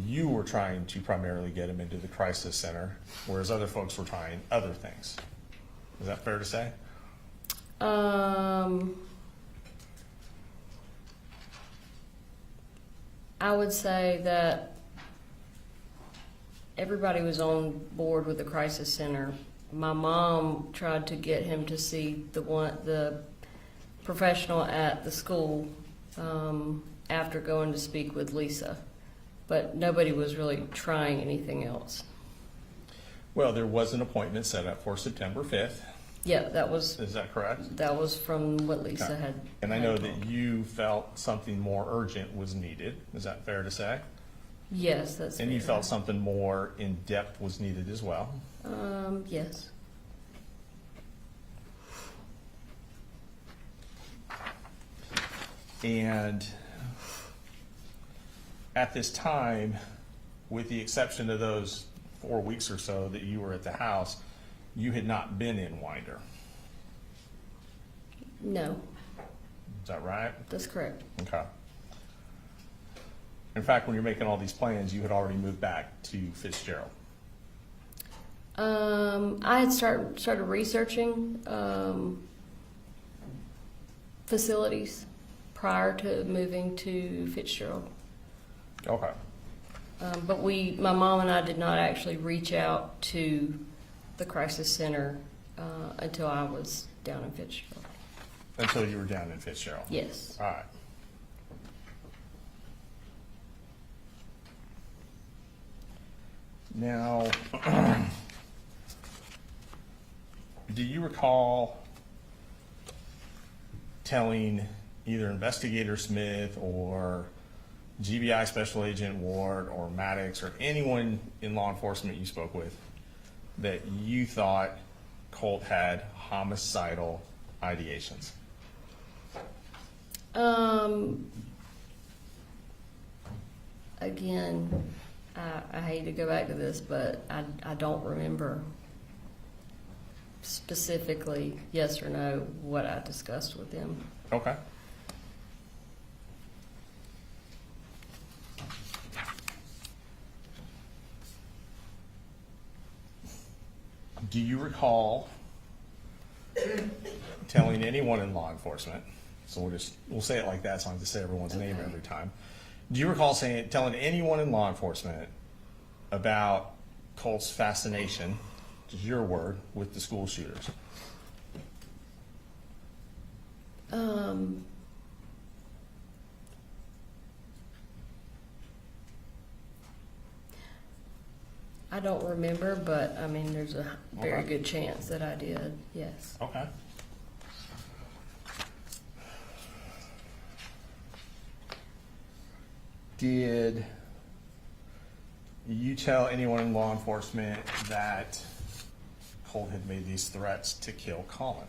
S10: you were trying to primarily get him into the crisis center, whereas other folks were trying other things. Is that fair to say?
S5: I would say that everybody was on board with the crisis center. My mom tried to get him to see the professional at the school after going to speak with Lisa, but nobody was really trying anything else.
S10: Well, there was an appointment set up for September 5th.
S5: Yeah, that was
S10: Is that correct?
S5: from what Lisa
S10: Okay.
S5: had.
S10: And I
S5: had
S10: know
S5: told.
S10: that you felt something more urgent was needed. Is that fair to say?
S5: Yes, that's.
S10: And you
S5: fair.
S10: felt something more in depth was needed as well.
S5: Yes.
S10: And at this time, with the exception of those 4 weeks or so that you were at the house, you had not been in Winder.
S5: No,
S10: Is that right?
S5: that's correct.
S10: Okay. In fact, when you're making all these plans, you had already moved back to Fitzgerald.
S5: I had started researching facilities prior to moving to Fitzgerald.
S10: Okay.
S5: But my mom and I did not actually reach out to the crisis center until I was down in Fitzgerald.
S10: Until you were down in Fitzgerald.
S5: Yes.
S10: All right. Now, do you recall telling either Investigator Smith or GBI Special Agent Ward or Maddox or anyone in law enforcement you spoke with that you thought Colt had homicidal ideations?
S5: Again, I hate to go back to this, but I don't remember specifically, yes or no, what I discussed with him.
S10: Okay. Do you recall telling anyone in law enforcement, so we'll say it like that, so I don't have to say everyone's name every time. Do you recall telling anyone in law enforcement about Colt's fascination, which is your word, with the school shooters?
S5: I don't remember, but I mean, there's a very
S10: Okay.
S5: good chance that I did, yes.
S10: Okay. Did you tell anyone in law enforcement that Colt had made these threats to kill Colin?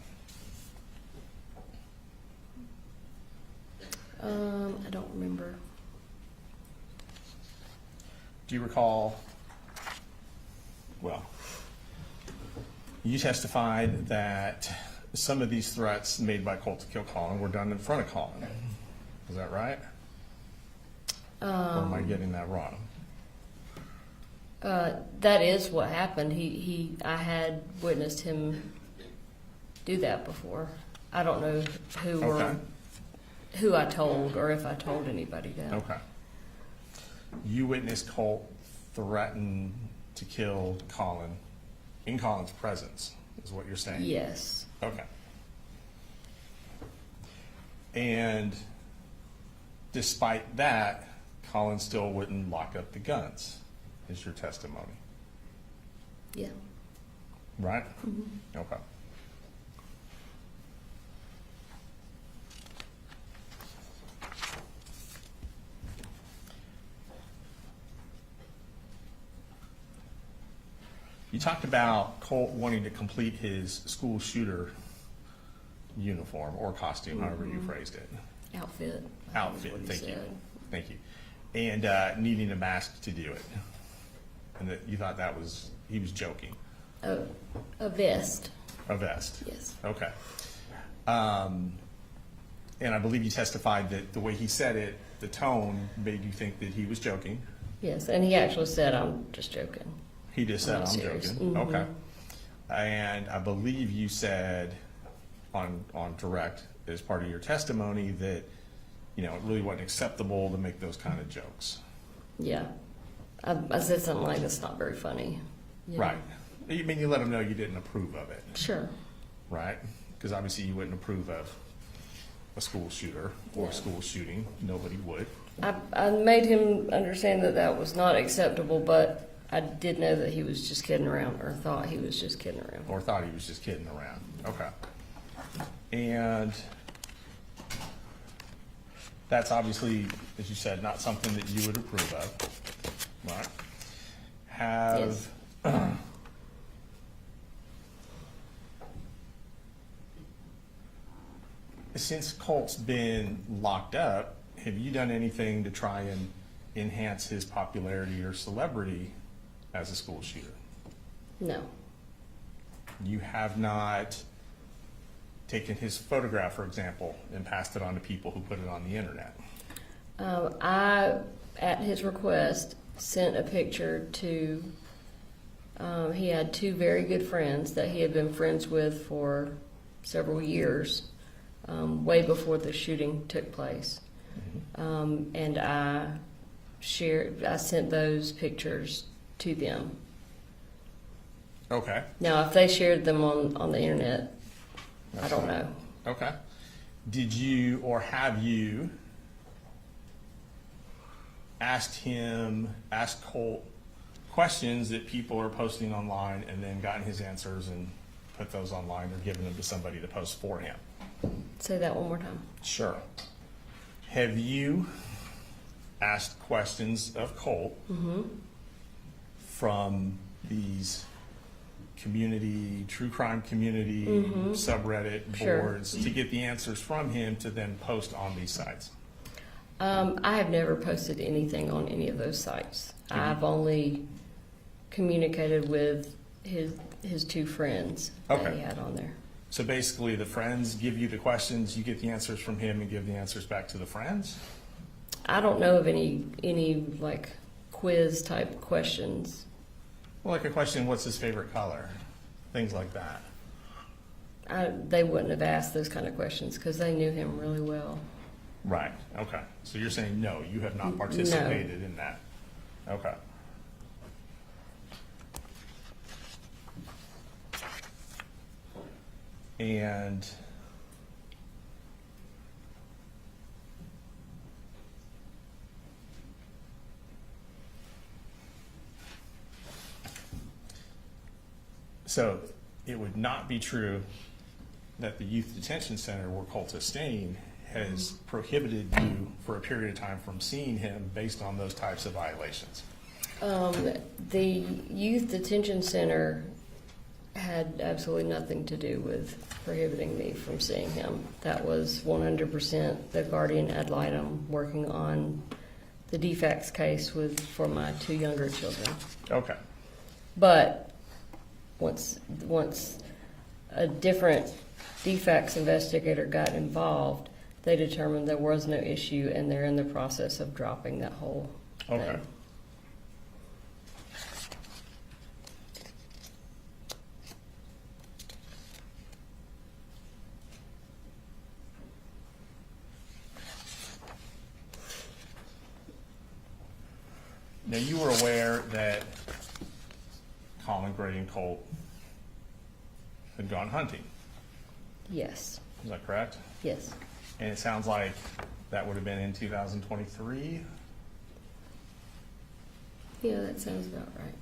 S5: I don't remember.
S10: Do you recall, well, you testified that some of these threats made by Colt to kill Colin were done in front of Colin. Is that right? Or am I getting that wrong?
S5: That is what happened. I had witnessed him do that before. I don't know who I told or if I told anybody that.
S10: Okay. You witnessed Colt threaten to kill Colin in Colin's presence, is what you're saying?
S5: Yes.
S10: Okay. And despite that, Colin still wouldn't lock up the guns, is your testimony,
S5: Yeah.
S10: right?
S5: Mm-hmm.
S10: Okay. You talked about Colt wanting to complete his school shooter uniform or costume, however you phrased it.
S5: Outfit.
S10: Outfit,
S5: is what he
S10: thank you.
S5: said.
S10: Thank you. And needing a mask to do it. And that you thought he was joking.
S5: A vest.
S10: A vest.
S5: Yes.
S10: Okay. And I believe you testified that the way he said it, the tone made you think that he was joking.
S5: Yes, and he actually said, "I'm just joking."
S10: He just said,
S5: I'm
S10: I'm
S5: serious.
S10: joking.
S5: Mhm.
S10: Okay. And I believe you said on direct as part of your testimony that, it really wasn't acceptable to make those kind of jokes.
S5: Yeah. I said something like, "That's not very funny." Yeah.
S10: Right. I mean, you let him know you didn't approve of it,
S5: Sure.
S10: right? Because obviously you wouldn't approve of a school shooter or a school shooting. Nobody would.
S5: I made him understand that was not acceptable, but I did know that he was just kidding around, or thought he was just kidding around.
S10: Or thought he was just kidding around. Okay. And that's obviously, as you said, not something that you would approve of, right?
S5: Yes.
S10: Since Colt's been locked up, have you done anything to try and enhance his popularity or celebrity as a school shooter?
S5: No.
S10: You have not taken his photograph, for example, and passed it on to people who put it on the internet?
S5: I, at his request, sent a picture to, he had two very good friends that he had been friends with for several years, way before the shooting took place. And I sent those pictures to them.
S10: Okay.
S5: Now, if they shared them on the internet, I
S10: That's
S5: don't
S10: fine.
S5: know.
S10: Okay. Did you or have you asked Colt questions that people are posting online and then gotten his answers and put those online or given them to somebody to post for him?
S5: Say that one more time.
S10: Sure. Have you asked questions of Colt from these true crime community subreddit
S5: Sure.
S10: boards to get the answers from him to then post on these sites?
S5: I have never posted anything on any of those sites. I've only communicated with his two friends that
S10: Okay.
S5: he had on there.
S10: So basically, the friends give you the questions, you get the answers from him, and give the answers back to the friends?
S5: I don't know of any like quiz type questions.
S10: Well, like a question, what's his favorite color? Things like that.
S5: They wouldn't have asked those kind of questions because they knew him really well.
S10: Right, okay. So you're saying, no, you have not participated in that? Okay. And so it would not be true that the youth detention center where Colt is staying has prohibited you for a period of time from seeing him based on those types of violations.
S5: The youth detention center had absolutely nothing to do with prohibiting me from seeing him. That was 100% the guardian ad litem working on the defects case for my two younger children.
S10: Okay.
S5: But once a different defects investigator got involved, they determined there was no issue, and they're in the process of dropping that whole thing.
S10: Okay. Now, you were aware that Colin Gray and Colt had gone hunting.
S5: Yes,
S10: Is that correct?
S5: yes.
S10: And it sounds like that would have been in 2023?
S5: Yeah, that sounds about right.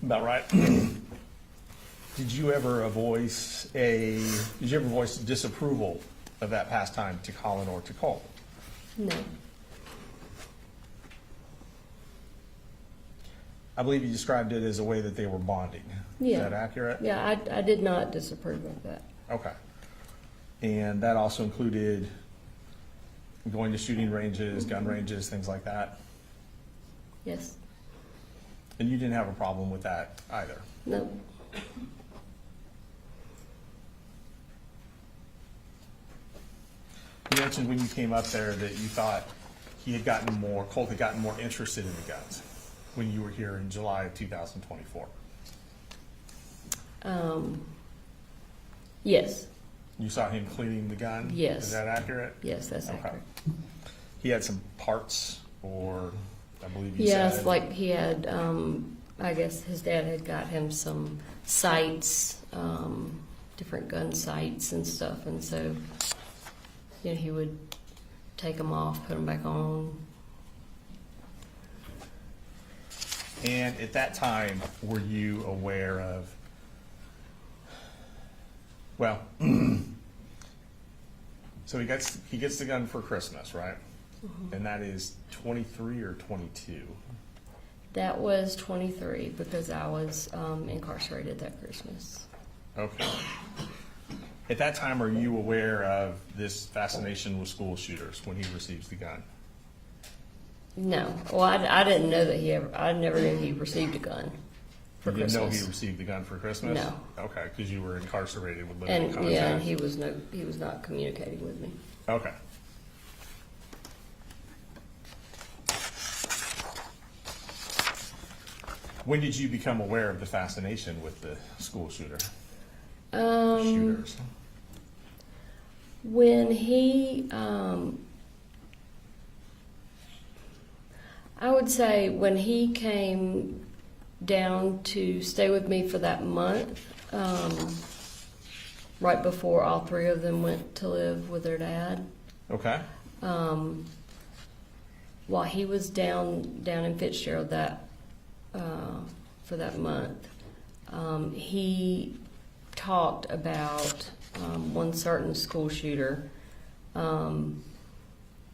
S10: About right. Did you ever voice disapproval of that pastime to Colin or to Colt?
S5: No.
S10: I believe you described it as a way that they were bonding.
S5: Yeah.
S10: Is that accurate?
S5: Yeah, I did not disapprove of that.
S10: Okay. And that also included going to shooting ranges, gun ranges, things like that?
S5: Yes.
S10: And you didn't have a problem with that either?
S5: No.
S10: You mentioned when you came up there that you thought Colt had gotten more interested in the guns when you were here in July of 2024.
S5: Yes.
S10: You saw him cleaning the gun?
S5: Yes.
S10: Is that accurate?
S5: Yes, that's
S10: Okay.
S5: accurate.
S10: He had some parts, or I believe you
S5: Yes,
S10: said.
S5: like he had, I guess his dad had got him some sights, different gun sights and stuff, and so, he would take them off, put them back on.
S10: And at that time, were you aware of, well, so he gets the gun for Christmas, right?
S5: Mm-hmm.
S10: And that is 23 or 22?
S5: That was 23 because I was incarcerated that Christmas.
S10: Okay. At that time, are you aware of this fascination with school shooters when he receives the gun?
S5: No. Well, I didn't know that I never knew he received a gun for
S10: You didn't
S5: Christmas.
S10: know he received the gun for Christmas?
S5: No.
S10: Okay, because you were incarcerated with limited
S5: And
S10: contact.
S5: yeah, he was not communicating with me.
S10: Okay. When did you become aware of the fascination with the school shooters?
S5: When he, I would say when he came down to stay with me for that month, right before all three of them went to live with their dad.
S10: Okay.
S5: While he was down in Fitzgerald for that month, he talked about one certain school shooter.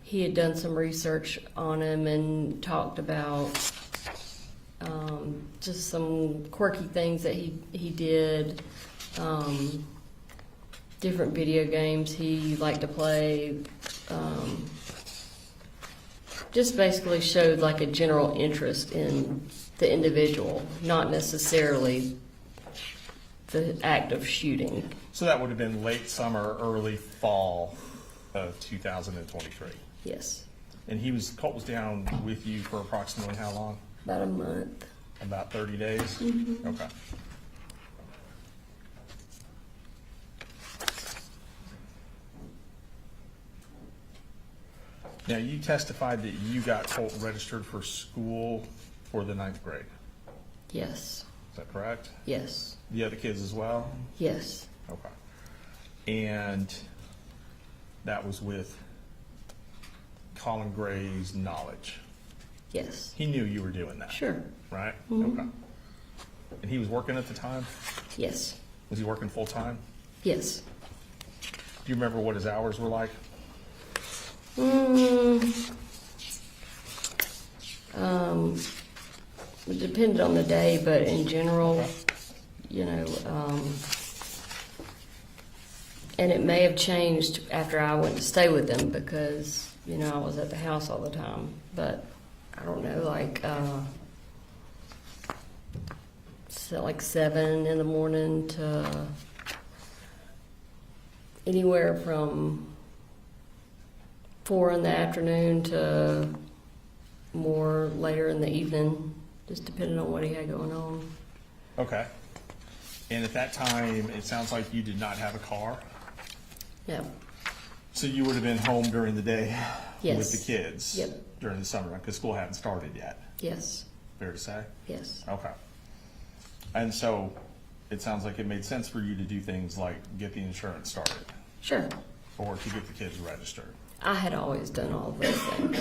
S5: he had done some research on him and talked about just some quirky things that he did, different video games he liked to play, just basically showed like a general interest in the individual, not necessarily the act of shooting.
S10: So that would have been late summer, early fall of 2023.
S5: Yes,
S10: And Colt was down with you for approximately how long?
S5: about a month.
S10: About 30 days?
S5: Mhm.
S10: Okay. Now, you testified that you got Colt registered for school for the 9th grade.
S5: Yes,
S10: Is that correct?
S5: yes,
S10: The other kids as well?
S5: yes,
S10: Okay. And that was with Colin Gray's knowledge.
S5: yes.
S10: He knew you were doing that,
S5: Sure.
S10: right?
S5: Mhm.
S10: Okay. And he was working at the time?
S5: Yes,
S10: Was he working full-time?
S5: yes.
S10: Do you remember what his hours were like?
S5: It depended on the day, but in general, you know, and it may have changed after I went to stay with them because, you know, I was at the house all the time. But I don't know, like 7 in the morning to anywhere from 4 in the afternoon to more later in the evening, just depending on what he had going on.
S10: Okay. And at that time, it sounds like you did not have a car?
S5: Yeah.
S10: So you would have been home during the day
S5: Yes.
S10: with the kids?
S5: Yep.
S10: During the summer, because school hadn't started yet,
S5: Yes.
S10: fair to say?
S5: Yes.
S10: Okay. And so it sounds like it made sense for you to do things like get the insurance started
S5: Sure.
S10: or to get the kids registered.
S5: I had always done all of those things,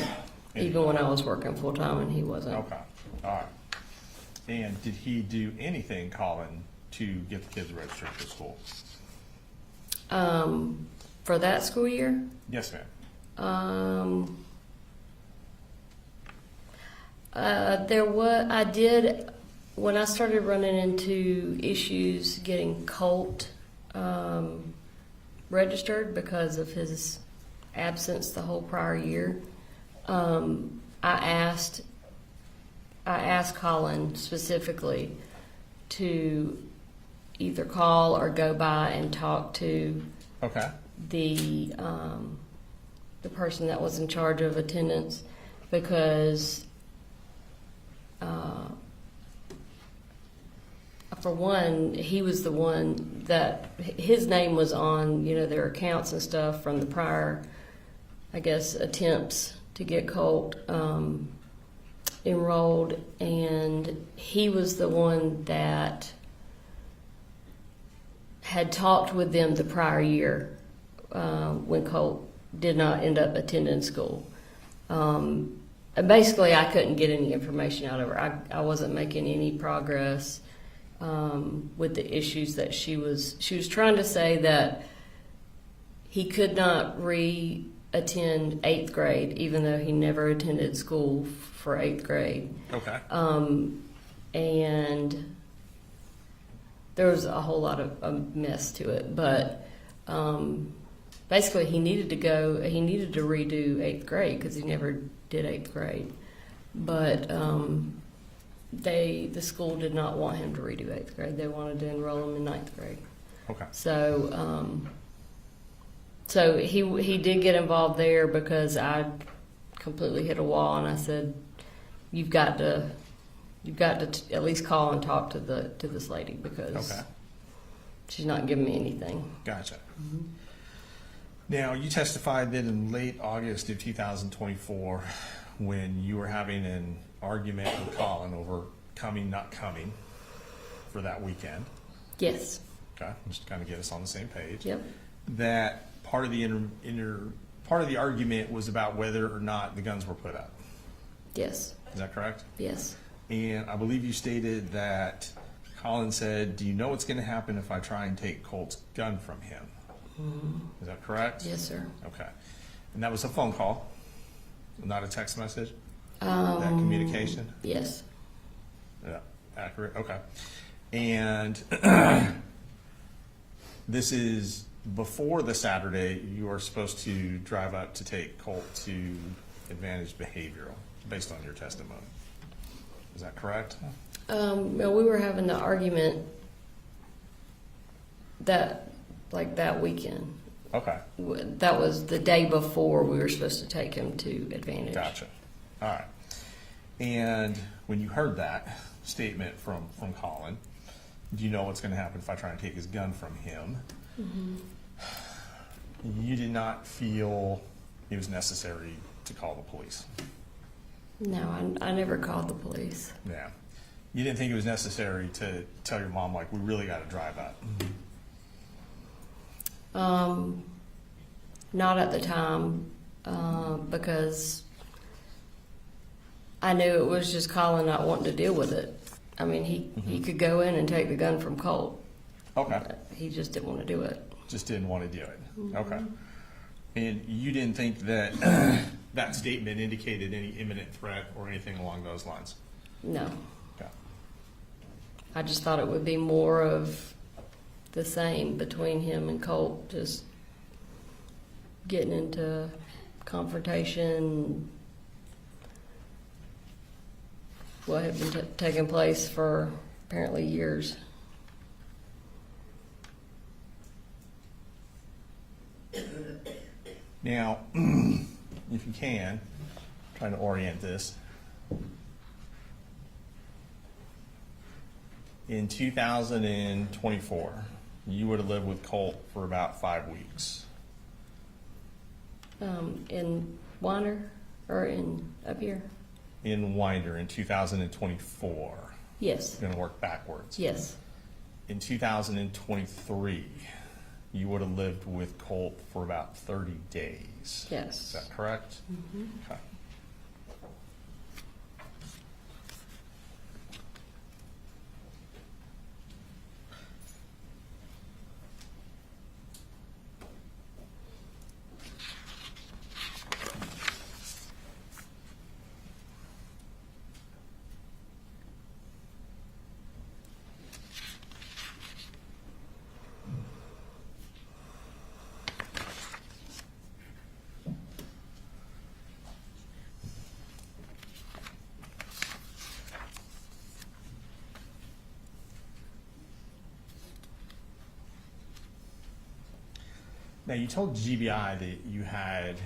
S5: even when I was working full time and he wasn't.
S10: Okay, all right. And did he do anything, Colin, to get the kids registered for school?
S5: For that school year,
S10: Yes, ma'am.
S5: I did, when I started running into issues getting Colt registered because of his absence the whole prior year, I asked Colin specifically to either call or go by and talk to
S10: Okay,
S5: the person that was in charge of attendance, because for one, he was the one that his name was on, you know, their accounts and stuff from the prior, I guess, attempts to get Colt enrolled, and he was the one that had talked with them the prior year when Colt did not end up attending school. And basically, I couldn't get any information out of her. I wasn't making any progress with the issues that she was trying to say that he could not attend 8th grade, even though he never attended school for 8th grade.
S10: okay.
S5: And there was a whole lot of a mess to it, but basically he needed to redo 8th grade because he never did 8th grade. But the school did not want him to redo 8th grade. They wanted to enroll him in 9th grade.
S10: Okay.
S5: So he did get involved there because I completely hit a wall, and I said, "You've got to at least call and talk to this lady because
S10: Okay.
S5: she's not giving me anything."
S10: Gotcha. Now, you testified that in late August of 2024, when you were having an argument with Colin over coming, not coming for that weekend,
S5: Yes.
S10: okay, just to kind of get us on the same page,
S5: Yep.
S10: that part of the part of the argument was about whether or not the guns were put up.
S5: Yes.
S10: Is that correct?
S5: Yes.
S10: And I believe you stated that Colin said, "Do you know what's going to happen if I try and take Colt's gun from him?" Is that correct?
S5: Yes, sir.
S10: Okay. And that was a phone call? Not a text message? That communication?
S5: Yes.
S10: Yeah, accurate, okay. And this is before the Saturday, you are supposed to drive up to take Colt to Advantage Behavioral, based on your testimony. Is that correct?
S5: Well, we were having the argument that weekend.
S10: Okay,
S5: That was the day before we were supposed to take him to Advantage.
S10: gotcha. All right. And when you heard that statement from Colin, do you know what's going to happen if I try and take his gun from him?
S5: Mm-hmm.
S10: You did not feel it was necessary to call the police.
S5: No, I never called the police.
S10: Yeah. You didn't think it was necessary to tell your mom, like, we really got to drive up.
S5: Not at the time, because I knew it was just Colin not wanting to deal with it. I mean, he could go in and take the gun from Colt.
S10: Okay.
S5: But he just didn't want to do it.
S10: Just didn't want to do it. Okay. And you didn't think that that statement indicated any imminent threat or anything along those lines?
S5: No.
S10: Okay.
S5: I just thought it would be more of the same between him and Colt, just getting into confrontation, what had been taking place for apparently years.
S10: Now, if you can, trying to orient this. In 2024, you would have lived with Colt for about 5 weeks.
S5: In Wander or in up here?
S10: In Winder in 2024.
S5: Yes.
S10: You're going to work backwards.
S5: Yes.
S10: In 2023, you would have lived with Colt for about 30 days.
S5: Yes.
S10: Is that correct?
S5: Mm-hmm.
S10: Okay. Now, you told GBI that you had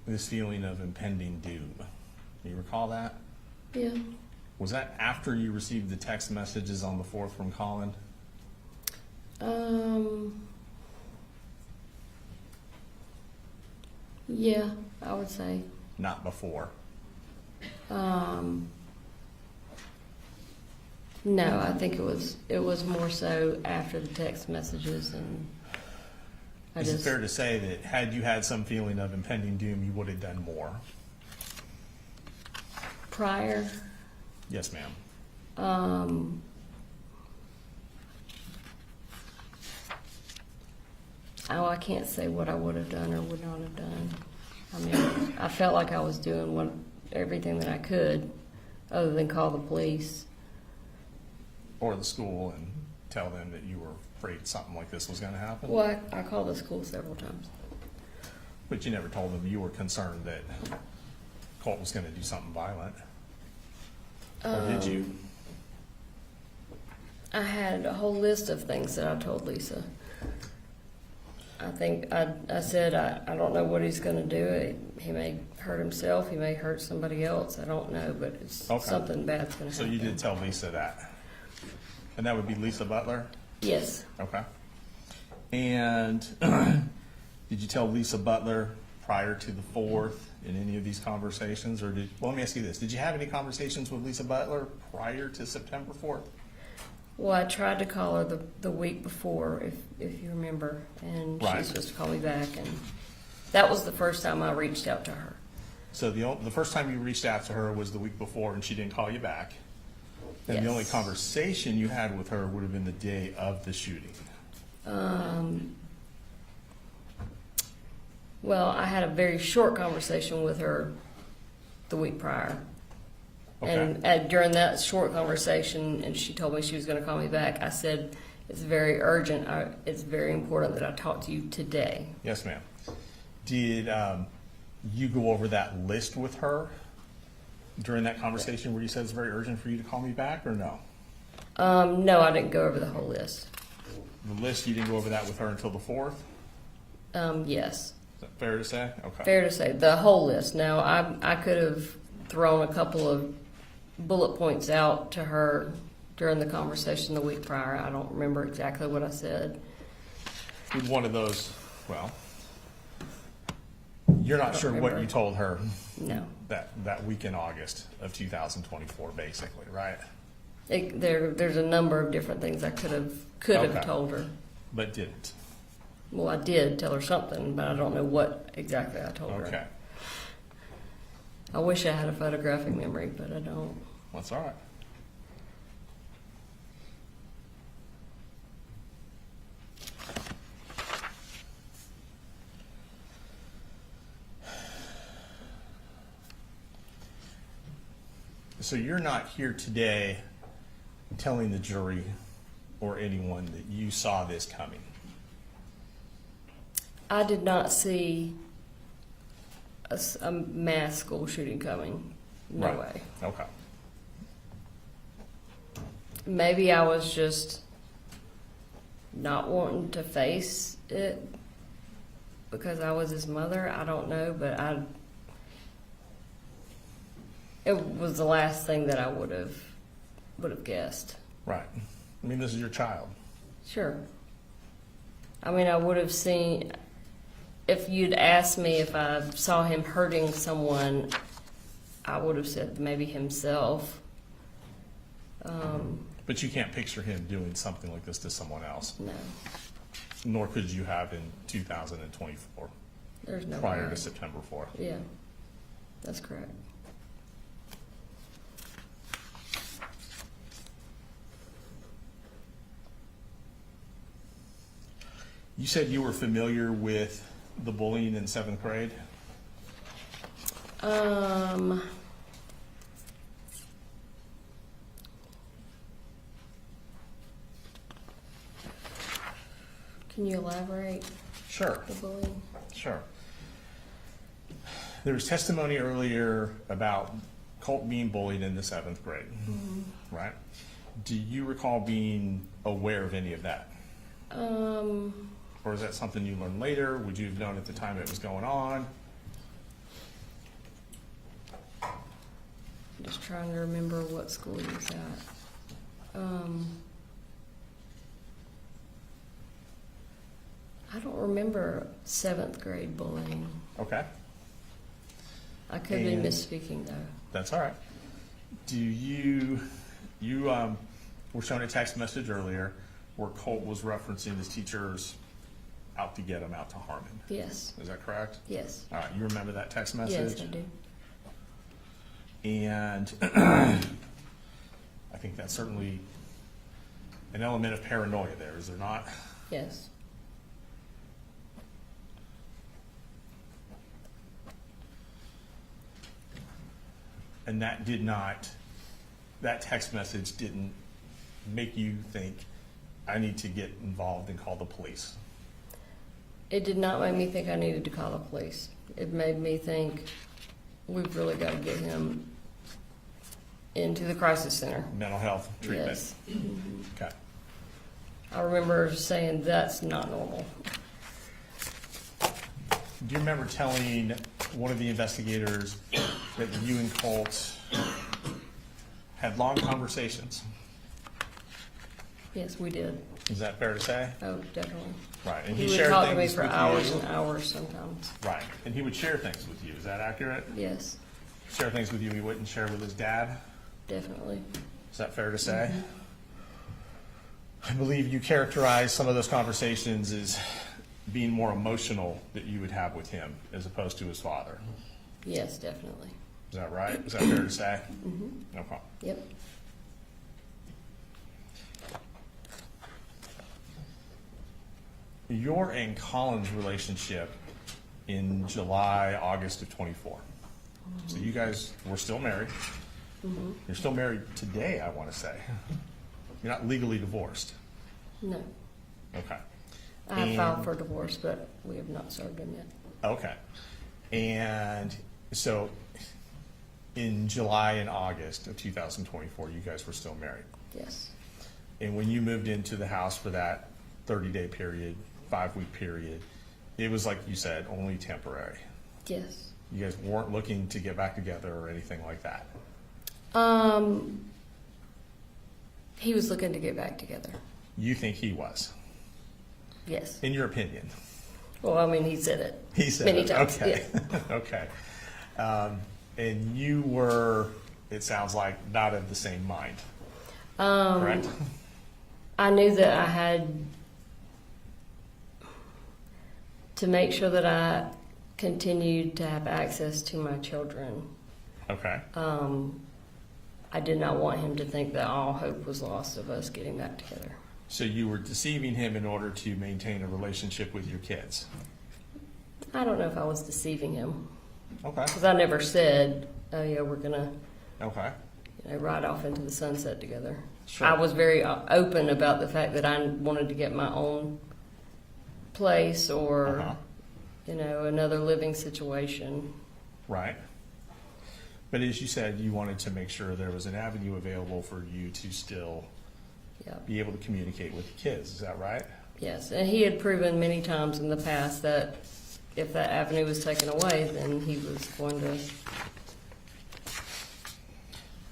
S10: this feeling of impending doom. Do you recall that?
S5: Yeah.
S10: Was that after you received the text messages on the 4th from Colin?
S5: Yeah, I would say.
S10: Not before.
S5: No, I think it was more so after the text messages, and
S10: Is it fair to say that had you had some feeling of impending doom, you would have done more?
S5: prior.
S10: Yes, ma'am.
S5: I can't say what I would have done or would not have done. I mean, I felt like I was doing everything that I could, other than call the police.
S10: Or the school and tell them that you were afraid something like this was going to happen?
S5: Well, I called the school several times.
S10: But you never told them you were concerned that Colt was going to do something violent? Or did you?
S5: I had a whole list of things that I told Lisa. I think I said, I don't know what he's going to do. He may hurt himself. He may hurt somebody else. I don't know, but it's
S10: Okay.
S5: something bad's going to
S10: So
S5: happen.
S10: you did tell Lisa that? And that would be Lisa Butler?
S5: Yes.
S10: Okay. And did you tell Lisa Butler prior to the 4th in any of these conversations? Or well, let me ask you this. Did you have any conversations with Lisa Butler prior to September 4th?
S5: Well, I tried to call her the week before, if you remember, and she
S10: Right.
S5: was supposed to call me back, and that was the first time I reached out to her.
S10: So the first time you reached out to her was the week before and she didn't call you back? And the only
S5: Yes.
S10: conversation you had with her would have been the day of the shooting?
S5: Well, I had a very short conversation with her the week prior.
S10: Okay.
S5: And during that short conversation, and she told me she was going to call me back, I said, it's very urgent. It's very important that I talk to you today.
S10: Yes, ma'am. Did you go over that list with her during that conversation where you said it's very urgent for you to call me back, or no?
S5: No, I didn't go over the whole list.
S10: The list, you didn't go over that with her until the 4th?
S5: Yes.
S10: Is that fair to say? Okay.
S5: Fair to say, the whole list. Now, I could have thrown a couple of bullet points out to her during the conversation the week prior. I don't remember exactly what I said.
S10: With one of those, well, you're not sure what you told her
S5: No.
S10: that week in August of 2024, basically, right?
S5: There's a number of different things I could have
S10: Okay.
S5: told her.
S10: But didn't.
S5: Well, I did tell her something, but I don't know what exactly I told her.
S10: Okay.
S5: I wish I had a photographic memory, but I don't.
S10: That's all right. So you're not here today telling the jury or anyone that you saw this coming?
S5: I did not see a mass school shooting coming. No
S10: Right.
S5: way.
S10: Okay.
S5: Maybe I was just not wanting to face it because I was his mother. I don't know, but it was the last thing that I would have guessed.
S10: Right. I mean, this is your child.
S5: Sure. I mean, I would have seen, if you'd asked me if I saw him hurting someone, I would have said maybe himself.
S10: But you can't picture him doing something like this to someone else,
S5: No,
S10: nor could you have in 2024,
S5: there's no
S10: prior
S5: way.
S10: to September 4th.
S5: Yeah, that's correct.
S10: You said you were familiar with the bullying in 7th grade?
S5: Can you elaborate
S10: Sure,
S5: the bullying?
S10: sure. There was testimony earlier about Colt being bullied in the 7th grade, right? Do you recall being aware of any of that? Or is that something you learned later? Would you have known at the time it was going on?
S5: I'm just trying to remember what school he was at. I don't remember 7th grade bullying.
S10: Okay,
S5: I could be
S10: And-
S5: misspeaking though.
S10: that's all right. Do you were shown a text message earlier where Colt was referencing his teachers out to get him, out to harm him.
S5: Yes,
S10: Is that correct?
S5: yes,
S10: All right, you remember that text
S5: yes,
S10: message?
S5: I do.
S10: And I think that's certainly an element of paranoia there, is there not?
S5: Yes.
S10: And that text message didn't make you think, I need to get involved and call the police.
S5: It did not make me think I needed to call the police. It made me think we've really got to get him into the crisis center.
S10: Mental health treatment.
S5: Yes.
S10: Okay.
S5: I remember saying that's not normal.
S10: Do you remember telling one of the investigators that you and Colt had long conversations?
S5: Yes, we did.
S10: Is that fair to say?
S5: Oh, definitely.
S10: Right, and
S5: He
S10: he
S5: would
S10: shared
S5: talk to me
S10: things
S5: for
S10: with
S5: hours
S10: you.
S5: and hours sometimes.
S10: Right, and he would share things with you, is that accurate?
S5: Yes,
S10: Share things with you he wouldn't share with his dad?
S5: definitely.
S10: Is that fair to say? I believe you characterized some of those conversations as being more emotional that you would have with him as opposed to his father.
S5: Yes, definitely.
S10: Is that right? Is that fair to say? No problem.
S5: Yep.
S10: Your and Colin's relationship in July, August of '24. So you guys were still married. You're still married today, I want to say. You're not legally divorced.
S5: No.
S10: Okay.
S5: I have
S10: And-
S5: filed for divorce, but we have not served him yet.
S10: Okay. And so in July and August of 2024, you guys were still married.
S5: Yes.
S10: And when you moved into the house for that 30-day period, 5-week period, it was like you said, only temporary.
S5: Yes.
S10: You guys weren't looking to get back together or anything like that.
S5: He was looking to get back together.
S10: You think he was,
S5: Yes.
S10: in your opinion.
S5: Well, I mean, he said it.
S10: He said
S5: many
S10: it.
S5: times.
S10: Okay.
S5: Yeah.
S10: Okay. And you were, it sounds like, not of the same mind, correct?
S5: I knew that I had to make sure that I continued to have access to my children.
S10: Okay.
S5: I did not want him to think that all hope was lost of us getting back together.
S10: So you were deceiving him in order to maintain a relationship with your kids?
S5: I don't know if I was deceiving him,
S10: Okay.
S5: because I never said, "Oh yeah, we're gonna
S10: Okay.
S5: ride off into the sunset together."
S10: Sure.
S5: I was very open about the fact that I wanted to get my own place or,
S10: Uh-huh.
S5: Another living situation.
S10: Right. But as you said, you wanted to make sure there was an avenue available for you to still
S5: Yeah.
S10: be able to communicate with the kids. Is that right?
S5: Yes, and he had proven many times in the past that if that avenue was taken away, then he was going to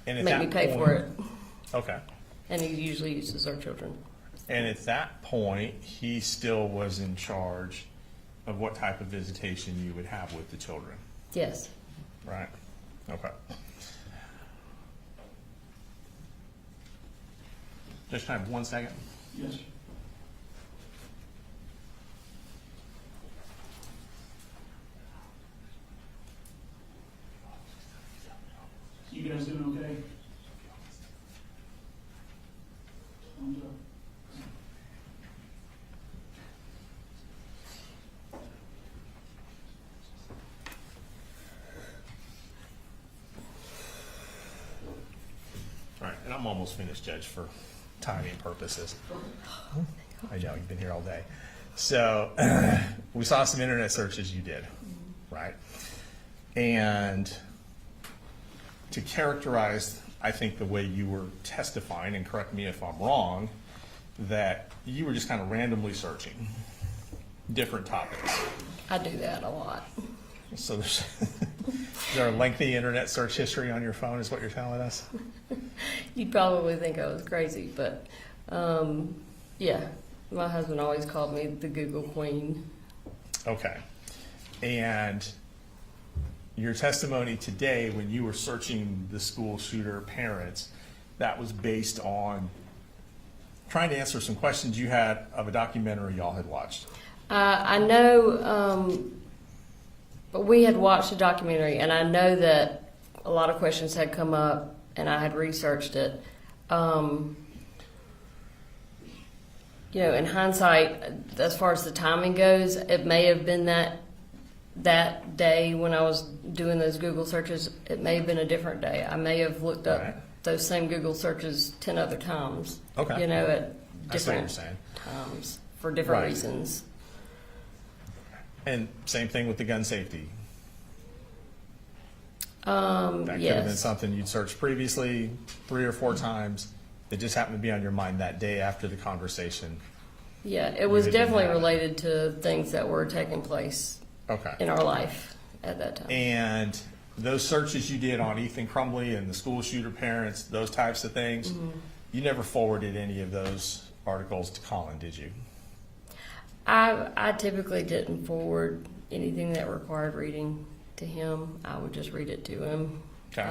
S10: And at
S5: make me
S10: that
S5: pay
S10: point-
S5: for it.
S10: Okay.
S5: And he usually uses our children.
S10: And at that point, he still was in charge of what type of visitation you would have with the children,
S5: Yes.
S10: right? Okay. Just have 1 second.
S1: Yes. You guys doing okay? Thumbs up.
S10: All right, and I'm almost finished, Judge, for timing purposes. I know, you've been here all day. So, we saw some internet searches you did, right? And to characterize, I think, the way you were testifying, and correct me if I'm wrong, that you were just kind of randomly searching different topics.
S5: I do that a lot.
S10: So there's, is there a lengthy internet search history on your phone, is what you're telling us?
S5: You'd probably think I was crazy, but yeah, my husband always called me the Google Queen.
S10: Okay. And your testimony today, when you were searching the school shooter parents, that was based on trying to answer some questions you had of a documentary y'all had watched.
S5: I know, but we had watched a documentary, and I know that a lot of questions had come up, and I had researched it. In hindsight, as far as the timing goes, it may have been that day when I was doing those Google searches. It may have been a different day. I may have looked up
S10: Right.
S5: those same Google searches 10 other times.
S10: Okay.
S5: At
S10: I see what you're
S5: different
S10: saying.
S5: times for different
S10: Right.
S5: reasons.
S10: And same thing with the gun safety. That could have been
S5: Yes.
S10: something you'd searched previously 3 or 4 times. It just happened to be on your mind that day after the conversation.
S5: Yeah, it was
S10: You didn't
S5: definitely
S10: have it.
S5: related to things that were taking place
S10: Okay.
S5: in our life at that time.
S10: And those searches you did on Ethan Crumbley and the school shooter parents, those types of things,
S5: Mm-hmm.
S10: you never forwarded any of those articles to Colin, did you?
S5: I typically didn't forward anything that required reading to him. I would just read it to him.
S10: Okay.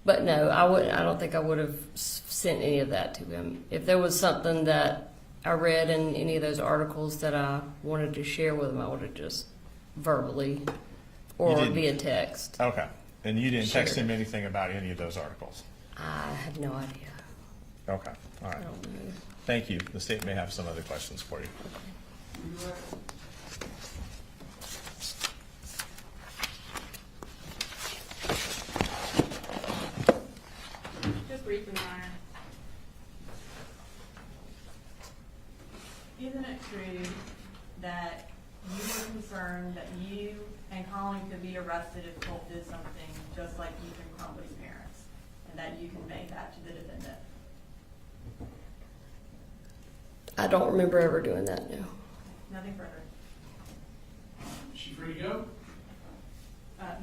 S5: But no, I don't think I would have sent any of that to him. If there was something that I read in any of those articles that I wanted to share with him, I would have just verbally or
S10: didn't?
S5: via text.
S10: Okay. And you didn't text
S5: Sure.
S10: him anything about any of those articles?
S5: I have no idea.
S10: Okay. All
S5: I
S10: right.
S5: don't know.
S10: Thank you. The state may have some other questions for you.
S2: briefly, Your Honor. Isn't it true that you were concerned that you and Colin could be arrested if Colt did something just like Ethan Crumley's parents, and that you conveyed that to the defendant?
S5: I don't remember ever doing that, no.
S2: Nothing further.
S1: Is she free to go?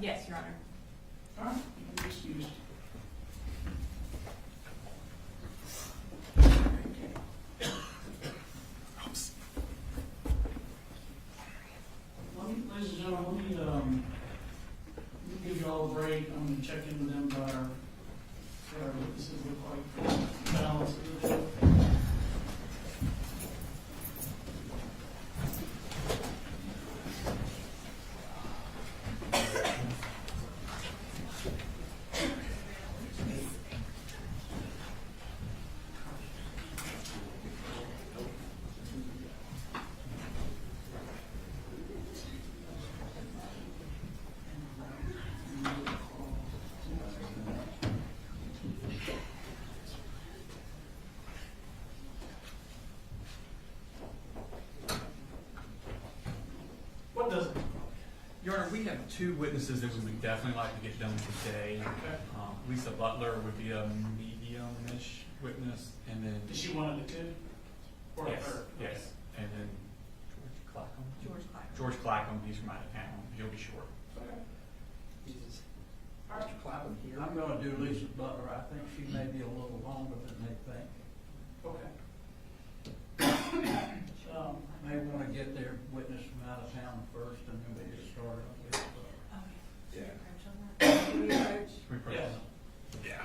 S2: Yes, Your Honor.
S1: All right, you can be excused. Ladies and gentlemen, let me give you all a break. I'm gonna check in with them about our witnesses look like balance of the day. What does it?
S9: Your Honor, we have two witnesses that we would definitely like to get done today.
S1: Okay.
S9: Lisa Butler would be a medium-ish witness, and then.
S1: Is she one of the two? Or a
S9: Yes,
S1: third?
S9: yes, and then
S2: George Clacker.
S9: George Clackham, he's from out of town, he'll be short.
S1: Okay. Jesus. All right, Mr. Clapham here.
S4: I'm gonna do Lisa Butler. I think she may be a little longer than they think.
S1: Okay.
S4: May wanna get their witness from out of town first, and then we get started with,
S2: Okay. Should we approach?
S9: We approach
S1: Yes.
S9: them.
S10: Yeah.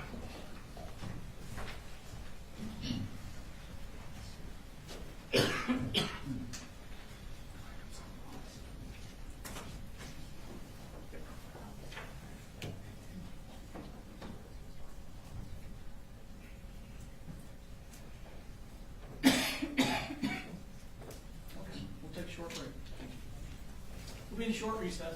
S1: Okay, we'll take a short break. We'll be in a short recess.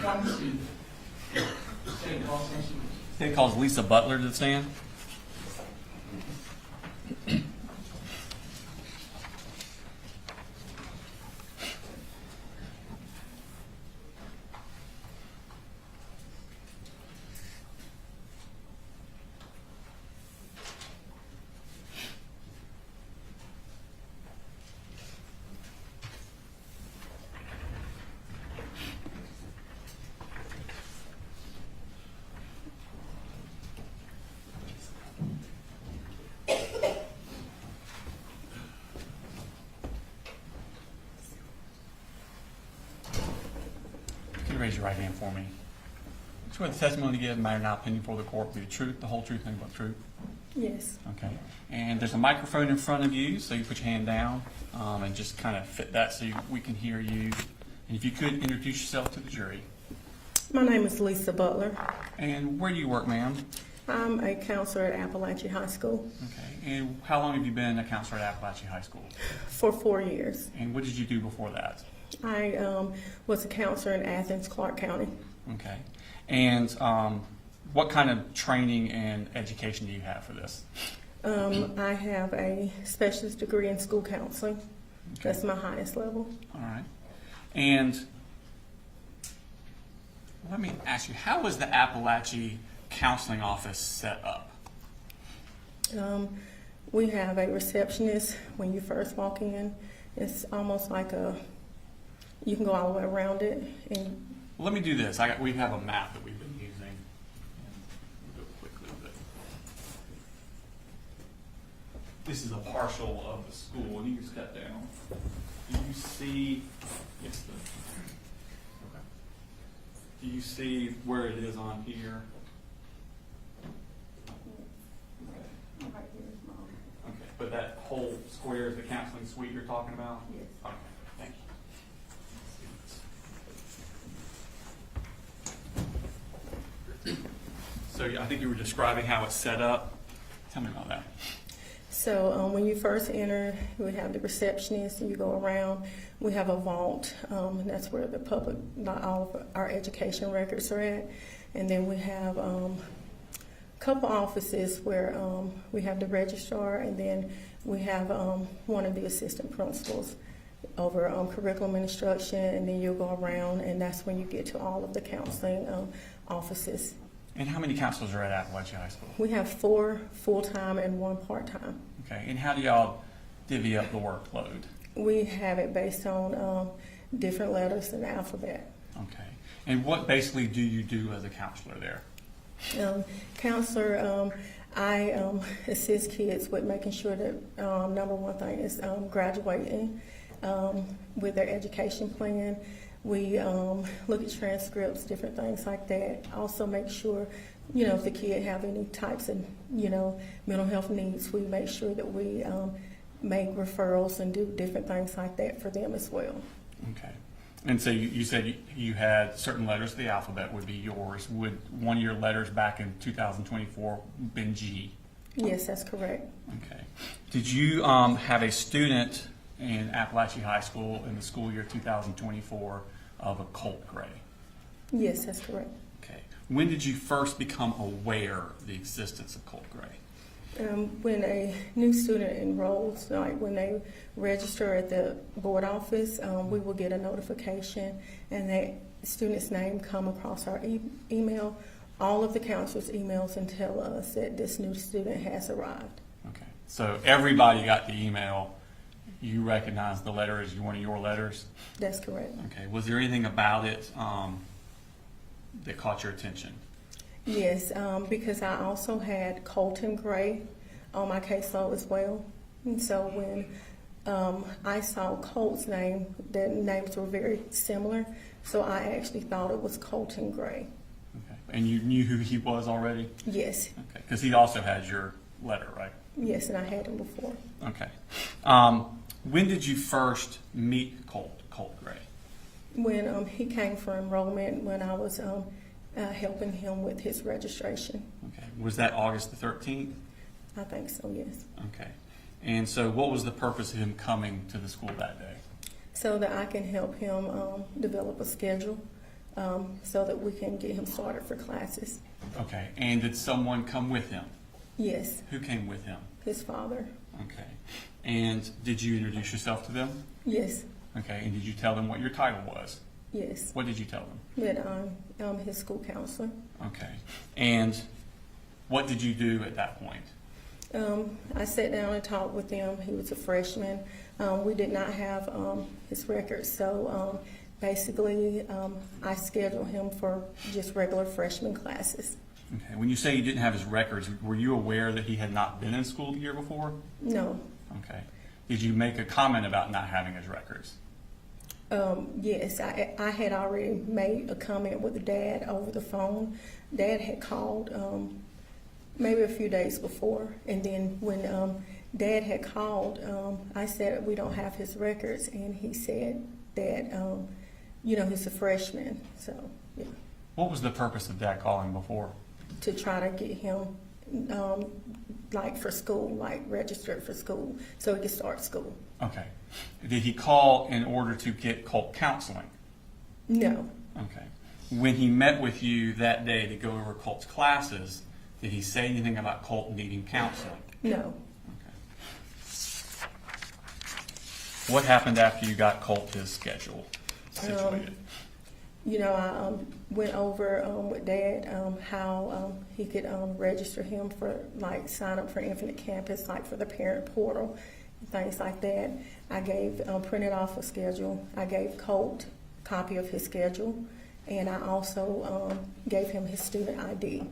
S1: Talk to Steve. State calls,
S9: State calls Lisa Butler to the stand. Can you raise your right hand for me? Swear the testimony you give, matter not opinion for the court, will be the truth, the whole truth, and but the truth.
S5: Yes.
S9: Okay. And there's a microphone in front of you, so you put your hand down and just kind of fit that so we can hear you. And if you could introduce yourself to the jury.
S11: My name is Lisa Butler.
S9: And where do you work, ma'am?
S11: I'm a counselor at Apalachee High School
S9: Okay. And how long have you been a counselor at Apalachee High School?
S11: for 4 years.
S9: And what did you do before that?
S11: I was a counselor in Athens, Clark County.
S9: Okay. And what kind of training and education do you have for this?
S11: I have a specialist degree in school counseling.
S9: Okay.
S11: That's my highest level.
S9: All right. And let me ask you, how was the Apalachee counseling office set up?
S11: We have a receptionist when you first walk in. It's almost like you can go all the way around it. And
S9: Well, let me do this. We have a map that we've been using. We'll go quickly, but this is a partial of the school, and you can step down. Do you see? Yes. Okay. Do you see where it is on here? Okay, but that whole square is the counseling suite you're talking about?
S11: Yes.
S9: Okay, thank you. So I think you were describing how it's set up. Tell me about that.
S11: So when you first enter, we have the receptionist, and you go around. We have a vault, and that's where the public, not all of our education records are at. And then we have a couple offices where we have the registrar, and then we have one of the assistant principals over curriculum and instruction, and then you'll go around, and that's when you get to all of the counseling offices.
S9: And how many counselors are at Apalachee High School?
S11: We have 4 full-time and 1 part-time.
S9: Okay, and how do y'all divvy up the workload?
S11: We have it based on different letters in the alphabet.
S9: Okay, and what basically do you do as a counselor there?
S11: Counselor, I assist kids with making sure that number one thing is graduating with their education plan. We look at transcripts, different things like that. Also make sure, if the kid have any types of, mental health needs, we make sure that we make referrals and do different things like that for them as well.
S9: Okay. And so you said you had certain letters of the alphabet would be yours. Would one of your letters back in 2024 been G?
S11: Yes, that's correct.
S9: Okay. Did you have a student in Apalachee High School in the school year 2024 of a Colt Gray?
S11: Yes, that's correct.
S9: Okay. When did you first become aware of the existence of Colt Gray?
S11: When a new student enrolls, like when they register at the board office, we will get a notification, and that student's name come across our email. All of the counselors emails and tell us that this new student has arrived.
S9: Okay. So everybody got the email. You recognize the letter as one of your letters?
S11: That's correct.
S9: Okay. Was there anything about it that caught your attention?
S11: Yes, because I also had Colin Gray on my caseload as well. And so when I saw Colt's name, the names were very similar, so I actually thought it was Colin Gray.
S9: Okay. And you knew who he was already?
S11: Yes.
S9: Okay. Because he also had your letter, right?
S11: Yes, and I had him before.
S9: Okay. When did you first meet Colt Gray?
S11: When he came for enrollment, when I was helping him with his registration.
S9: Okay. Was that August the 13th?
S11: I think so, yes.
S9: Okay. And so what was the purpose of him coming to the school that day?
S11: So that I can help him develop a schedule so that we can get him started for classes.
S9: Okay, and did someone come with him?
S11: Yes,
S9: Who came with him?
S11: his father.
S9: Okay, and did you introduce yourself to them?
S11: Yes,
S9: Okay, and did you tell them what your title was?
S11: yes,
S9: What did you tell them?
S11: that I'm his school counselor.
S9: Okay, and what did you do at that point?
S11: I sat down and talked with him. He was a freshman. We did not have his records, so basically I scheduled him for just regular freshman classes.
S9: Okay, when you say you didn't have his records, were you aware that he had not been in school the year before?
S11: No.
S9: Okay. Did you make a comment about not having his records?
S11: Yes, I had already made a comment with Dad over the phone. Dad had called maybe a few days before, and then when Dad had called, I said we don't have his records, and he said that he's a freshman, so yeah.
S9: What was the purpose of Dad calling before?
S11: To try to get him like for school, like registered for school, so he could start school.
S9: Okay. Did he call in order to get Colt counseling?
S11: No.
S9: Okay. When he met with you that day to go over Colt's classes, did he say anything about Colt needing counseling?
S11: No.
S9: Okay. What happened after you got Colt his schedule situated?
S11: I went over with Dad how he could register him for, like, sign up for Infinite Campus, like for the parent portal, things like that. I gave printed off a schedule. I gave Colt a copy of his schedule, and I also gave him his student ID.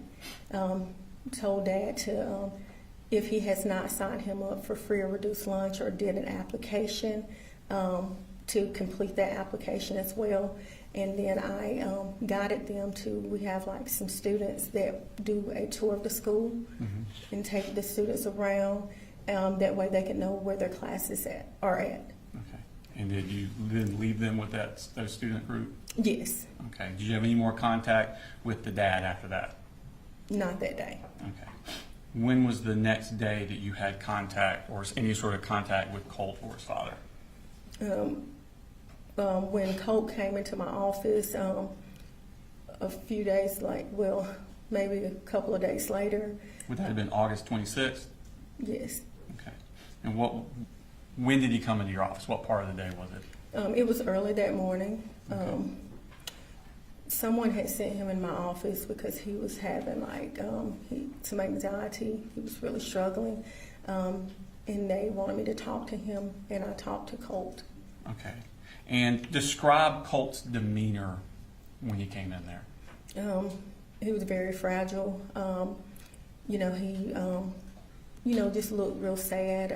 S11: Told Dad to, if he has not signed him up for free or reduced lunch or did an application, to complete that application as well. And then I guided them to, we have like some students that do a tour of the school and take the students around. That way they can know where their classes are at.
S9: Okay. And did you then leave them with those student group?
S11: Yes,
S9: Okay. Did you have any more contact with the dad after that?
S11: not that day.
S9: Okay. When was the next day that you had contact or any sort of contact with Colt or his father?
S11: When Colt came into my office, a few days, maybe a couple of days later.
S9: Would that have been August 26th?
S11: Yes.
S9: Okay. And when did he come into your office? What part of the day was it?
S11: It was early that morning.
S9: Okay.
S11: Someone had sent him in my office because he was having some anxiety. He was really struggling, and they wanted me to talk to him, and I talked to Colt.
S9: Okay. And describe Colt's demeanor when he came in there.
S11: He was very fragile. He just looked real sad.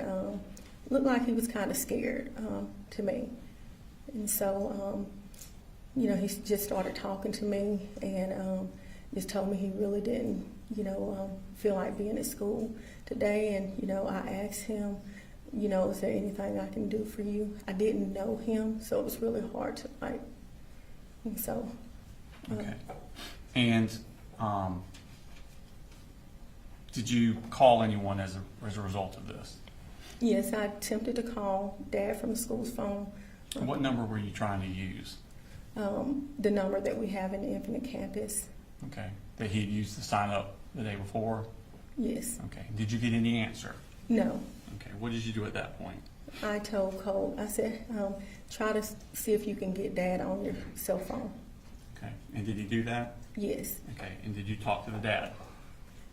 S11: Looked like he was kind of scared to me, and so. He just started talking to me and just told me he really didn't, feel like being at school today. And, I asked him, is there anything I can do for you? I didn't know him, so it was really hard to, and so.
S9: Okay. And did you call anyone as a result of this?
S11: Yes, I attempted to call Dad from the school's phone.
S9: What number were you trying to use?
S11: The number that we have in the Infinite Campus.
S9: Okay. That he had used to sign up the day before?
S11: Yes.
S9: Okay. Did you get any answer?
S11: No.
S9: Okay. What did you do at that point?
S11: I told Colt, I said, try to see if you can get Dad on your cell phone.
S9: Okay. And did he do that?
S11: Yes.
S9: Okay. And did you talk to the dad?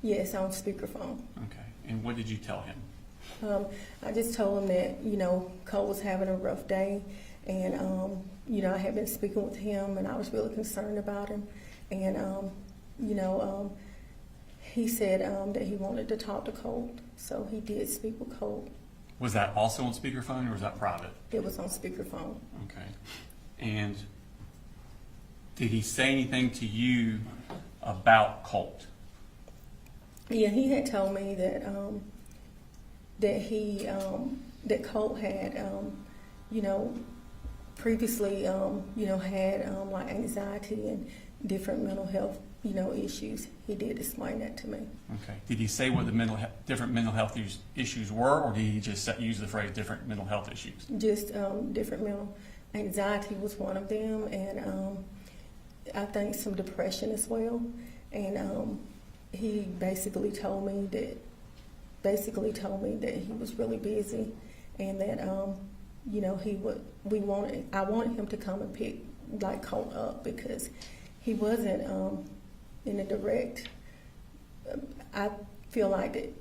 S11: Yes, on speakerphone.
S9: Okay. And what did you tell him?
S11: I just told him that, Colt was having a rough day, and, I had been speaking with him, and I was really concerned about him. And, he said that he wanted to talk to Colt, so he did speak with Colt.
S9: Was that also on speakerphone or was that private?
S11: It was on speakerphone.
S9: Okay. And did he say anything to you about Colt?
S11: Yeah, he had told me that that Colt had, previously, had like anxiety and different mental health, issues. He did explain that to me.
S9: Okay. Did he say what the different mental health issues were, or did he just use the phrase different mental health issues?
S11: Just different mental anxiety was one of them, and I think some depression as well, and he basically told me that he was really busy, and that I wanted him to come and pick like Colt up because he wasn't in a direct. I feel like that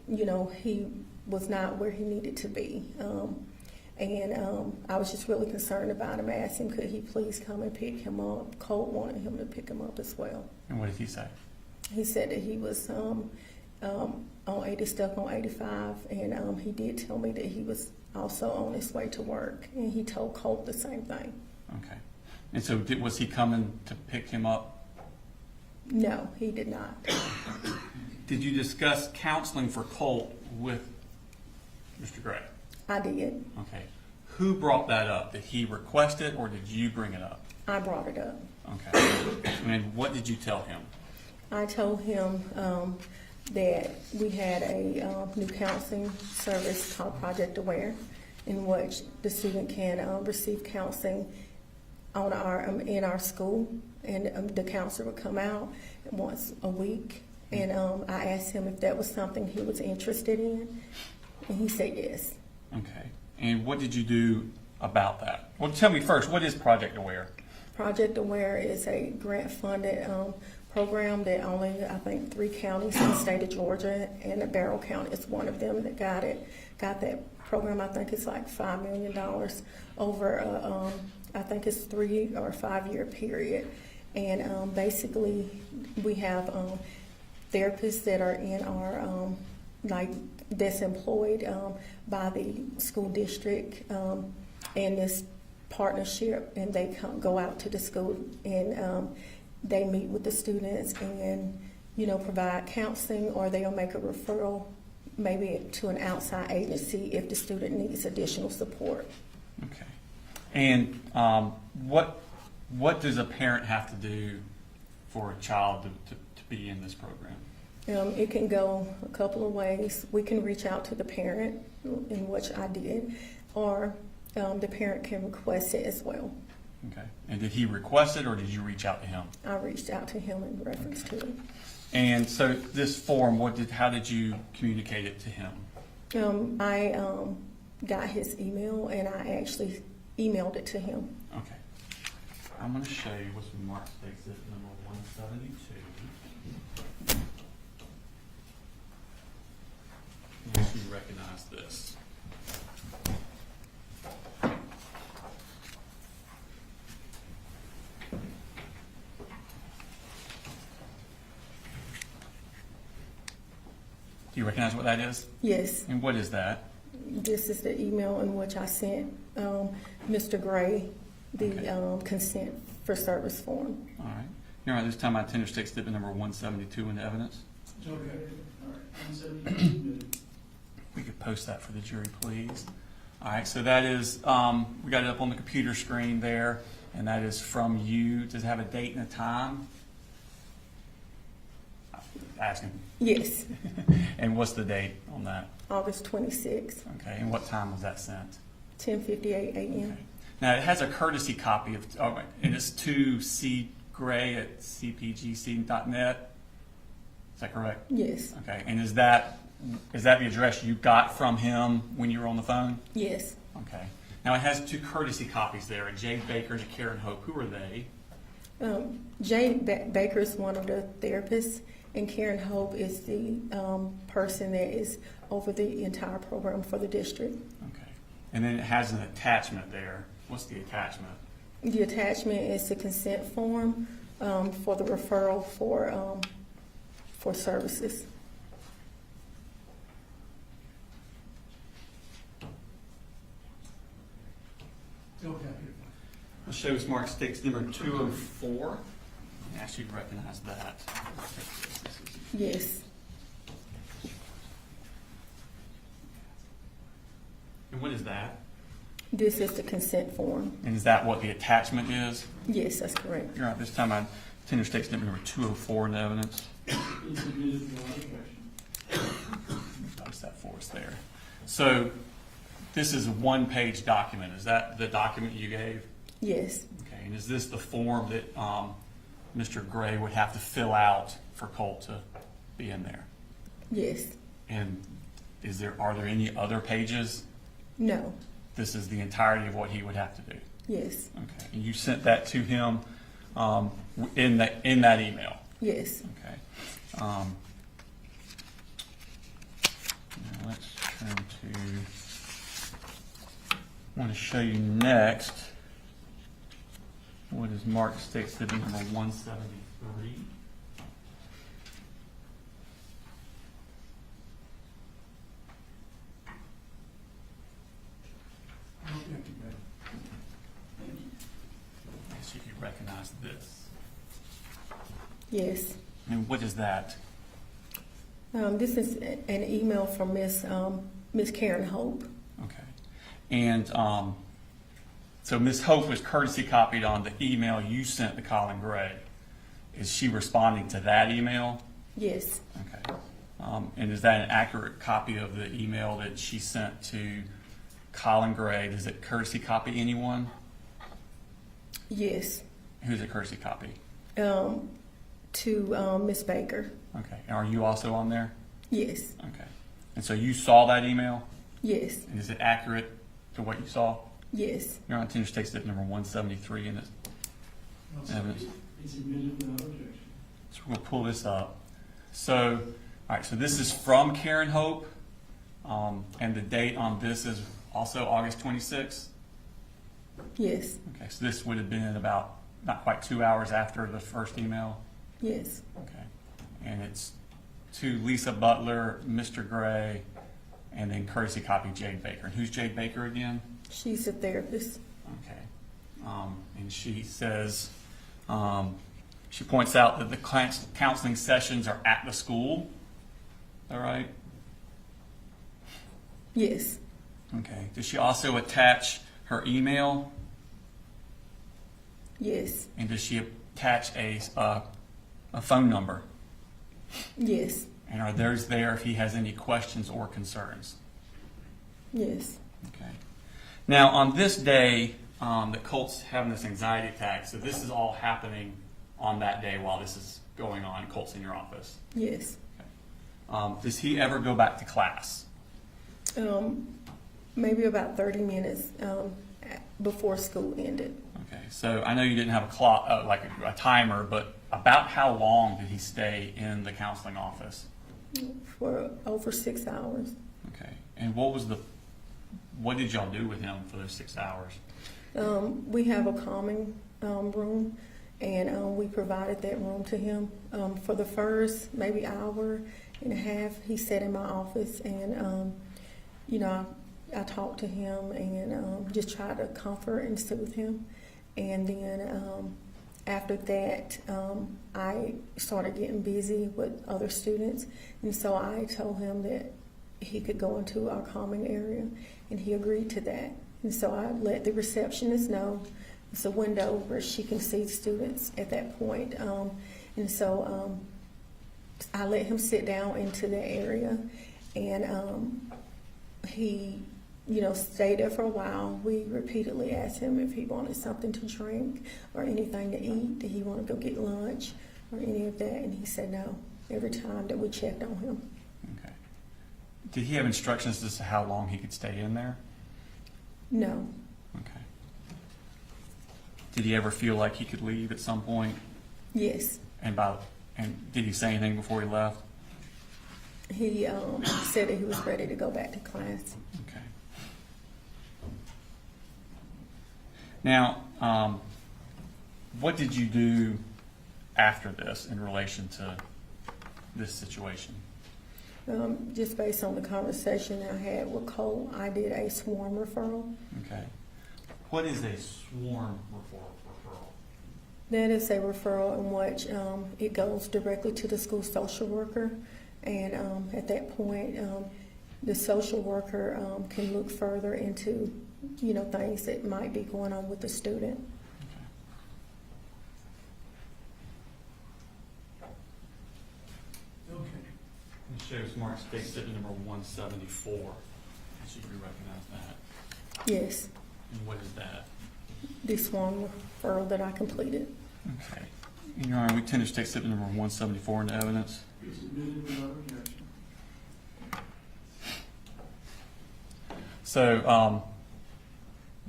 S11: he was not where he needed to be. I was just really concerned about him. I asked him, could he please come and pick him up? Colt wanted him to pick him up as well.
S9: And what did he say?
S11: He said that he was on 80, stuck on 85, and he did tell me that he was also on his way to work, and he told Colt the same thing.
S9: Okay. And so was he coming to pick him up?
S11: No, he did not.
S9: Did you discuss counseling for Colt with Mr. Gray?
S11: I did.
S9: Okay. Who brought that up? Did he request it or did you bring it up?
S11: I brought it up.
S9: Okay. And what did you tell him?
S11: I told him that we had a new counseling service called Project Aware, in which the student can receive counseling in our school, and the counselor would come out once a week. And I asked him if that was something he was interested in, and he said yes.
S9: Okay. And what did you do about that? Well, tell me first, what is Project Aware?
S11: Project Aware is a grant-funded program that only, I think, 3 counties in the state of Georgia, and Barrow County is one of them that got it. Got that program. I think it's like $5 million over, I think it's 3 or 5 year period. And basically, we have therapists that are in our, that's employed by the school district in this partnership, and they go out to the school and they meet with the students and provide counseling, or they'll make a referral maybe to an outside agency if the student needs additional support.
S9: Okay. And what does a parent have to do for a child to be in this program?
S11: It can go a couple of ways. We can reach out to the parent, in which I did, or the parent can request it as well.
S9: Okay. And did he request it, or did you reach out to him?
S11: I reached out to him in reference to it.
S9: And so this form, how did you communicate it to him?
S11: I got his email, and I actually emailed it to him.
S9: Okay. I'm going to show you what's marked exit number 172. Unless you recognize this. Do you recognize what that is?
S11: Yes.
S9: And what is that?
S11: This is the email in which I sent Mr. Gray the consent for service form.
S9: All right. Here, at this time, I tender stick exhibit number 172 in the evidence.
S1: Okay, all right, 172.
S9: We could post that for the jury, please. All right, so that is, we got it up on the computer screen there, and that is from you. Does it have a date and a time? Asking.
S11: Yes,
S9: And what's the date on that?
S11: August 26th,
S9: Okay, and what time was that sent?
S11: 10:58 a.m.
S9: Okay. Now, it has a courtesy copy of, and it's to C. Gray at cpgc.net. Is that correct?
S11: Yes,
S9: Okay, and is that the address you got from him when you were on the phone?
S11: yes.
S9: Okay. Now, it has 2 courtesy copies there, a Jay Baker and a Karen Hope. Who are they?
S11: Jay Baker is one of the therapists, and Karen Hope is the person that is over the entire program for the district.
S9: Okay. And then it has an attachment there. What's the attachment?
S11: The attachment is the consent form for the referral for services.
S1: Okay.
S9: I'll show us mark stakes number 204. I ask you to recognize that.
S11: Yes,
S9: And what is that?
S11: this is the consent form.
S9: And is that what the attachment is?
S11: Yes, that's correct.
S9: You're right. This time I tender stakes number 204 in the evidence.
S1: Is submitted for arbitration.
S9: Post that for us there. So this is a 1-page document. Is that the document you gave?
S11: Yes,
S9: Okay. And is this the form that Mr. Gray would have to fill out for Colt to be in there?
S11: Yes.
S9: And are there any other pages?
S11: No.
S9: This is the entirety of what he would have to do?
S11: Yes.
S9: Okay, and you sent that to him in that email?
S11: Yes.
S9: Okay. Now let's turn to, I want to show you next what is marked State Exhibit number 173. Let's see if you recognize this.
S11: Yes.
S9: And what is that?
S11: This is an email from Miss Karen Hope.
S9: Okay. And so Ms. Hope was courtesy copied on the email you sent to Colin Gray. Is she responding to that email?
S11: Yes.
S9: Okay. And is that an accurate copy of the email that she sent to Colin Gray? Does it courtesy copy anyone?
S11: Yes.
S9: Who's it courtesy copy?
S11: To Miss Baker.
S9: Okay. And are you also on there?
S11: Yes.
S9: Okay. And so you saw that email?
S11: Yes.
S9: And is it accurate to what you saw?
S11: Yes.
S9: You're on Tender State Exhibit number 173 in this evidence.
S1: It's admitted without objection.
S9: So we'll pull this up. So, all right, so this is from Karen Hope, and the date on this is also August 26th.
S11: Yes.
S9: Okay, so this would have been about not quite 2 hours after the first email.
S11: Yes.
S9: Okay, and it's to Lisa Butler, Mr. Gray, and then courtesy copy Jade Baker. And who's Jade Baker again?
S11: She's a therapist.
S9: Okay, and she says, she points out that the counseling sessions are at the school. All right.
S11: Yes.
S9: Okay. Does she also attach her email?
S11: Yes.
S9: And does she attach a phone number?
S11: Yes.
S9: And are those there if he has any questions or concerns?
S11: Yes.
S9: Okay. Now, on this day that Colt's having this anxiety attack, so this is all happening on that day while this is going on. Colt's in your office.
S11: Yes.
S9: Does he ever go back to class?
S11: Maybe about 30 minutes before school ended.
S9: Okay. So I know you didn't have a clock, like a timer, but about how long did he stay in the counseling office?
S11: For over 6 hours.
S9: Okay. And what did y'all do with him for those 6 hours?
S11: We have a calming room, and we provided that room to him. For the first maybe hour and a half, he sat in my office, and I talked to him and just tried to comfort and soothe him. And then after that, I started getting busy with other students, and so I told him that he could go into our calming area, and he agreed to that. And so I let the receptionist know. It's a window where she can see students at that point. And so I let him sit down into the area, and he stayed there for a while. We repeatedly asked him if he wanted something to drink or anything to eat. Did he want to go get lunch or any of that? And he said no every time that we checked on him.
S9: Okay. Did he have instructions as to how long he could stay in there?
S11: No.
S9: Okay. Did he ever feel like he could leave at some point?
S11: Yes.
S9: And did he say anything before he left?
S11: He said that he was ready to go back to class.
S9: Okay. Now, what did you do after this in relation to this situation?
S11: Just based on the conversation I had with Colt, I did a sworn referral.
S9: Okay. What is a sworn referral?
S11: That is a referral in which it goes directly to the school social worker, and at that point, the social worker can look further into, things that might be going on with the student.
S9: It shows Mark State Exhibit number 174. I should recognize that.
S11: Yes,
S9: And what is that?
S11: the sworn referral that I completed.
S9: Okay. Your Honor, we tend to take statement number 174 into evidence.
S1: It's admitted without objection.
S9: So,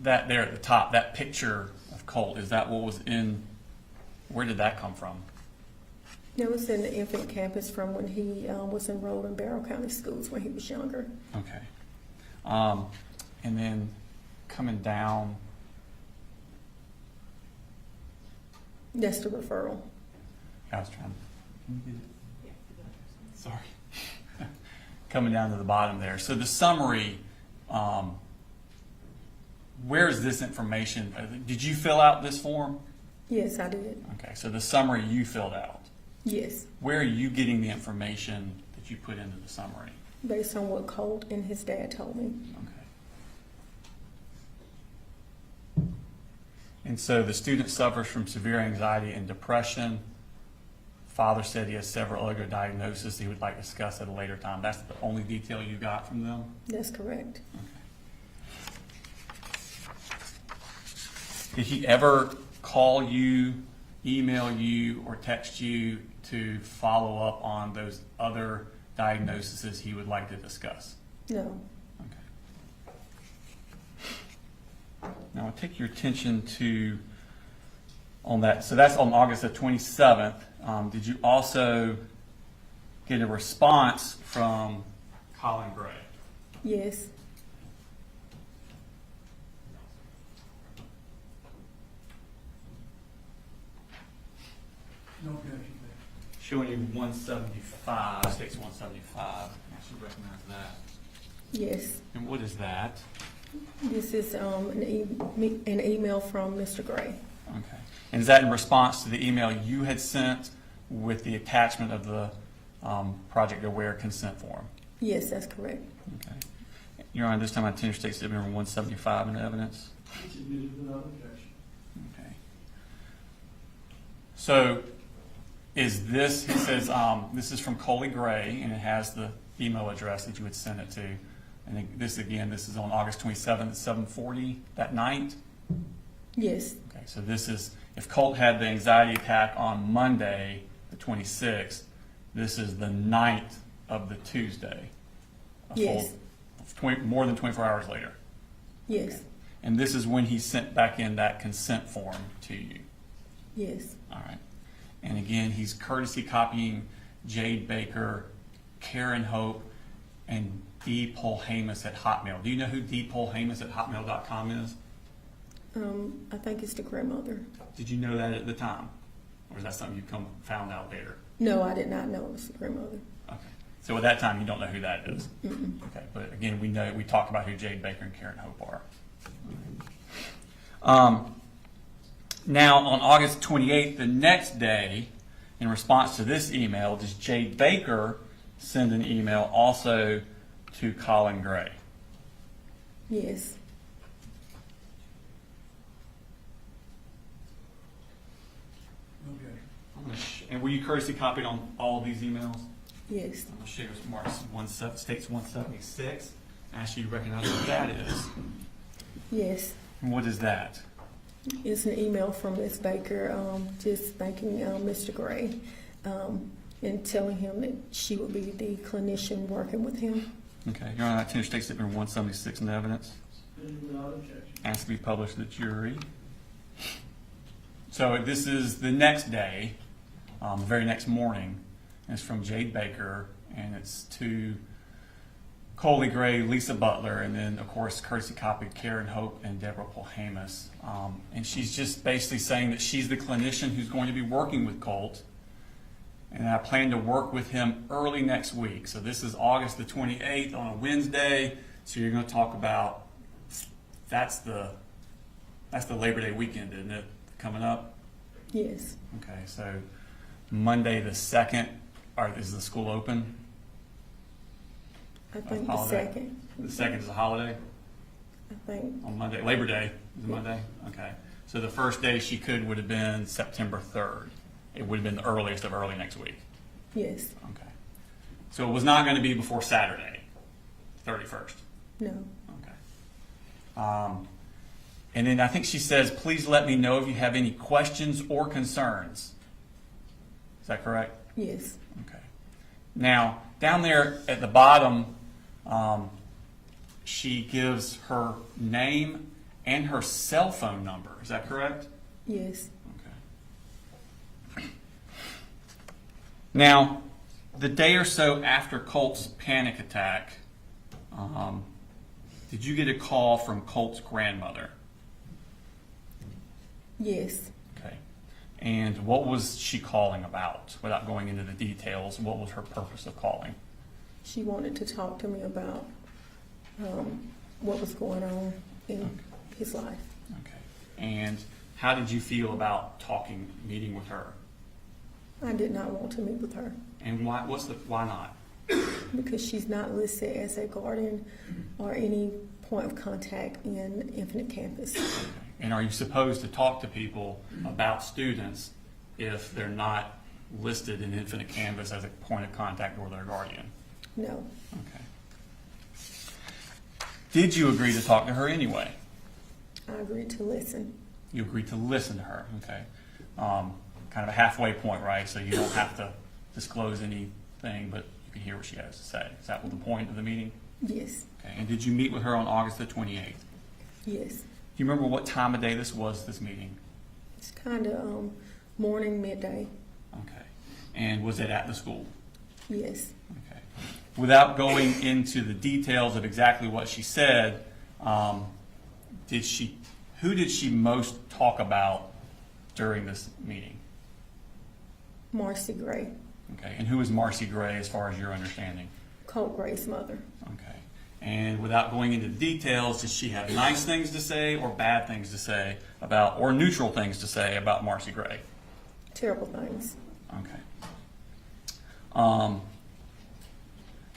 S9: that there at the top, that picture of Colt, is that what was in, where did that come from?
S11: That was in the infant campus from when he was enrolled in Barrow County Schools when he was younger.
S9: Okay. And then coming down,
S11: That's the referral.
S9: I was trying to, sorry. Coming down to the bottom there. So the summary, where is this information? Did you fill out this form?
S11: Yes, I did.
S9: Okay, so the summary you filled out.
S11: Yes,
S9: Where are you getting the information that you put into the summary?
S11: based on what Colt and his dad told me.
S9: Okay. And so the student suffers from severe anxiety and depression. Father said he has several other diagnoses he would like to discuss at a later time. That's the only detail you got from them?
S11: That's correct.
S9: Did he ever call you, email you, or text you to follow up on those other diagnoses he would like to discuss?
S11: No.
S9: Okay. Now I'll take your attention to on that. So that's on August the 27th. Did you also get a response from Colin Gray?
S11: Yes.
S1: No objection.
S9: Showing you 175, states 175. I should recognize that.
S11: Yes.
S9: And what is that?
S11: This is an email from Mr. Gray.
S9: Okay. And is that in response to the email you had sent with the attachment of the Project Aware consent form?
S11: Yes, that's correct.
S9: Okay. Your Honor, this time I intend to state statement number 175 in evidence.
S1: It's admitted without objection.
S9: Okay. So is this, he says, this is from Colin Gray, and it has the email address that you would send it to. And this, again, this is on August 27th at 7:40 that night?
S11: Yes.
S9: Okay, so this is, if Colt had the anxiety attack on Monday, the 26th, this is the night of the Tuesday.
S11: Yes.
S9: More than 24 hours later.
S11: Yes.
S9: And this is when he sent back in that consent form to you.
S11: Yes.
S9: All right. And again, he's courtesy copying Jade Baker, Karen Hope, and D. Polhamus at Hotmail. Do you know who D. Polhamus at Hotmail.com is?
S11: I think it's the grandmother.
S9: Did you know that at the time? Or is that something you found out later?
S11: No, I did not know it was the grandmother.
S9: Okay. So at that time, you don't know who that is?
S11: Mm-mm.
S9: Okay. But again, we talked about who Jade Baker and Karen Hope are. Now, on August 28th, the next day, in response to this email, does Jade Baker send an email also to Colin Gray?
S11: Yes.
S1: No objection.
S9: And were you courtesy copied on all these emails?
S11: Yes.
S9: I'm going to show you states 176. Ask you to recognize what that is.
S11: Yes.
S9: And what is that?
S11: It's an email from Ms. Baker, just thanking Mr. Gray and telling him that she would be the clinician working with him.
S9: Okay. Your Honor, I tender state statement 176 in evidence.
S1: Admitted without objection.
S9: Asked to be published to the jury. So this is the next day, the very next morning. And it's from Jade Baker, and it's to Colin Gray, Lisa Butler, and then, of course, courtesy copied Karen Hope and Deborah Polhamus. And she's just basically saying that she's the clinician who's going to be working with Colt, and I plan to work with him early next week. So this is August the 28th on a Wednesday. So you're going to talk about, that's the Labor Day weekend, isn't it, coming up?
S11: Yes.
S9: Okay, so Monday the 2nd, is the school open?
S11: I think the
S9: Holiday?
S11: second.
S9: The 2nd is a holiday
S11: I think.
S9: on Monday, Labor Day is
S11: Yeah.
S9: Monday? Okay. So the first day she would have been September 3rd. It would have been the earliest of early next week.
S11: Yes.
S9: Okay. So it was not going to be before Saturday, 31st.
S11: No.
S9: Okay. And then I think she says, please let me know if you have any questions or concerns. that correct?
S11: Yes,
S9: Okay. Now, down there at the bottom, she gives her name and her cell phone number. Is that correct?
S11: yes,
S9: Okay. Now, the day or so after Colt's panic attack, did you get a call from Colt's grandmother?
S11: yes.
S9: Okay. And what was she calling about? Without going into the details, what was her purpose of calling?
S11: She wanted to talk to me about what was going on in his life.
S9: Okay. And how did you feel about meeting with her?
S11: I did not want to meet with her
S9: And why not?
S11: because she's not listed as a guardian or any point of contact in Infinite Campus.
S9: Okay. And are you supposed to talk to people about students if they're not listed in Infinite Canvas as a point of contact or their guardian?
S11: No,
S9: Okay. Did you agree to talk to her anyway?
S11: I agreed to listen.
S9: You agreed to listen to her, okay. Kind of a halfway point, right? So you don't have to disclose anything, but you can hear what she has to say. Is that the point of the meeting?
S11: Yes,
S9: Okay. And did you meet with her on August the 28th?
S11: yes.
S9: Do you remember what time of day this meeting?
S11: It's kind of morning, midday.
S9: Okay. And was it at the school?
S11: Yes.
S9: Okay. Without going into the details of exactly what she said, who did she most talk about during this meeting?
S11: Marcy Gray,
S9: Okay. And who is Marcy Gray as far as your understanding?
S11: Colt Gray's mother.
S9: Okay. And without going into the details, did she have nice things to say or bad things to say about, or neutral things to say about Marcy Gray?
S11: Terrible things.
S9: Okay.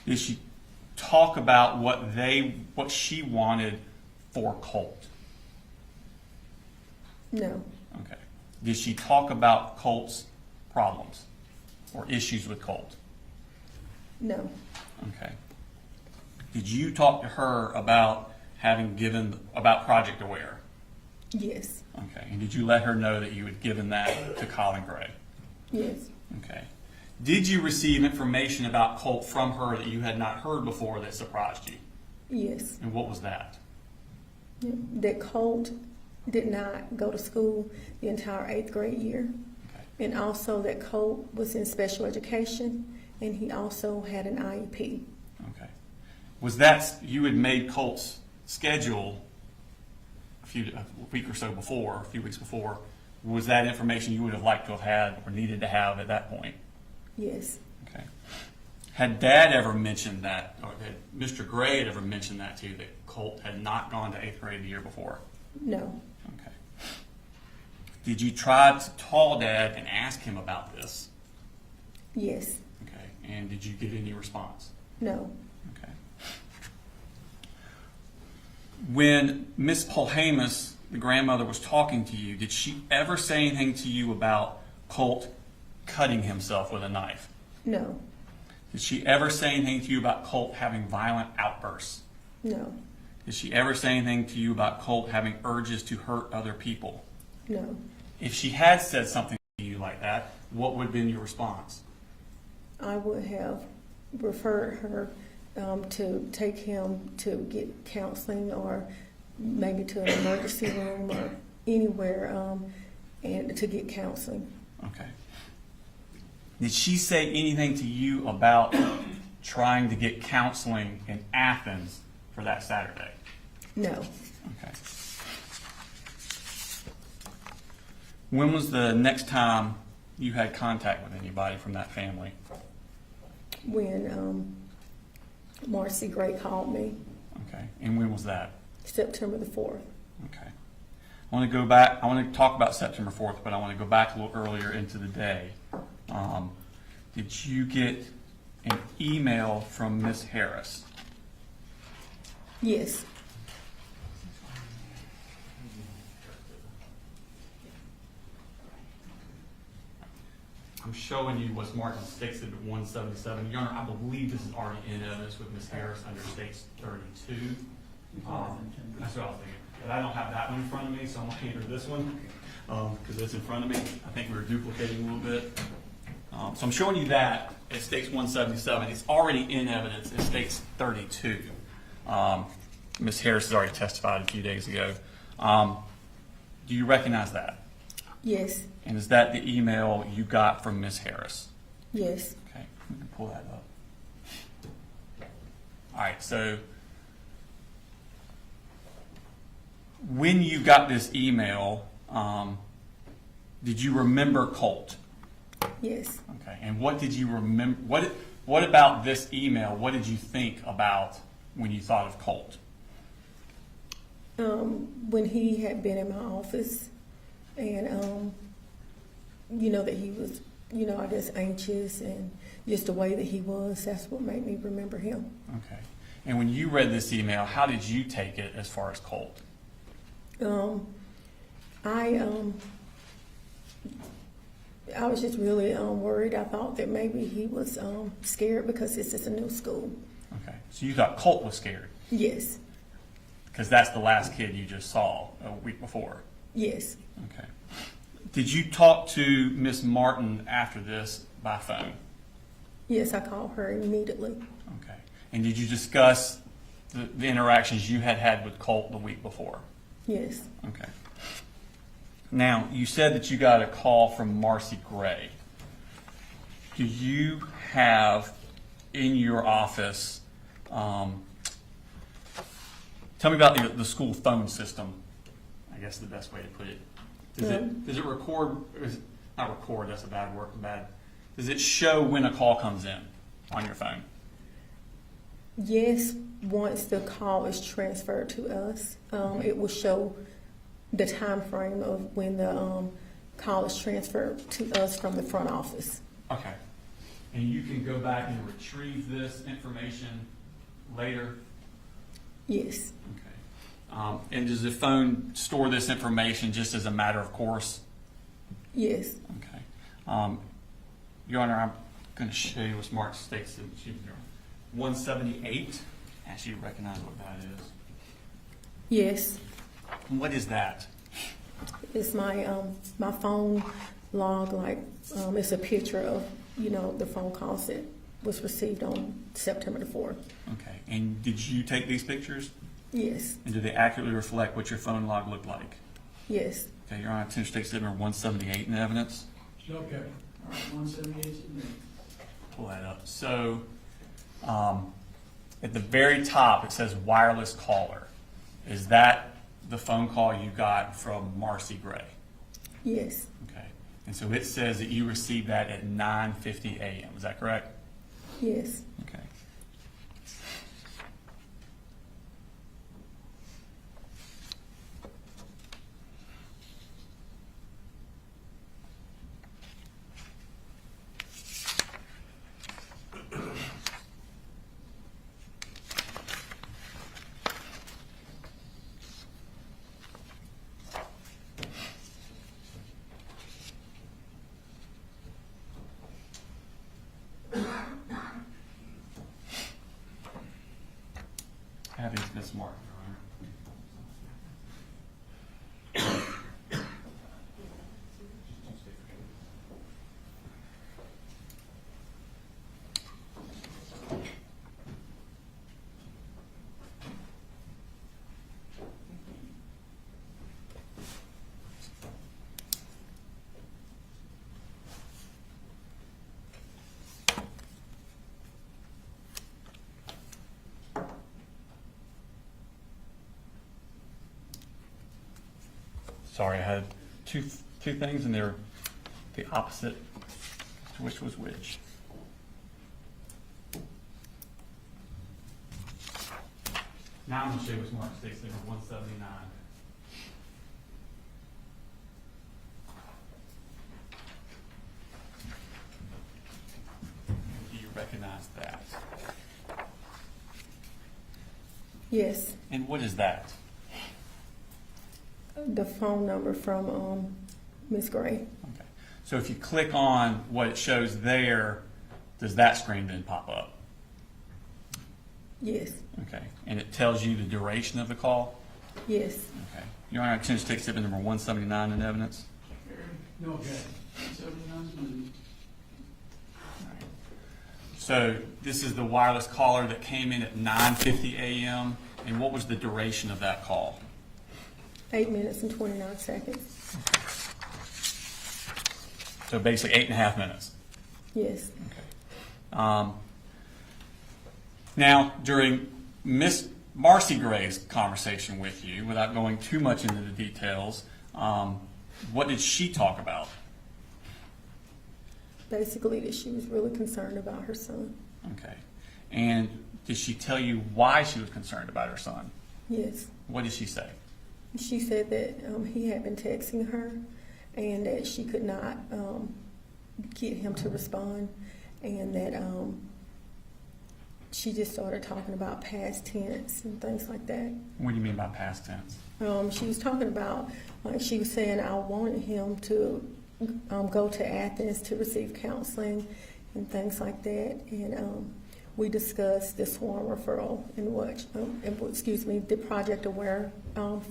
S9: Did she talk about what she wanted for Colt?
S11: No,
S9: Okay. Did she talk about Colt's problems or issues with Colt?
S11: no,
S9: Okay. Did you talk to her about about Project Aware?
S11: yes,
S9: Okay. And did you let her know that you had given that to Colin Gray?
S11: yes,
S9: Okay. Did you receive information about Colt from her that you had not heard before that surprised you?
S11: yes.
S9: And what was that?
S11: That Colt did not go to school the entire 8th grade year.
S9: Okay.
S11: And also that Colt was in special education and he also had an IEP.
S9: Okay. Was that, you had made Colt's schedule a week or so before, a few weeks before, was that information you would have liked to have had or needed to have at that point?
S11: Yes,
S9: Okay. Had Dad ever mentioned that, or had Mr. Gray had ever mentioned that to you, that Colt had not gone to 8th grade the year before?
S11: no,
S9: Okay. Did you try to call Dad and ask him about this?
S11: yes,
S9: Okay. And did you get any response?
S11: no,
S9: Okay. When Miss Polhamus, the grandmother, was talking to you, did she ever say anything to you about Colt cutting himself with a knife?
S11: no,
S9: Did she ever say anything to you about Colt having violent outbursts?
S11: no,
S9: Did she ever say anything to you about Colt having urges to hurt other people?
S11: no.
S9: If she had said something to you like that, what would have been your response?
S11: I would have referred her to take him to get counseling or maybe to an emergency room or anywhere and to get counseling.
S9: Okay. Did she say anything to you about trying to get counseling in Athens for that Saturday?
S11: No,
S9: Okay. When was the next time you had contact with anybody from that family?
S11: when Marcy Gray called me,
S9: Okay. And when was that?
S11: September the 4th.
S9: Okay. I want to go back. I want to talk about September 4th, but I want to go back a little earlier into the day. Did you get an email from Miss Harris?
S11: Yes,
S9: I'm showing you what's marked on Exhibit 177. Your Honor, I believe this is already in evidence with Miss Harris under States 32. That's what I was thinking. But I don't have that one in front of me, so I'm going to hand her this one because it's in front of me. I think we were duplicating a little bit. So I'm showing you that. It states 177. It's already in evidence. It states 32. Ms. Harris has already testified a few days ago. Do you recognize that?
S11: Yes,
S9: And is that the email you got from Ms. Harris?
S11: yes,
S9: Okay, we can pull that up. All right, so when you got this email, did you remember Colt?
S11: yes.
S9: Okay, and what did you remember? What about this email? What did you think about when you thought of Colt?
S11: When he had been in my office and, that he was, I guess anxious and just the way that he was, that's what made me remember him.
S9: Okay, and when you read this email, how did you take it as far as Colt?
S11: I was just really worried. I thought that maybe he was scared because this is a new school.
S9: Okay, so you thought Colt was scared
S11: Yes,
S9: because that's the last kid you just saw a week before.
S11: yes,
S9: Okay. Did you talk to Miss Martin after this by phone?
S11: yes. I called her immediately.
S9: Okay. And did you discuss the interactions you had had with Colt the week before?
S11: Yes,
S9: Okay. Now, you said that you got a call from Marcy Gray. Do you have in your office, tell me about the school phone system, I guess the best way to put it. Does it record, or is it, not record, that's a bad word, does it show when a call comes in on your phone?
S11: yes. Once the call is transferred to us, it will show the time frame of when the call is transferred to us from the front office.
S9: Okay. And you can go back and retrieve this information later?
S11: Yes,
S9: Okay. And does the phone store this information just as a matter of course?
S11: yes,
S9: Okay. Your Honor, I'm going to show you what Mark states that you 178. Ask you to recognize what that is.
S11: yes.
S9: And what is that?
S11: It's my my phone log. It's a picture of the phone calls that was received on September the 4th.
S9: Okay. And did you take these pictures?
S11: Yes,
S9: And do they accurately reflect what your phone log looked like?
S11: yes,
S9: Okay, Your Honor, attention state statement 178 in evidence.
S1: Okay, all right, 178.
S9: Pull that up. So, at the very top, it says wireless caller. Is that the phone call you got from Marcy Gray?
S11: yes,
S9: Okay. And so it says that you received that at 9:50 a.m. Is that correct?
S11: yes.
S9: Okay. Having Miss Martin, Your Honor. Sorry, I had two things and they're the opposite to which was which. Now I'm going to show you what's marked state statement 179. Do you recognize that?
S11: Yes,
S9: And what is that?
S11: the phone number from Ms. Gray.
S9: Okay. So if you click on what it shows there, does that screen then pop up?
S11: Yes,
S9: Okay. And it tells you the duration of the call?
S11: yes,
S9: Okay. Your Honor, attention to take statement number 179 in evidence.
S1: No objection. 79 is moved.
S9: So this is the wireless caller that came in at 9:50 a.m. And what was the duration of that call?
S11: 8 minutes and 29 seconds.
S9: So basically 8.5 minutes.
S11: Yes.
S9: Okay. Now, during Miss Marcy Gray's conversation with you, without going too much into the details, what did she talk about?
S11: Basically, that she was really concerned about her son.
S9: Okay. And did she tell you why she was concerned about her son?
S11: Yes.
S9: What did she say?
S11: She said that he had been texting her and that she could not get him to respond, and that she just started talking about past tense and things like that.
S9: What do you mean by past tense?
S11: She was talking about, like she was saying, I wanted him to go to Athens to receive counseling and things like that. And we discussed the sworn referral and the Project Aware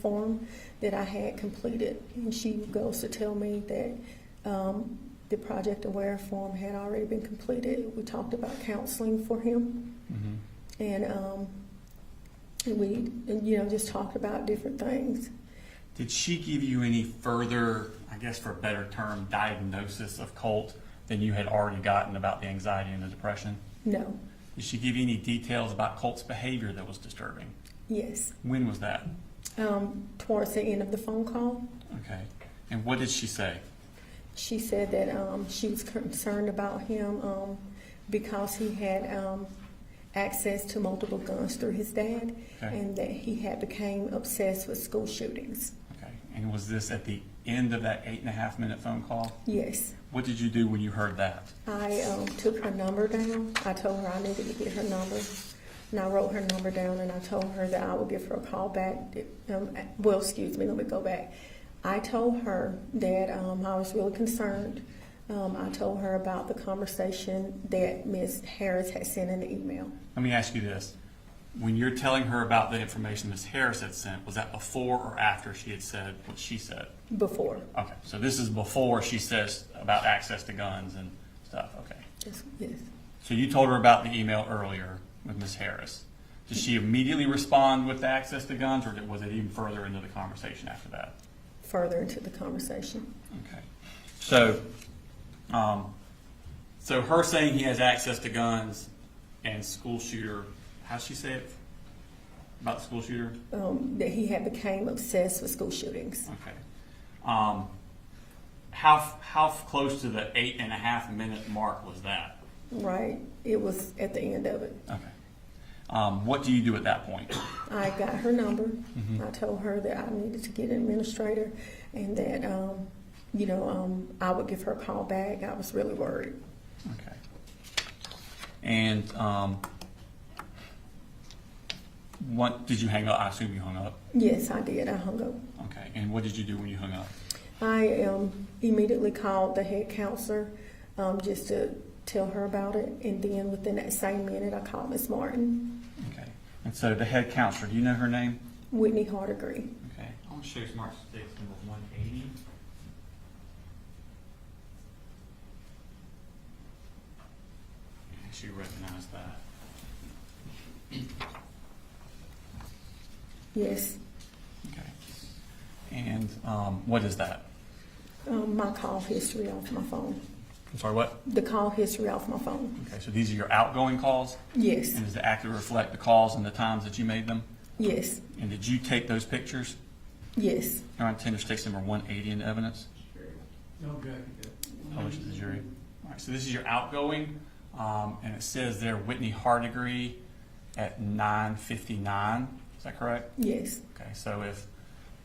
S11: form that I had completed. And she goes to tell me that the Project Aware form had already been completed. We talked about counseling for him.
S9: Mm-hmm.
S11: And we just talked about different things.
S9: Did she give you any further, I guess for a better term, diagnosis of Colt than you had already gotten about the anxiety and the depression?
S11: No.
S9: Did she give you any details about Colt's behavior that was disturbing?
S11: Yes.
S9: When was that?
S11: Towards the end of the phone call.
S9: Okay. And what did she say?
S11: She said that she was concerned about him because he had access to multiple guns through his dad,
S9: Okay.
S11: and that he had became obsessed with school shootings.
S9: Okay. And was this at the end of that 8.5 minute phone call?
S11: Yes.
S9: What did you do when you heard that?
S11: I took her number down. I told her I needed to get her number, and I wrote her number down, and I told her that I would give her a call back. Let me go back. I told her that I was really concerned. I told her about the conversation that Ms. Harris had sent in the email.
S9: Let me ask you this. When you're telling her about the information Ms. Harris had sent, was that before or after she had said what she said?
S11: Before.
S9: Okay, so this is before she says about access to guns and stuff, okay.
S11: Yes.
S9: So you told her about the email earlier with Ms. Harris. Did she immediately respond with the access to guns, or was it even further into the conversation after that?
S11: Further into the conversation.
S9: Okay. So her saying he has access to guns and school shooter, how'd she say it about the school shooter?
S11: That he had became obsessed with school shootings.
S9: Okay. How close to the 8.5 minute mark was that?
S11: Right. It was at the end of it.
S9: Okay. What do you do at that point?
S11: I got her number.
S9: Mm-hmm.
S11: I told her that I needed to get an administrator, and that I would give her a call back. I was really worried.
S9: Okay. And what did you hang up? I assume you hung up.
S11: Yes, I did. I hung up.
S9: Okay. And what did you do when you hung up?
S11: I immediately called the head counselor just to tell her about it, and then within that same minute, I called Miss Martin.
S9: Okay. And so the head counselor, do you know her name?
S11: Whitney Hardegree.
S9: Okay. I want to show you Smart Sticks number 180. She recognized that.
S11: Yes.
S9: Okay. And what is that?
S11: My call history off my phone.
S9: I'm sorry, what?
S11: The call history off my phone.
S9: Okay, so these are your outgoing calls?
S11: Yes.
S9: And does it accurately reflect the calls and the times that you made them?
S11: Yes.
S9: And did you take those pictures?
S11: Yes.
S9: All right, tender stakes number 180 into evidence.
S4: No objection.
S9: Published to the jury. All right, so this is your outgoing, and it says there Whitney Hardegree at 9:59. Is that correct?
S11: Yes.
S9: Okay, so if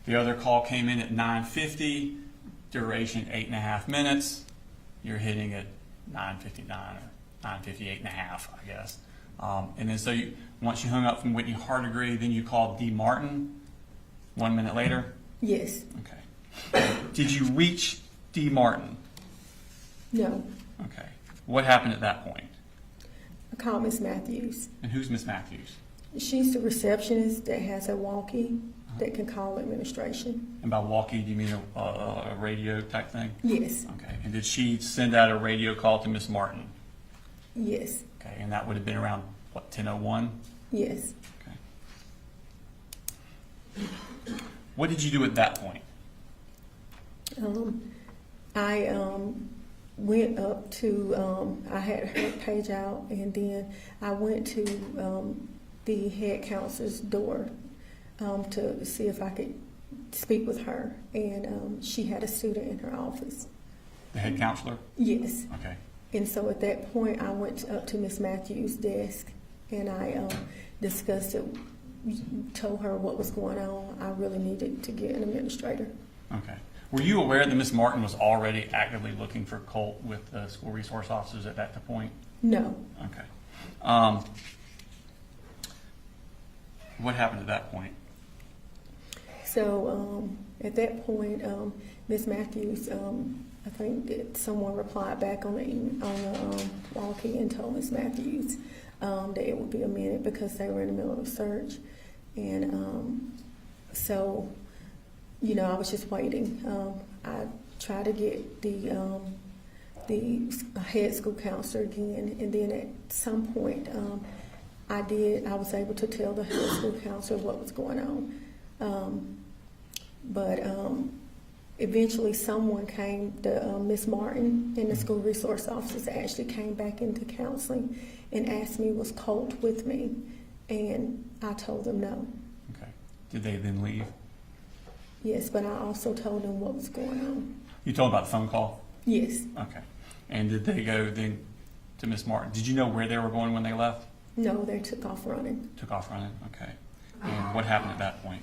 S9: the other call came in at 9:50, duration 8.5 minutes, you're hitting at 9:59 or 9:58 and a half, I guess. And then so once you hung up from Whitney Hardegree, then you called D. Martin 1 minute later?
S11: Yes.
S9: Okay. Did you reach D. Martin?
S11: No.
S9: Okay. What happened at that point?
S11: I called Miss Matthews.
S9: And who's Miss Matthews?
S11: She's the receptionist that has a walkie that can call administration.
S9: And by walkie, do you mean a radio type thing?
S11: Yes.
S9: Okay. And did she send out a radio call to Miss Martin?
S11: Yes,
S9: Okay, and that would have been around, what, 10:01?
S11: yes.
S9: Okay. What did you do at that point?
S11: I went up to, I had her page out, and then I went to the head counselor's door to see if I could speak with her, and she had a student in her office.
S9: The head counselor?
S11: Yes.
S9: Okay.
S11: And so at that point, I went up to Miss Matthews' desk, and I discussed it, told her what was going on. I really needed to get an administrator.
S9: Okay. Were you aware that Ms. Martin was already actively looking for Colt with the school resource officers at that point?
S11: No.
S9: Okay. What happened at that point?
S11: So at that point, Ms. Matthews, I think that someone replied back on the walkie and told Ms. Matthews that it would be a minute because they were in the middle of a search. And so, you know, I was just waiting. I tried to get the head school counselor again, and then at some point, I was able to tell the head school counselor what was going on. But eventually someone came, Miss Martin and the school resource officers actually came back into counseling and asked me, was Colt with me? And I told them no.
S9: Okay. Did they then leave?
S11: Yes, but I also told them what was going on.
S9: You told about the phone call?
S11: Yes.
S9: Okay. And did they go then to Miss Martin? Did you know where they were going when they left?
S11: No, they took off running.
S9: Took off running? Okay. And what happened at that point?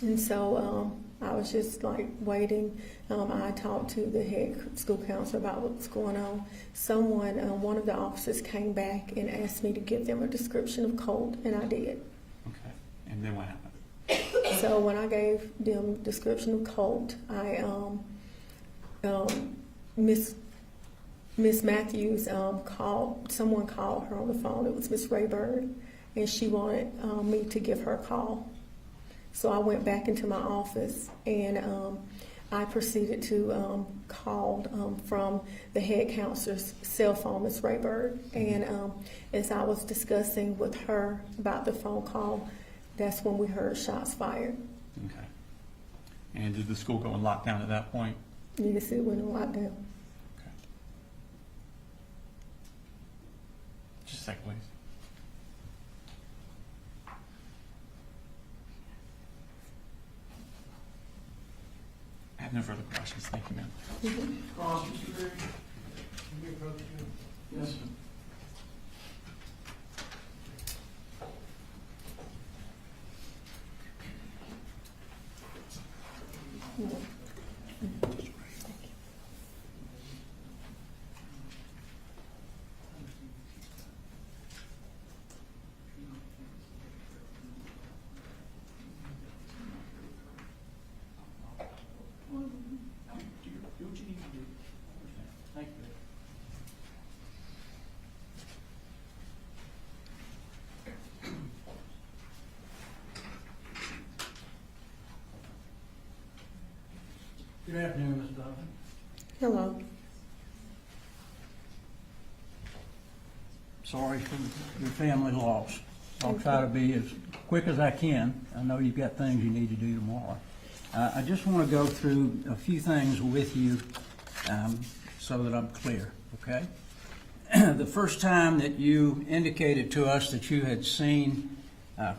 S11: And so I was just like waiting. I talked to the head school counselor about what was going on. Someone, one of the officers came back and asked me to give them a description of Colt, and I did.
S9: Okay. And then what happened?
S11: So when I gave them a description of Colt, Miss Matthews someone called her on the phone. It was Miss Rayburn, and she wanted me to give her a call. So I went back into my office, and I proceeded to call from the head counselor's cell phone, Miss Rayburn. And as I was discussing with her about the phone call, that's when we heard shots fired.
S9: Okay. And did the school go in lockdown at that point?
S11: Yes, it went in lockdown.
S9: Okay. Just a second, please. I have no further questions. Thank you, ma'am.
S1: Mr. Gray, can we approach you? Yes, sir. Do what you need to do.
S4: Thank you. Good afternoon, Ms. Duffin.
S11: Hello.
S4: Sorry for your family loss. I'll try to be as quick as I can. I know you've got things you need to do tomorrow. I just want to go through a few things with you so that I'm clear, okay? The first time that you indicated to us that you had seen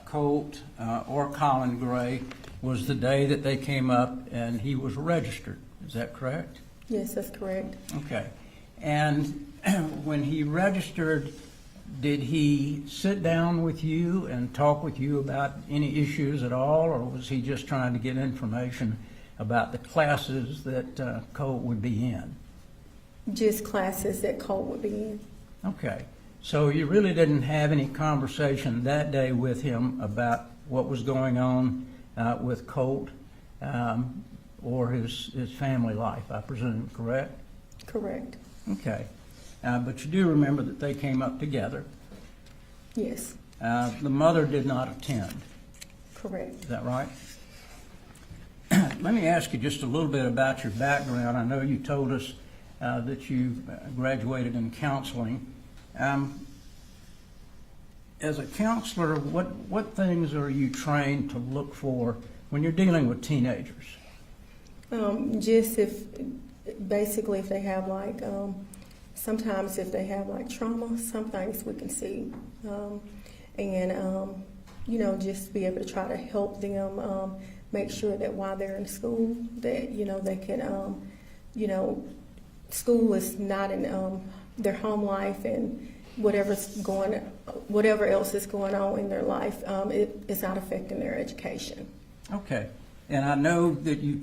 S4: Colt or Colin Gray was the day that they came up and he was registered. Is that correct?
S11: Yes, that's correct.
S4: Okay. And when he registered, did he sit down with you and talk with you about any issues at all, or was he just trying to get information about the classes that Colt would be in?
S11: Just classes that Colt would be in.
S4: Okay. So you really didn't have any conversation that day with him about what was going on with Colt or his family life, I presume, correct?
S11: Correct.
S4: Okay. But you do remember that they came up together.
S11: Yes.
S4: The mother did not attend.
S11: Correct.
S4: Is that right? Let me ask you just a little bit about your background. I know you told us that you graduated in counseling. As a counselor, what things are you trained to look for when you're dealing with teenagers?
S11: Just basically if they have like, sometimes if they have like trauma, some things we can see. You know, just be able to try to help them, make sure that while they're in school, that, you know, they can, you know, school is not in their home life, and whatever else is going on in their life, it's not affecting their education.
S4: Okay. And I know that you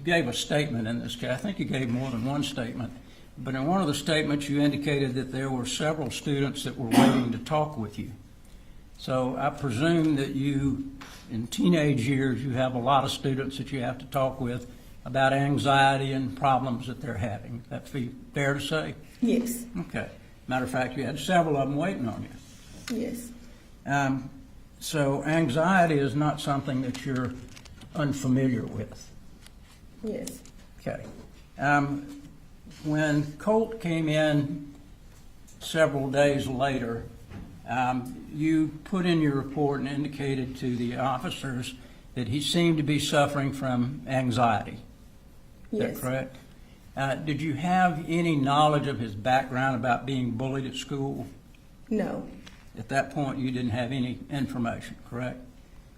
S4: gave a statement in this case. I think you gave more than one statement. But in one of the statements, you indicated that there were several students that were waiting to talk with you. So I presume that you, in teenage years, you have a lot of students that you have to talk with about anxiety and problems that they're having. That fair to say?
S11: Yes.
S4: Okay. Matter of fact, you had several of them waiting on you.
S11: Yes.
S4: So anxiety is not something that you're unfamiliar with.
S11: Yes.
S4: Okay. When Colt came in several days later, you put in your report and indicated to the officers that he seemed to be suffering from anxiety. Is
S11: Yes.
S4: that correct? Did you have any knowledge of his background about being bullied at school?
S11: No.
S4: At that point, you didn't have any information, correct?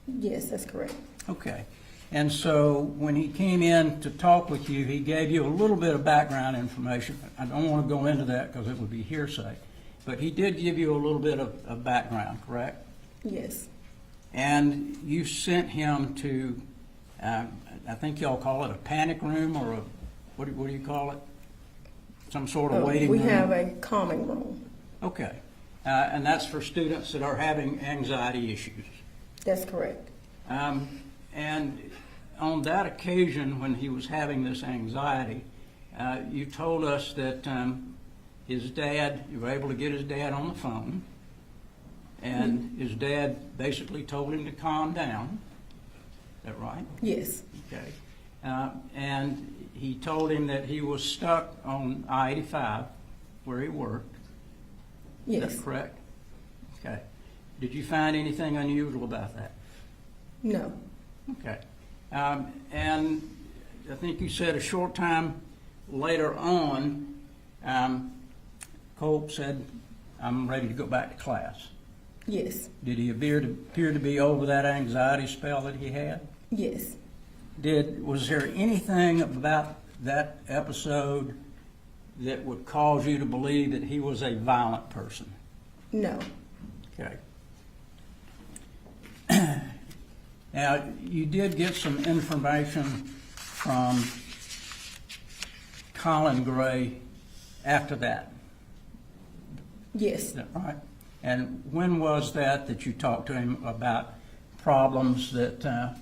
S11: Yes, that's correct.
S4: Okay. And so when he came in to talk with you, he gave you a little bit of background information. I don't want to go into that because it would be hearsay. But he did give you a little bit of background, correct?
S11: Yes.
S4: And you sent him to, I think y'all call it a panic room, or what do you call it? Some sort of waiting room?
S11: We have a calming room.
S4: Okay. And that's for students that are having anxiety issues.
S11: That's correct.
S4: And on that occasion, when he was having this anxiety, you told us that his dad, you were able to get his dad on the phone, and his dad basically told him to calm down. Is that right?
S11: Yes.
S4: Okay. And he told him that he was stuck on I-85 where he worked.
S11: Yes.
S4: Is that correct? Okay. Did you find anything unusual about that?
S11: No.
S4: Okay. And I think you said a short time later on, Colt said, I'm ready to go back to class.
S11: Yes.
S4: Did he appear to be over that anxiety spell that he had?
S11: Yes.
S4: Was there anything about that episode that would cause you to believe that he was a violent person?
S11: No.
S4: Okay. Now, you did get some information from Colin Gray after that.
S11: Yes.
S4: Is that right? And when was that you talked to him about problems that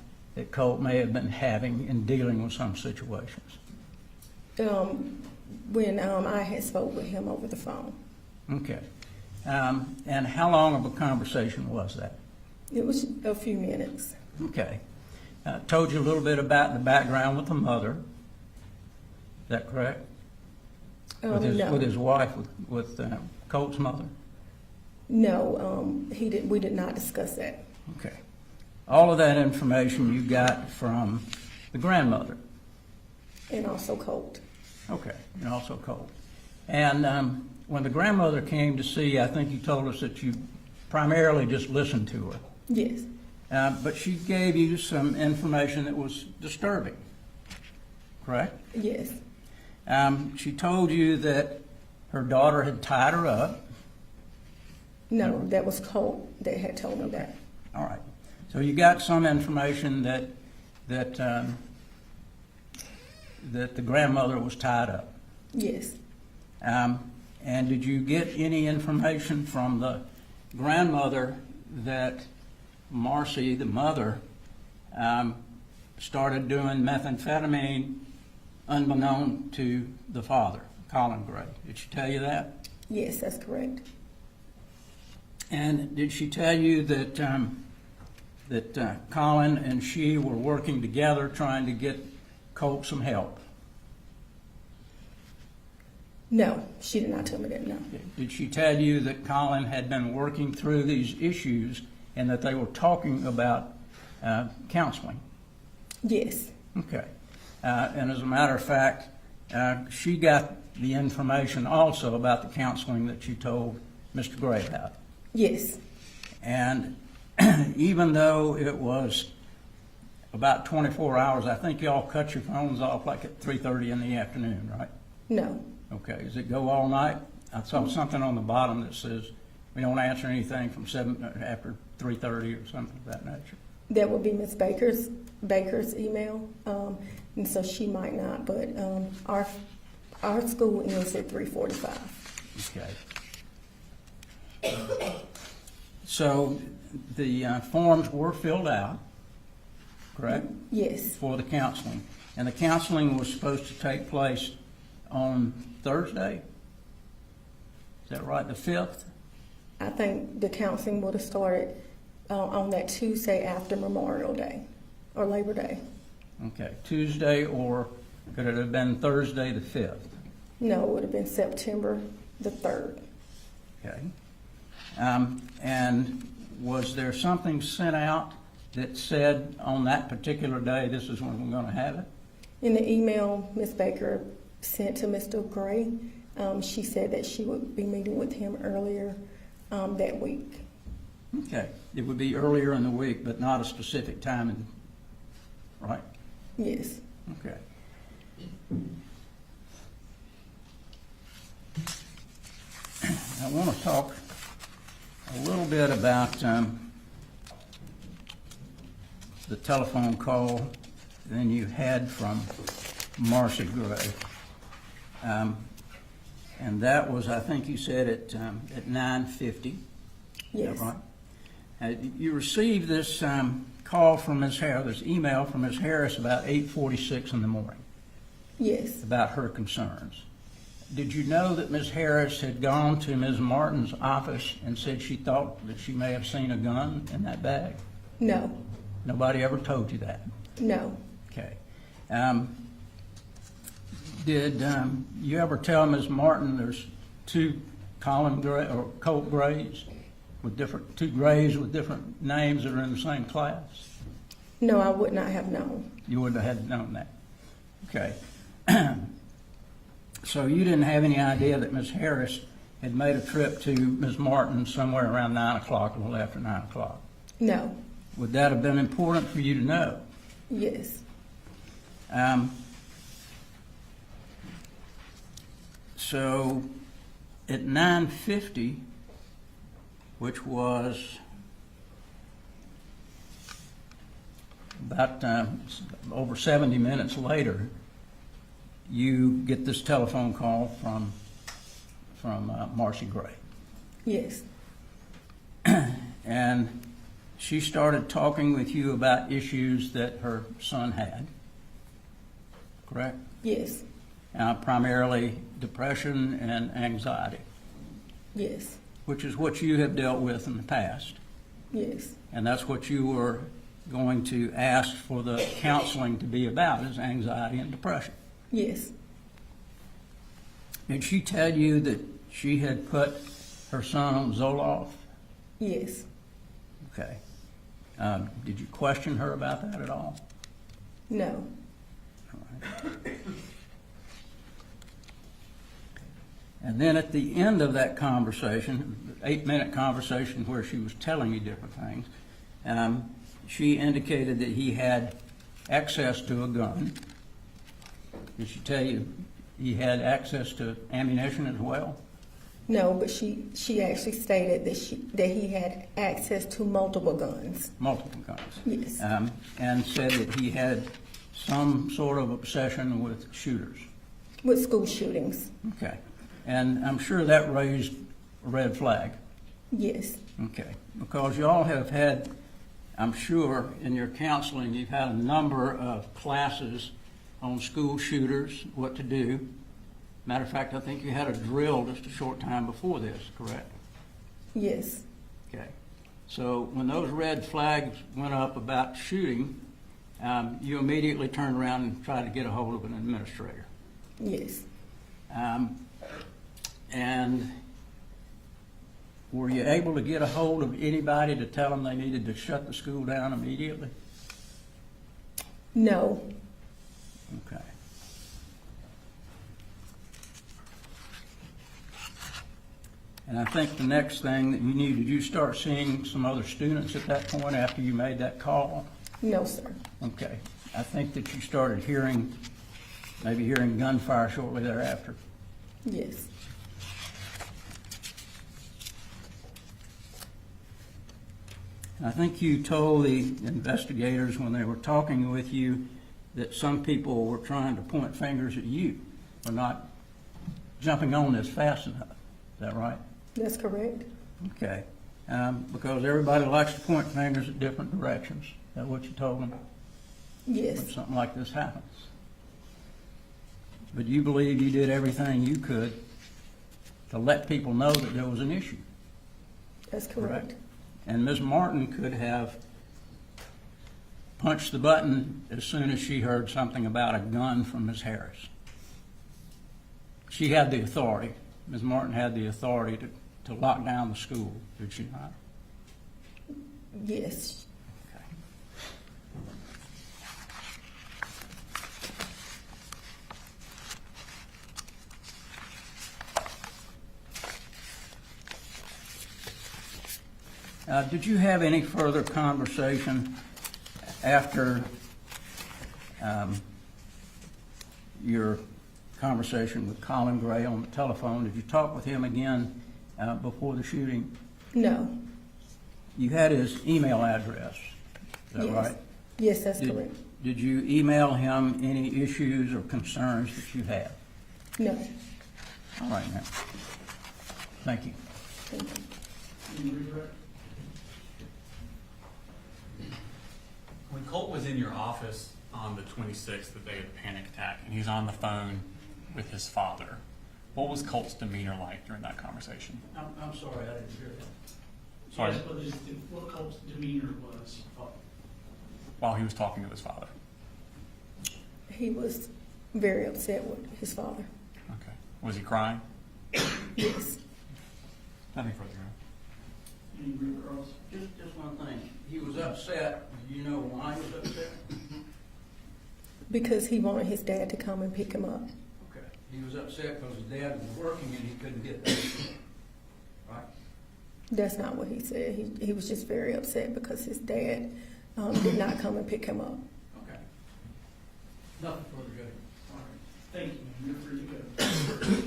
S4: Colt may have been having in dealing with some situations?
S11: When I had spoke with him over the phone.
S4: Okay. And how long of a conversation was that?
S11: It was a few minutes.
S4: Okay. Told you a little bit about the background with the mother. Is that correct?
S11: No.
S4: With his wife, with Colt's mother?
S11: No, we did not discuss that.
S4: Okay. All of that information you got from the grandmother?
S11: And also Colt.
S4: Okay, and also Colt. And when the grandmother came to see, I think you told us that you primarily just listened to her.
S11: Yes.
S4: But she gave you some information that was disturbing, correct?
S11: Yes.
S4: She told you that her daughter had tied her up.
S11: No, that was Colt that had told me that.
S4: All right. So you got some information that the grandmother was tied up.
S11: Yes.
S4: And did you get any information from the grandmother that Marcy, the mother, started doing methamphetamine unbeknown to the father, Colin Gray? Did she tell you that?
S11: Yes, that's correct.
S4: And did she tell you that Colin and she were working together trying to get Colt some help?
S11: No, she did not tell me that, no.
S4: Did she tell you that Colin had been working through these issues and that they were talking about counseling?
S11: Yes,
S4: Okay. And as a matter of fact, she got the information also about the counseling that you told Mr. Gray about.
S11: yes,
S4: And even though it was about 24 hours, I think y'all cut your phones off like at 3:30 in the afternoon, right?
S11: no,
S4: Okay. Does it go all night? I saw something on the bottom that says we don't answer anything from after 3:30 or something of that nature.
S11: that would be Ms. Baker's email, and so she might not, but our school ends at 3:45.
S4: Okay. So the forms were filled out, correct,
S11: Yes,
S4: for the counseling. And the counseling was supposed to take place on Thursday? Is that right, the 5th?
S11: I think the counseling would have started on that Tuesday after Memorial Day or Labor Day.
S4: Okay, Tuesday, or could it have been Thursday the 5th?
S11: No, it would have been September the 3rd.
S4: Okay. And was there something sent out that said on that particular day, this is when we're going to have it?
S11: In the email Ms. Baker sent to Mr. Gray, she said that she would be meeting with him earlier that week.
S4: Okay. It would be earlier in the week, but not a specific time, right?
S11: Yes.
S4: Okay. I want to talk a little bit about the telephone call that you had from Marcy Gray. And that was, I think you said, at 9:50.
S11: Yes.
S4: Is that right? You received this call from Ms. Harris, this email from Ms. Harris about 8:46 in the morning
S11: Yes.
S4: about her concerns. Did you know that Ms. Harris had gone to Ms. Martin's office and said she thought that she may have seen a gun in that bag?
S11: No.
S4: Nobody ever told you that?
S11: No.
S4: Okay. Did you ever tell Ms. Martin there's two Colin Gray or Colt Grays with two Grays with different names that are in the same class?
S11: No, I would not have known.
S4: You wouldn't have had known that. Okay. So you didn't have any idea that Ms. Harris had made a trip to Ms. Martin somewhere around 9 o'clock, a little after 9 o'clock?
S11: No.
S4: Would that have been important for you to know?
S11: Yes.
S4: So at 9:50, which was about over 70 minutes later, you get this telephone call from Marcy Gray.
S11: Yes.
S4: And she started talking with you about issues that her son had, correct?
S11: Yes.
S4: Primarily depression and anxiety,
S11: Yes.
S4: which is what you have dealt with in the past.
S11: Yes.
S4: And that's what you were going to ask for the counseling to be about, is anxiety and depression.
S11: Yes.
S4: Did she tell you that she had put her son on Zoloft?
S11: Yes.
S4: Okay. Did you question her about that at all?
S11: No.
S4: All right. And then at the end of that conversation, 8-minute conversation where she was telling you different things, she indicated that he had access to a gun. Did she tell you he had access to ammunition as well?
S11: No, but she actually stated that he had access to multiple guns.
S4: Multiple guns.
S11: Yes.
S4: And said that he had some sort of obsession with shooters.
S11: With school shootings.
S4: Okay. And I'm sure that raised a red flag.
S11: Yes.
S4: Okay. Because you all have had, I'm sure, in your counseling, you've had a number of classes on school shooters, what to do. Matter of fact, I think you had a drill just a short time before this, correct?
S11: Yes.
S4: Okay. So when those red flags went up about shooting, you immediately turned around and tried to get a hold of an administrator.
S11: Yes.
S4: And were you able to get a hold of anybody to tell them they needed to shut the school down immediately?
S11: No.
S4: Okay. And I think the next thing that you need, did you start seeing some other students at that point after you made that call?
S11: No, sir.
S4: Okay. I think that you started maybe hearing gunfire shortly thereafter.
S11: Yes.
S4: I think you told the investigators when they were talking with you that some people were trying to point fingers at you for not jumping on this fast enough. Is that right?
S11: That's correct.
S4: Okay. Because everybody likes to point fingers at different directions. Is that what you told them when
S11: Yes.
S4: something like this happens? But you believe you did everything you could to let people know that there was an issue,
S11: That's correct.
S4: correct? And Ms. Martin could have punched the button as soon as she heard something about a gun from Ms. Harris. She had the authority. Ms. Martin had the authority to lock down the school, did she not?
S11: Yes.
S4: Okay. Did you have any further conversation after your conversation with Colin Gray on the telephone? Did you talk with him again before the shooting?
S11: No.
S4: You had his email address, is that
S11: Yes.
S4: right?
S11: Yes, that's
S4: Did-
S11: correct.
S4: Did you email him any issues or concerns that you had?
S11: No.
S4: All right, now. Thank you.
S11: Thank you.
S1: Can you redirect?
S12: When Colt was in your office on the 26th, the day of the panic attack, and he's on the phone with his father, what was Colt's demeanor like during that conversation?
S4: I'm sorry, I didn't hear that.
S12: Sorry.
S1: Yes, but what Colt's demeanor was.
S12: While he was talking to his father?
S11: He was very upset with his father.
S12: Okay. Was he crying?
S11: Yes.
S12: Nothing further.
S1: Any referrals?
S4: Just one thing. He was upset. Do you know why he was upset?
S11: Because he wanted his dad to come and pick him up.
S4: Okay. He was upset because his dad was working and he couldn't get there. Right?
S11: That's not what he said. He was just very upset because his dad did not come and pick him up.
S4: Okay. Nothing further, Judge.
S1: All right. Thank you, ma'am. You're free to go.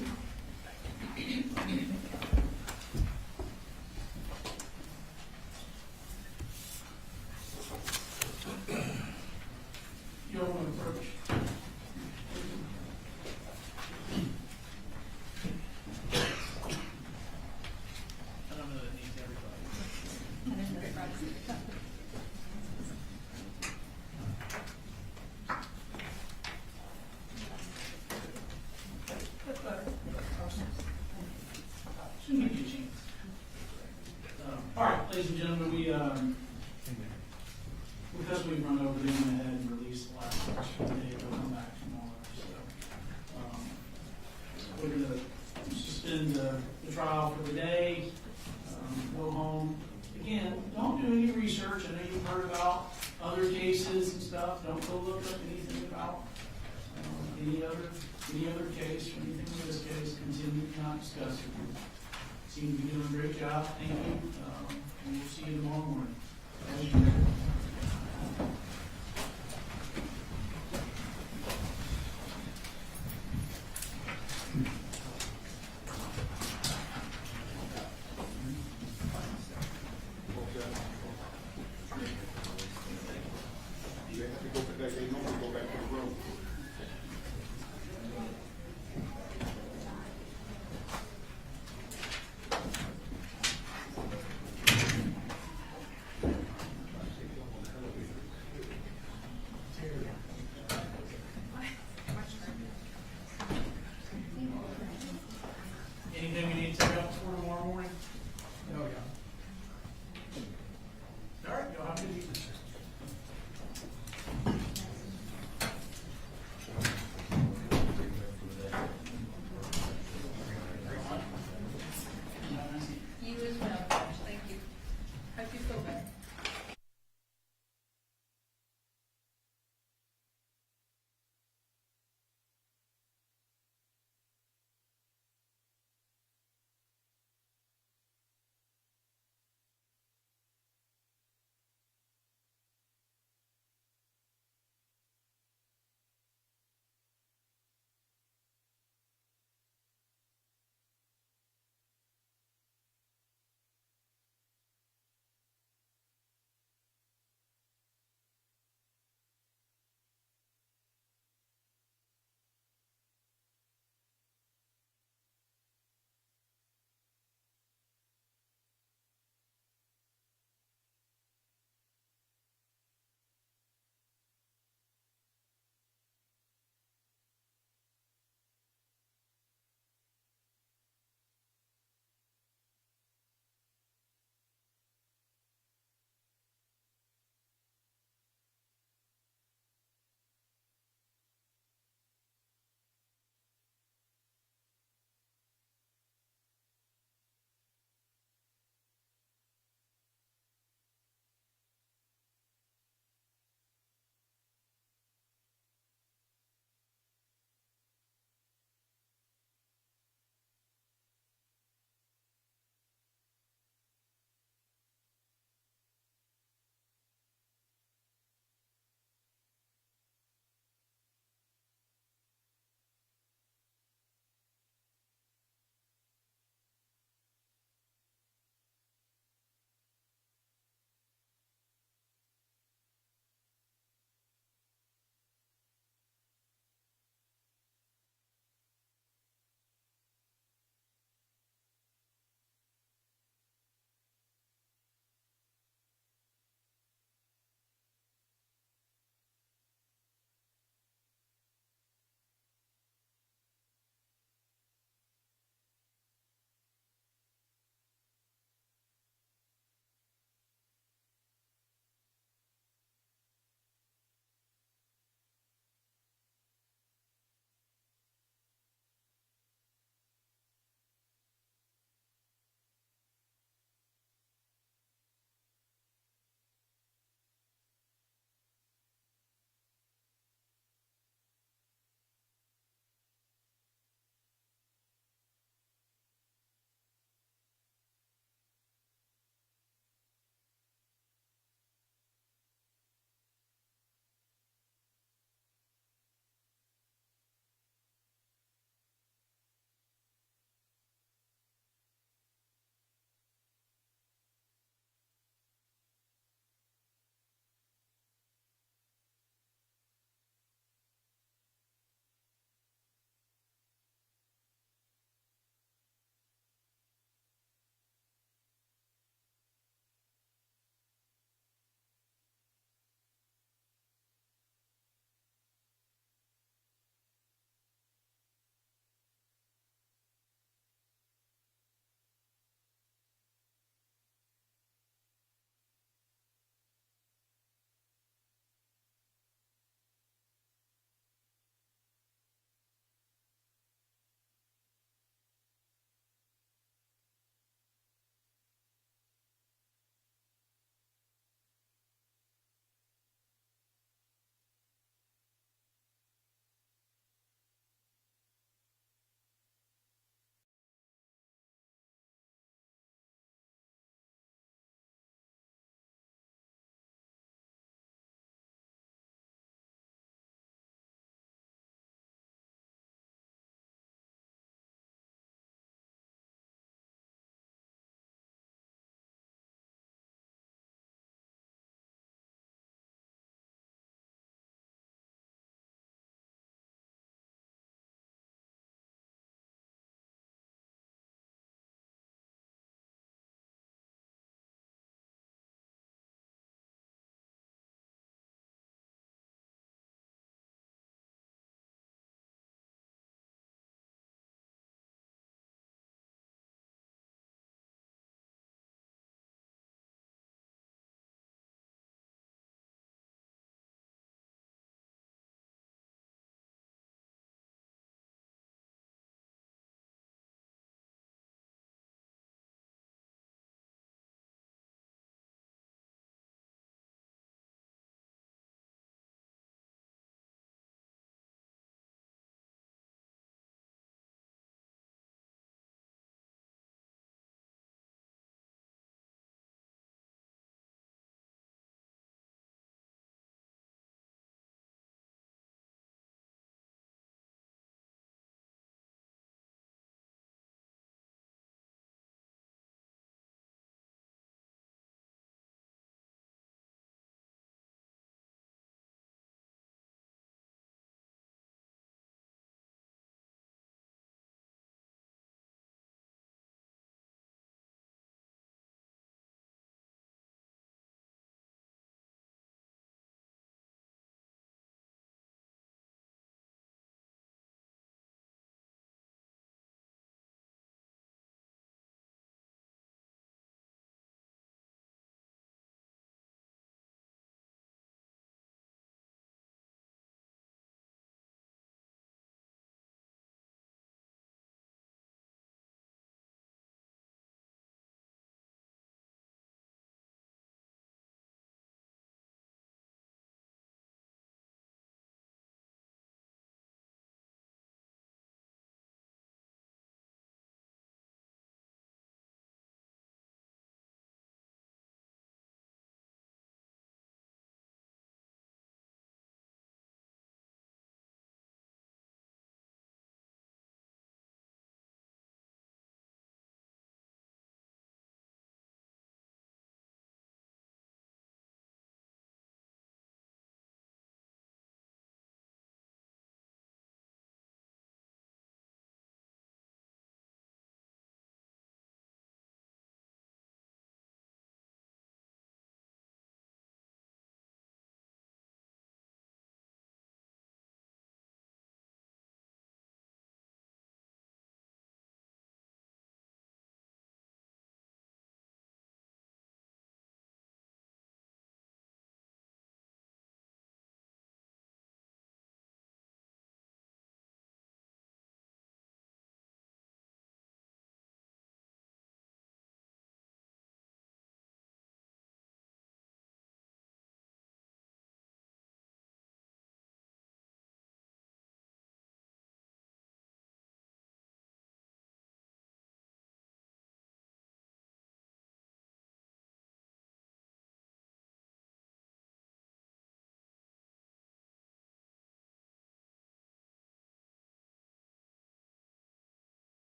S1: You all want to approach? I don't know that needs everybody. Soon give you a chance. All right, ladies and gentlemen, because we've run over, they went ahead and released the last question today, they'll come back tomorrow, so. We're gonna suspend the trial for the day, go home. Again, don't do any research, I know you've heard about other cases and stuff, don't go look up anything about any other case, or anything in this case, continue to not discuss it. Seem to be doing a great job, thank you, and we'll see you tomorrow morning. Thank you.
S2: have